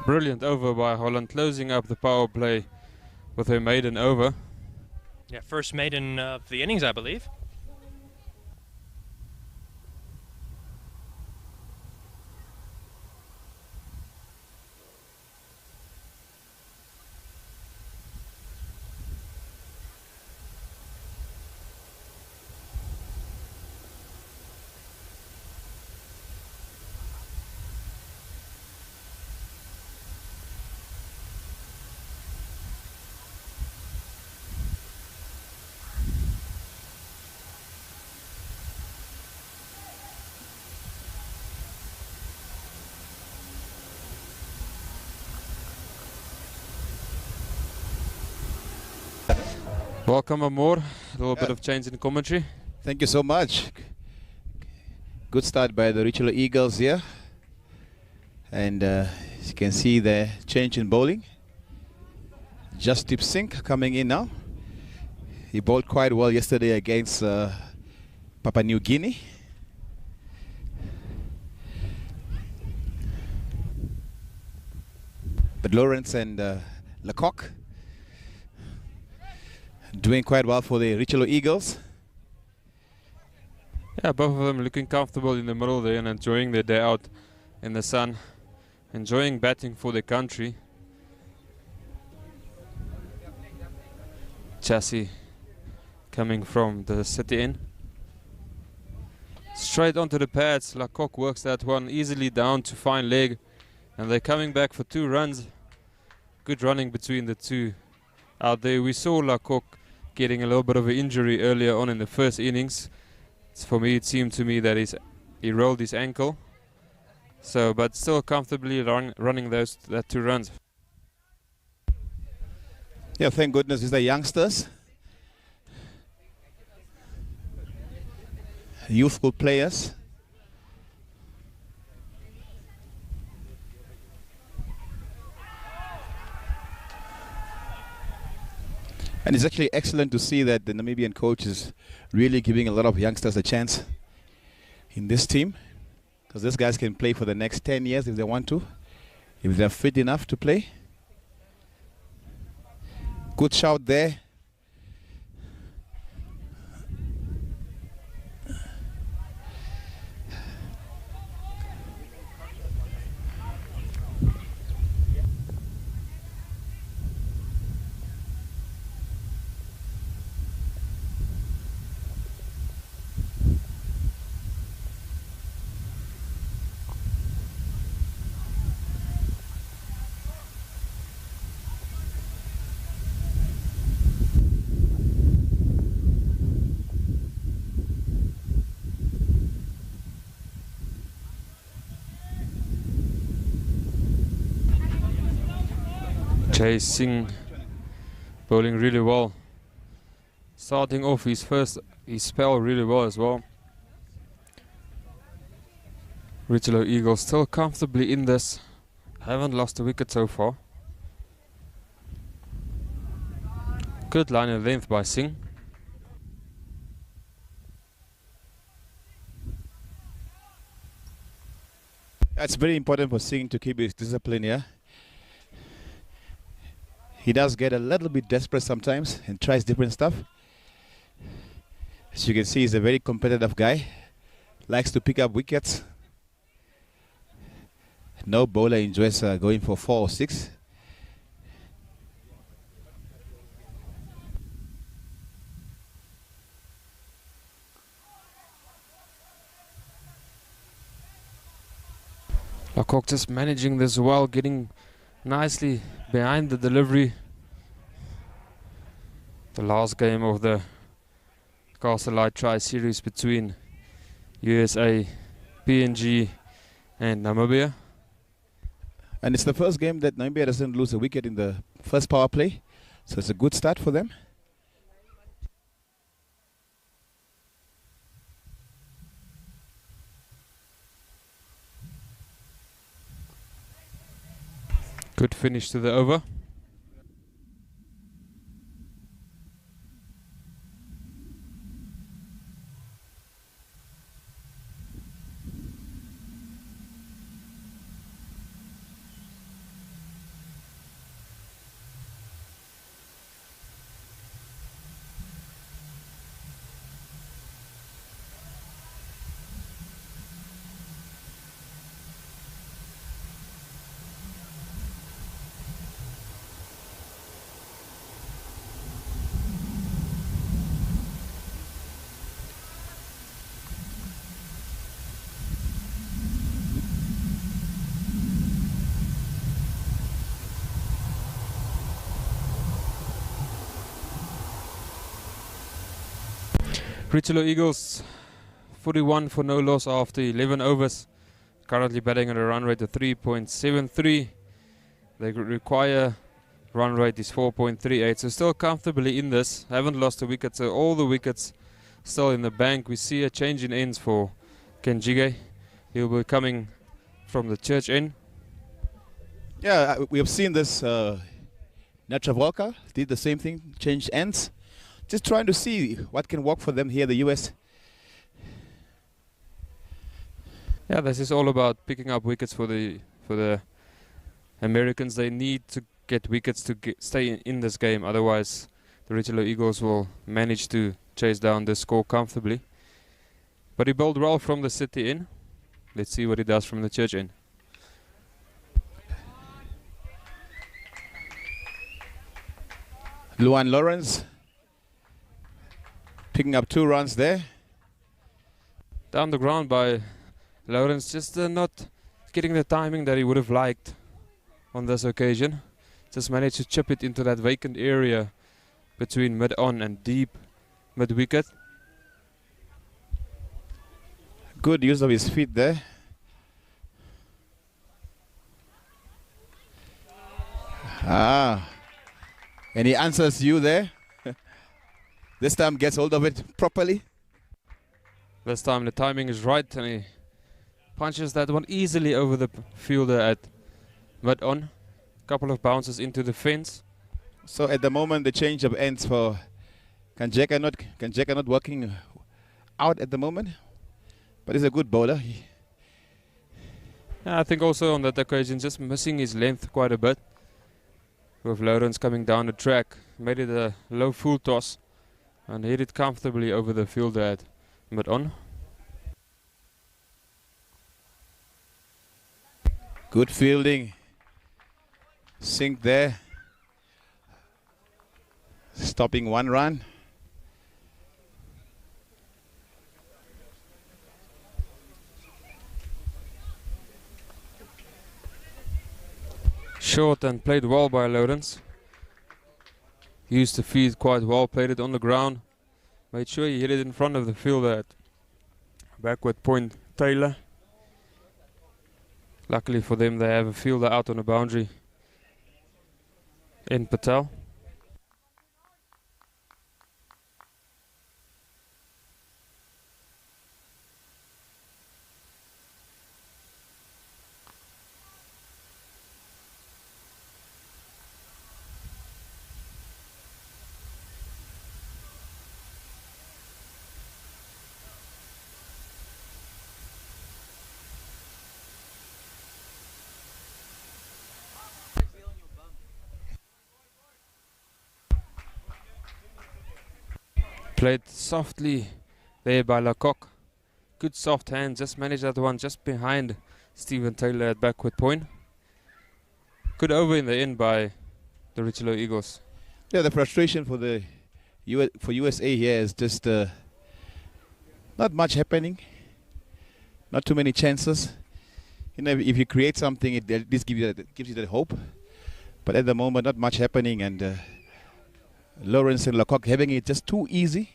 Brilliant over by Holland, closing up the power play with her maiden over. Yeah, first maiden of the innings, I believe. Welcome Amor, a little bit of change in commentary. Thank you so much. Good start by the Richelieu Eagles here. And as you can see the change in bowling. Justip Singh coming in now. He bowled quite well yesterday against Papua New Guinea. But Lawrence and Lecoq doing quite well for the Richelieu Eagles. Yeah, both of them looking comfortable in the middle there and enjoying their day out in the sun. Enjoying batting for their country. Chassis coming from the city end. Straight onto the pads. Lecoq works that one easily down to fine leg. And they're coming back for 2 runs. Good running between the two out there. We saw Lecoq getting a little bit of an injury earlier on in the first innings. For me, it seemed to me that he rolled his ankle. So, but still comfortably running that 2 runs. Yeah, thank goodness these are youngsters. Youthful players. And it's actually excellent to see that the Namibian coach is really giving a lot of youngsters a chance in this team. Because these guys can play for the next 10 years if they want to. If they're fit enough to play. Good shout there. Jay Singh bowling really well. Starting off his spell really well as well. Richelieu Eagles still comfortably in this. Haven't lost a wicket so far. Good line of length by Singh. It's very important for Singh to keep his discipline here. He does get a little bit desperate sometimes and tries different stuff. As you can see, he's a very competitive guy. Likes to pick up wickets. No bowler enjoys going for 4 or 6. Lecoq just managing this well, getting nicely behind the delivery. The last game of the Castle Light Tri-Series between USA, PNG and Namibia. And it's the first game that Namibia doesn't lose a wicket in the first power play. So it's a good start for them. Good finish to the over. Richelieu Eagles 41 for no loss after 11 overs. Currently batting at a run rate of 3.73. They require run rate is 4.38. So still comfortably in this. Haven't lost a wicket. So all the wickets still in the bank. We see a change in ends for Kenjige. He'll be coming from the church end. Yeah, we have seen this. Natravolka did the same thing, changed ends. Just trying to see what can work for them here in the US. Yeah, this is all about picking up wickets for the Americans. They need to get wickets to stay in this game. Otherwise, the Richelieu Eagles will manage to chase down the score comfortably. But he bowled well from the city in. Let's see what he does from the church end. Luan Lawrence picking up 2 runs there. Down the ground by Lawrence, just not getting the timing that he would have liked on this occasion. Just managed to chip it into that vacant area between mid-on and deep mid-wicket. Good use of his feet there. And he answers you there. This time gets hold of it properly. This time the timing is right and he punches that one easily over the fielder at mid-on. Couple of bounces into the fence. So at the moment the change of ends for Kanjeka not working out at the moment. But he's a good bowler. Yeah, I think also on that occasion just missing his length quite a bit. With Lawrence coming down the track, made it a low full toss and hit it comfortably over the fielder at mid-on. Good fielding. Sink there. Stopping 1 run. Short and played well by Lawrence. Used the feet quite well, played it on the ground. Made sure he hit it in front of the fielder at backward point Taylor. Luckily for them, they have a fielder out on the boundary in Patel. Played softly there by Lecoq. Good soft hand, just managed that one just behind Stephen Taylor at backward point. Good over in the end by the Richelieu Eagles. Yeah, the frustration for the USA here is just not much happening. Not too many chances. You know, if you create something, it at least gives you that hope. But at the moment, not much happening, and Lawrence and Lecoq having it just too easy.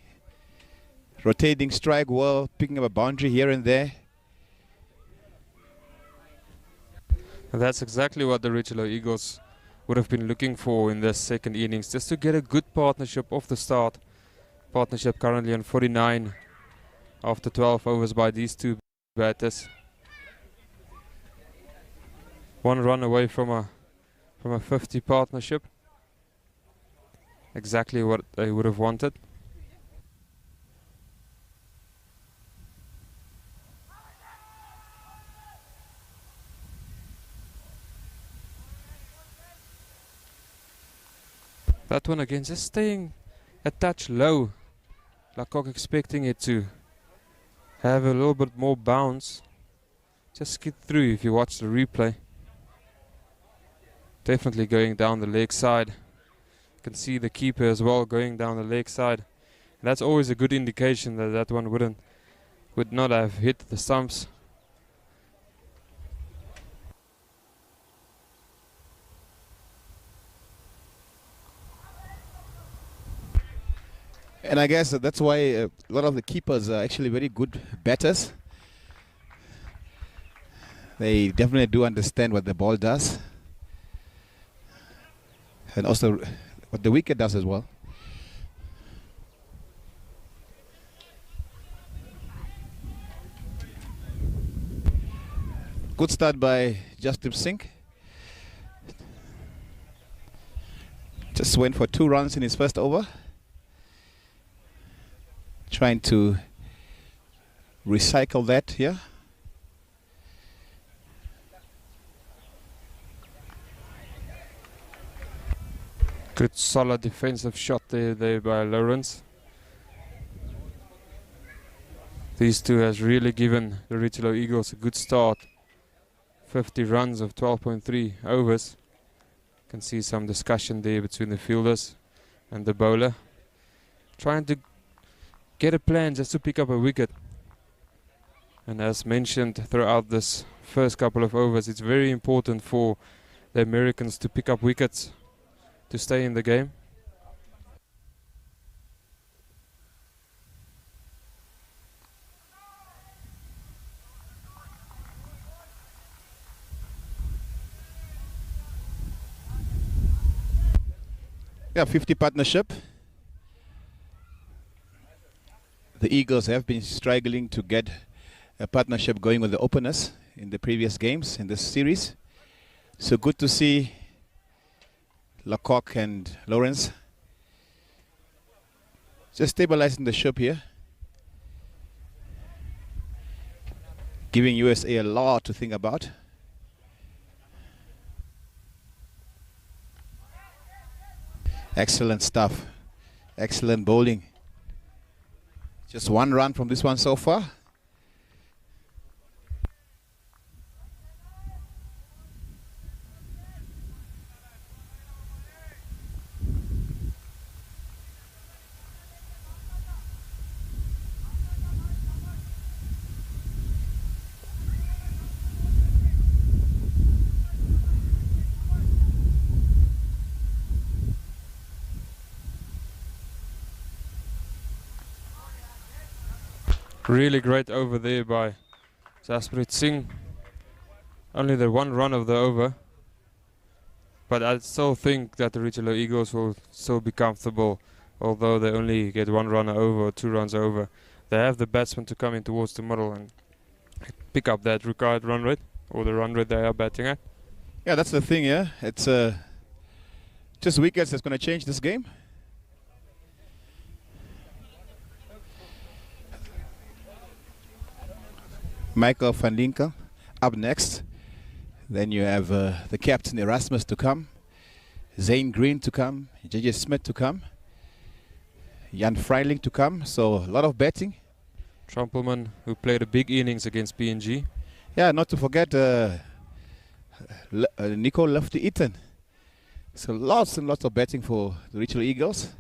Rotating strike well, picking up a boundary here and there. And that's exactly what the Richelieu Eagles would have been looking for in this second innings, just to get a good partnership off the start. Partnership currently on 49 after 12 overs by these two batters. 1 run away from a from a 50 partnership. Exactly what they would have wanted. That one again, just staying a touch low. Lecoq expecting it to have a little bit more bounce. Just skid through if you watch the replay. Definitely going down the leg side. You can see the keeper as well going down the leg side. And that's always a good indication that that one would not have hit the stumps. And I guess that's why a lot of the keepers are actually very good batters. They definitely do understand what the ball does. And also what the wicket does as well. Good start by Justin Singh. Just went for 2 runs in his first over. Trying to recycle that here. Good solid defensive shot there by Lawrence. These two has really given the Richelieu Eagles a good start. 50 runs of 12.3 overs. Can see some discussion there between the fielders and the bowler. Trying to get a plan just to pick up a wicket. And as mentioned throughout this first couple of overs, it's very important for the Americans to pick up wickets to stay in the game. Yeah, 50 partnership. The Eagles have been struggling to get a partnership going with the openers in the previous games in this series. So good to see Lecoq and Lawrence just stabilizing the ship here. Giving USA a lot to think about. Excellent stuff. Excellent bowling. Just 1 run from this one so far. Really great over there by Jasprit Singh. Only the 1 run of the over. But I still think that the Richelieu Eagles will still be comfortable, although they only get 1 run over or 2 runs over. They have the batsmen to come in towards the middle and pick up that required run rate, or the run rate they are batting at. Yeah, that's the thing, yeah. It's just wickets that's going to change this game. Michael van Linkel up next. Then you have the captain Erasmus to come, Zane Green to come, JJ Smith to come, Jan Freiling to come. So a lot of batting. Trumpelman, who played a big innings against PNG. Yeah, not to forget Nico Lofty Eaton. So lots and lots of batting for the Richelieu Eagles.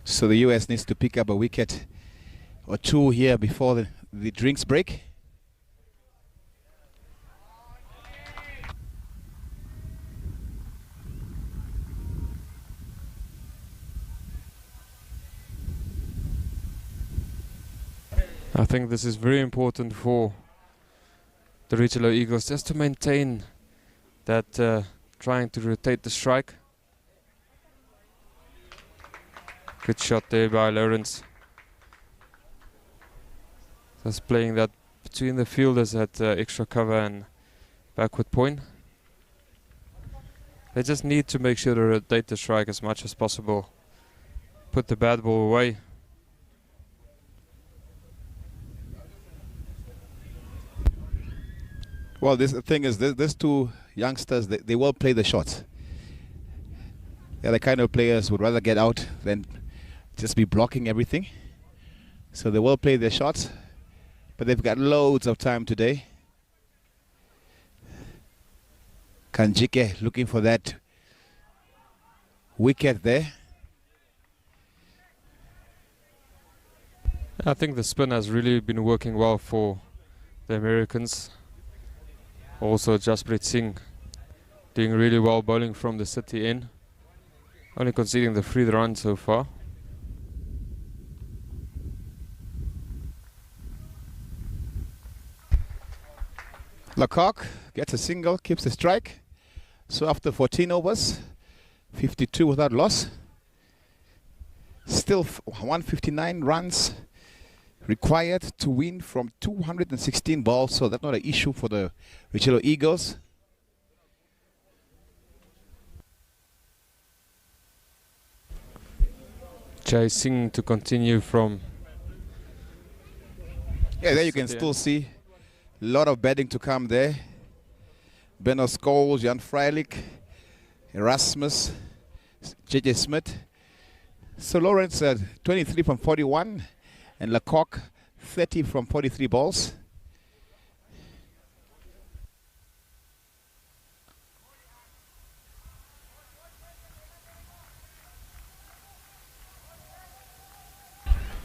So the US needs to pick up a wicket or 2 here before the drinks break. I think this is very important for the Richelieu Eagles, just to maintain that trying to rotate the strike. Good shot there by Lawrence. Just playing that between the fielders at extra cover and backward point. They just need to make sure to rotate the strike as much as possible. Put the bad ball away. Well, the thing is, these two youngsters, they will play the shots. They're the kind of players who would rather get out than just be blocking everything. So they will play their shots, but they've got loads of time today. Kanjike looking for that wicket there. I think the spin has really been working well for the Americans. Also Jasprit Singh doing really well bowling from the city in. Only conceding the 3 run so far. Lecoq gets a single, keeps the strike. So after 14 overs, 52 without loss. Still 159 runs required to win from 216 balls, so that's not an issue for the Richelieu Eagles. Jai Singh to continue from... Yeah, there you can still see a lot of batting to come there. Benno Scholes, Jan Freilich, Erasmus, JJ Smith. So Lawrence 23 from 41 and Lecoq 30 from 43 balls.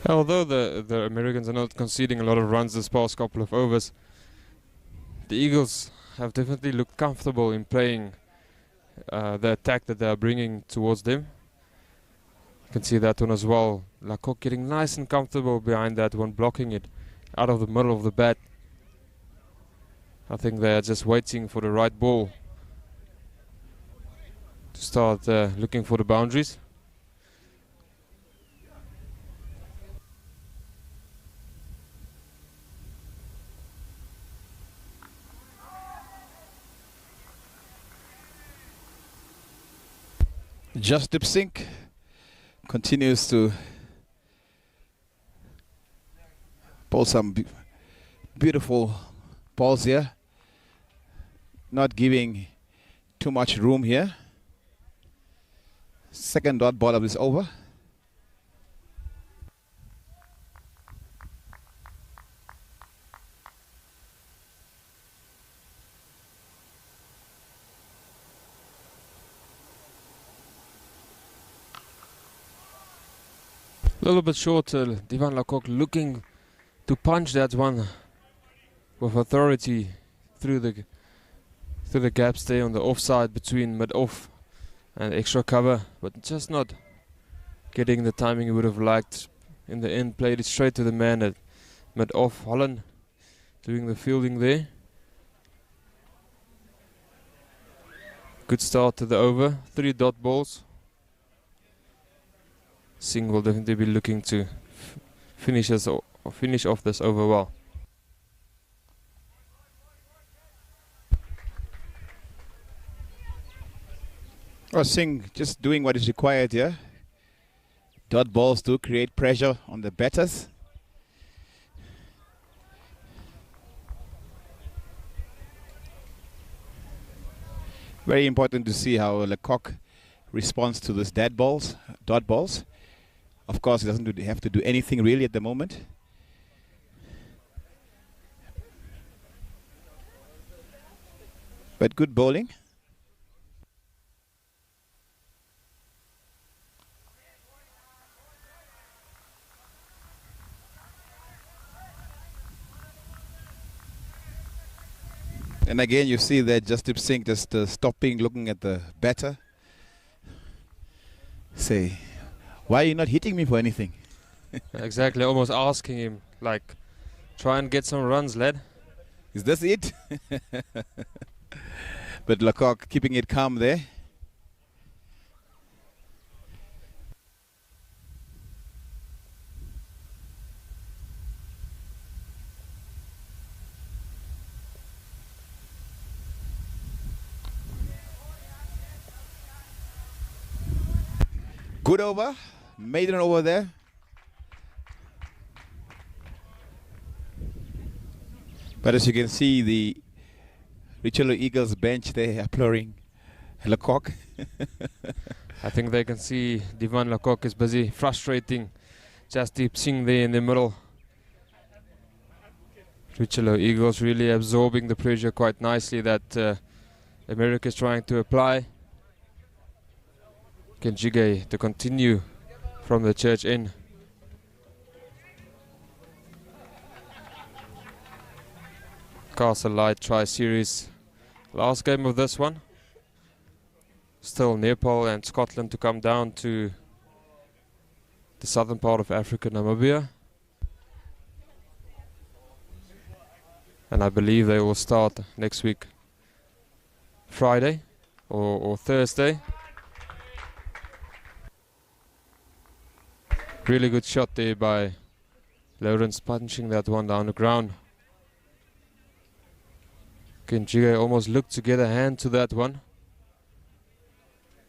Although the Americans are not conceding a lot of runs this past couple of overs, the Eagles have definitely looked comfortable in playing the attack that they are bringing towards them. You can see that one as well. Lecoq getting nice and comfortable behind that one, blocking it out of the middle of the bat. I think they are just waiting for the right ball to start looking for the boundaries. Jasdeep Singh continues to bowl some beautiful balls here, not giving too much room here. Second dot ball of this over. A little bit short, Divan Lecoq looking to punch that one with authority through the gaps there on the offside between mid-off and extra cover, but just not getting the timing he would have liked. In the end, played it straight to the man at mid-off. Holland doing the fielding there. Good start to the over, 3 dot balls. Singh will definitely be looking to finish off this over well. Well, Singh just doing what is required here. Dot balls do create pressure on the batters. Very important to see how Lecoq responds to this dot balls. Of course, he doesn't have to do anything really at the moment. But good bowling. And again, you see that Jasdeep Singh just stopping, looking at the batter. Say, why are you not hitting me for anything? Exactly, almost asking him, like, try and get some runs, lad. Is this it? But Lecoq keeping it calm there. Good over, maiden over there. But as you can see, the Richelieu Eagles bench, they are applauding Lecoq. I think they can see Divan Lecoq is busy frustrating Jasdeep Singh there in the middle. Richelieu Eagles really absorbing the pressure quite nicely that America is trying to apply. Kenjige to continue from the church end. Castle Light Tri-Series. Last game of this one. Still Nepal and Scotland to come down to the southern part of Africa, Namibia. And I believe they will start next week, Friday or Thursday. Really good shot there by Lawrence, punching that one down the ground. Kenjige almost looked to get a hand to that one,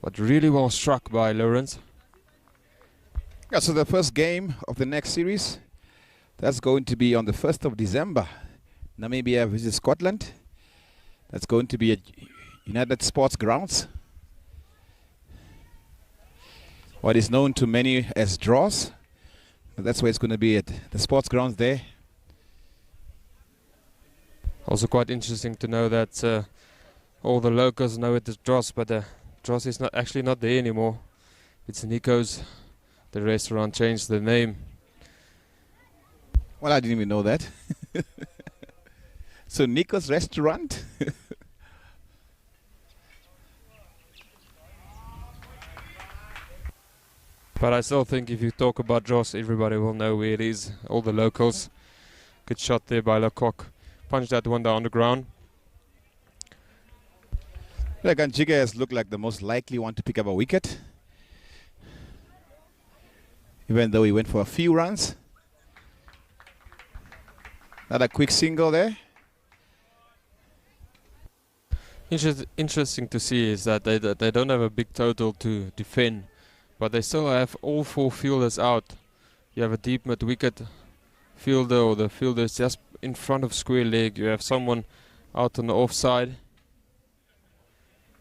but really well struck by Lawrence. Yeah, so the first game of the next series, that's going to be on the 1st of December. Namibia visits Scotland. That's going to be at United Sports Grounds, what is known to many as Draws. But that's where it's going to be, at the sports grounds there. Also quite interesting to know that all the locals know it as Dross, but Dross is actually not there anymore. It's Nico's. The restaurant changed the name. Well, I didn't even know that. So Nico's restaurant? But I still think if you talk about Dross, everybody will know where it is. All the locals. Good shot there by Lecoq. Punched that one down the ground. Kenjige has looked like the most likely one to pick up a wicket, even though he went for a few runs. Another quick single there. Interesting to see is that they don't have a big total to defend, but they still have all four fielders out. You have a deep mid wicket fielder, or the fielder is just in front of square leg. You have someone out on the offside,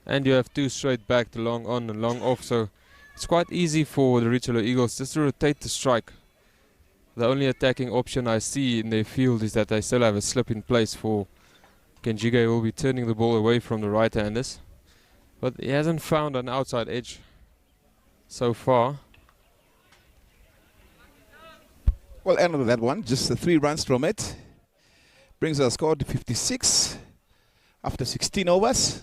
and you have two straight back, the long on and long off. So it's quite easy for the Richelieu Eagles just to rotate the strike. The only attacking option I see in their field is that they still have a slip in place for Kenjige, will be turning the ball away from the right-handers, but he hasn't found an outside edge so far. Well, end of that one, just 3 runs from it. Brings our score to 56 after 16 overs.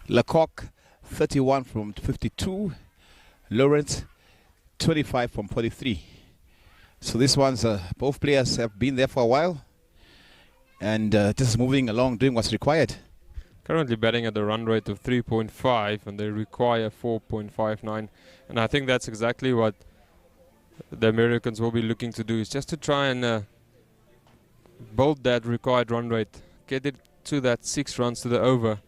Lecoq 31 from 52. Lawrence 25 from 43. So this one's both players have been there for a while, and just moving along, doing what's required. Currently batting at a run rate of 3.5, and they require 4.59. And I think that's exactly what the Americans will be looking to do, is just to try and build that required run rate, get it to that 6 runs to the over.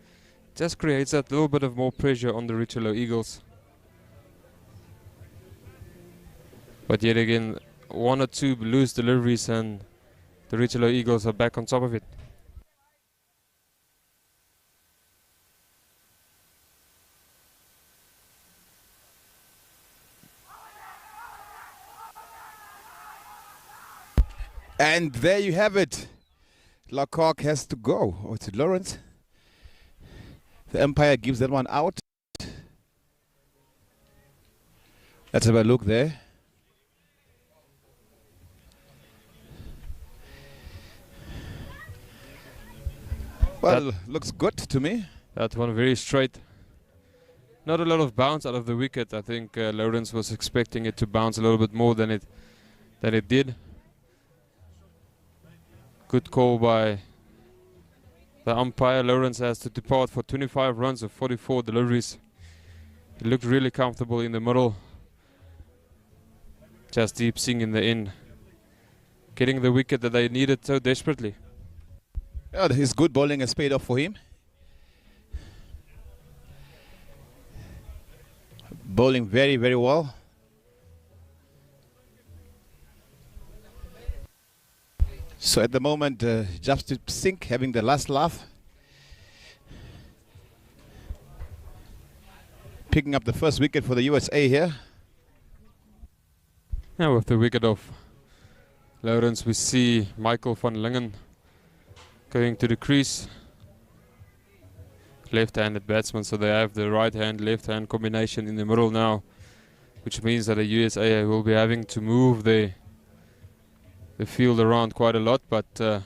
Just creates that little bit of more pressure on the Richelieu Eagles. But yet again, 1 or 2 loose deliveries and the Richelieu Eagles are back on top of it. And there you have it. Lecoq has to go. Oh, it's Lawrence. The umpire gives that one out. Let's have a look there. Well, looks good to me. That one very straight. Not a lot of bounce out of the wicket. I think Lawrence was expecting it to bounce a little bit more than it did. Good call by the umpire. Lawrence has to depart for 25 runs of 44 deliveries. He looked really comfortable in the middle. Jasdeep Singh in the end, getting the wicket that they needed so desperately. Yeah, his good bowling has paid off for him. bowling very, very well. So at the moment, Jasdeep Singh having the last laugh. Picking up the first wicket for the USA here. Now with the wicket of Lawrence, we see Michael van Lingen going to the crease. Left-handed batsman, so they have the right-hand, left-hand combination in the middle now, which means that the USA will be having to move the field around quite a lot, but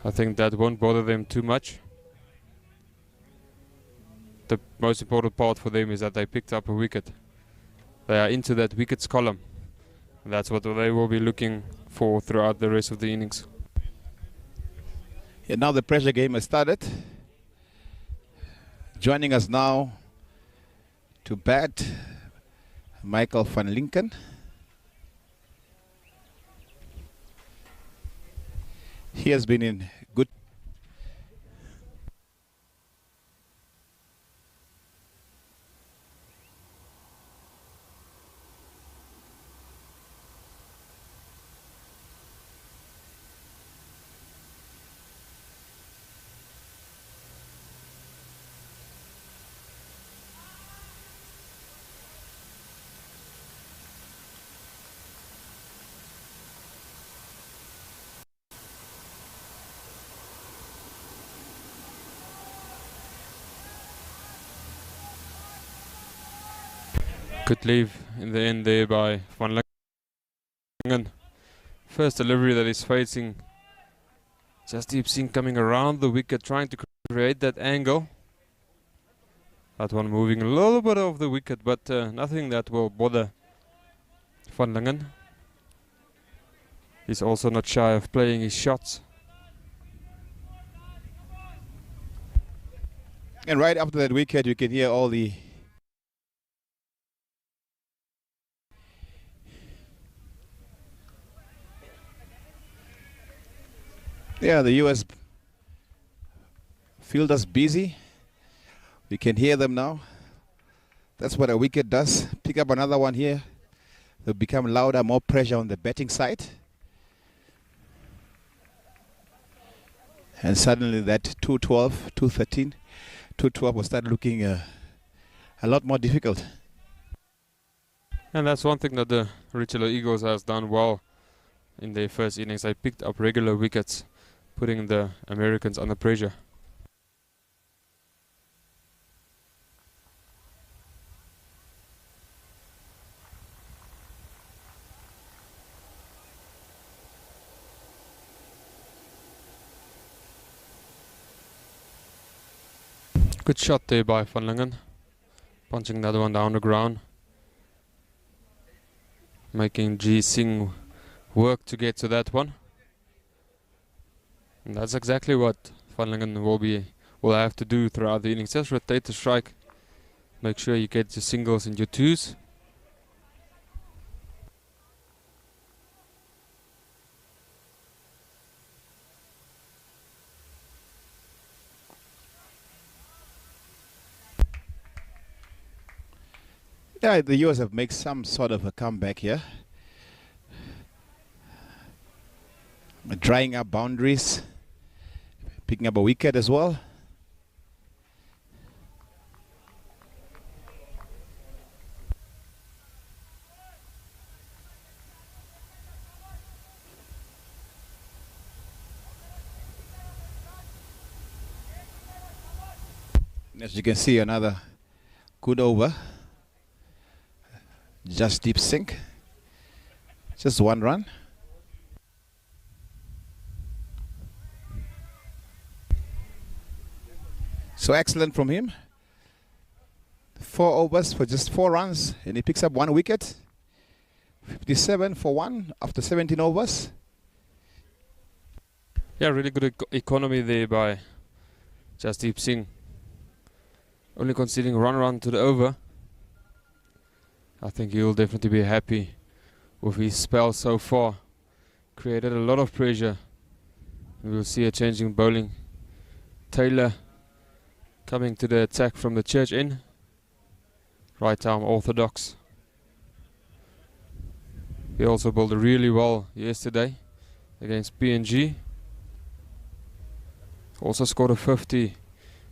I think that won't bother them too much. The most important part for them is that they picked up a wicket. They are into that wickets column. That's what they will be looking for throughout the rest of the innings. Yeah, now the pressure game has started. Joining us now to bat, Michael van Linken. He has been in good. Good leave in the end there by van Lingen. First delivery that is facing Jasdeep Singh coming around the wicket, trying to create that angle. That one moving a little bit off the wicket, but nothing that will bother van Lingen. He's also not shy of playing his shots. And right after that wicket, you can hear all the the US fielders busy. We can hear them now. That's what a wicket does. Pick up another one here. They'll become louder, more pressure on the batting side. And suddenly that 212, 213, 212 will start looking a lot more difficult. And that's one thing that the Richelieu Eagles has done well in their first innings. They picked up regular wickets, putting the Americans under pressure. Good shot there by van Lingen, punching that one down the ground, making G Singh work to get to that one. And that's exactly what van Lingen will have to do throughout the innings. Just rotate the strike, make sure you get your singles and your twos. Yeah, the US have made some sort of a comeback here. Drying up boundaries, picking up a wicket as well. As you can see, another good over. Jasdeep Singh, just one run. So excellent from him. 4 overs for just 4 runs, and he picks up 1 wicket. 57 for 1 after 17 overs. Yeah, really good economy there by Jasdeep Singh. Only conceding 1 run to the over. I think he'll definitely be happy with his spell so far. Created a lot of pressure. We will see a change in bowling. Taylor coming to the attack from the church end. Right arm orthodox. He also bowled really well yesterday against PNG. Also scored a 50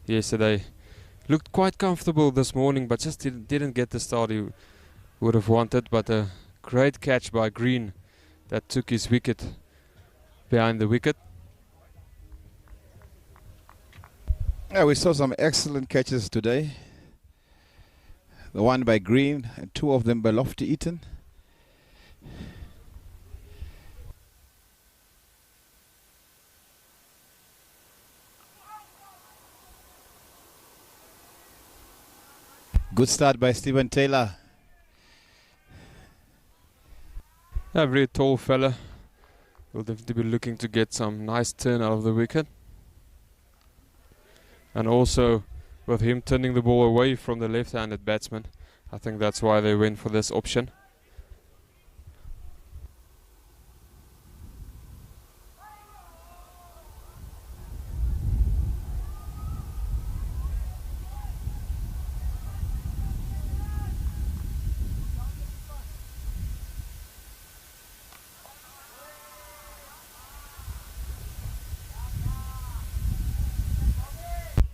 yesterday. Looked quite comfortable this morning, but just didn't get the start he would have wanted. But a great catch by Green that took his wicket behind the wicket. Yeah, we saw some excellent catches today. The one by Green and two of them by Lofty Eaton. Good start by Stephen Taylor. A very tall fella. Will definitely be looking to get some nice turn out of the wicket. And also with him turning the ball away from the left-handed batsman, I think that's why they went for this option.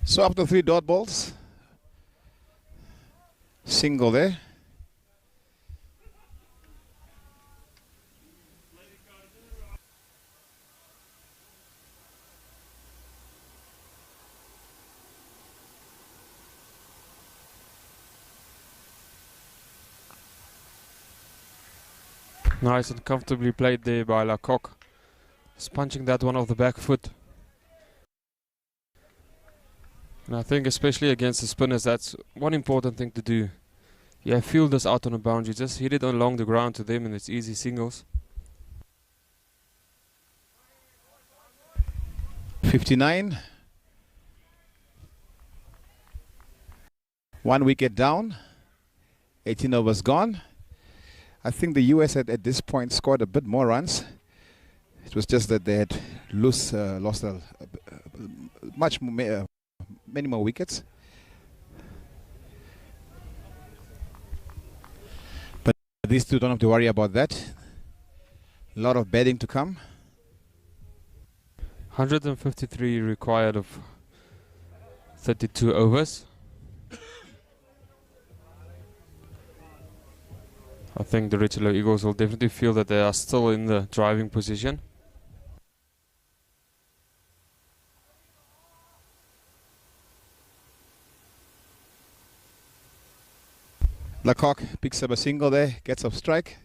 So up to 3 dot balls. Single there. Nice and comfortably played there by Lacock. Just punching that one off the back foot. And I think especially against the spinners, that's one important thing to do. Yeah, fielders out on a boundary, just hit it along the ground to them and it's easy singles. 59. 1 wicket down. 18 overs gone. I think the US at this point scored a bit more runs. It was just that they had lost many more wickets. But these two don't have to worry about that. A lot of batting to come. 153 required of 32 overs. I think the Richelieu Eagles will definitely feel that they are still in the driving position. Lacock picks up a single there, gets off strike.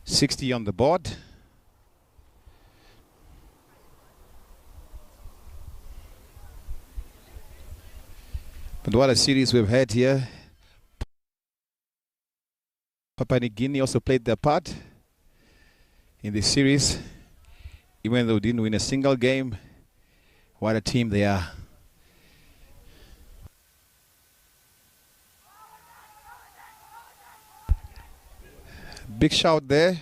$60 on the board. But what a series we've had here. Papua New Guinea also played their part in this series. Even though they didn't win a single game, what a team they are. Big shout there.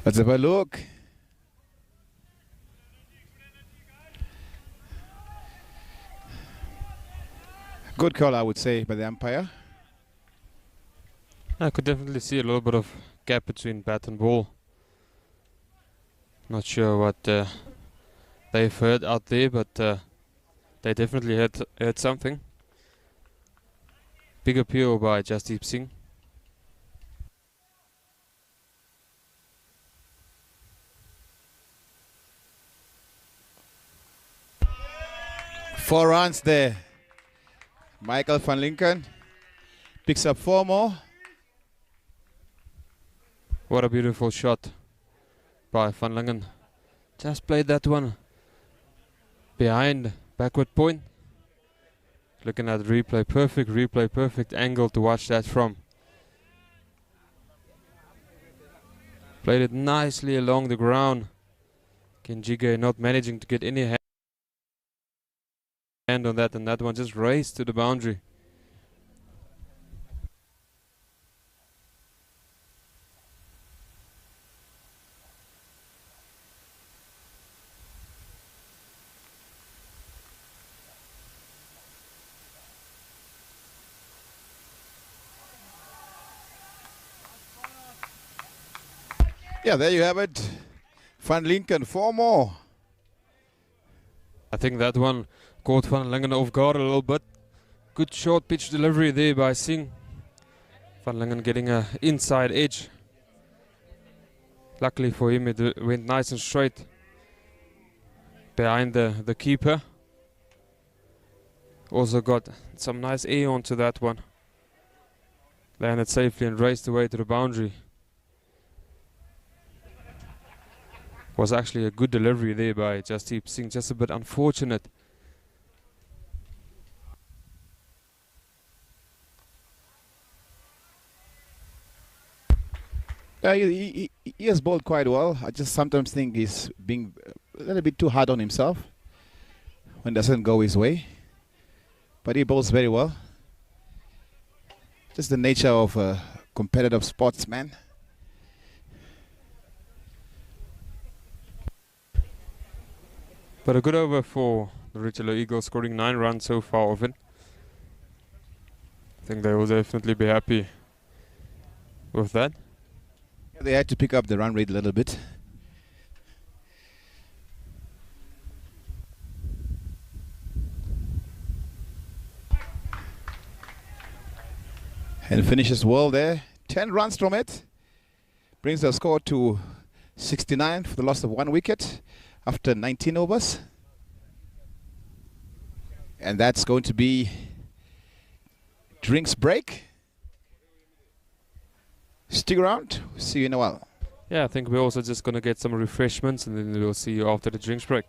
Let's have a look. Good call, I would say, by the umpire. I could definitely see a little bit of gap between bat and ball. Not sure what they've heard out there, but they definitely heard something. Big appeal by Jasdeep Singh. 4 runs there. Michael van Lincoln picks up 4 more. What a beautiful shot by Van Lingen. Just played that one behind backward point. Looking at the replay, perfect angle to watch that from. Played it nicely along the ground Kenjige not managing to get any hand on that, and that one just raced to the boundary. Yeah, there you have it. Van Linken, 4 more. I think that one caught Van Lingen off guard a little bit. Good short pitch delivery there by Singh. Van Lingen getting a inside edge. Luckily for him, it went nice and straight behind the keeper. Also got some nice air onto that one. Landed safely and raced away to the boundary. Was actually a good delivery there by Jasdeep Singh, just a bit unfortunate. He has bowled quite well. I just sometimes think he's being a little bit too hard on himself when it doesn't go his way. But he bowls very well. Just the nature of a competitive sportsman. But a good over for the Richelieu Eagles, scoring 9 runs so far of it. I think they will definitely be happy with that. They had to pick up the run rate a little bit. And finishes well there. 10 runs from it. Brings the score to 69 for the loss of 1 wicket after 19 overs. And that's going to be drinks break. Stick around. See you in a while. Yeah, I think we're also just going to get some refreshments, and then we'll see you after the drinks break.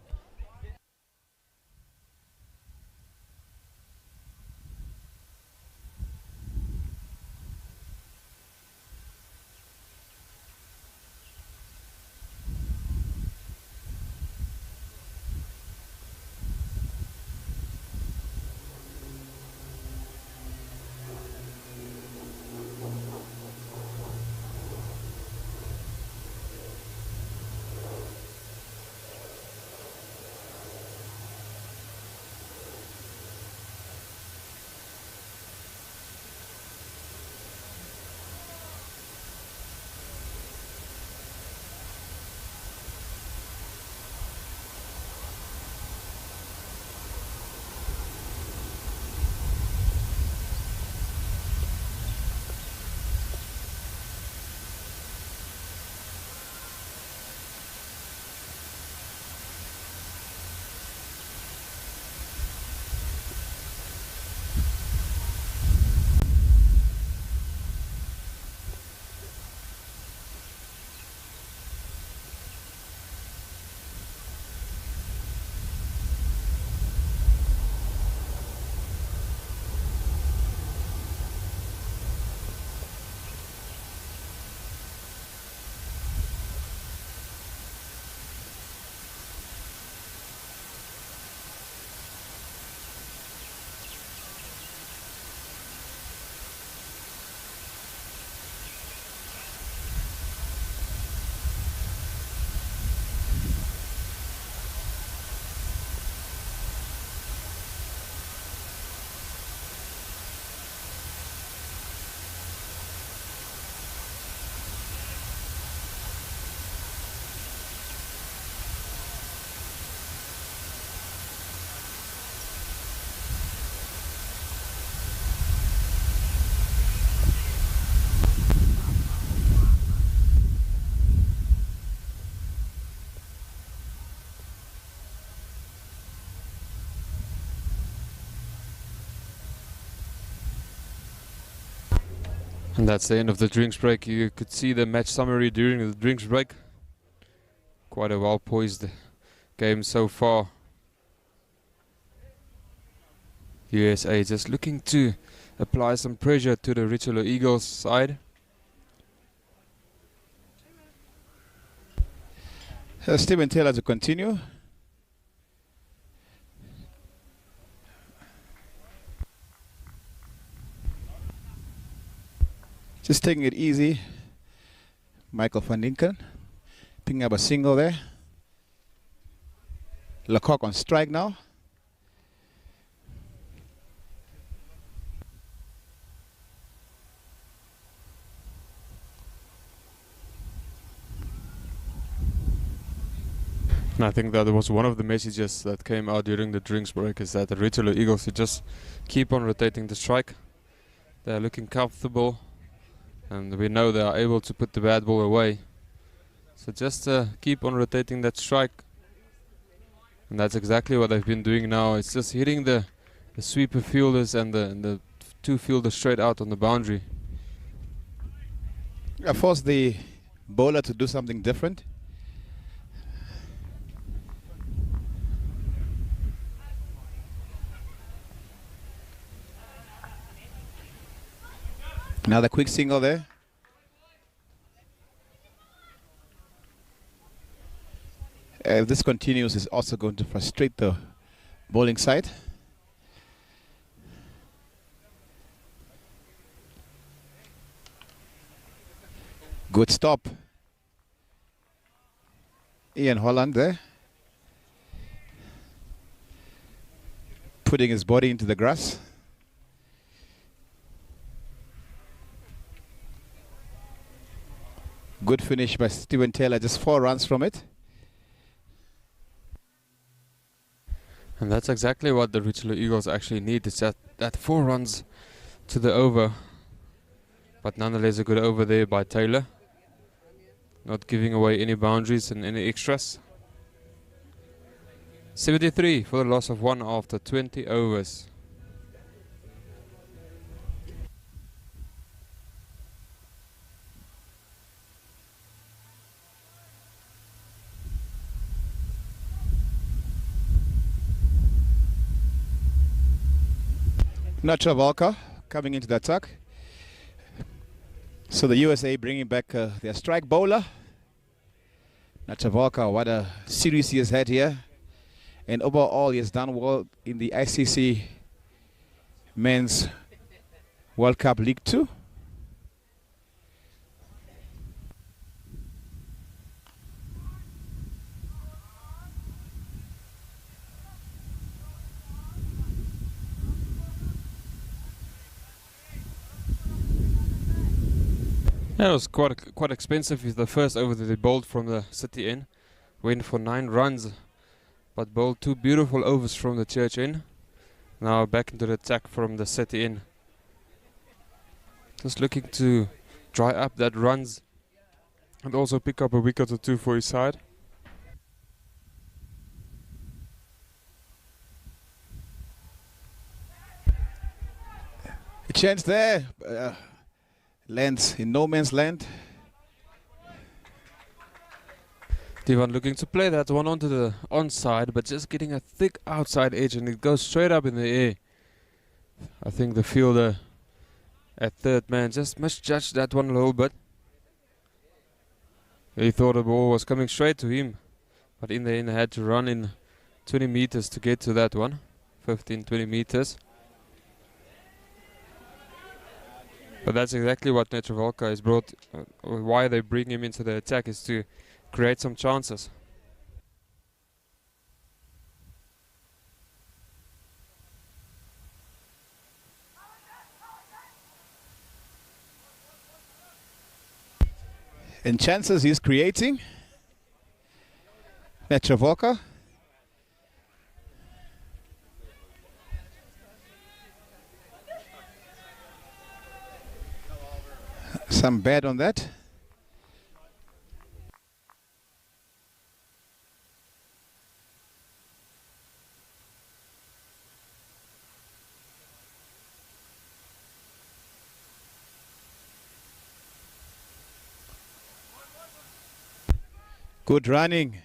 And that's the end of the drinks break. You could see the match summary during the drinks break. Quite a well poised game so far. USA just looking to apply some pressure to the Richelieu Eagles side. Steven Taylor to continue. Just taking it easy. Michael van Linken picking up a single there. Lecoq on strike now. And I think that was one of the messages that came out during the drinks break, is that the Richelieu Eagles should just keep on rotating the strike. They're looking comfortable, and we know they are able to put the bad ball away. So just keep on rotating that strike. And that's exactly what they've been doing now. It's just hitting the sweeper fielders and the two fielders straight out on the boundary. I forced the bowler to do something different. Another quick single there. If this continues, it's also going to frustrate the bowling side. Good stop. Ian Holland there, putting his body into the grass. Good finish by Steven Taylor, just 4 runs from it. And that's exactly what the Richelieu Eagles actually need, is that 4 runs to the over. But nonetheless a good over there by Taylor. Not giving away any boundaries and any extras. 73 for the loss of 1 after 20 overs. Travalka coming into the attack. So the USA bringing back their strike bowler. Travalka, what a series he has had here. And overall he has done well in the ICC Men's World Cup League 2. Yeah, it was quite expensive. The first over that they bowled from the City Inn went for 9 runs, but bowled 2 beautiful overs from the Church Inn. Now back into the attack from the City Inn. Just looking to dry up that runs and also pick up a wicket or 2 for his side. A chance there. Lands in no man's land. Divan looking to play that one onto the onside, but just getting a thick outside edge, and it goes straight up in the air. I think the fielder at third man just misjudged that one a little bit. He thought the ball was coming straight to him, but in the end had to run in 20 meters to get to that one. 15-20 meters. But that's exactly what Travalka has brought, why they bring him into the attack, is to create some chances. And chances he's creating. Travalka. Some bad on that. Good running.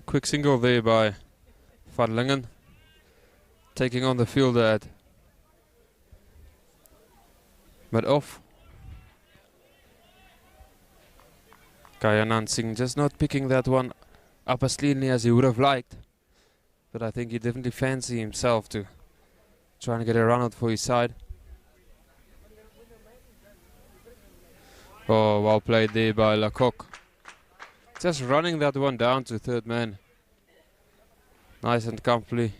Quick single there by Van Lingen. taking on the fielder at mid-off. Kayanan Singh just not picking that one up as cleanly as he would have liked. But I think he definitely fancy himself to try and get a run out for his side. Oh, well played there by Lecoq. Just running that one down to third man. Nice and comfortably.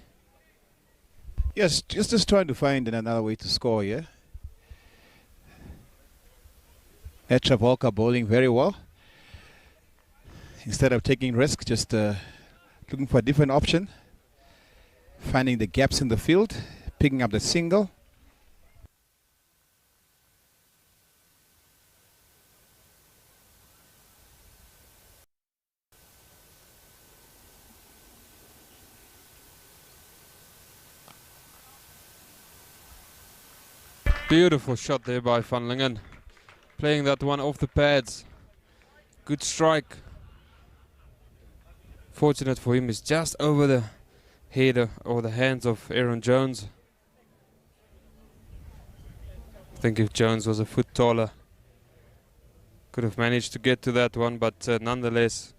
Yes, just trying to find another way to score here. Travolta bowling very well. Instead of taking risk, just looking for a different option. Finding the gaps in the field, picking up the single. Beautiful shot there by Van Lingen. Playing that one off the pads. Good strike. Fortunate for him, is just over the head or the hands of Aaron Jones. I think if Jones was a foot taller, could have managed to get to that one, but nonetheless,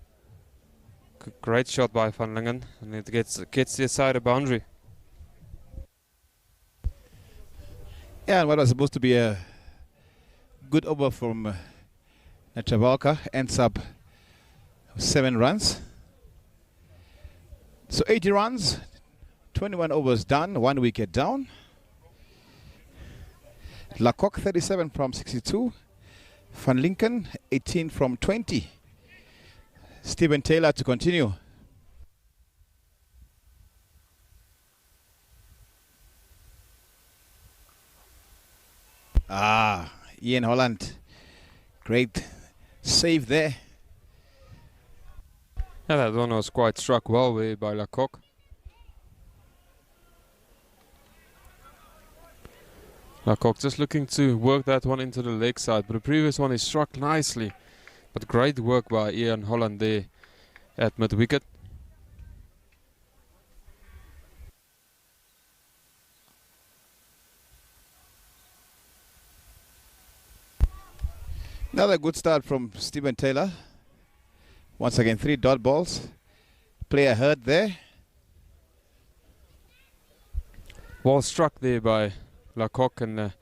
great shot by Van Lingen, and it gets the side a boundary. Yeah, and what was supposed to be a good over from Travolta ends up 7 runs. So 80 runs, 21 overs done, 1 wicket down. Lecoq 37 from 62. Van Lincoln 18 from 20. Stephen Taylor to continue. Ian Holland, great save there. Yeah, that one was quite struck well by Lecoq. Lecoq just looking to work that one into the leg side, but the previous one is struck nicely. But great work by Ian Holland there at mid-wicket. Another good start from Stephen Taylor. Once again, 3 dot balls. Player hurt there. Well struck there by Lecoq, and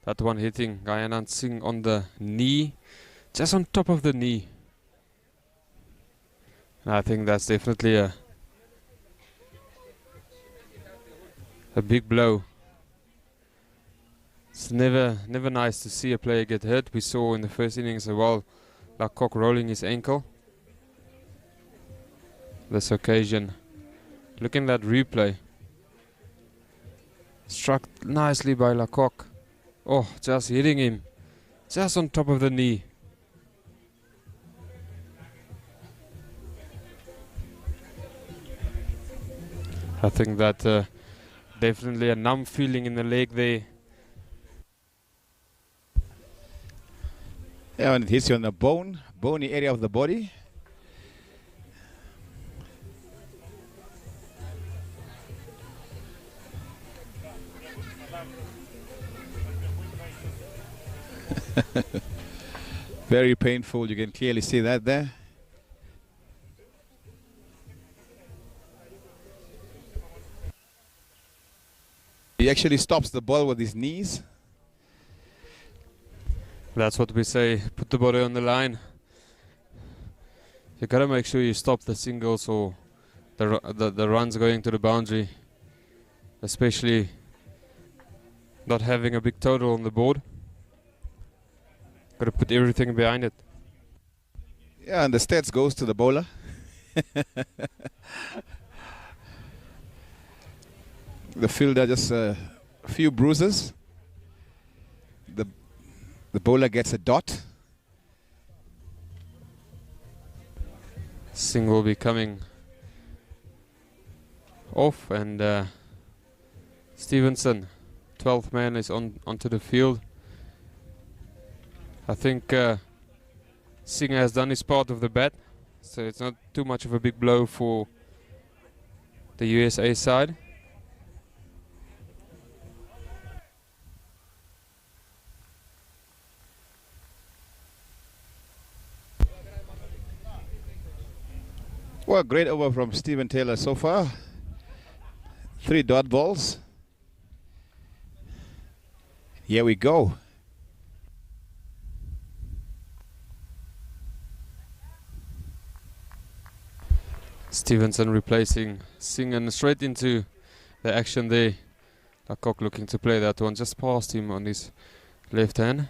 that one hitting Gayanan Singh on the knee, just on top of the knee. And I think that's definitely a big blow. It's never nice to see a player get hurt. We saw in the first innings as well, Lecoq rolling his ankle. This occasion, looking at that replay, struck nicely by Lecoq. Oh, just hitting him just on top of the knee. I think that definitely a numb feeling in the leg there. Yeah, when it hits you on the bony area of the body. Very painful, you can clearly see that there. He actually stops the ball with his knees. That's what we say, put the body on the line. You gotta make sure you stop the singles or the runs going to the boundary, especially not having a big total on the board. Gotta put everything behind it. Yeah, and the stats goes to the bowler. The fielder just a few bruises. The bowler gets a dot. Singh will be coming off, and Stevenson, 12th man, is onto the field. I think Singh has done his part of the bat, so it's not too much of a big blow for the USA side. Well, great over from Stephen Taylor so far. 3 dot balls. Here we go. Stevenson replacing Singh straight into the action there. Lecoq looking to play that one just past him on his left hand.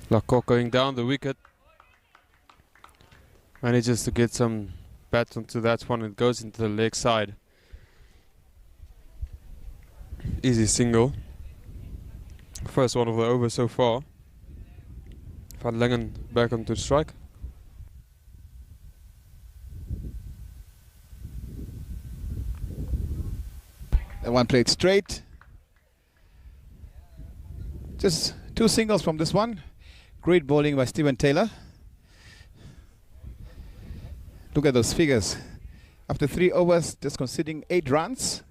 Lecoq going down the wicket. Manages to get some bat onto that one. It goes into the leg side. Easy single. First one of the over so far. Van Langen back onto the strike. That one played straight. Just 2 singles from this one. Great bowling by Stephen Taylor. Look at those figures. After 3 overs, just conceding 8 runs.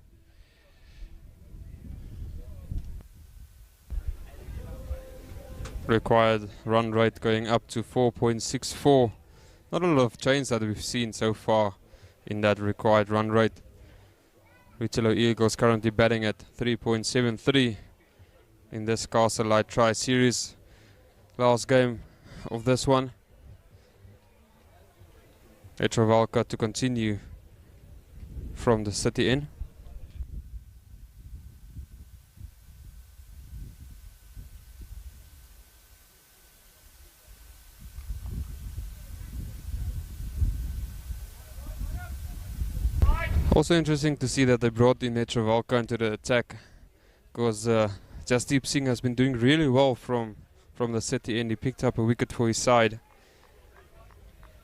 Required run rate going up to 4.64. Not a lot of change that we've seen so far in that required run rate. Willow Eagles currently batting at 3.73 in this Castle Light Try series. Last game of this one. Etravalka to continue from the city end. Also interesting to see that they brought in Etravalka into the attack, because Jasdeep Singh has been doing really well from the city end. He picked up a wicket for his side.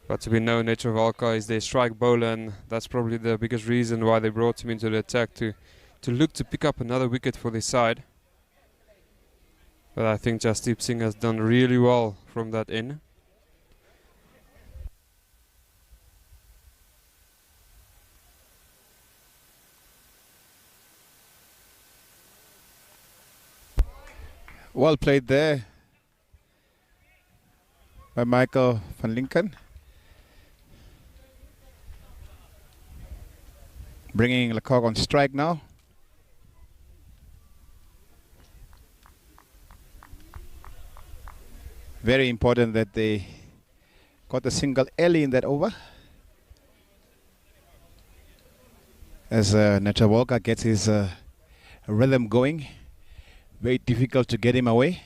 But we know Etravalka is their strike bowler, and that's probably the biggest reason why they brought him into the attack, to look to pick up another wicket for their side. But I think Jasdeep Singh has done really well from that end. Well played there by Michael van Lincoln. Bringing Lecoq on strike now. Very important that they got a single early in that over. As Etravalka gets his rhythm going. Very difficult to get him away.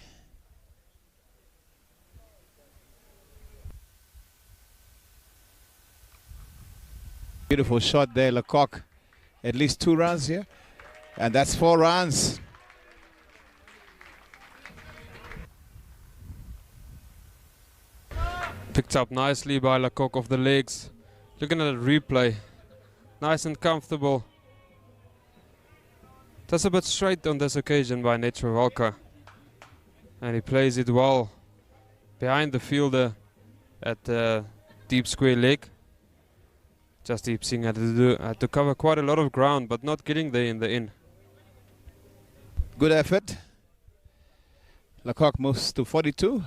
Beautiful shot there, Lecoq. At least 2 runs here. And that's 4 runs. Picked up nicely by Lecoq off the legs. Looking at the replay. Nice and comfortable. Just a bit straight on this occasion by Etravalka. And he plays it well behind the fielder at the deep square leg. Jasdeep Singh had to cover quite a lot of ground, but not getting there in the end. Good effort. Lecoq moves to 42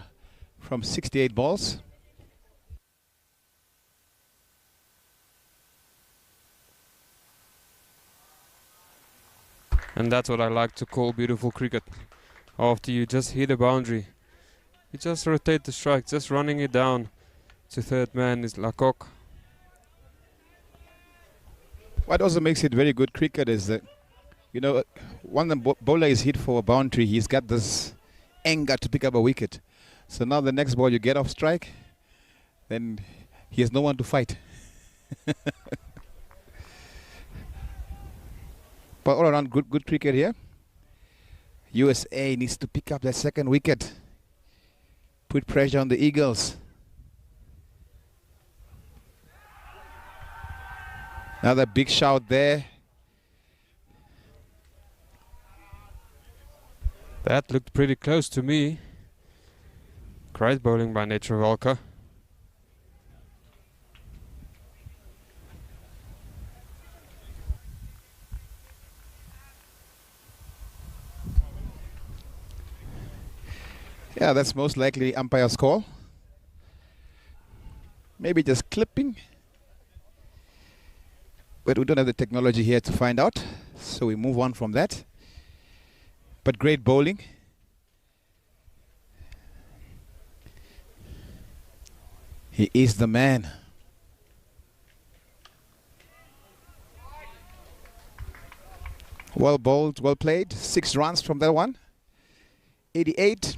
from 68 balls. And that's what I like to call beautiful cricket. After you just hit a boundary, you just rotate the strike, just running it down to third man is Lecoq. What also makes it very good cricket is that, you know, when the bowler is hit for a boundary, he's got this anger to pick up a wicket. So now the next ball you get off strike, then he has no one to fight. But all around good cricket here. USA needs to pick up that second wicket. Put pressure on the Eagles. Another big shout there. That looked pretty close to me. Great bowling by Etravalka. Yeah, that's most likely umpire's call. Maybe just clipping. But we don't have the technology here to find out, so we move on from that. But great bowling. He is the man. Well bowled, well played. 6 runs from that one. 88.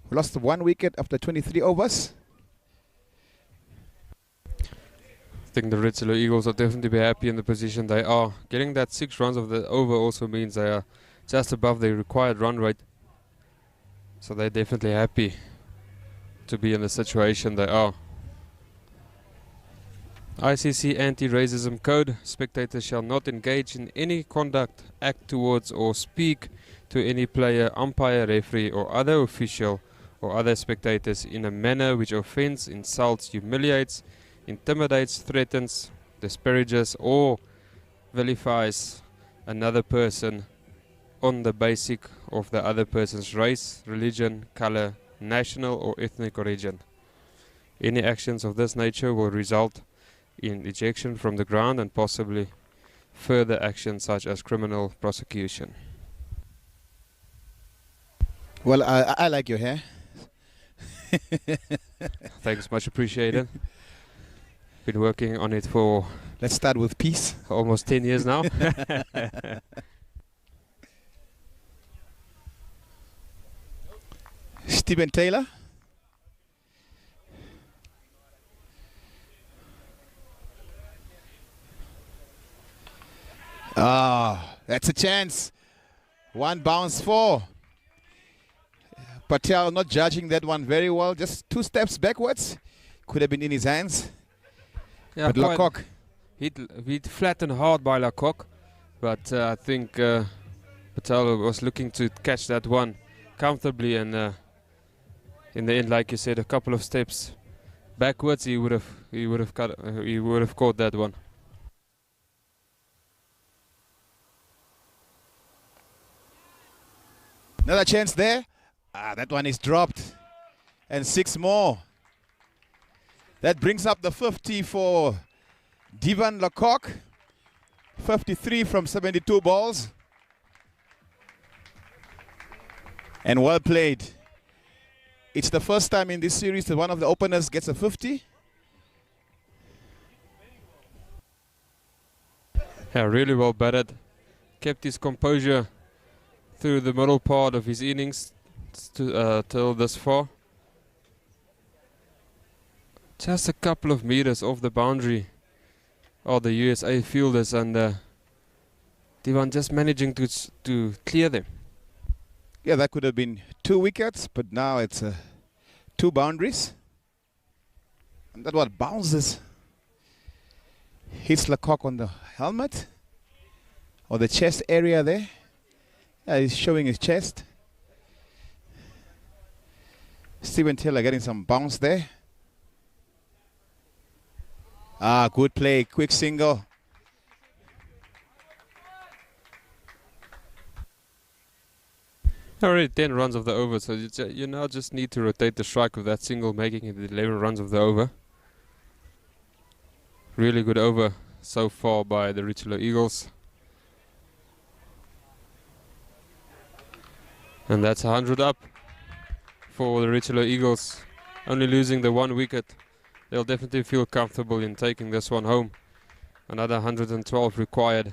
We lost 1 wicket after 23 overs. I think the Richelieu Eagles will definitely be happy in the position they are. Getting that 6 runs of the over also means they are just above the required run rate. So they're definitely happy to be in the situation they are. ICC anti-racism code. Spectators shall not engage in any conduct, act towards or speak to any player, umpire, referee or other official or other spectators in a manner which offends, insults, humiliates, intimidates, threatens, disparages or vilifies another person on the basis of the other person's race, religion, color, national or ethnic origin. Any actions of this nature will result in ejection from the ground and possibly further actions such as criminal prosecution. Well, I like your hair. Thanks, much appreciated. Been working on it for, Let's start with peace. almost 10 years now. Stephen Taylor. Ah, that's a chance. 1 bounce 4. Patel not judging that one very well. Just 2 steps backwards. Could have been in his hands. Yeah, But Lecoq. He'd flattened hard by Lecoq, but I think Patel was looking to catch that one comfortably, and in the end, like you said, a couple of steps backwards, he would have caught that one. Another chance there. Ah, that one is dropped. And 6 more. That brings up the 50 for Divan Lecoq. 53 from 72 balls. And well played. It's the first time in this series that one of the openers gets a 50. Yeah, really well batted. Kept his composure through the middle part of his innings till this far. Just a couple of meters off the boundary are the USA fielders, and Divan just managing to clear them. Yeah, that could have been 2 wickets, but now it's 2 boundaries. And that what bounces. Hits Lecoq on the helmet or the chest area there. Yeah, he's showing his chest. Stephen Taylor getting some bounce there. Ah, good play, quick single. Already 10 runs of the over, so you now just need to rotate the strike with that single, making it 11 runs of the over. Really good over so far by the Richelieu Eagles. And that's 100 up for the Richelieu Eagles. Only losing the 1 wicket. They'll definitely feel comfortable in taking this one home. Another 112 required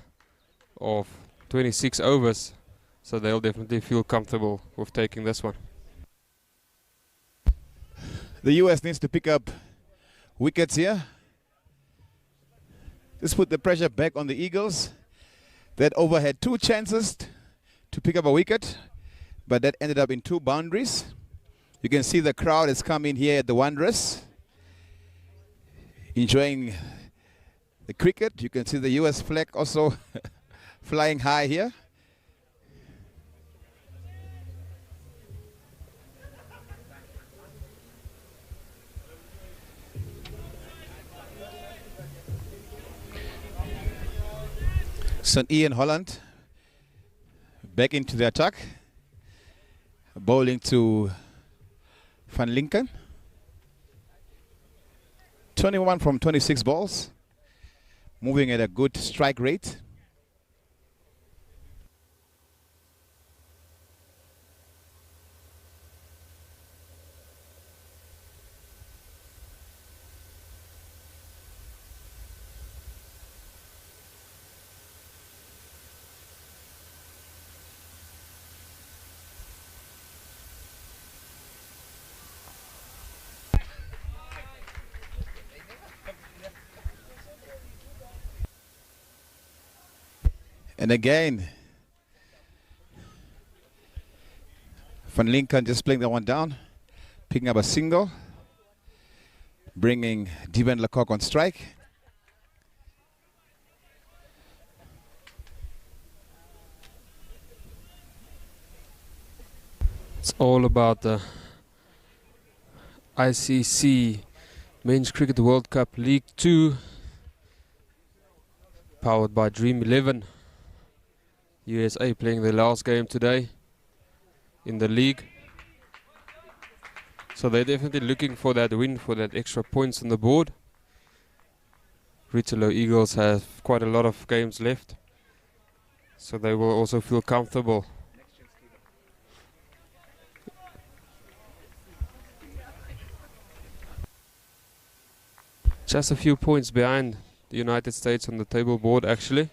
of 26 overs. So they'll definitely feel comfortable with taking this one. The US needs to pick up wickets here. Just put the pressure back on the Eagles. That over had 2 chances to pick up a wicket, but that ended up in 2 boundaries. You can see the crowd has come in here at the Wanderers, enjoying the cricket. You can see the US flag also flying high here. St. Ian Holland back into the attack, bowling to Van Linken. 21 from 26 balls. Moving at a good strike rate. And again, Van Lincoln just playing that one down, picking up a single, bringing Devon Lecoq on strike. It's all about the ICC Men's Cricket World Cup League 2, powered by Dream 11. USA playing their last game today in the league. So they're definitely looking for that win, for that extra points on the board. Richelieu Eagles have quite a lot of games left, so they will also feel comfortable. Just a few points behind the United States on the table board actually.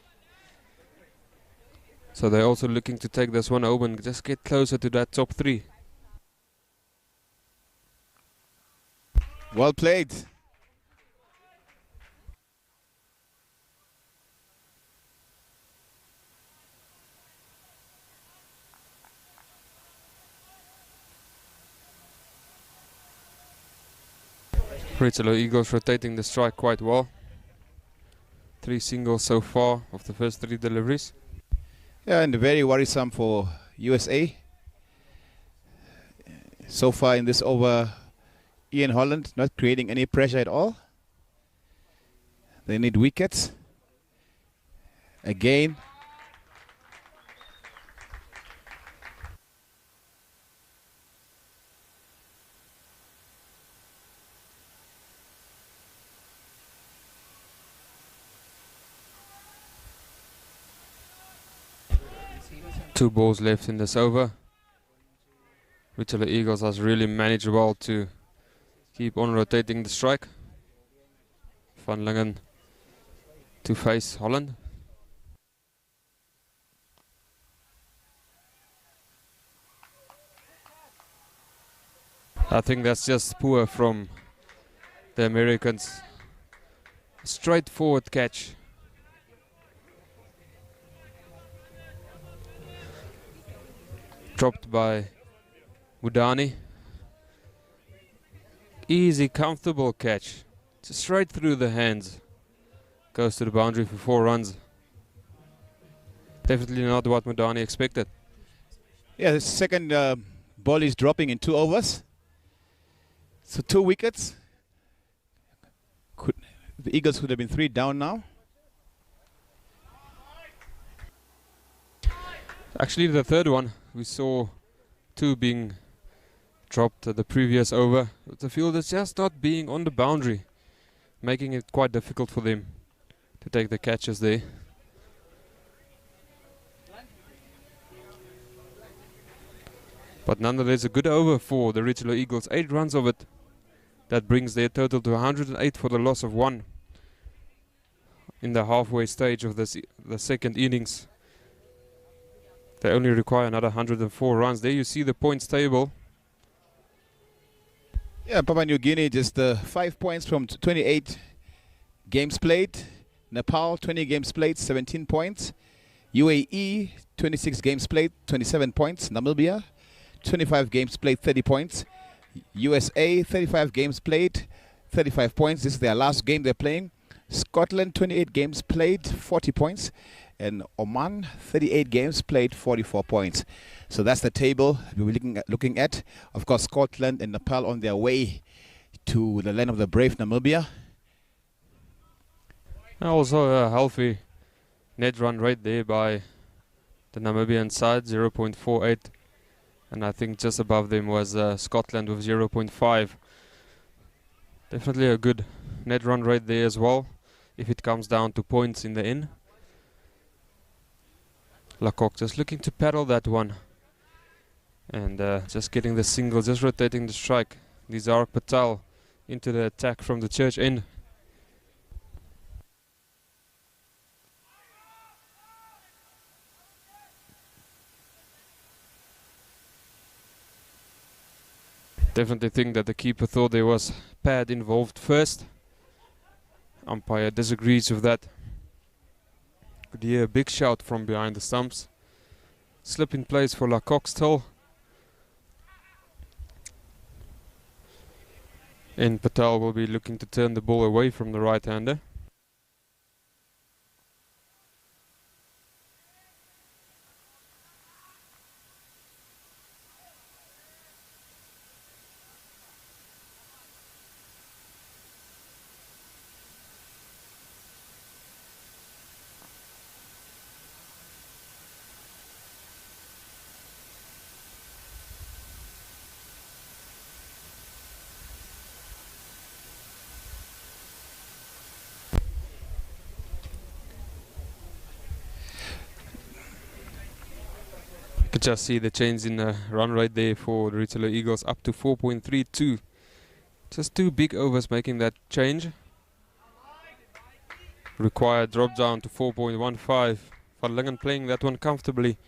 So they're also looking to take this one home and just get closer to that top 3. Well played. Richelieu Eagles rotating the strike quite well. 3 singles so far of the first 3 deliveries. Yeah, and very worrisome for USA. So far in this over, Ian Holland not creating any pressure at all. They need wickets. Again. Two balls left in this over. Richelieu Eagles has really managed well to keep on rotating the strike. Van Lingen to face Holland. I think that's just poor from the Americans. Straightforward catch. Dropped by Mudani. Easy, comfortable catch. Just straight through the hands. Goes to the boundary for 4 runs. Definitely not what Mudani expected. Yeah, the second ball is dropping in 2 overs. So 2 wickets. The Eagles could have been 3 down now. Actually, the third one, we saw 2 being dropped the previous over. The field is just not being on the boundary, making it quite difficult for them to take the catches there. But nonetheless, a good over for the Richelieu Eagles. 8 runs of it. That brings their total to 108 for the loss of 1 in the halfway stage of the second innings. They only require another 104 runs. There you see the points table. Yeah, Papua New Guinea just 5 points from 28 games played. Nepal 20 games played, 17 points. UAE 26 games played, 27 points. Namibia 25 games played, 30 points. USA 35 games played, 35 points. This is their last game they're playing. Scotland 28 games played, 40 points. And Oman 38 games played, 44 points. So that's the table we're looking at. Of course, Scotland and Nepal on their way to the land of the brave, Namibia. Also a healthy net run rate there by the Namibian side, 0.48. And I think just above them was Scotland with 0.5. Definitely a good net run rate there as well, if it comes down to points in the end. Lecoq just looking to paddle that one. And just getting the single, just rotating the strike. Nizar Patel into the attack from the church end. Definitely think that the keeper thought there was pad involved first. Umpire disagrees with that. Could hear a big shout from behind the stumps. Slip in place for Lecoq still. And Patel will be looking to turn the ball away from the right-hander. Could just see the change in the run rate there for the Ritual Eagles, up to 4.32. Just 2 big overs making that change. Required drop down to 4.15. Van Lingen playing that one comfortably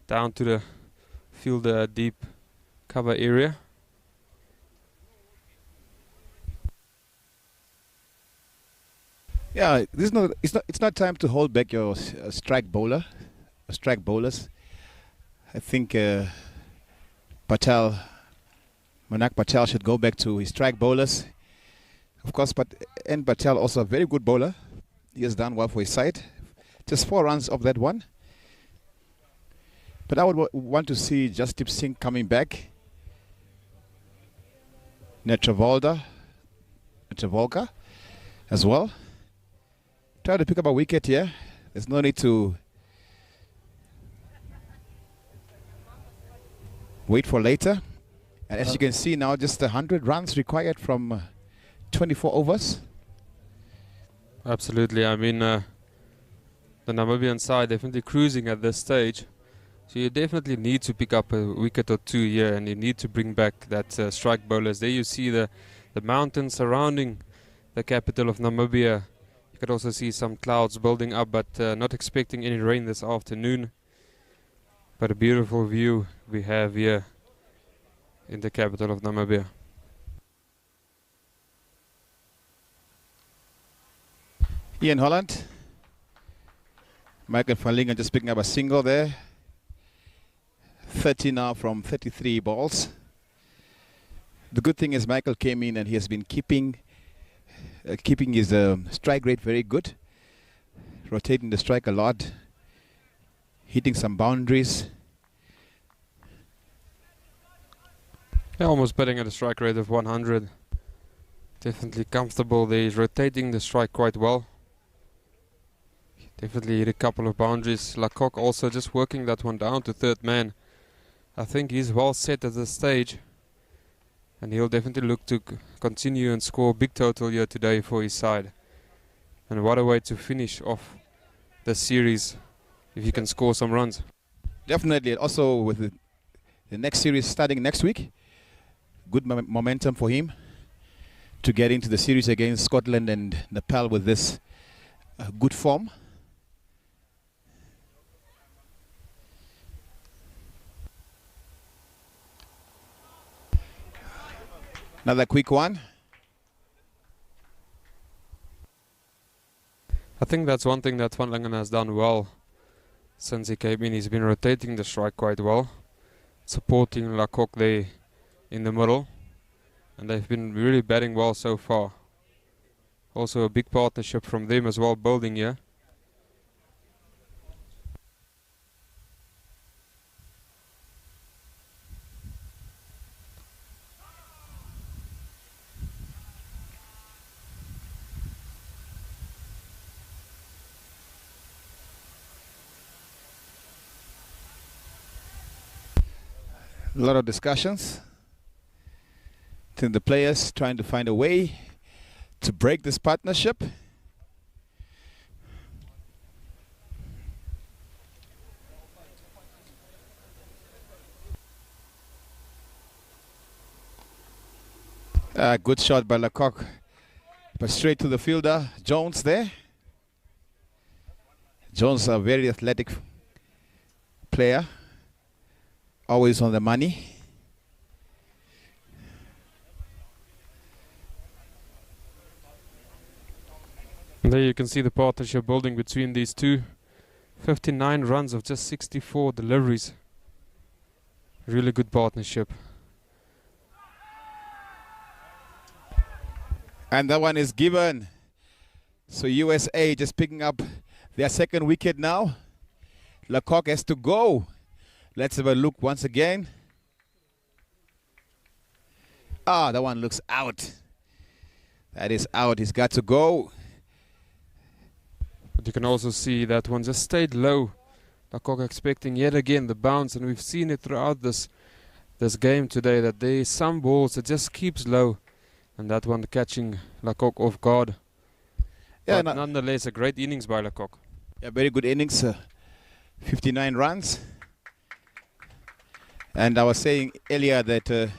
down to the field deep cover area. Yeah, it's not time to hold back your strike bowlers. I think Monak Patel should go back to his strike bowlers. Of course, Patel also a very good bowler. He has done well for his side. Just 4 runs of that one. But I would want to see Jasdeep Singh coming back. Netravolta as well. Try to pick up a wicket here. There's no need to wait for later. And as you can see now, just 100 runs required from 24 overs. Absolutely. I mean, the Namibian side definitely cruising at this stage. So you definitely need to pick up a wicket or 2 here, and you need to bring back that strike bowlers. There you see the mountains surrounding the capital of Namibia. You could also see some clouds building up, but not expecting any rain this afternoon. But a beautiful view we have here in the capital of Namibia. Ian Holland. Michael van Lingen just picking up a single there. 30 now from 33 balls. The good thing is Michael came in and he has been keeping his strike rate very good. Rotating the strike a lot. Hitting some boundaries. Yeah, almost batting at a strike rate of 100. Definitely comfortable there. He's rotating the strike quite well. Definitely hit a couple of boundaries. Lecoq also just working that one down to third man. I think he's well set at this stage. And he'll definitely look to continue and score a big total here today for his side. And what a way to finish off the series if you can score some runs. Definitely. Also with the next series starting next week. Good momentum for him to get into the series against Scotland and Nepal with this good form. Another quick one. I think that's one thing that Van Lingen has done well since he came in. He's been rotating the strike quite well, supporting Lecoq there in the middle, and they've been really batting well so far. Also a big partnership from them as well, building here. A lot of discussions between the players trying to find a way to break this partnership. Good shot by Lecoq, but straight to the fielder, Jones there. Jones, a very athletic player, always on the money. And there you can see the partnership building between these two. 59 runs of just 64 deliveries. Really good partnership. And that one is given. So USA just picking up their second wicket now. Lecoq has to go. Let's have a look once again. Ah, that one looks out. That is out. He's got to go. But you can also see that one just stayed low. Lecoq expecting yet again the bounce, and we've seen it throughout this game today that there is some balls that just keeps low, and that one catching Lecoq off guard. Yeah, but nonetheless, a great innings by Lecoq. Yeah, very good innings. 59 runs. And I was saying earlier that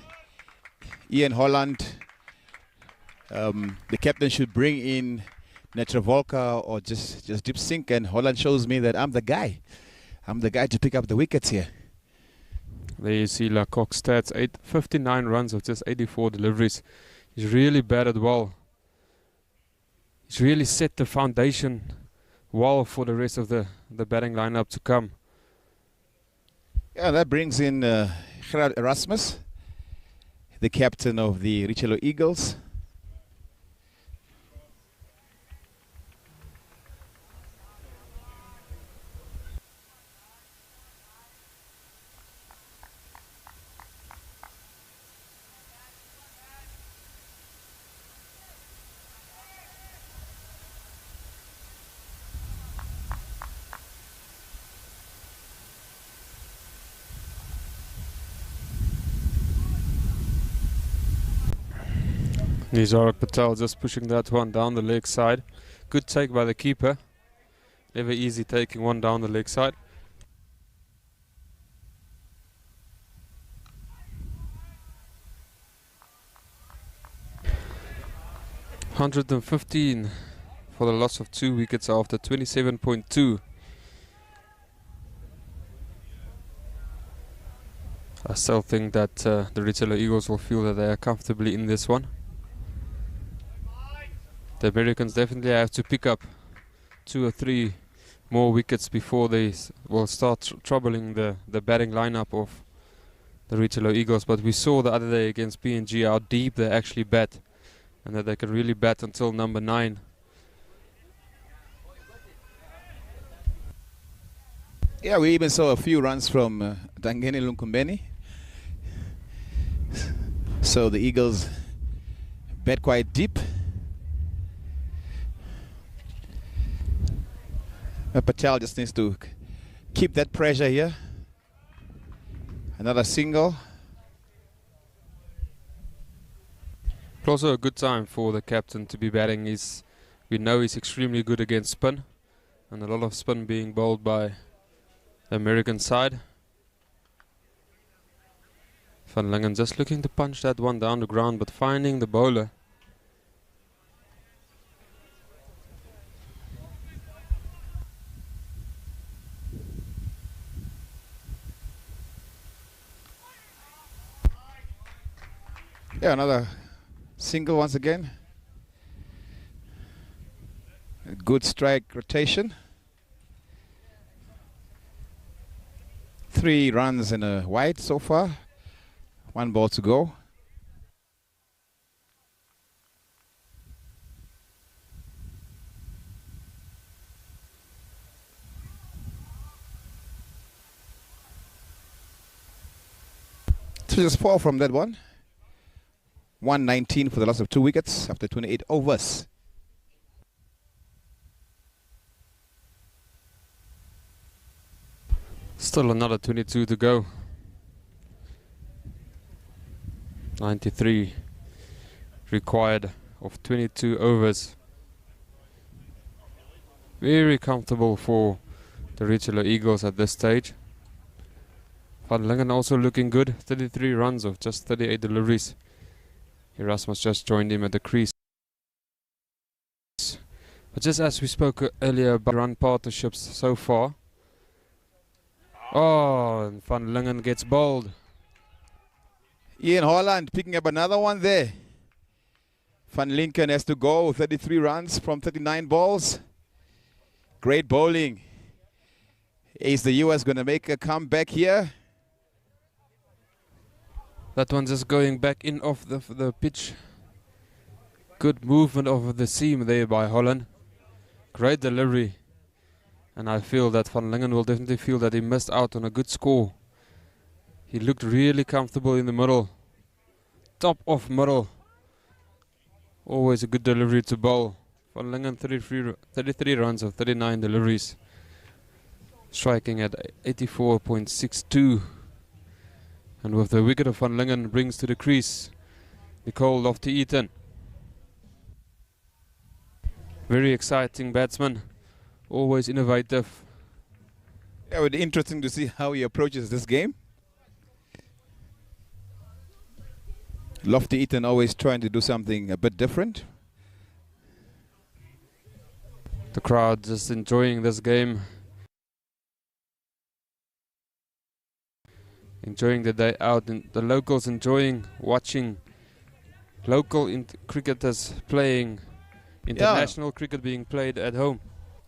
Ian Holland, the captain, should bring in Netravolka or just Deep Sink, and Holland shows me that I'm the guy. I'm the guy to pick up the wickets here. There you see Lecoq's stats, 59 runs of just 84 deliveries. He's really batted well. He's really set the foundation well for the rest of the batting lineup to come. Yeah, that brings in Gerard Erasmus, the captain of the Richelieu Eagles. Nizar Patel just pushing that one down the leg side. Good take by the keeper. Never easy taking one down the leg side. $115 for the loss of 2 wickets after 27.2. I still think that the Richelieu Eagles will feel that they are comfortably in this one. The Americans definitely have to pick up 2 or 3 more wickets before they will start troubling the batting lineup of the Richelieu Eagles. But we saw the other day against PNG how deep they actually bat, and that they can really bat until number 9. Yeah, we even saw a few runs from Dangeni Lunkumbeni. So the Eagles bat quite deep. Patel just needs to keep that pressure here. Another single. Also a good time for the captain to be batting. We know he's extremely good against spin, and a lot of spin being bowled by the American side. Van Lingen just looking to punch that one down the ground, but finding the bowler. Yeah, another single once again. A good strike rotation. 3 runs and a wide so far. 1 ball to go. So just 4 from that one. 119 for the loss of 2 wickets after 28 overs. Still another 22 to go. 93 required of 22 overs. Very comfortable for the Richelieu Eagles at this stage. Van Lingen also looking good, 33 runs of just 38 deliveries. Erasmus just joined him at the crease. But just as we spoke earlier about run partnerships so far. Oh, and Van Lingen gets bowled. Ian Holland picking up another one there. Van Lincoln has to go, 33 runs from 39 balls. Great bowling. Is the US going to make a comeback here? That one just going back in off the pitch. Good movement over the seam there by Holland. Great delivery. And I feel that Van Lingen will definitely feel that he missed out on a good score. He looked really comfortable in the middle. Top of middle. Always a good delivery to bowl. Van Lingen 33 runs of 39 deliveries. Striking at 84.62. And with the wicket of Van Lingen brings to the crease Nicole Lofty-Eaton. Very exciting batsman. Always innovative. It would be interesting to see how he approaches this game. Lofty-Eaton always trying to do something a bit different. The crowd just enjoying this game. Enjoying the day out, and the locals enjoying watching local cricketers playing, international cricket being played at home.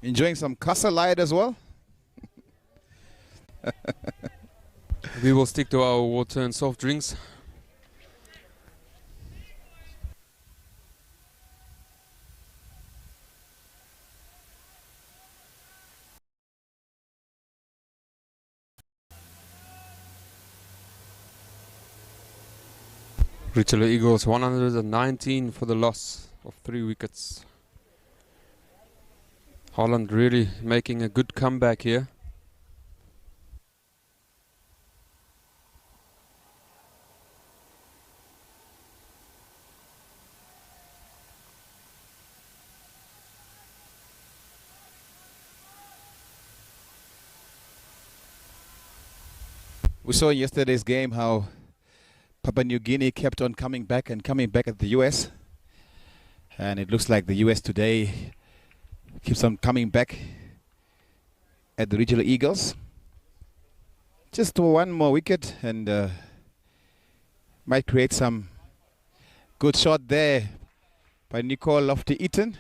Enjoying some Casa Light as well. We will stick to our water and soft drinks. Richelieu Eagles 119 for the loss of 3 wickets. Holland really making a good comeback here. We saw in yesterday's game how Papua New Guinea kept on coming back and coming back at the US. And it looks like the US today keeps on coming back at the Richelieu Eagles. Just one more wicket and might create some good shot there by Nicole Lofty-Eaton.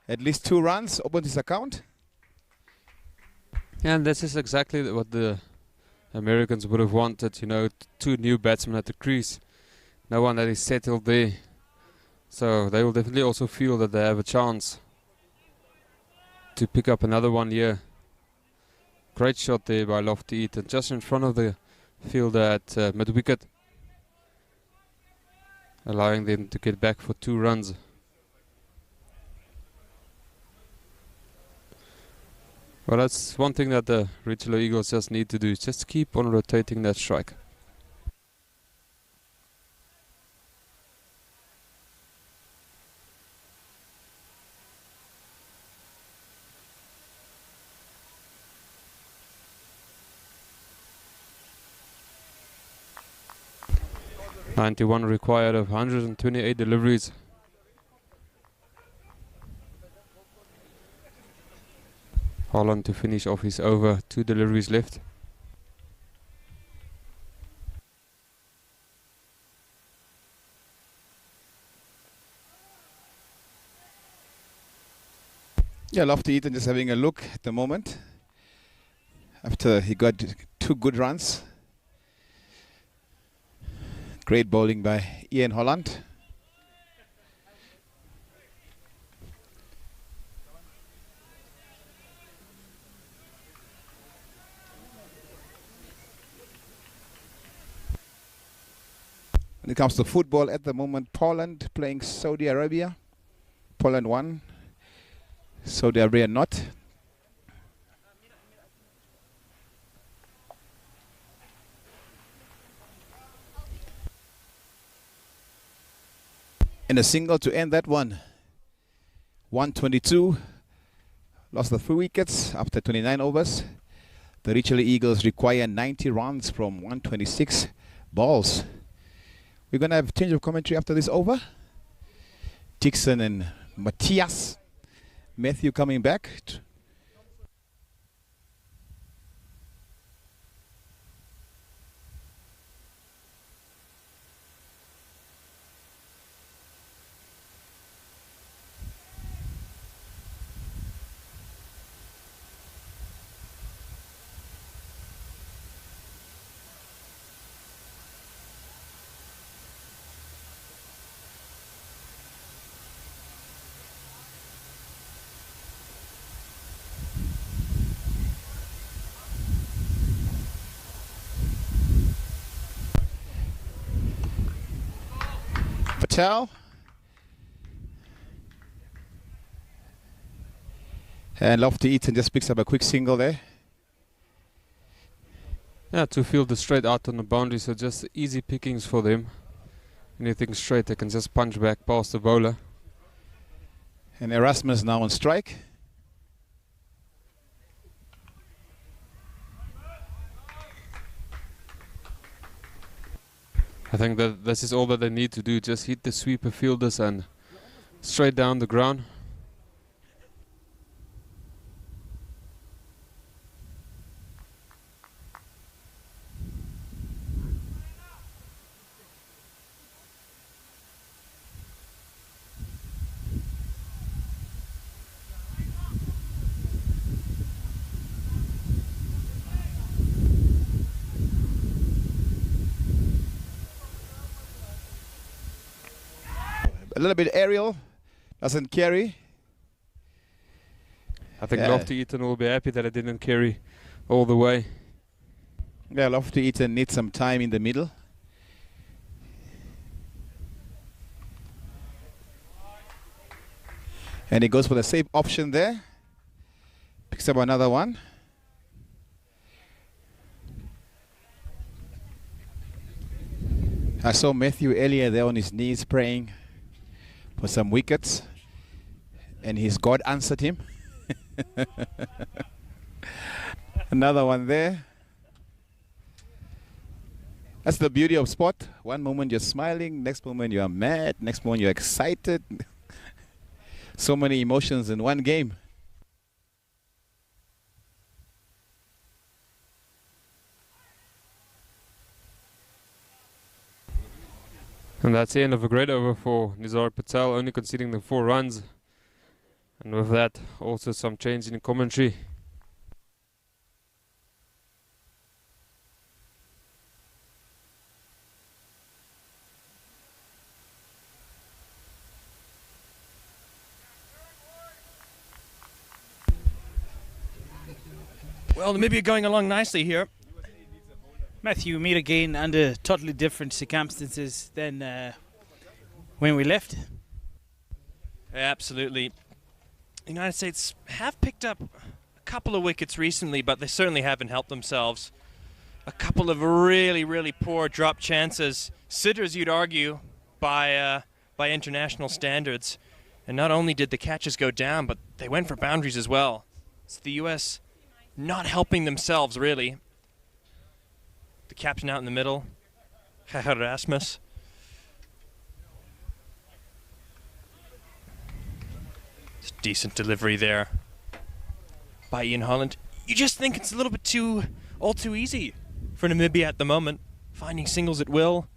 At least 2 runs, opens his account. Yeah, and this is exactly what the Americans would have wanted, you know, 2 new batsmen at the crease. No one that is settled there. So they will definitely also feel that they have a chance to pick up another one here. Great shot there by Lofty-Eaton, just in front of the fielder at mid-wicket. Allowing them to get back for 2 runs. Well, that's one thing that the Richelieu Eagles just need to do, is just keep on rotating that strike. .91 required of 128 deliveries. Holland to finish off his over, 2 deliveries left. Yeah, Lofty-Eaton just having a look at the moment after he got 2 good runs. Great bowling by Ian Holland. When it comes to football at the moment, Poland playing Saudi Arabia. Poland won, Saudi Arabia not. And a single to end that one. 122. Lost the 3 wickets after 29 overs. The Richley Eagles require 90 runs from 126 balls. We're going to have a change of commentary after this over. Dixon and Matthias. Matthew coming back. Patel. And Lofty Eaton just picks up a quick single there. Yeah, to field the straight out on the boundary, so just easy pickings for them. Anything straight, they can just punch back past the bowler. And Erasmus now on strike. I think that this is all that they need to do, just hit the sweeper fielders and straight down the ground. A little bit aerial, doesn't carry. I think Lofty Eaton will be happy that it didn't carry all the way. Yeah, Lofty Eaton needs some time in the middle. And he goes for the safe option there. Picks up another one. I saw Matthew earlier there on his knees praying for some wickets, and his God answered him. Another one there. That's the beauty of sport. One moment you're smiling, next moment you are mad, next moment you're excited. So many emotions in one game. And that's the end of a great over for Nizar Patel, only conceding the 4 runs. And with that, also some change in commentary. Well, Namibia going along nicely here. Matthew, meet again under totally different circumstances than when we left. Absolutely. The United States have picked up a couple of wickets recently, but they certainly haven't helped themselves. A couple of really, really poor drop chances. Sitters, you'd argue, by international standards. And not only did the catches go down, but they went for boundaries as well. So the U.S. not helping themselves, really. The captain out in the middle, Erasmus. It's a decent delivery there by Ian Holland. You just think it's a little bit all too easy for Namibia at the moment, finding singles at will,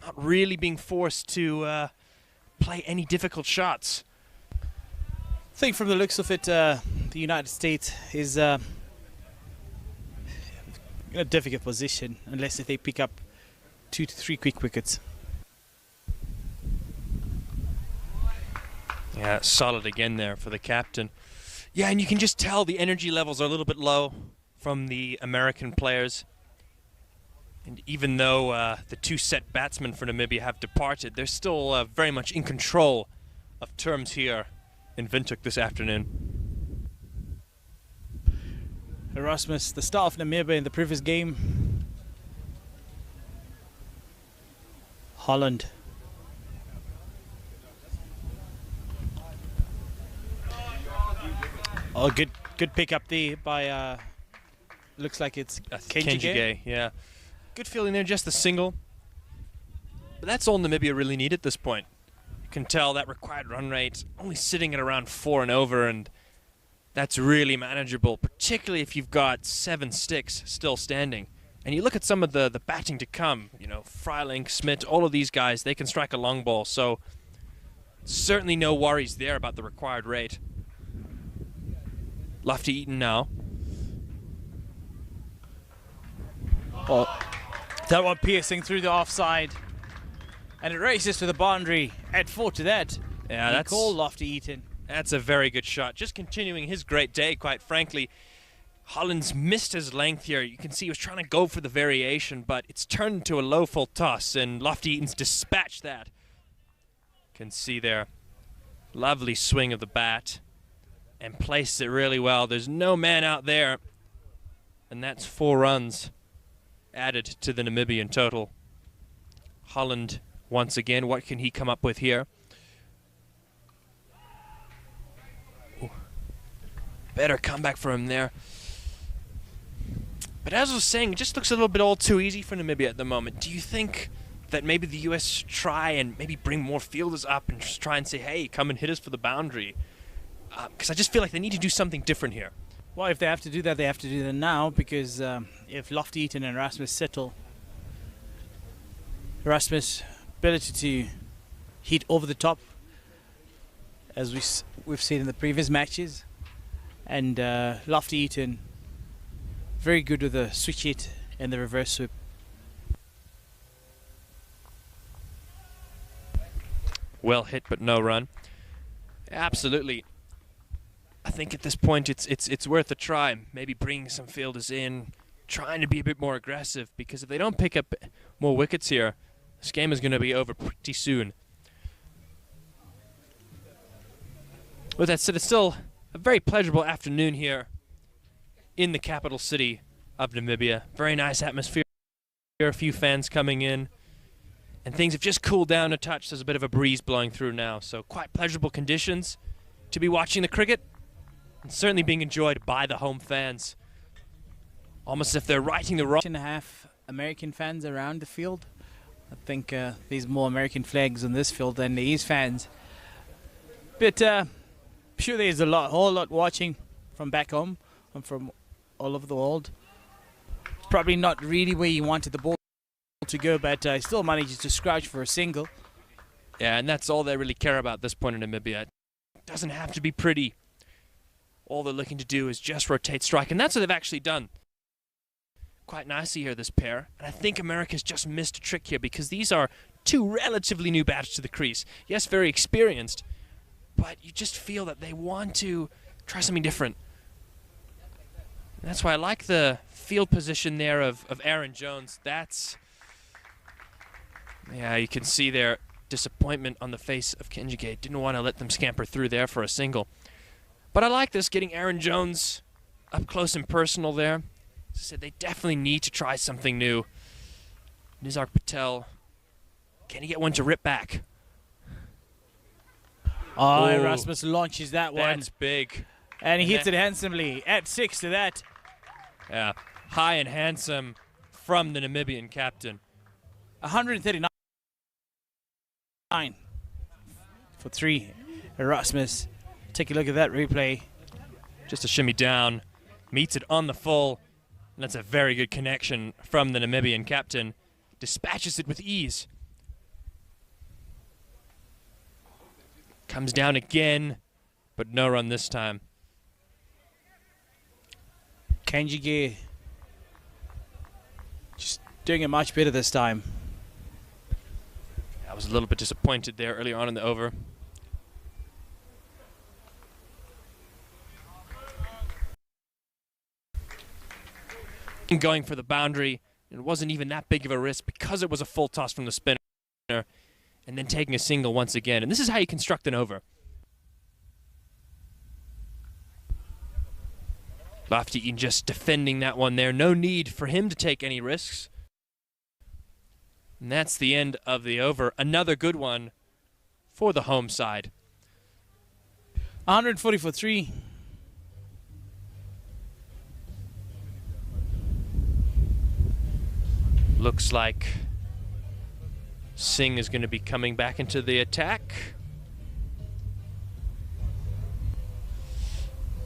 not really being forced to play any difficult shots. I think from the looks of it, the United States is in a difficult position unless they pick up 2 to 3 quick wickets. Yeah, solid again there for the captain. Yeah, and you can just tell the energy levels are a little bit low from the American players. And even though the 2 set batsmen for Namibia have departed, they're still very much in control of terms here in Windhoek this afternoon. Erasmus, the star of Namibia in the previous game. Holland. Oh, good pick up there by, looks like it's Kenjige. Yeah. Good fielding there, just the single. But that's all Namibia really need at this point. You can tell that required run rate only sitting at around 4 and over, and that's really manageable, particularly if you've got 7 sticks still standing. And you look at some of the batting to come, you know, Freiling, Smith, all of these guys, they can strike a long ball, so certainly no worries there about the required rate. Lofty Eaton now. Oh, that one piercing through the offside. And it races to the boundary. At 4 to that. Yeah, that's called Lofty Eaton. That's a very good shot. Just continuing his great day, quite frankly. Holland's missed his length here. You can see he was trying to go for the variation, but it's turned into a low full toss, and Lofty Eaton's dispatched that. Can see there. Lovely swing of the bat. And placed it really well. There's no man out there. And that's 4 runs added to the Namibian total. Holland, once again, what can he come up with here? Ooh. Better comeback for him there. But as I was saying, it just looks a little bit all too easy for Namibia at the moment. Do you think that maybe the U.S. should try and maybe bring more fielders up and just try and say, hey, come and hit us for the boundary? Because I just feel like they need to do something different here. Well, if they have to do that, they have to do that now, because if Lofty Eaton and Erasmus settle, Erasmus' ability to hit over the top, as we've seen in the previous matches, and Lofty Eaton very good with the switch hit and the reverse sweep. Well hit, but no run. Absolutely. I think at this point it's worth a try. Maybe bringing some fielders in, trying to be a bit more aggressive, because if they don't pick up more wickets here, this game is going to be over pretty soon. With that said, it's still a very pleasurable afternoon here in the capital city of Namibia. Very nice atmosphere. A few fans coming in. And things have just cooled down a touch. There's a bit of a breeze blowing through now. So quite pleasurable conditions to be watching the cricket. And certainly being enjoyed by the home fans. Almost as if they're righting the wrong. 1.5 American fans around the field. I think there's more American flags on this field than there is fans. But I'm sure there's a whole lot watching from back home and from all over the world. Probably not really where you wanted the ball to go, but still manages to scratch for a single. Yeah, and that's all they really care about at this point in Namibia. It doesn't have to be pretty. All they're looking to do is just rotate strike, and that's what they've actually done. Quite nicely here, this pair. And I think America's just missed a trick here, because these are 2 relatively new batters to the crease. Yes, very experienced, but you just feel that they want to try something different. And that's why I like the field position there of Aaron Jones. That's... yeah, you can see their disappointment on the face of Kenjige. Didn't want to let them scamper through there for a single. But I like this, getting Aaron Jones up close and personal there. As I said, they definitely need to try something new. Nizar Patel, can he get one to rip back? Oh, Erasmus launches that one. That's big. And he hits it handsomely. At 6 to that. Yeah, high and handsome from the Namibian captain. 139 for 3. Erasmus. Take a look at that replay. Just a shimmy down. Meets it on the full. And that's a very good connection from the Namibian captain. Dispatches it with ease. Comes down again, but no run this time. Kenjige just doing it much better this time. I was a little bit disappointed there earlier on in the over. Going for the boundary. It wasn't even that big of a risk because it was a full toss from the spinner. And then taking a single once again. And this is how you construct an over. Lofty Eaton just defending that one there. No need for him to take any risks. And that's the end of the over. Another good one for the home side. 140 for 3. Looks like Singh is going to be coming back into the attack.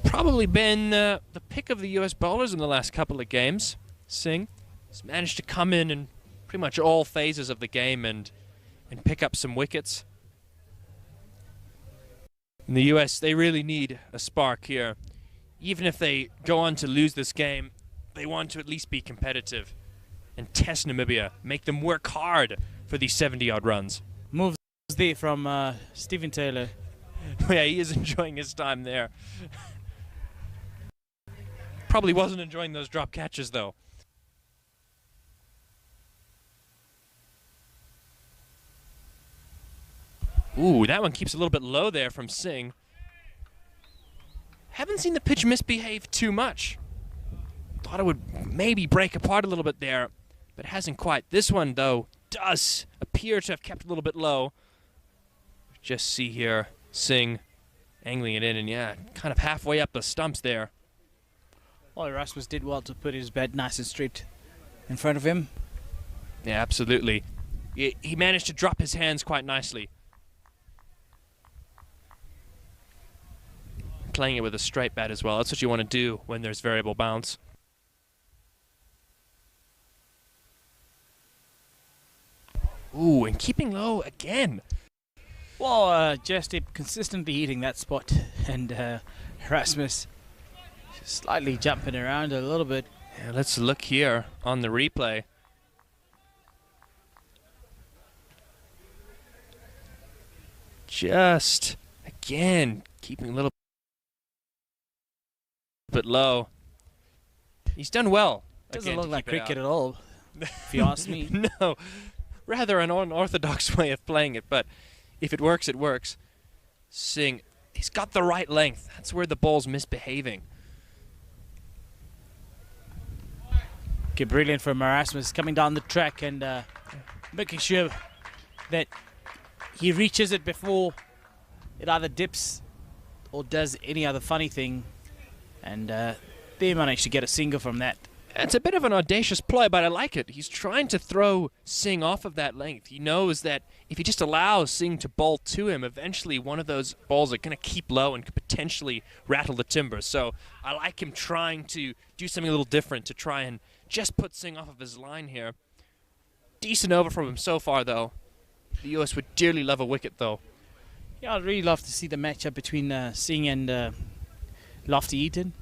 Probably been the pick of the U.S. bowlers in the last couple of games. Singh has managed to come in pretty much all phases of the game and pick up some wickets. In the U.S., they really need a spark here. Even if they go on to lose this game, they want to at least be competitive and test Namibia, make them work hard for these 70-odd runs. Moves there from Stephen Taylor. Yeah, he is enjoying his time there. Probably wasn't enjoying those drop catches, though. Ooh, that one keeps a little bit low there from Singh. Haven't seen the pitch misbehave too much. Thought it would maybe break apart a little bit there, but hasn't quite. This one, though, does appear to have kept a little bit low. Just see here, Singh angling it in, and yeah, kind of halfway up the stumps there. Well, Erasmus did well to put his bat nice and straight in front of him. Yeah, absolutely. He managed to drop his hands quite nicely. Playing it with a straight bat as well. That's what you want to do when there's variable bounce. Ooh, and keeping low again. Well, just consistently hitting that spot, and Erasmus slightly jumping around a little bit. Yeah, let's look here on the replay. Just, again, keeping a little bit low. He's done well. Doesn't look like cricket at all, if you ask me. No, rather an unorthodox way of playing it, but if it works, it works. Singh, he's got the right length. That's where the ball's misbehaving. Okay, brilliant from Erasmus, coming down the track and making sure that he reaches it before it either dips or does any other funny thing. And they managed to get a single from that. It's a bit of an audacious play, but I like it. He's trying to throw Singh off of that length. He knows that if he just allows Singh to bowl to him, eventually one of those balls are going to keep low and could potentially rattle the timber. So I like him trying to do something a little different to try and just put Singh off of his line here. Decent over from him so far, though. The U.S. would dearly love a wicket, though. Yeah, I'd really love to see the matchup between Singh and Lofty Eaton.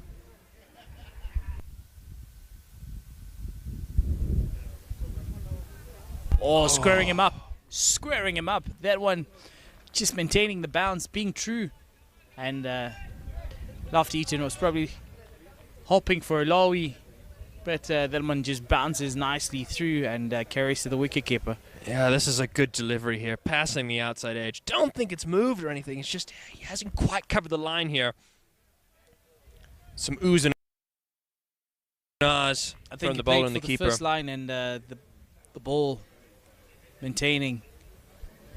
Oh, squaring him up. Squaring him up. That one just maintaining the bounce, being true. And Lofty Eaton was probably hoping for a lowy, but that one just bounces nicely through and carries to the wicketkeeper. Yeah, this is a good delivery here, passing the outside edge. Don't think it's moved or anything. It's just he hasn't quite covered the line here. Some oohs and ahs from the bowler and the keeper. The first line and the ball maintaining.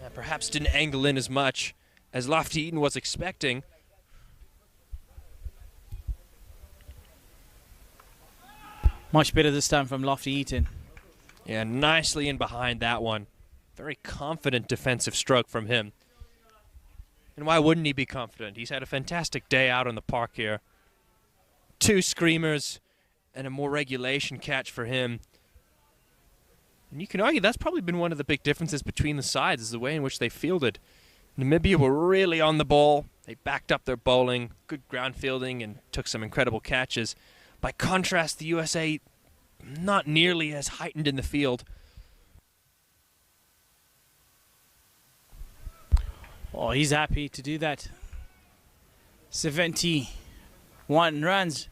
Yeah, perhaps didn't angle in as much as Lofty Eaton was expecting. Much better this time from Lofty Eaton. Yeah, nicely in behind that one. Very confident defensive stroke from him. And why wouldn't he be confident? He's had a fantastic day out on the park here. 2 screamers and a more regulation catch for him. And you can argue that's probably been one of the big differences between the sides, is the way in which they fielded. Namibia were really on the ball. They backed up their bowling, good ground fielding, and took some incredible catches. By contrast, the USA not nearly as heightened in the field. Oh, he's happy to do that. 71 runs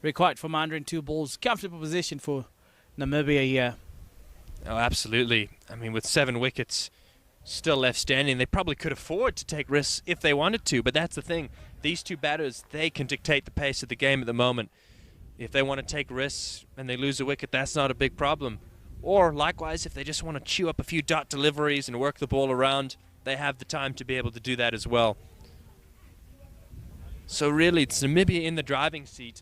required from 102 balls. Comfortable position for Namibia here. Oh, absolutely. I mean, with 7 wickets still left standing, they probably could afford to take risks if they wanted to. But that's the thing. These 2 batters, they can dictate the pace of the game at the moment. If they want to take risks and they lose a wicket, that's not a big problem. Or, likewise, if they just want to chew up a few dot deliveries and work the ball around, they have the time to be able to do that as well. So really, it's Namibia in the driving seat.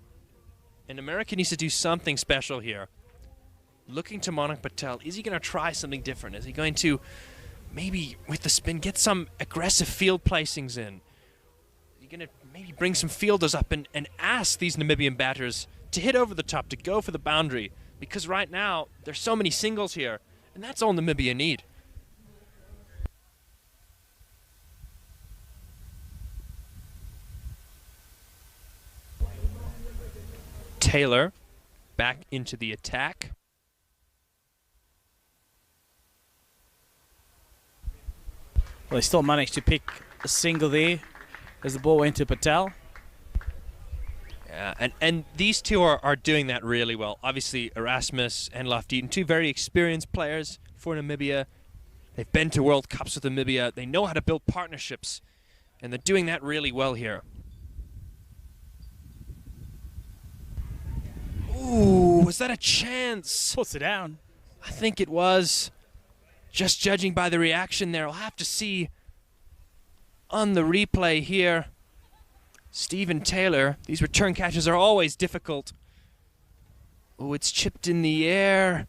And America needs to do something special here. looking to Monarch Patel. Is he going to try something different? Is he going to maybe, with the spin, get some aggressive field placings in? Is he going to maybe bring some fielders up and ask these Namibian batters to hit over the top, to go for the boundary? Because right now, there's so many singles here, and that's all Namibia need. Taylor back into the attack. Well, they still managed to pick a single there as the ball went to Patel. Yeah, and these two are doing that really well. Obviously, Erasmus and Lofty, two very experienced players for Namibia. They've been to World Cups with Namibia. They know how to build partnerships, and they're doing that really well here. Ooh, was that a chance? Puts it down. I think it was. Just judging by the reaction there, I'll have to see on the replay here. Stephen Taylor, these return catches are always difficult. Oh, it's chipped in the air.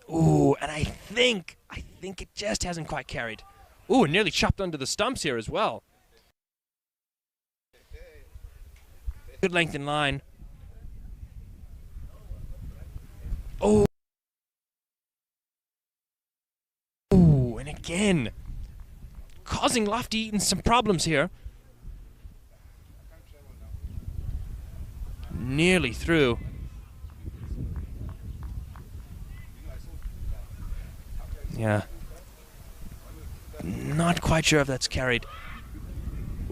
Ooh, and I think it just hasn't quite carried. Ooh, and nearly chopped under the stumps here as well. Good length in line. Oh. Ooh, and again, causing Lofty Eaton some problems here. Nearly through. Yeah. Not quite sure if that's carried.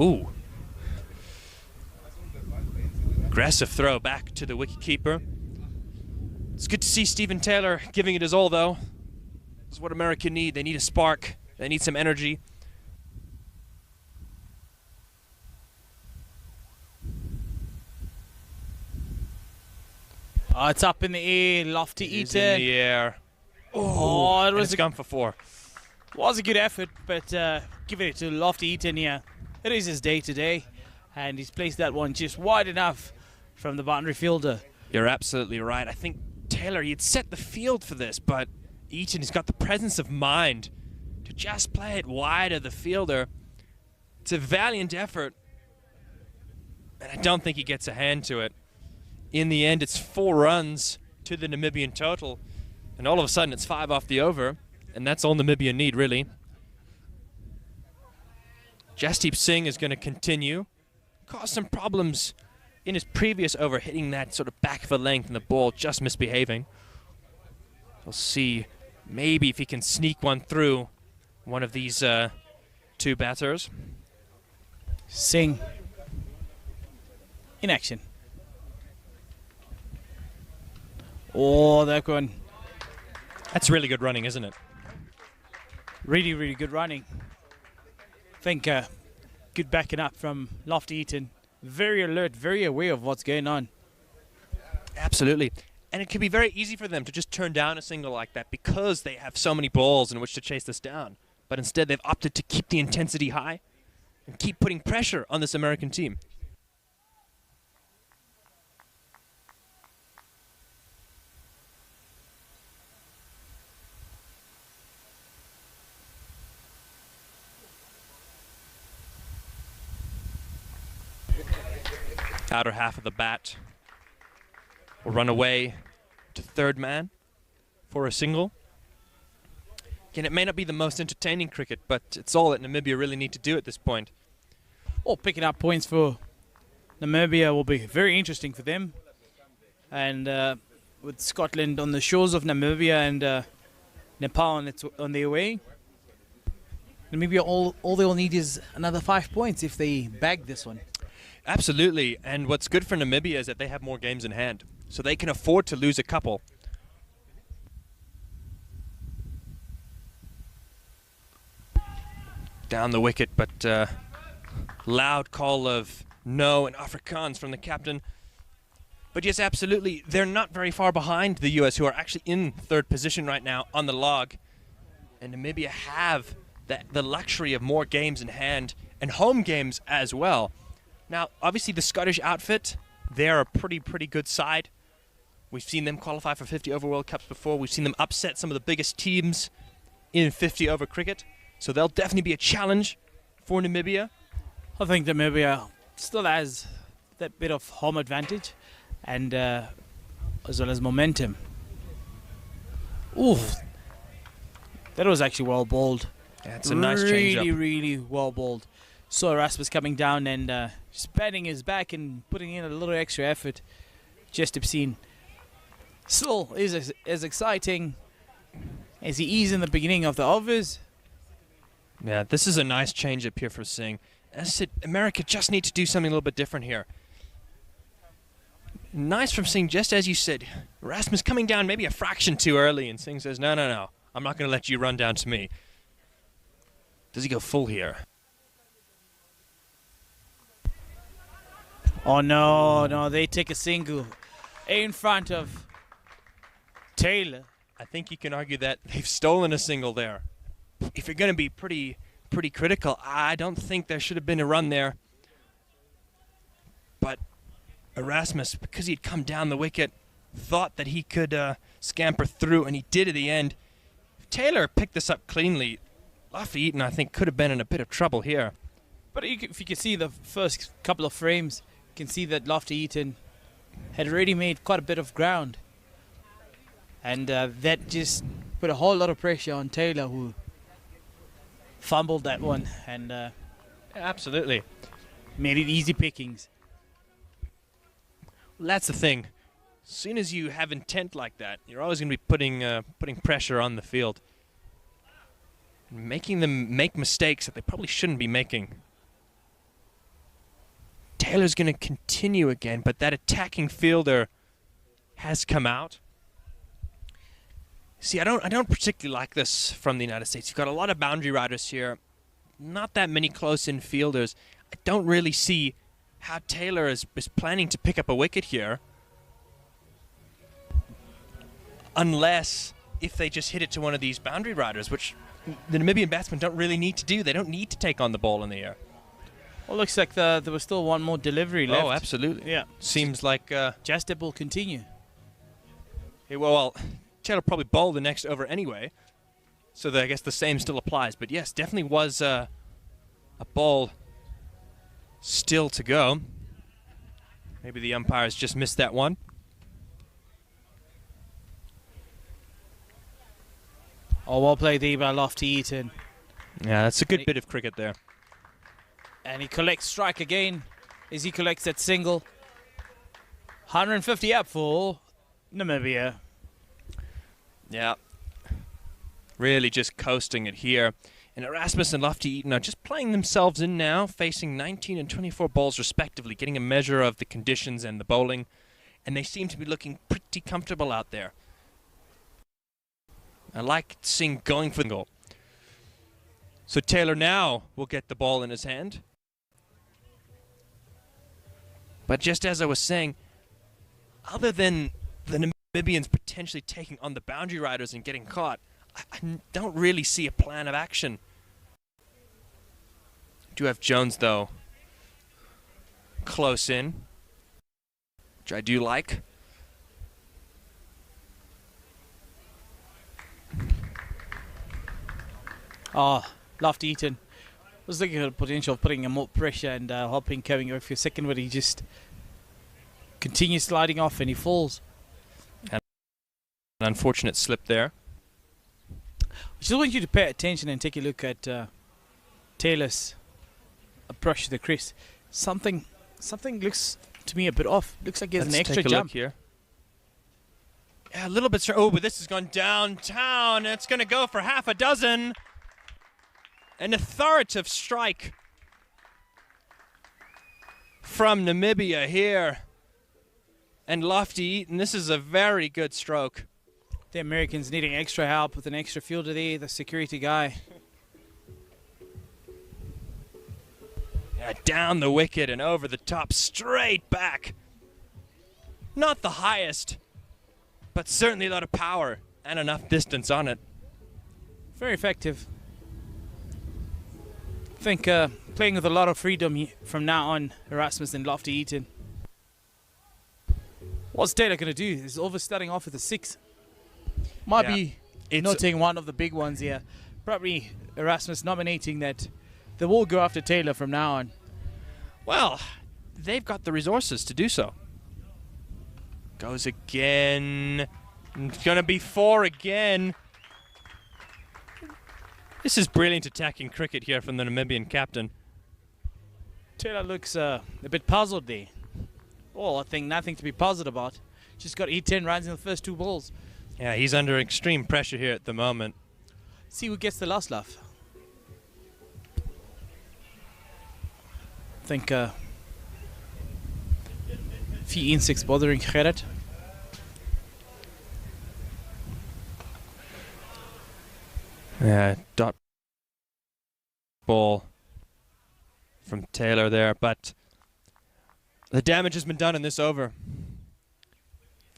Ooh. Aggressive throw back to the wicketkeeper. It's good to see Stephen Taylor giving it his all, though. This is what America need. They need a spark. They need some energy. Oh, it's up in the air. Lofty It's Eaton. in the air. Oh, it was it's gone for 4. Was a good effort, but giving it to Lofty Eaton here. It is his day today, and he's placed that one just wide enough from the boundary fielder. You're absolutely right. I think Taylor, he'd set the field for this, but Eaton has got the presence of mind to just play it wide of the fielder. It's a valiant effort, and I don't think he gets a hand to it. In the end, it's 4 runs to the Namibian total, and all of a sudden it's 5 off the over, and that's all Namibia need, really. Jasdeep Singh is going to continue. Caused some problems in his previous over, hitting that sort of back of the length and the ball just misbehaving. We'll see maybe if he can sneak one through one of these 2 batters. Singh in action. Oh, that one. That's really good running, isn't it? Really, really good running. I think good backing up from Lofty Eaton. Very alert, very aware of what's going on. Absolutely. And it can be very easy for them to just turn down a single like that because they have so many balls in which to chase this down. But instead they've opted to keep the intensity high and keep putting pressure on this American team. Outer half of the bat will run away to third man for a single. Again, it may not be the most entertaining cricket, but it's all that Namibia really need to do at this point. Well, picking up points for Namibia will be very interesting for them. And with Scotland on the shores of Namibia and Nepal on their way, Namibia, all they'll need is another 5 points if they bag this one. Absolutely, and what's good for Namibia is that they have more games in hand, so they can afford to lose a couple. Down the wicket, but loud call of no in Afrikaans from the captain. But yes, absolutely, they're not very far behind the US, who are actually in 3rd position right now on the log. And Namibia have the luxury of more games in hand, and home games as well. Now, obviously, the Scottish outfit, they're a pretty good side. We've seen them qualify for 50 over World Cups before. We've seen them upset some of the biggest teams in 50 over cricket. So they'll definitely be a challenge for Namibia. I think Namibia still has that bit of home advantage and as well as momentum. Oof. That was actually well bowled. Yeah, it's a nice change-up. Really well bowled. Saw Erasmus coming down and just batting his back and putting in a little extra effort. Just obscene. Still is as exciting as he is in the beginning of the overs. Yeah, this is a nice change-up here for Singh. As I said, America just need to do something a little bit different here. Nice from Singh, just as you said. Erasmus coming down maybe a fraction too early, and Singh says, no, I'm not going to let you run down to me. Does he go full here? Oh, no, they take a single in front of Taylor. I think you can argue that they've stolen a single there. If you're going to be pretty critical, I don't think there should have been a run there. But Erasmus, because he'd come down the wicket, thought that he could scamper through, and he did at the end. If Taylor picked this up cleanly, Lofty Eaton, I think, could have been in a bit of trouble here. But if you can see the first couple of frames, you can see that Lofty Eaton had already made quite a bit of ground. And that just put a whole lot of pressure on Taylor, who fumbled that one and Absolutely. made it easy pickings. Well, that's the thing. As soon as you have intent like that, you're always going to be putting pressure on the field, making them make mistakes that they probably shouldn't be making. Taylor's going to continue again, but that attacking fielder has come out. See, I don't particularly like this from the United States. You've got a lot of boundary riders here, not that many close-in fielders. I don't really see how Taylor is planning to pick up a wicket here, unless if they just hit it to one of these boundary riders, which the Namibian batsmen don't really need to do. They don't need to take on the ball in the air. Well, looks like there was still one more delivery left. Oh, absolutely. Yeah. Seems like... Jastep will continue. Hey, well, Taylor probably bowl the next over anyway, so I guess the same still applies. But yes, definitely was a ball still to go. Maybe the umpires just missed that one. Oh, well played there by Lofty Eaton. Yeah, that's a good bit of cricket there. And he collects strike again as he collects that single. 150 up for Namibia. Yeah. Really just coasting it here. And Erasmus and Lofty Eaton are just playing themselves in now, facing 19 and 24 balls respectively, getting a measure of the conditions and the bowling. And they seem to be looking pretty comfortable out there. I like seeing going for the goal. So Taylor now will get the ball in his hand. But just as I was saying, other than the Namibians potentially taking on the boundary riders and getting caught, I don't really see a plan of action. Do have Jones, though, close in, which I do like. Oh, Lofty Eaton was looking at the potential of putting more pressure and hopping, coming over for a second, but he just continues sliding off and he falls. An unfortunate slip there. I just want you to pay attention and take a look at Taylor's approach to the crease. Something looks to me a bit off. Looks like he has an extra take a jump look here. Yeah, a little bit. Oh, but this has gone downtown. It's going to go for half a dozen. An authoritative strike from Namibia here. And Lofty Eaton, this is a very good stroke. The Americans needing extra help with an extra fielder there, the security guy. Yeah, down the wicket and over the top, straight back. Not the highest, but certainly a lot of power and enough distance on it. Very effective. I think playing with a lot of freedom from now on, Erasmus and Lofty Eaton. What's Taylor going to do? Is over starting off with a 6. Might be noting one of the big ones here. Probably Erasmus nominating that they will go after Taylor from now on. Well, they've got the resources to do so. Goes again. It's going to be 4 again. This is brilliant attacking cricket here from the Namibian captain. Taylor looks a bit puzzled there. Oh, I think nothing to be puzzled about. Just got 10 runs in the first 2 balls. Yeah, he's under extreme pressure here at the moment. See who gets the last laugh. I think a few insects bothering Gerrit. Yeah, dot ball from Taylor there, but the damage has been done in this over.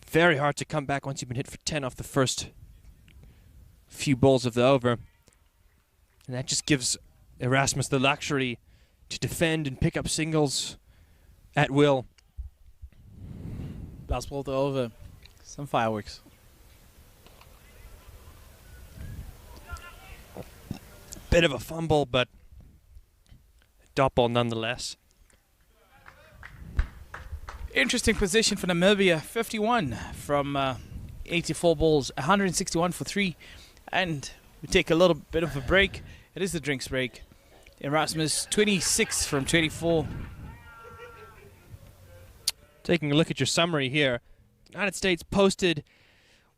Very hard to come back once you've been hit for 10 off the first few balls of the over. And that just gives Erasmus the luxury to defend and pick up singles at will. Last ball to over. Some fireworks. Bit of a fumble, but dot ball nonetheless. Interesting position for Namibia. 51 from 84 balls. 161 for 3. And we take a little bit of a break. It is the drinks break. Erasmus 26 from 24. Taking a look at your summary here, the United States posted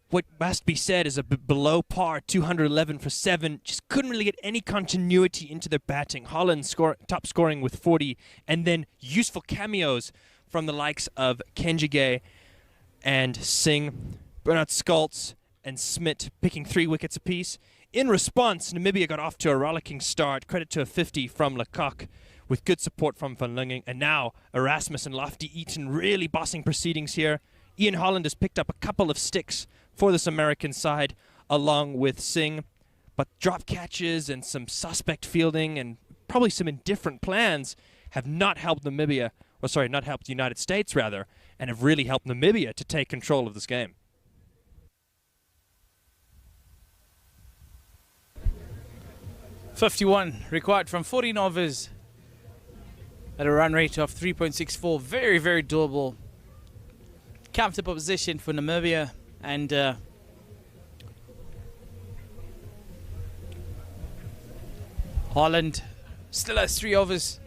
what must be said is a below par 211 for 7. Just couldn't really get any continuity into their batting. Holland top scoring with 40, and then useful cameos from the likes of Kenjige and Singh, Bernard Skoltz and Smith picking 3 wickets apiece. In response, Namibia got off to a rollicking start. Credit to a 50 from Lecoq with good support from Van Lunging. And now Erasmus and Lofty Eaton really bossing proceedings here. Ian Holland has picked up a couple of sticks for this American side along with Singh. But drop catches and some suspect fielding and probably some indifferent plans have not helped Namibia, or sorry, not helped the United States rather, and have really helped Namibia to take control of this game. .51 required from 14 overs at a run rate of 3.64. Very, very doable. Comfortable position for Namibia, and Holland still has 3 overs.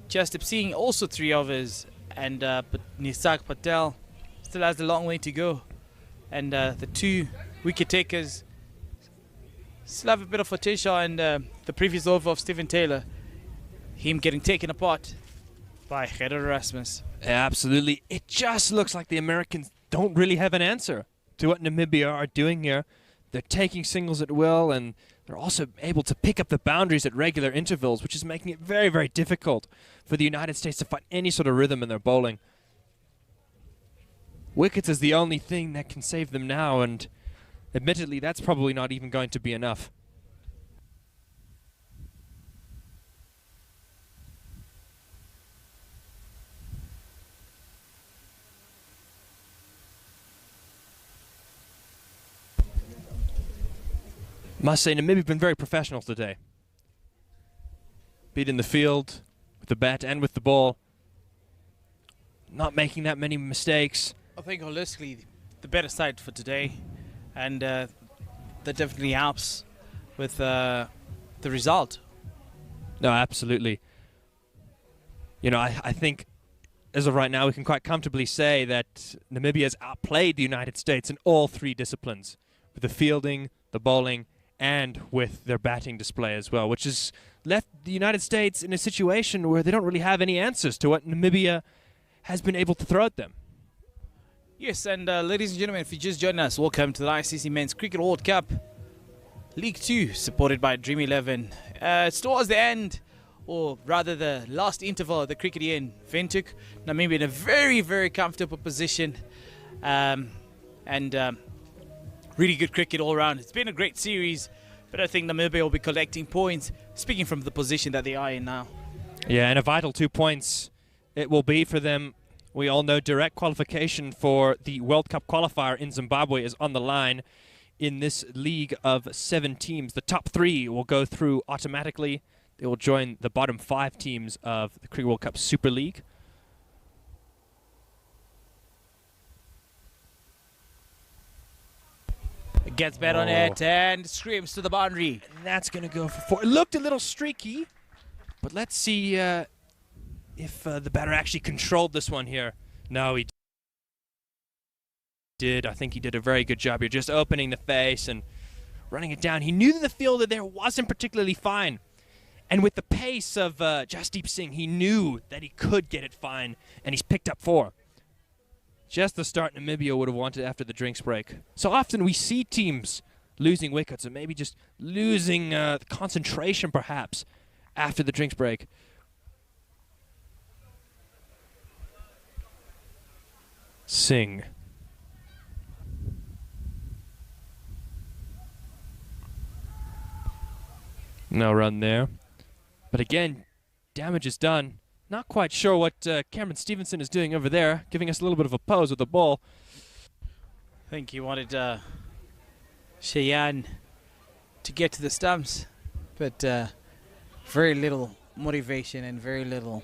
Justip Singh also 3 overs, and but Nisak Patel still has a long way to go. And the 2 wicket takers still have a bit of potential, and the previous over of Stephen Taylor, him getting taken apart by Gerrit Erasmus. Absolutely. It just looks like the Americans don't really have an answer to what Namibia are doing here. They're taking singles at will, and they're also able to pick up the boundaries at regular intervals, which is making it very, very difficult for the United States to find any sort of rhythm in their bowling. Wickets is the only thing that can save them now, and admittedly, that's probably not even going to be enough. Must say, Namibia have been very professional today. Beat in the field, with the bat and with the ball. Not making that many mistakes. I think holistically, the better side for today. And that definitely helps with the result. No, absolutely. You know, I think as of right now, we can quite comfortably say that Namibia has outplayed the United States in all 3 disciplines, with the fielding, the bowling, and with their batting display as well, which has left the United States in a situation where they don't really have any answers to what Namibia has been able to throw at them. Yes, and ladies and gentlemen, if you just joined us, welcome to the ICC Men's Cricket World Cup League 2, supported by Dream 11. It's towards the end, or rather the last interval of the cricket here in Windhoek. Namibia in a very, very comfortable position, and really good cricket all around. It's been a great series, but I think Namibia will be collecting points, speaking from the position that they are in now. Yeah, and a vital 2 points it will be for them We all know direct qualification for the World Cup qualifier in Zimbabwe is on the line. In this league of 7 teams, the top 3 will go through automatically. They will join the bottom 5 teams of the Cricket World Cup Super League. Gets bat on it and screams to the boundary. And that's going to go for 4. It looked a little streaky, but let's see if the batter actually controlled this one here. No, he did. I think he did a very good job here, just opening the face and running it down. He knew that the fielder there wasn't particularly fine. And with the pace of Jasdeep Singh, he knew that he could get it fine, and he's picked up 4. Just the start Namibia would have wanted after the drinks break. So often we see teams losing wickets, or maybe just losing concentration perhaps after the drinks break. Singh. No run there. But again, damage is done. Not quite sure what Cameron Stevenson is doing over there, giving us a little bit of a pose with the ball. I think he wanted Cheyenne to get to the stumps, but very little motivation and very little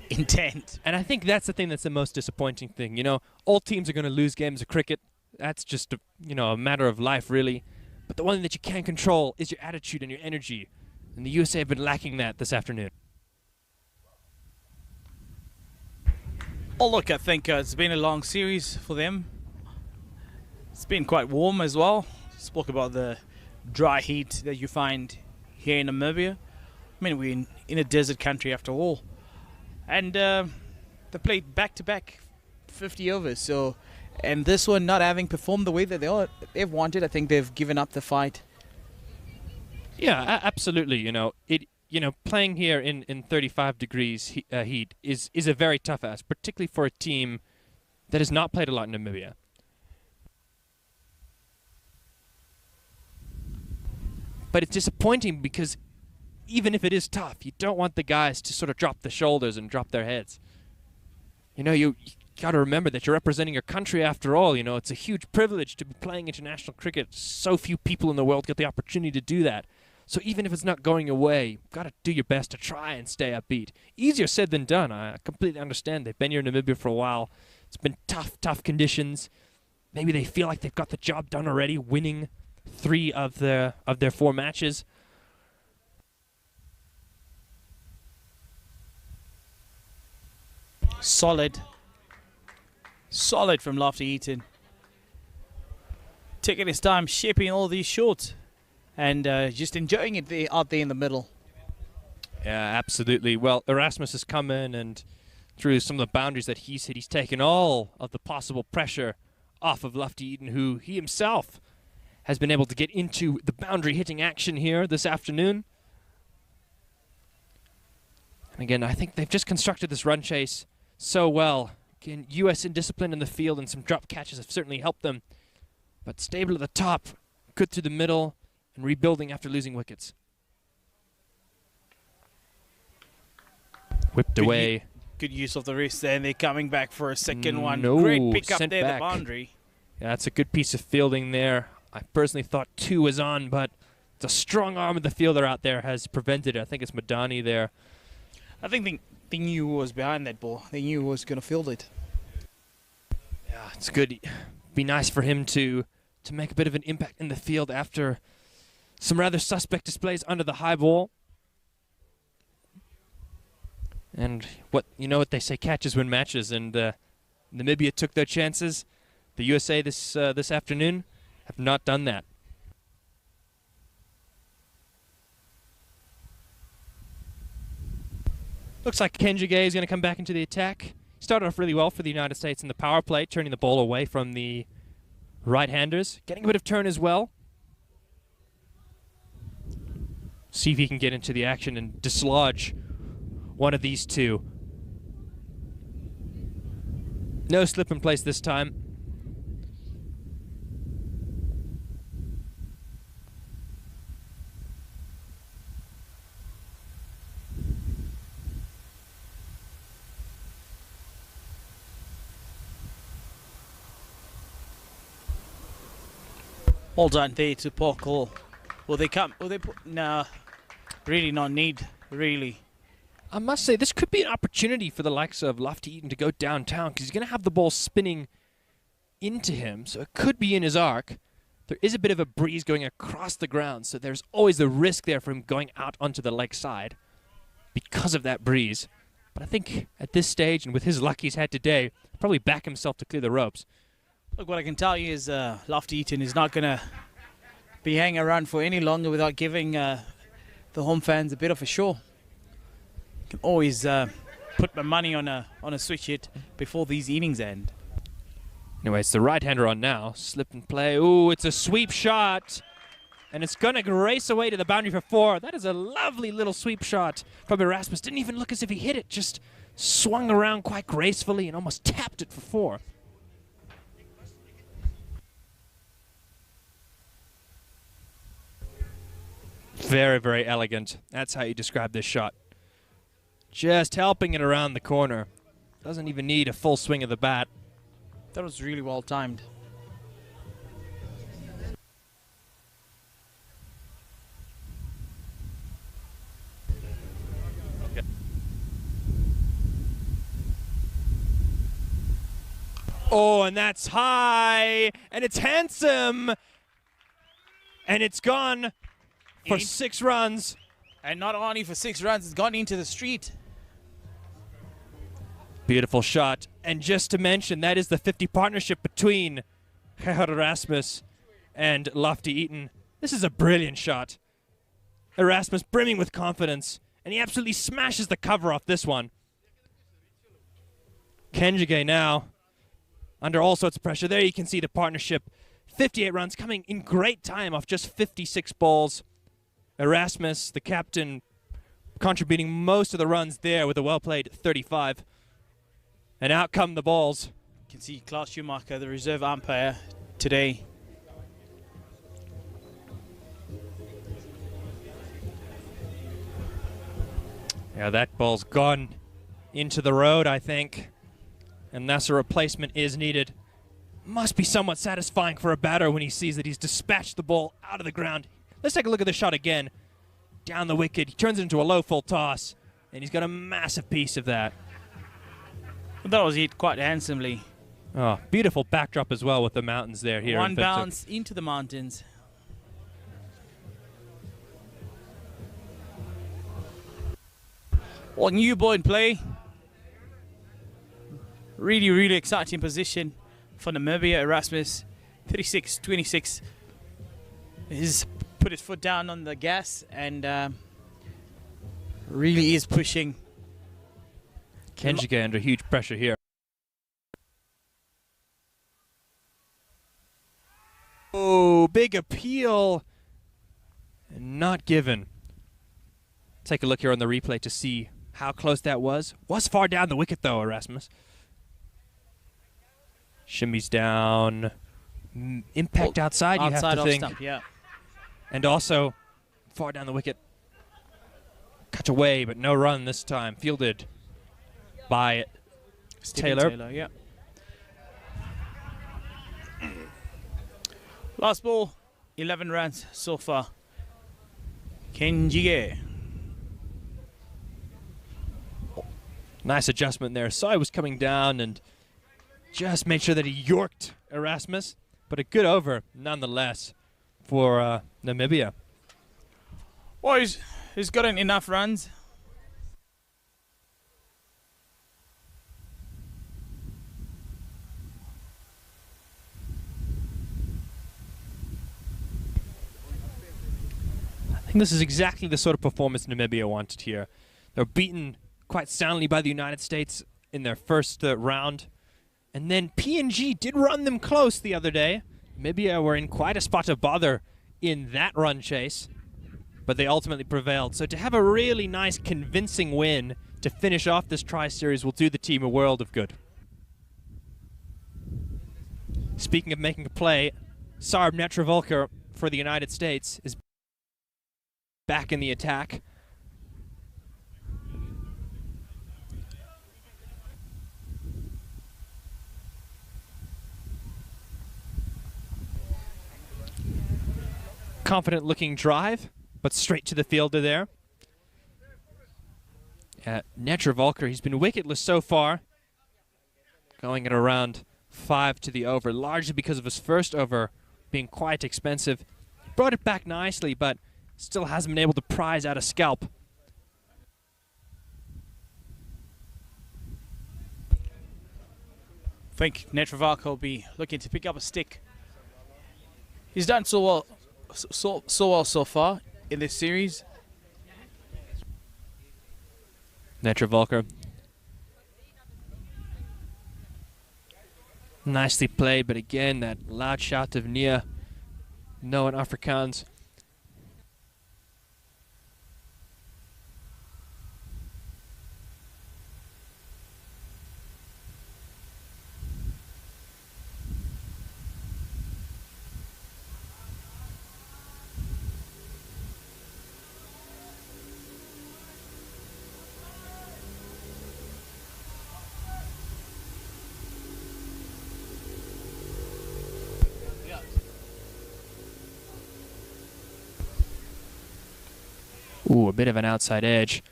intent. And I think that's the thing that's the most disappointing thing. You know, all teams are going to lose games of cricket. That's just a matter of life, really. But the one thing that you can control is your attitude and your energy. And the USA have been lacking that this afternoon. Oh, look, I think it's been a long series for them. It's been quite warm as well. Spoke about the dry heat that you find here in Namibia. I mean, we're in a desert country after all. And they played back-to-back 50 overs. So, and this one not having performed the way that they've wanted, I think they've given up the fight. Yeah, absolutely. Playing here in 35 degrees heat is a very tough ask, particularly for a team that has not played a lot in Namibia. But it's disappointing because even if it is tough, you don't want the guys to sort of drop the shoulders and drop their heads. You got to remember that you're representing your country after all. It's a huge privilege to be playing international cricket. So few people in the world get the opportunity to do that. So even if it's not going your way, you've got to do your best to try and stay upbeat. Easier said than done. I completely understand. They've been here in Namibia for a while. It's been tough conditions. Maybe they feel like they've got the job done already, winning 3 of their 4 matches. Solid from Lofty Eaton. Taking his time, shaping all these shots. And just enjoying it out there in the middle. Yeah, absolutely. Well, Erasmus has come in and through some of the boundaries that he's hit, he's taken all of the possible pressure off of Lofty Eaton, who he himself has been able to get into the boundary hitting action here this afternoon. And again, I think they've just constructed this run chase so well. Again, US indiscipline in the field and some drop catches have certainly helped them. But stable at the top, good through the middle, and rebuilding after losing wickets. Whipped away. Good use of the wrist there, and they're coming back for a second one. No, Great pick up sent there, back. the boundary. Yeah, that's a good piece of fielding there. I personally thought 2 was on, but the strong arm of the fielder out there has prevented it. I think it's Madani there. I think they knew who was behind that ball. They knew who was going to field it. Yeah, it's good. Be nice for him to make a bit of an impact in the field after some rather suspect displays under the high ball. And what they say, catches win matches, and Namibia took their chances. The USA this afternoon have not done that. Looks like Kenjige is going to come back into the attack. Started off really well for the United States in the power play, turning the ball away from the right-handers. Getting a bit of turn as well. See if he can get into the action and dislodge one of these 2. No slip in place this time. Well done there to Porkle. Will they come? Will they put? Nah, really not need. Really. I must say, this could be an opportunity for the likes of Lofty Eaton to go downtown because he's going to have the ball spinning into him, so it could be in his arc. There is a bit of a breeze going across the ground, so there's always the risk there for him going out onto the leg side because of that breeze. But I think at this stage, and with his luck he's had today, he'll probably back himself to clear the ropes. Look, what I can tell you is Lofty Eaton is not going to be hanging around for any longer without giving the home fans a bit of a show. Can always put my money on a switch hit before these innings end. Anyway, it's the right-hander on now. Slip and play. Ooh, it's a sweep shot. And it's going to race away to the boundary for 4. That is a lovely little sweep shot from Erasmus. Didn't even look as if he hit it. Just swung around quite gracefully and almost tapped it for 4. Very, very elegant. That's how you describe this shot. Just helping it around the corner. Doesn't even need a full swing of the bat. That was really well timed. Okay. Oh, and that's high, and it's handsome, and it's gone for 6 runs. And not only for 6 runs, it's gone into the street. Beautiful shot. And just to mention, that is the 50 partnership between Gerhard Erasmus and Lofty Eaton. This is a brilliant shot. Erasmus brimming with confidence, and he absolutely smashes the cover off this one. Kenjige now under all sorts of pressure. There you can see the partnership. 58 runs coming in great time off just 56 balls. Erasmus, the captain, contributing most of the runs there with a well-played 35. And out come the balls. You can see Klaus Schumacher, the reserve umpire today. Yeah, that ball's gone into the road, I think. And thus a replacement is needed. Must be somewhat satisfying for a batter when he sees that he's dispatched the ball out of the ground. Let's take a look at the shot again. Down the wicket. He turns it into a low full toss. And he's got a massive piece of that. That was hit quite handsomely. Oh, beautiful backdrop as well with the mountains there. Here One in bounce into the mountains. Well, new ball in play. Really, really exciting position for Namibia. Erasmus, 36-26. He's put his foot down on the gas and really is pushing. Kenjige under huge pressure here. Oh, big appeal. And not given. Take a look here on the replay to see how close that was. Was far down the wicket though, Erasmus. Shimmies down. Impact outside, you have to think. Stump, yeah. And also far down the wicket. Cut away, but no run this time. Fielded by Taylor. Yeah. Last ball, 11 runs so far. Kenjige. Nice adjustment there. Saw he was coming down and just made sure that he yorked Erasmus. But a good over, nonetheless, for Namibia. Well, he's gotten enough runs. I think this is exactly the sort of performance Namibia wanted here. They were beaten quite soundly by the United States in their first round. And then PNG did run them close the other day. Namibia were in quite a spot of bother in that run chase, but they ultimately prevailed. So to have a really nice, convincing win to finish off this tri-series will do the team a world of good. Speaking of making a play, Sarb Netravolker for the United States is back in the attack. confident looking drive, but straight to the fielder there. Netra Volker, he's been wicketless so far, going at around 5 to the over, largely because of his first over being quite expensive. Brought it back nicely, but still hasn't been able to prize out a scalp. I think Netra Volker will be looking to pick up a stick. He's done so well so far in this series. Netra Volker. Nicely played, but again, that loud shout of Nia. No in Afrikaans. Ooh, a bit of an outside edge.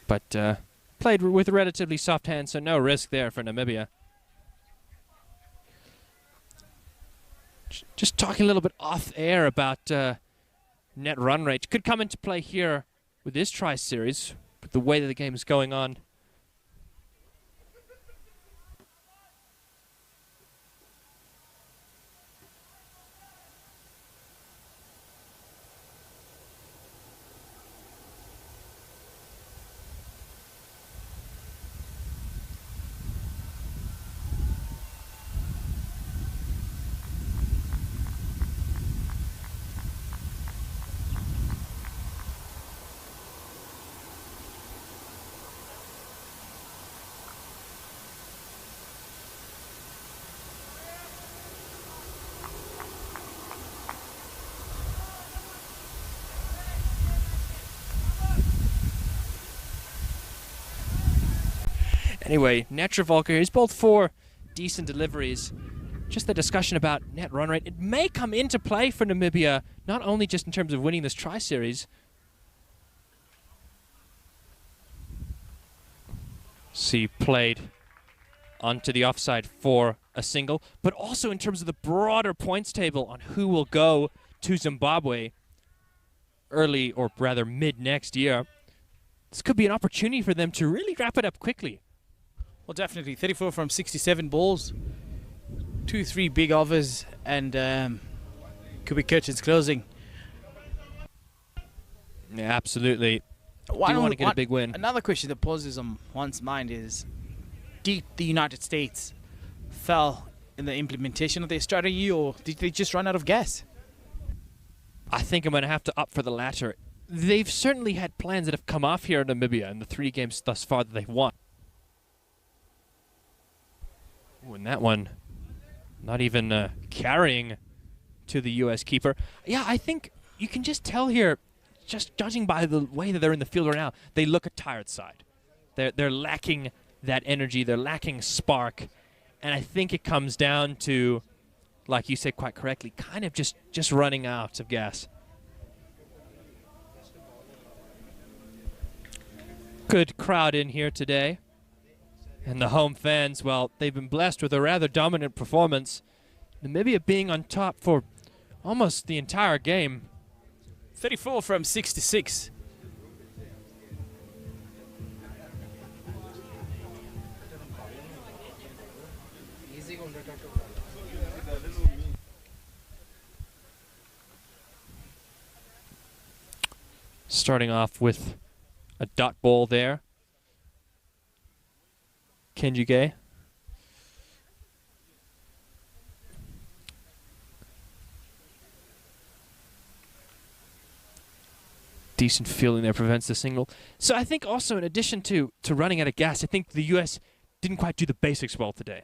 But played with a relatively soft hand, so no risk there for Namibia. Just talking a little bit off air about net run rate. Could come into play here with this tri-series, with the way that the game is going on. Anyway, Netra Volker, he's bowled 4 decent deliveries. Just the discussion about net run rate. It may come into play for Namibia, not only just in terms of winning this tri-series. See, played onto the offside for a single, but also in terms of the broader points table on who will go to Zimbabwe early, or rather mid next year. This could be an opportunity for them to really wrap it up quickly. Well, definitely. 34 from 67 balls. 2-3 big overs, and could be curtains closing. Yeah, absolutely. Do want to get a big win. Another question that poses on one's mind is, did the United States fail in the implementation of their strategy, or did they just run out of gas? I think I'm going to have to opt for the latter. They've certainly had plans that have come off here in Namibia in the 3 games thus far that they've won. Ooh, and that one not even carrying to the U.S. keeper. Yeah, I think you can just tell here, just judging by the way that they're in the field right now, they look a tired side. They're lacking that energy. They're lacking spark. And I think it comes down to, like you said quite correctly, kind of just running out of gas. Good crowd in here today. And the home fans, well, they've been blessed with a rather dominant performance. Namibia being on top for almost the entire game. 34 from 66. Starting off with a dot ball there. Kenjige. Decent fielding there prevents the single. So I think also in addition to running out of gas, I think the U.S. didn't quite do the basics well today.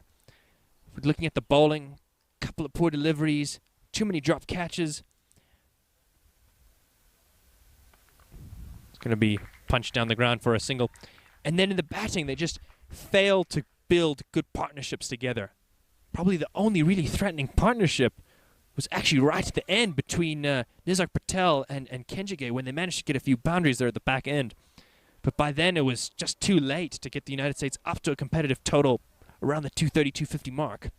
We're looking at the bowling, a couple of poor deliveries, too many drop catches. It's going to be punched down the ground for a single. And then in the batting, they just failed to build good partnerships together. Probably the only really threatening partnership was actually right at the end between Nizar Patel and Kenjige when they managed to get a few boundaries there at the back end. But by then it was just too late to get the United States up to a competitive total around the 230, 250 mark.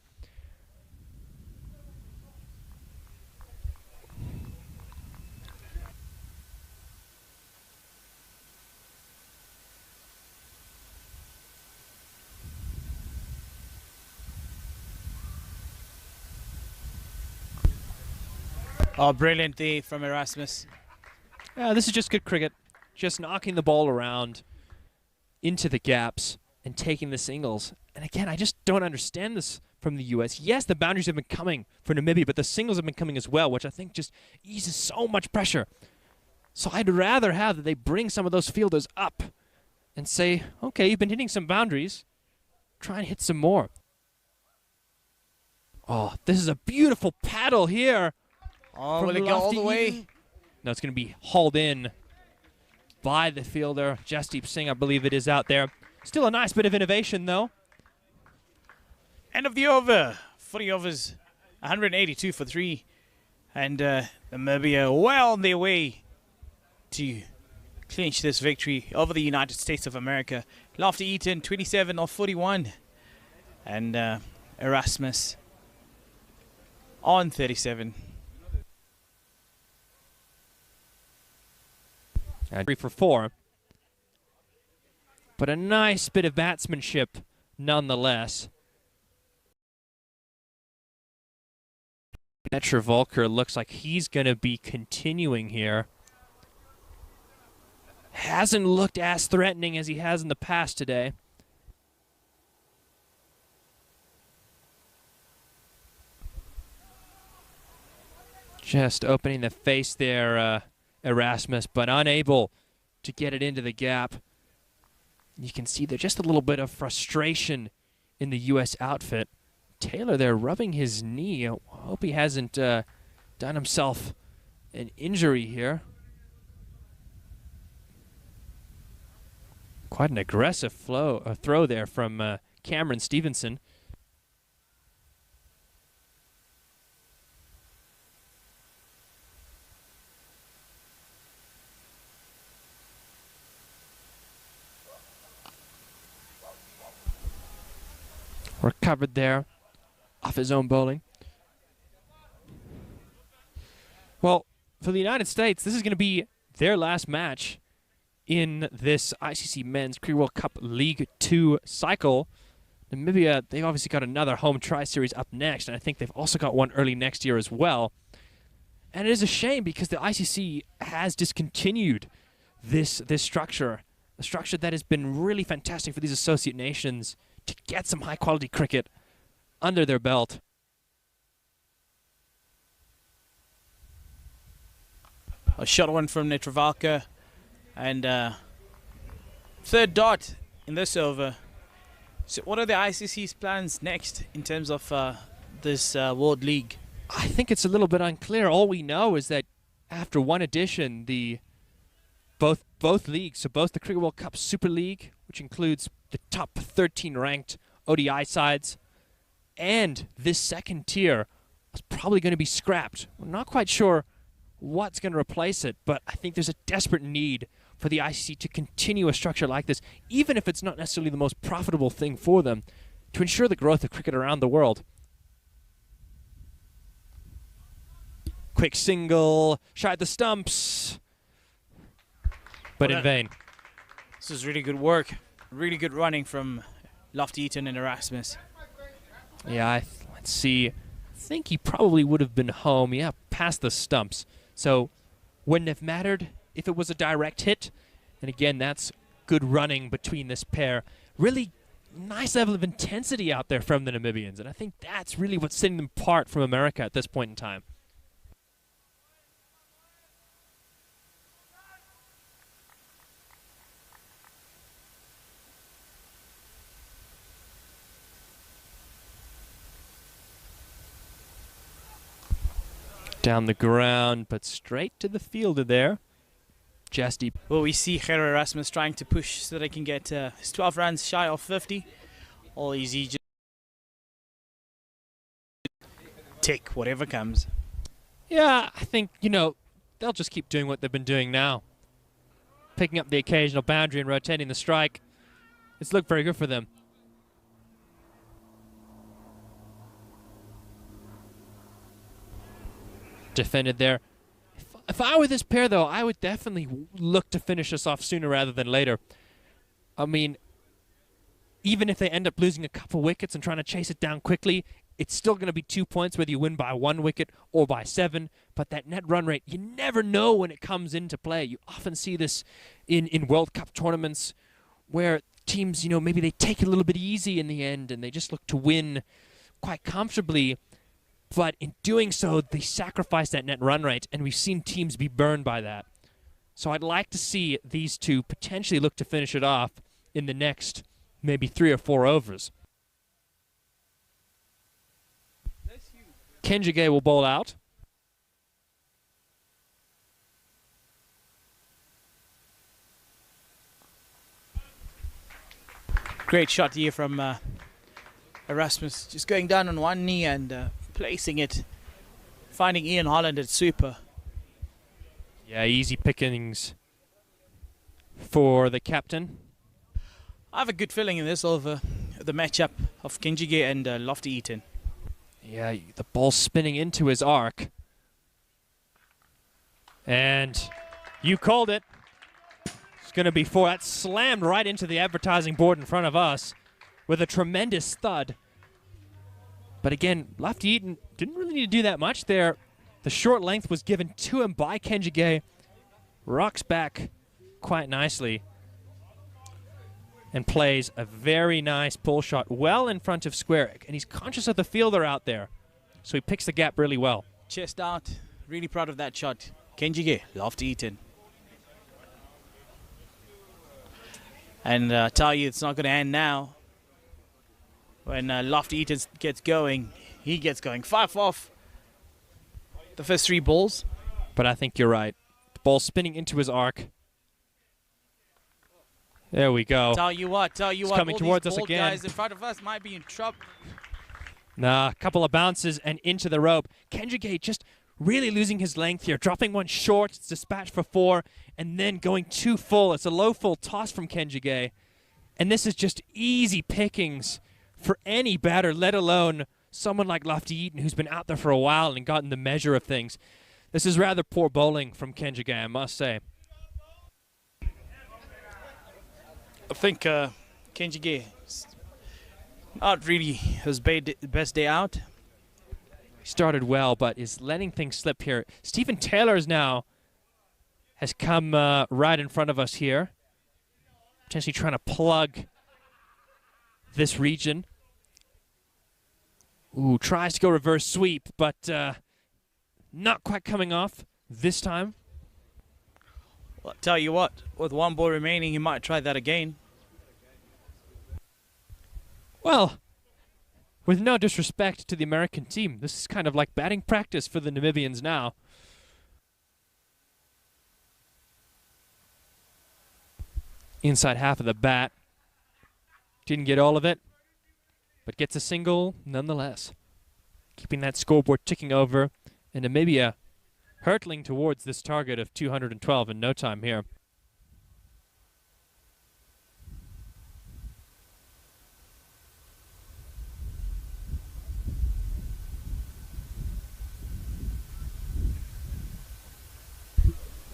Oh, brilliant there from Erasmus. This is just good cricket. Just knocking the ball around into the gaps and taking the singles. And again, I just don't understand this from the U.S. Yes, the boundaries have been coming for Namibia, but the singles have been coming as well, which I think just eases so much pressure. So I'd rather have that they bring some of those fielders up and say, okay, you've been hitting some boundaries. Try and hit some more. Oh, this is a beautiful paddle here. Oh, will it go all the way? No, it's going to be hauled in by the fielder. Jasdeep Singh, I believe it is out there. Still a nice bit of innovation, though. End of the over. 40 overs, 182 for 3. And Namibia well on their way to clinch this victory over the United States of America. Lofty Eaton, 27 of 41. And Erasmus on 37. 3 for 4. But a nice bit of batsmanship nonetheless. Petra Volker looks like he's going to be continuing here. Hasn't looked as threatening as he has in the past today. Just opening the face there, Erasmus, but unable to get it into the gap. You can see there's just a little bit of frustration in the U.S. outfit. Taylor there rubbing his knee. I hope he hasn't done himself an injury here. Quite an aggressive throw there from Cameron Stevenson. Recovered there off his own bowling. Well, for the United States, this is going to be their last match in this ICC Men's Cricket World Cup League 2 cycle. Namibia, they've obviously got another home tri-series up next, and I think they've also got one early next year as well. And it is a shame because the ICC has discontinued this structure, a structure that has been really fantastic for these associate nations to get some high-quality cricket under their belt. A shot one from Netravalka, and third dot in this over. So what are the ICC's plans next in terms of this World League? I think it's a little bit unclear. All we know is that after one edition, both leagues, so both the Cricket World Cup Super League, which includes the top 13 ranked ODI sides, and this second tier is probably going to be scrapped. We're not quite sure what's going to replace it, but I think there's a desperate need for the ICC to continue a structure like this, even if it's not necessarily the most profitable thing for them, to ensure the growth of cricket around the world. Quick single, shot at the stumps, but in vain. This is really good work. Really good running from Lofty Eaton and Erasmus. Yeah, let's see. I think he probably would have been home. Yeah, past the stumps. So, wouldn't have mattered if it was a direct hit. And again, that's good running between this pair. Really nice level of intensity out there from the Namibians. And I think that's really what's setting them apart from America at this point in time. Down the ground, but straight to the fielder there. Jasdeep. Well, we see Gerard Erasmus trying to push so they can get his 12 runs shy of 50. All easy, just take whatever comes. Yeah, I think, they'll just keep doing what they've been doing now. Picking up the occasional boundary and rotating the strike. It's looked very good for them. Defended there. If I were this pair, though, I would definitely look to finish us off sooner rather than later. I mean, even if they end up losing a couple wickets and trying to chase it down quickly, it's still going to be 2 points whether you win by 1 wicket or by 7. But that net run rate, you never know when it comes into play. You often see this in World Cup tournaments where teams, maybe they take it a little bit easy in the end and they just look to win quite comfortably. But in doing so, they sacrifice that net run rate, and we've seen teams be burned by that. So I'd like to see these two potentially look to finish it off in the next maybe 3 or 4 overs. Kenjige will bowl out. Great shot here from Erasmus, just going down on one knee and placing it, finding Ian Holland at super. Yeah, easy pickings for the captain. I have a good feeling in this over the matchup of Kenjige and Lofty Eaton. Yeah, the ball spinning into his arc. And you called it. It's going to be 4. That slammed right into the advertising board in front of us with a tremendous thud. But again, Lofty Eaton didn't really need to do that much there. The short length was given to him by Kenjige. Rocks back quite nicely. And plays a very nice pull shot well in front of square. And he's conscious of the fielder out there. So he picks the gap really well. Chest out. Really proud of that shot. Kenjige, Lofty Eaton. And I tell you, it's not going to end now. When Lofty Eaton gets going, he gets going. 5 off the first 3 balls. But I think you're right. The ball spinning into his arc. There we go. Tell you what, coming all towards these us bald again. guys in front of us might be in trouble. Nah, a couple of bounces and into the rope. Kenjige just really losing his length here, dropping one short. It's dispatched for 4, and then going too full. It's a low full toss from Kenjige. And this is just easy pickings for any batter, let alone someone like Lofty Eaton who's been out there for a while and gotten the measure of things. This is rather poor bowling from Kenjige, I must say. I think Kenjige not really his best day out. He started well, but is letting things slip here. Stephen Taylor's now has come right in front of us here. Potentially trying to plug this region. Ooh, tries to go reverse sweep, but not quite coming off this time. Well, I'll tell you what, with 1 ball remaining, he might try that again. Well, with no disrespect to the American team, this is kind of like batting practice for the Namibians now. Inside half of the bat. Didn't get all of it, but gets a single nonetheless. Keeping that scoreboard ticking over, and Namibia hurtling towards this target of 212 in no time here.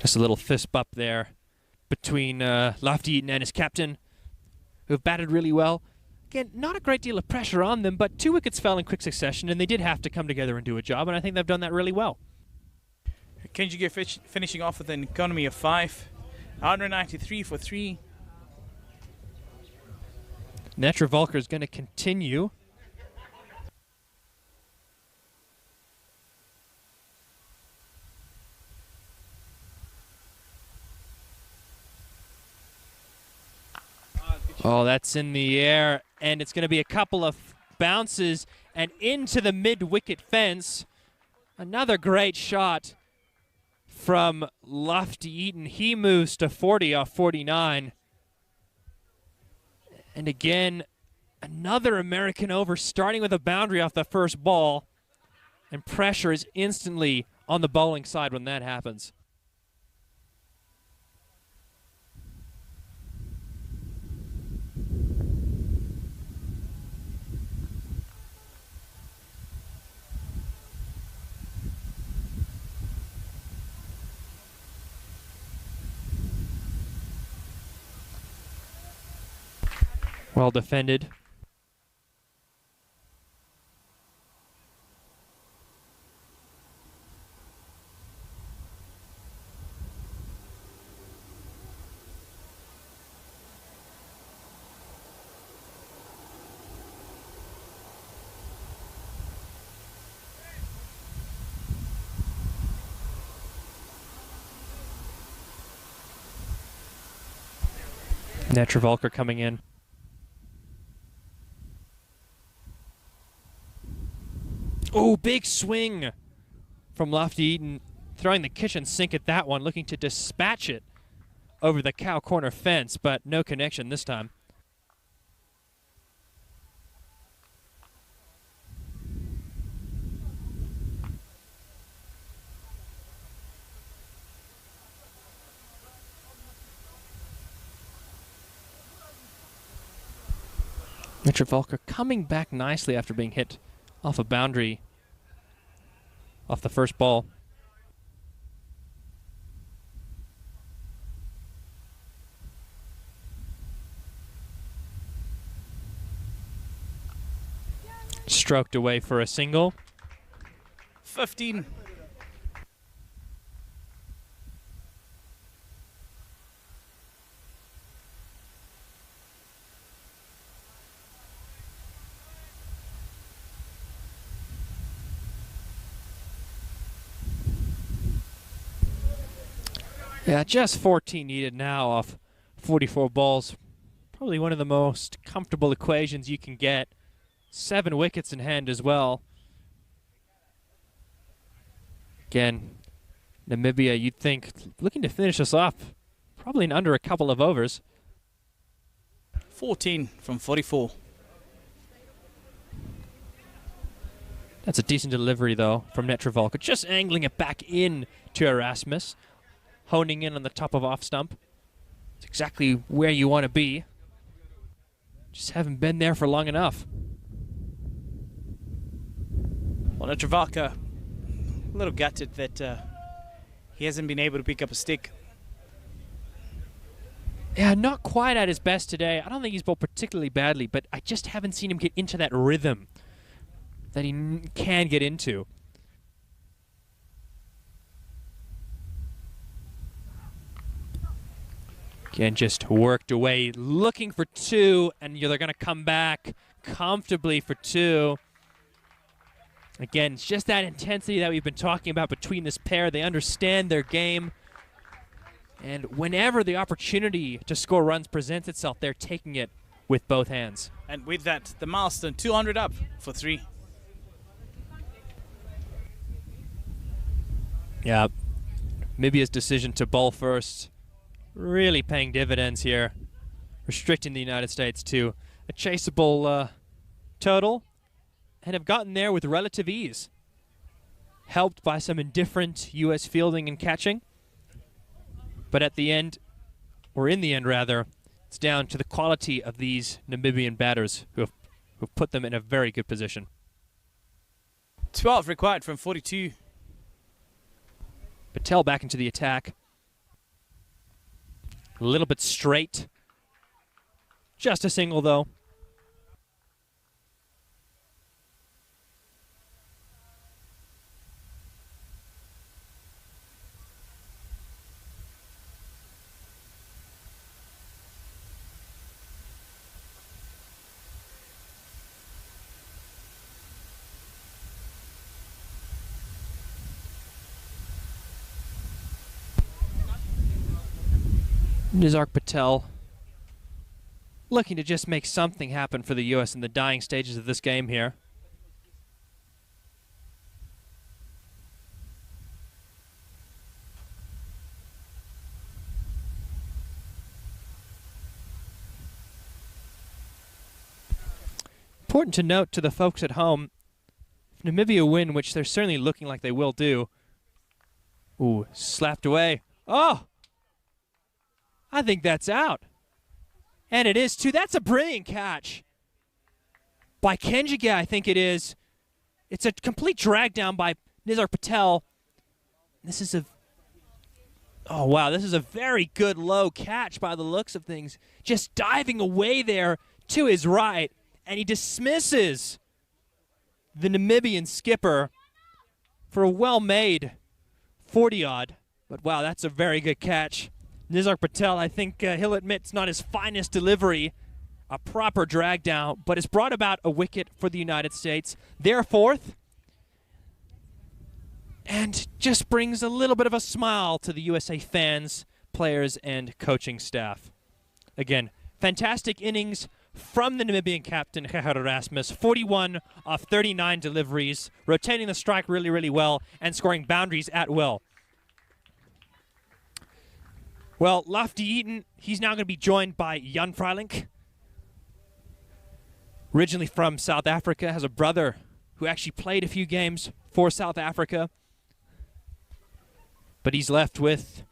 Just a little fist bump there between Lofty Eaton and his captain, who have batted really well. Again, not a great deal of pressure on them, but 2 wickets fell in quick succession, and they did have to come together and do a job, and I think they've done that really well. Kenjige finishing off with an economy of 5. 193 for 3. Netra Volker is going to continue. Oh, that's in the air, and it's going to be a couple of bounces and into the mid-wicket fence. Another great shot from Lofty Eaton. He moves to 40 off 49. And again, another American over, starting with a boundary off the first ball. And pressure is instantly on the bowling side when that happens. Well defended. Netravalkar coming in. Oh, big swing from Lofty Eaton, throwing the kitchen sink at that one, looking to dispatch it over the cow corner fence, but no connection this time. Netravalkar coming back nicely after being hit off a boundary off the first ball. Stroked away for a single. 15. Yeah, just 14 needed now off 44 balls. Probably one of the most comfortable equations you can get. 7 wickets in hand as well. Again, Namibia, you'd think, looking to finish us off probably in under a couple of overs. 14 from 44. That's a decent delivery, though, from Netravalkar. Just angling it back in to Erasmus. Honing in on the top of off stump. It's exactly where you want to be. Just haven't been there for long enough. Well, Netravalkar, a little gutted that he hasn't been able to pick up a stick. Yeah, not quite at his best today. I don't think he's bowled particularly badly, but I just haven't seen him get into that rhythm that he can get into. Again, just worked away, looking for 2, and they're going to come back comfortably for 2. Again, it's just that intensity that we've been talking about between this pair. They understand their game. And whenever the opportunity to score runs presents itself, they're taking it with both hands. And with that, the milestone 200 up for 3. Yeah, Namibia's decision to bowl first really paying dividends here, restricting the United States to a chaseable total, and have gotten there with relative ease, helped by some indifferent U.S. fielding and catching. But at the end, or in the end rather, it's down to the quality of these Namibian batters who've put them in a very good position. 12 required from 42. Patel back into the attack. A little bit straight. Just a single, though. Nizar Patel looking to just make something happen for the U.S. in the dying stages of this game here. Important to note to the folks at home, if Namibia win, which they're certainly looking like they will do, Ooh, slapped away. Oh! I think that's out. And it is too. That's a brilliant catch by Kenjige, I think it is. It's a complete drag down by Nizar Patel. This is a... Oh, wow, this is a very good low catch by the looks of things. Just diving away there to his right, and he dismisses the Namibian skipper for a well-made 40-odd. But, wow, that's a very good catch. Nizar Patel, I think he'll admit it's not his finest delivery, a proper drag down, but it's brought about a wicket for the United States. They're fourth, and just brings a little bit of a smile to the USA fans, players, and coaching staff. Again, fantastic innings from the Namibian captain, Gerhard Erasmus. 41 of 39 deliveries, rotating the strike really, really well, and scoring boundaries at will. Well, Lofty Eaton, he's now going to be joined by Jan Freiling. Originally from South Africa, has a brother who actually played a few games for South Africa. But he's left with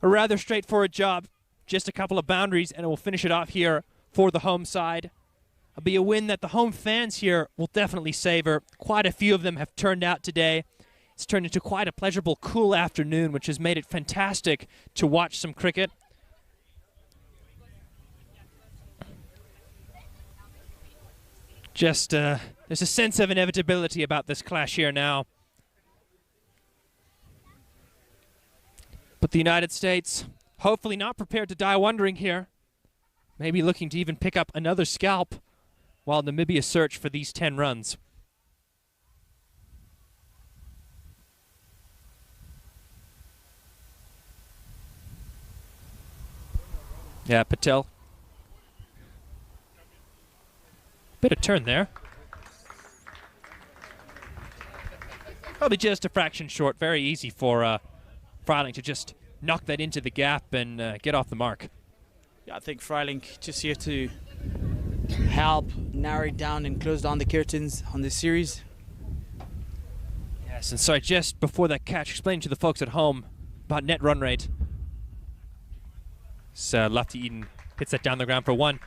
a rather straightforward job. Just a couple of boundaries, and it will finish it off here for the home side. It'll be a win that the home fans here will definitely savor. Quite a few of them have turned out today. It's turned into quite a pleasurable, cool afternoon, which has made it fantastic to watch some cricket. Just, there's a sense of inevitability about this clash here now. But the United States, hopefully not prepared to die wondering here. Maybe looking to even pick up another scalp while Namibia search for these 10 runs. Yeah, Patel. Bit of turn there. Probably just a fraction short. Very easy for Freiling to just knock that into the gap and get off the mark. Yeah, I think Freiling just here to help narrow down and close down the curtains on this series. Yes, and so just before that catch, explaining to the folks at home about net run rate. So Lofty Eaton hits that down the ground for one.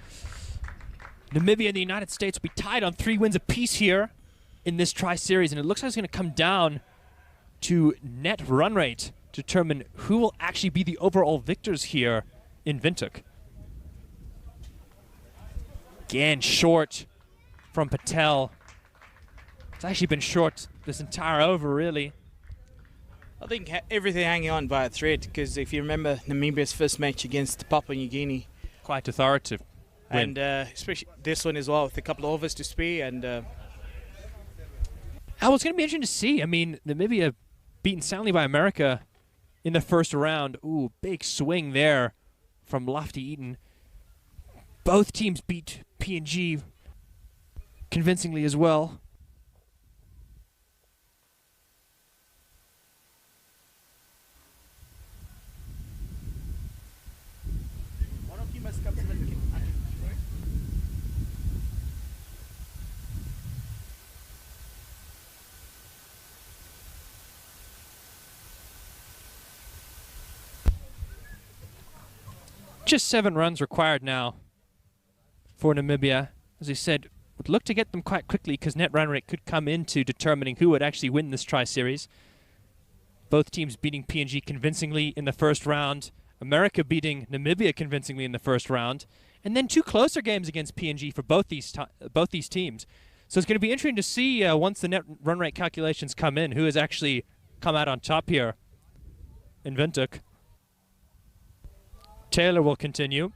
Namibia and the United States will be tied on 3 wins apiece here in this tri-series, and it looks like it's going to come down to net run rate to determine who will actually be the overall victors here in Windhoek. Again, short from Patel. It's actually been short this entire over, really. I think everything hanging on by a thread, because if you remember Namibia's first match against Papua New Guinea, quite authoritative win. and especially this one as well, with a couple of overs to spare. And oh, it's going to be interesting to see. I mean, Namibia beaten soundly by America in the first round. Ooh, big swing there from Lofty Eaton. Both teams beat PNG convincingly as well. Just 7 runs required now for Namibia. As I said, would look to get them quite quickly because net run rate could come into determining who would actually win this tri-series. Both teams beating PNG convincingly in the first round. America beating Namibia convincingly in the first round. And then 2 closer games against PNG for both these teams. So it's going to be interesting to see once the net run rate calculations come in, who has actually come out on top here in Windhoek. Taylor will continue.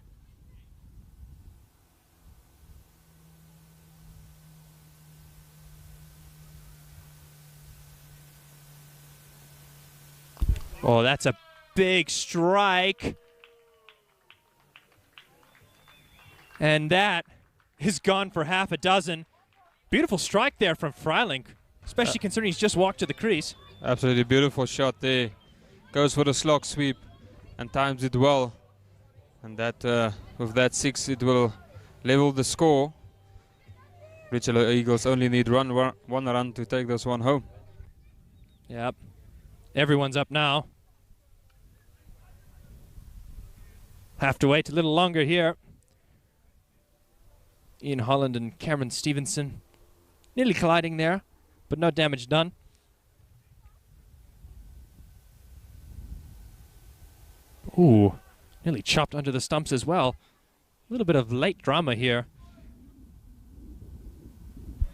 Oh, that's a big strike. And that is gone for half a dozen. Beautiful strike there from Freiling, especially considering he's just walked to the crease. Absolutely beautiful shot there. Goes for the slog sweep and times it well. And that with that 6, it will level the score. Richelieu Eagles only need one run to take this one home. Yep. Everyone's up now. Have to wait a little longer here. Ian Holland and Cameron Stevenson nearly colliding there, but no damage done. Ooh, nearly chopped under the stumps as well. A little bit of late drama here.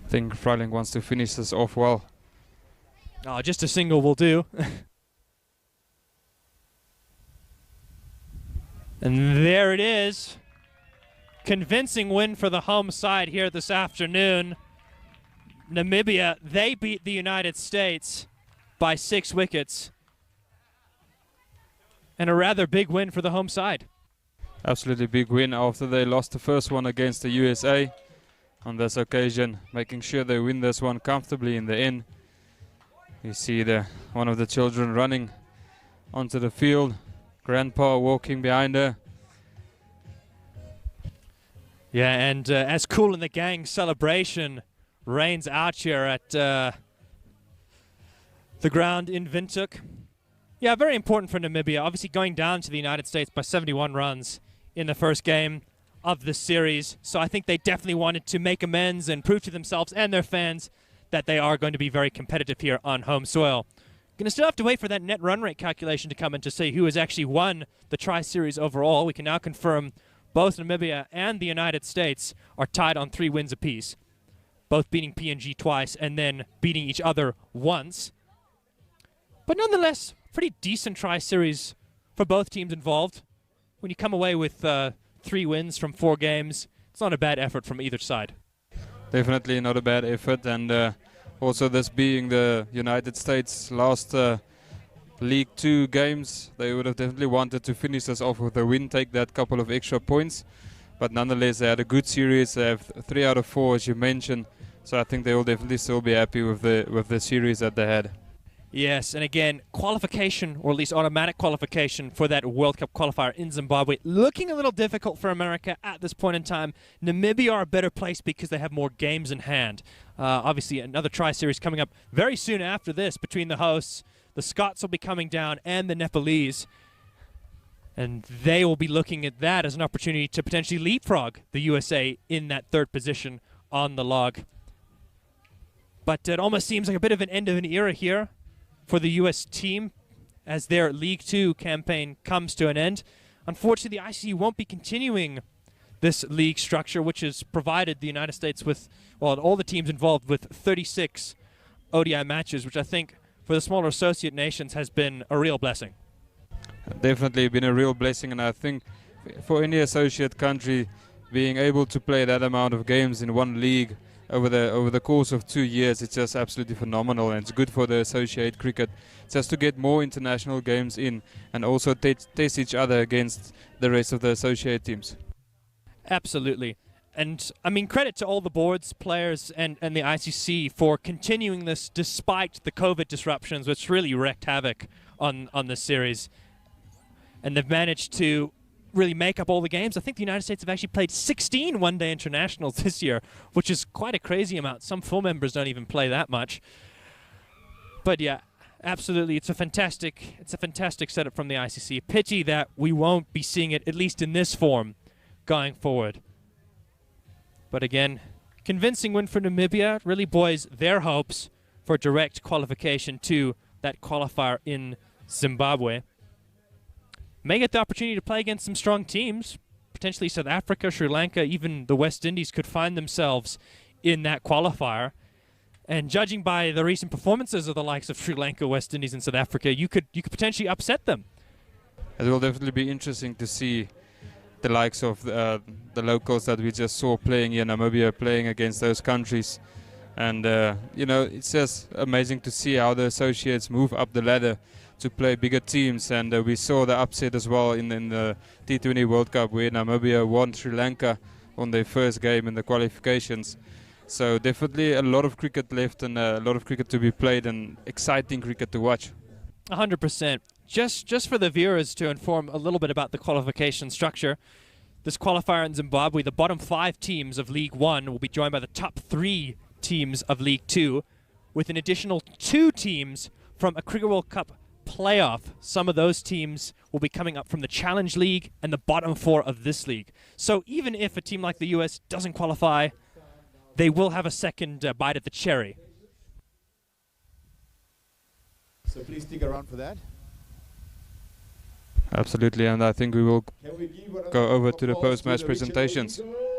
I think Freiling wants to finish this off well. Oh, just a single will do. And there it is. Convincing win for the home side here this afternoon. Namibia, they beat the United States by 6 wickets. And a rather big win for the home side. Absolutely big win after they lost the first one against the USA. On this occasion, making sure they win this one comfortably in the end. You see one of the children running onto the field. Grandpa walking behind her. Yeah, and as Cool and the Gang celebration reigns out here at the ground in Windhoek. Yeah, very important for Namibia. Obviously going down to the United States by 71 runs in the first game of this series. So I think they definitely wanted to make amends and prove to themselves and their fans that they are going to be very competitive here on home soil. Going to still have to wait for that net run rate calculation to come in to say who has actually won the Tri-Series overall. We can now confirm both Namibia and the United States are tied on 3 wins apiece, both beating PNG twice and then beating each other once. But nonetheless, pretty decent Tri-Series for both teams involved. When you come away with 3 wins from 4 games, it's not a bad effort from either side. Definitely not a bad effort, and also this being the United States' last League 2 games, they would have definitely wanted to finish this off with a win, take that couple of extra points. But nonetheless, they had a good series. They have 3 out of 4, as you mentioned. So I think they will definitely still be happy with the series that they had. Yes, and again, qualification, or at least automatic qualification for that World Cup qualifier in Zimbabwe, looking a little difficult for America at this point in time. Namibia are a better place because they have more games in hand. Obviously, another Tri-Series coming up very soon after this between the hosts. The Scots will be coming down and the Nepalese. And they will be looking at that as an opportunity to potentially leapfrog the USA in that 3rd position on the log. But it almost seems like a bit of an end of an era here for the U.S. team as their League 2 campaign comes to an end. Unfortunately, the ICC won't be continuing this league structure, which has provided the United States with, well, all the teams involved with 36 ODI matches, which I think for the smaller associate nations has been a real blessing. Definitely been a real blessing, and I think for any associate country being able to play that amount of games in one league over the course of 2 years, it's just absolutely phenomenal, and it's good for the associate cricket just to get more international games in and also test each other against the rest of the associate teams. Absolutely. And I mean, credit to all the boards, players, and the ICC for continuing this despite the COVID disruptions, which really wreaked havoc on this series. And they've managed to really make up all the games. I think the United States have actually played 16 one-day internationals this year, which is quite a crazy amount. Some full members don't even play that much. But yeah, absolutely, it's a fantastic setup from the ICC. Pity that we won't be seeing it, at least in this form, going forward. But again, convincing win for Namibia really buoys their hopes for direct qualification to that qualifier in Zimbabwe. May get the opportunity to play against some strong teams. Potentially South Africa, Sri Lanka, even the West Indies could find themselves in that qualifier. And judging by the recent performances of the likes of Sri Lanka, West Indies, and South Africa, you could potentially upset them. It will definitely be interesting to see the likes of the locals that we just saw playing here in Namibia, playing against those countries. And, you know, it's just amazing to see how the associates move up the ladder to play bigger teams. And we saw the upset as well in the T20 World Cup, where Namibia won Sri Lanka on their first game in the qualifications. So definitely a lot of cricket left, and a lot of cricket to be played, and exciting cricket to watch. 100%. Just for the viewers to inform a little bit about the qualification structure, this qualifier in Zimbabwe, the bottom 5 teams of League 1 will be joined by the top 3 teams of League 2, with an additional 2 teams from a Cricket World Cup playoff, some of those teams will be coming up from the Challenge League and the bottom 4 of this league. So even if a team like the US doesn't qualify, they will have a second bite at the cherry. So please stick around for that. Absolutely, and I think we will Can we give one go over to the applause post-match the presentations. Richard Eagles?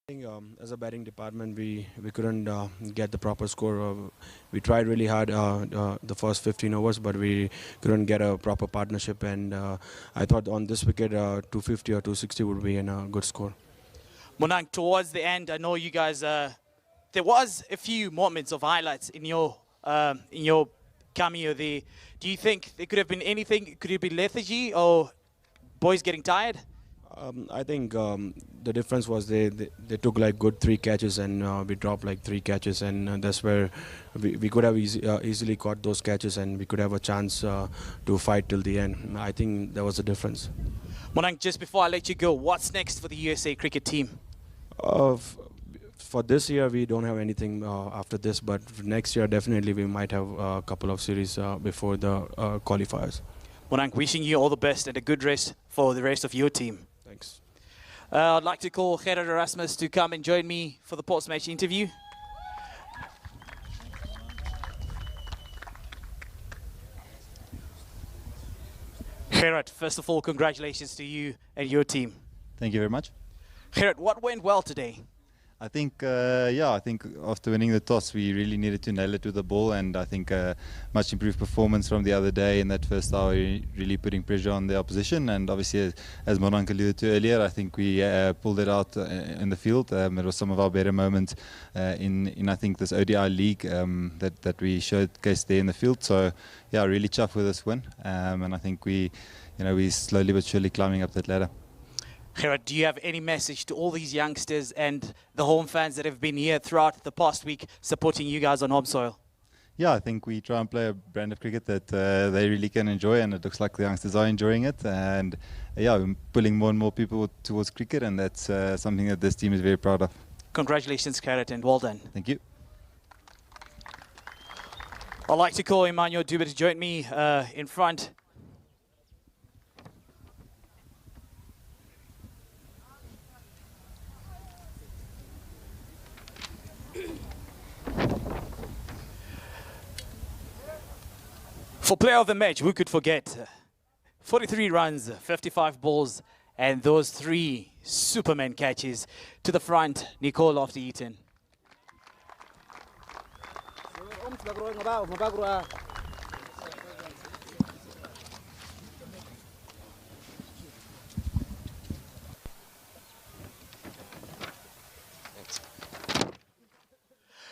I think as a batting department, we couldn't get the proper score. We tried really hard the first 15 overs, but we couldn't get a proper partnership. And I thought on this wicket, 250 or 260 would be a good score. Monang, towards the end, I know you guys. There was a few moments of highlights in your cameo there. Do you think there could have been anything? Could it be lethargy or boys getting tired? I think the difference was they took like good 3 catches and we dropped like 3 catches, and that's where we could have easily caught those catches and we could have a chance to fight till the end. I think that was the difference. Monang, just before I let you go, what's next for the USA cricket team? For this year, we don't have anything after this, but for next year, definitely we might have a couple of series before the qualifiers. Monang, wishing you all the best and a good rest for the rest of your team. Thanks. I'd like to call Gerard Erasmus to come and join me for the post-match interview. Gerard, first of all, congratulations to you and your team. Thank you very much. Gerard, what went well today? I think, I think after winning the toss, we really needed to nail it to the ball, and I think much improved performance from the other day in that first hour, really putting pressure on the opposition. And obviously, as Monang alluded to earlier, I think we pulled it out in the field. It was some of our better moments in I think this ODI league that we showcased there in the field. So yeah, really chuffed with this win, and I think we slowly but surely climbing up that ladder. Gerard, do you have any message to all these youngsters and the home fans that have been here throughout the past week supporting you guys on home soil? Yeah, I think we try and play a brand of cricket that they really can enjoy, and it looks like the youngsters are enjoying it. And yeah, we're pulling more and more people towards cricket, and that's something that this team is very proud of. Congratulations, Gerard, and well done. Thank you. I'd like to call Emmanuel Dube to join me in front. For player of the match, who could forget? 43 runs, 55 balls, and those 3 Superman catches. To the front, Nicole after Eaton.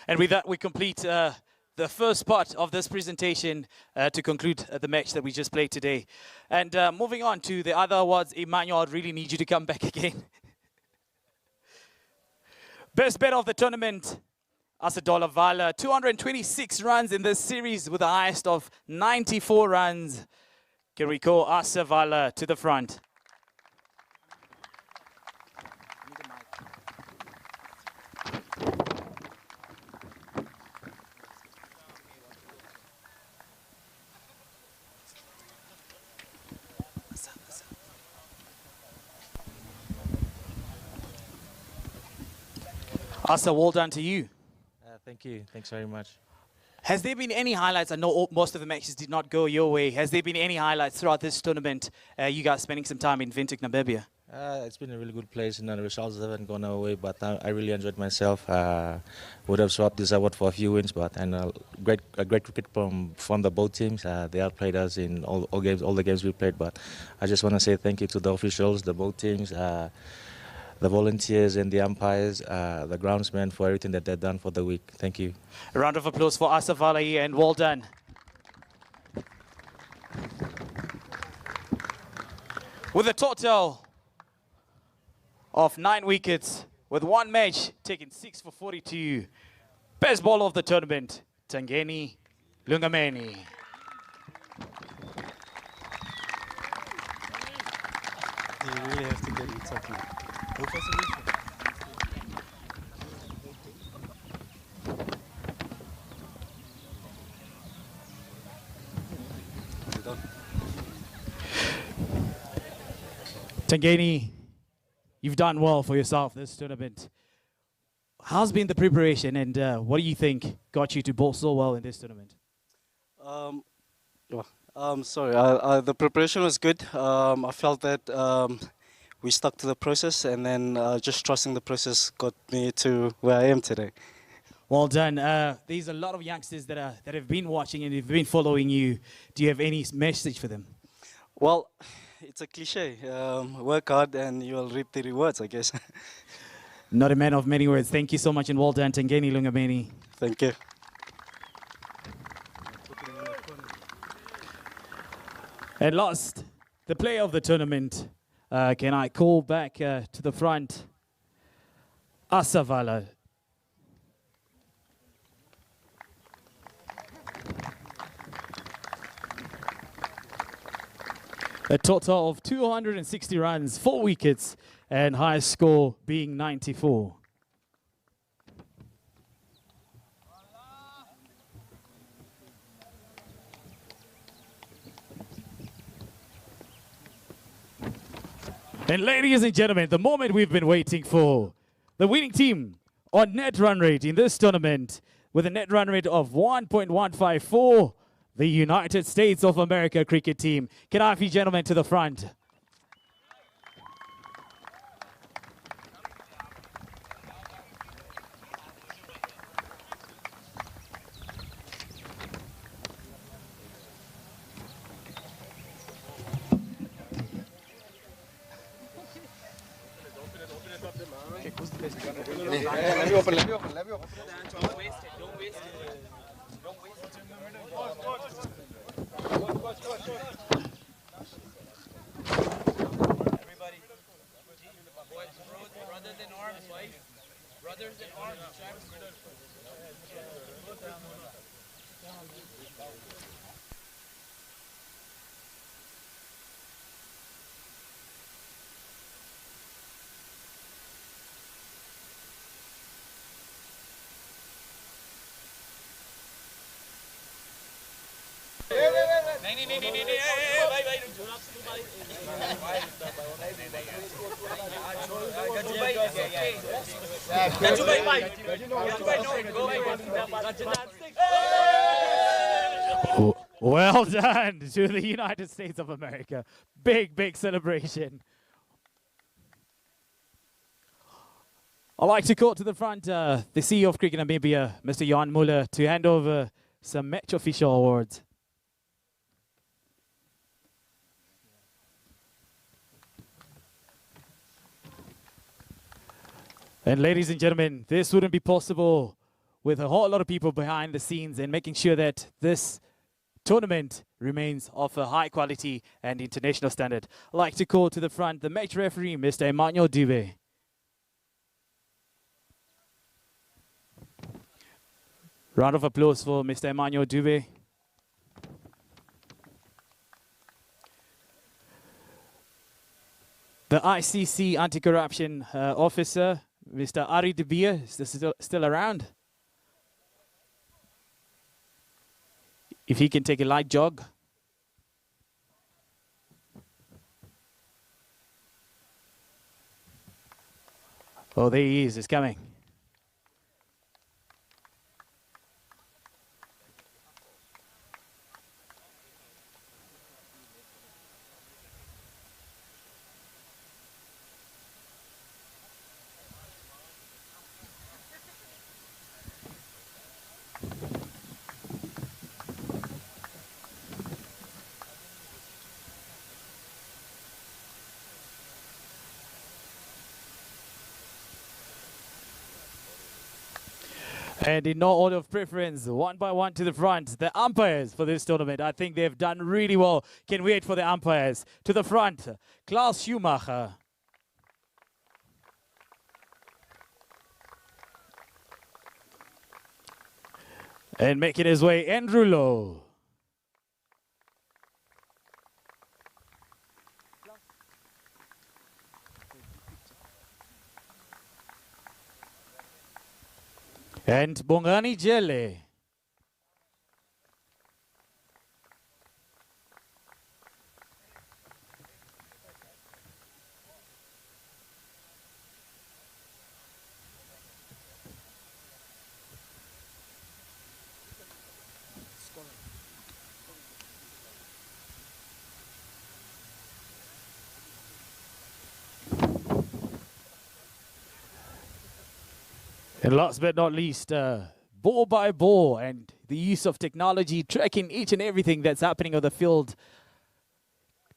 And with that, we complete the first part of this presentation to conclude the match that we just played today. And moving on to the other awards, Emmanuel, I really need you to come back again. Best bet of the tournament, Asadola Vala, 226 runs in this series with the highest of 94 runs. Can we call Asa Vala to the front? Asa, well done to you. Thank you. Thanks very much. Has there been any highlights? I know most of the matches did not go your way. Has there been any highlights throughout this tournament? You guys spending some time in Windhoek, Namibia? It's been a really good place, and the results haven't gone our way, but I really enjoyed myself. Would have swapped this award for a few wins, but great cricket from the both teams. They outplayed us in all the games we played. But I just want to say thank you to the officials, the both teams, the volunteers and the umpires, the groundsmen for everything that they've done for the week. Thank you. A round of applause for Asa Vala here, and well done. With a total of 9 wickets, with 1 match taking 6 for 42, best bowler of the tournament, Tangeni Lungameni. You really have to get it something. Tangeni, you've done well for yourself this tournament. How's been the preparation, and what do you think got you to bowl so well in this tournament? Sorry, the preparation was good. I felt that we stuck to the process, and then just trusting the process got me to where I am today. Well done. There's a lot of youngsters that have been watching and have been following you. Do you have any message for them? Well, it's a cliche. Work hard and you'll reap the rewards, I guess. Not a man of many words. Thank you so much, and well done, Tangeni Lungameni. Thank you. And last, the player of the tournament. Can I call back to the front? Asavala. A total of 260 runs, 4 wickets, and highest score being 94. And ladies and gentlemen, the moment we've been waiting for. The winning team on net run rate in this tournament with a net run rate of 1.154. The United States of America cricket team. Can I have you gentlemen to the front? Let me open. Don't waste it. Everybody, brothers in arms, wife. Brothers in arms, Well done to the United States of America. Big celebration. I'd like to call to the front the CEO of Cricket Namibia, Mr. Jan Muller, to hand over some match official awards. And ladies and gentlemen, this wouldn't be possible with a whole lot of people behind the scenes and making sure that this tournament remains of a high quality and international standard. I'd like to call to the front the match referee, Mr. Emmanuel Dube. Round of applause for Mr. Emmanuel Dube. The ICC anti-corruption officer, Mr. Ari de Beer, is still around. If he can take a light jog. Oh, there he is. He's coming. And in no order of preference, one by one to the front, the umpires for this tournament. I think they've done really well. Can wait for the umpires. To the front, Klaus Schumacher. And making his way, Andrew Lowe. And Bongani Jele. And last but not least, ball by ball and the use of technology, tracking each and everything that's happening on the field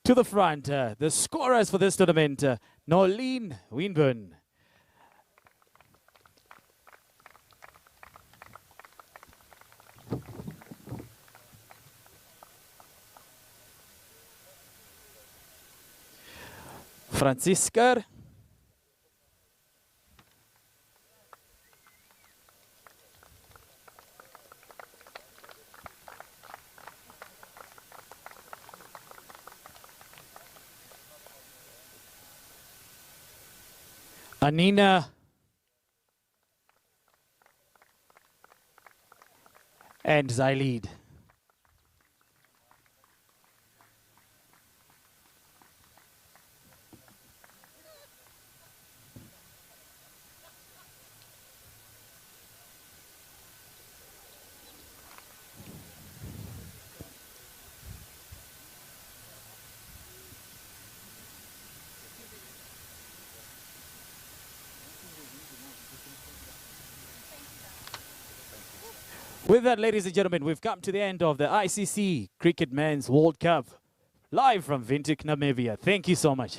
to the front. The scorers for this tournament, Nolene Winburn. Franziska. Anina. And Zailid. With that, ladies and gentlemen, we've come to the end of the ICC Cricket Men's World Cup, live from Windhoek, Namibia. Thank you so much.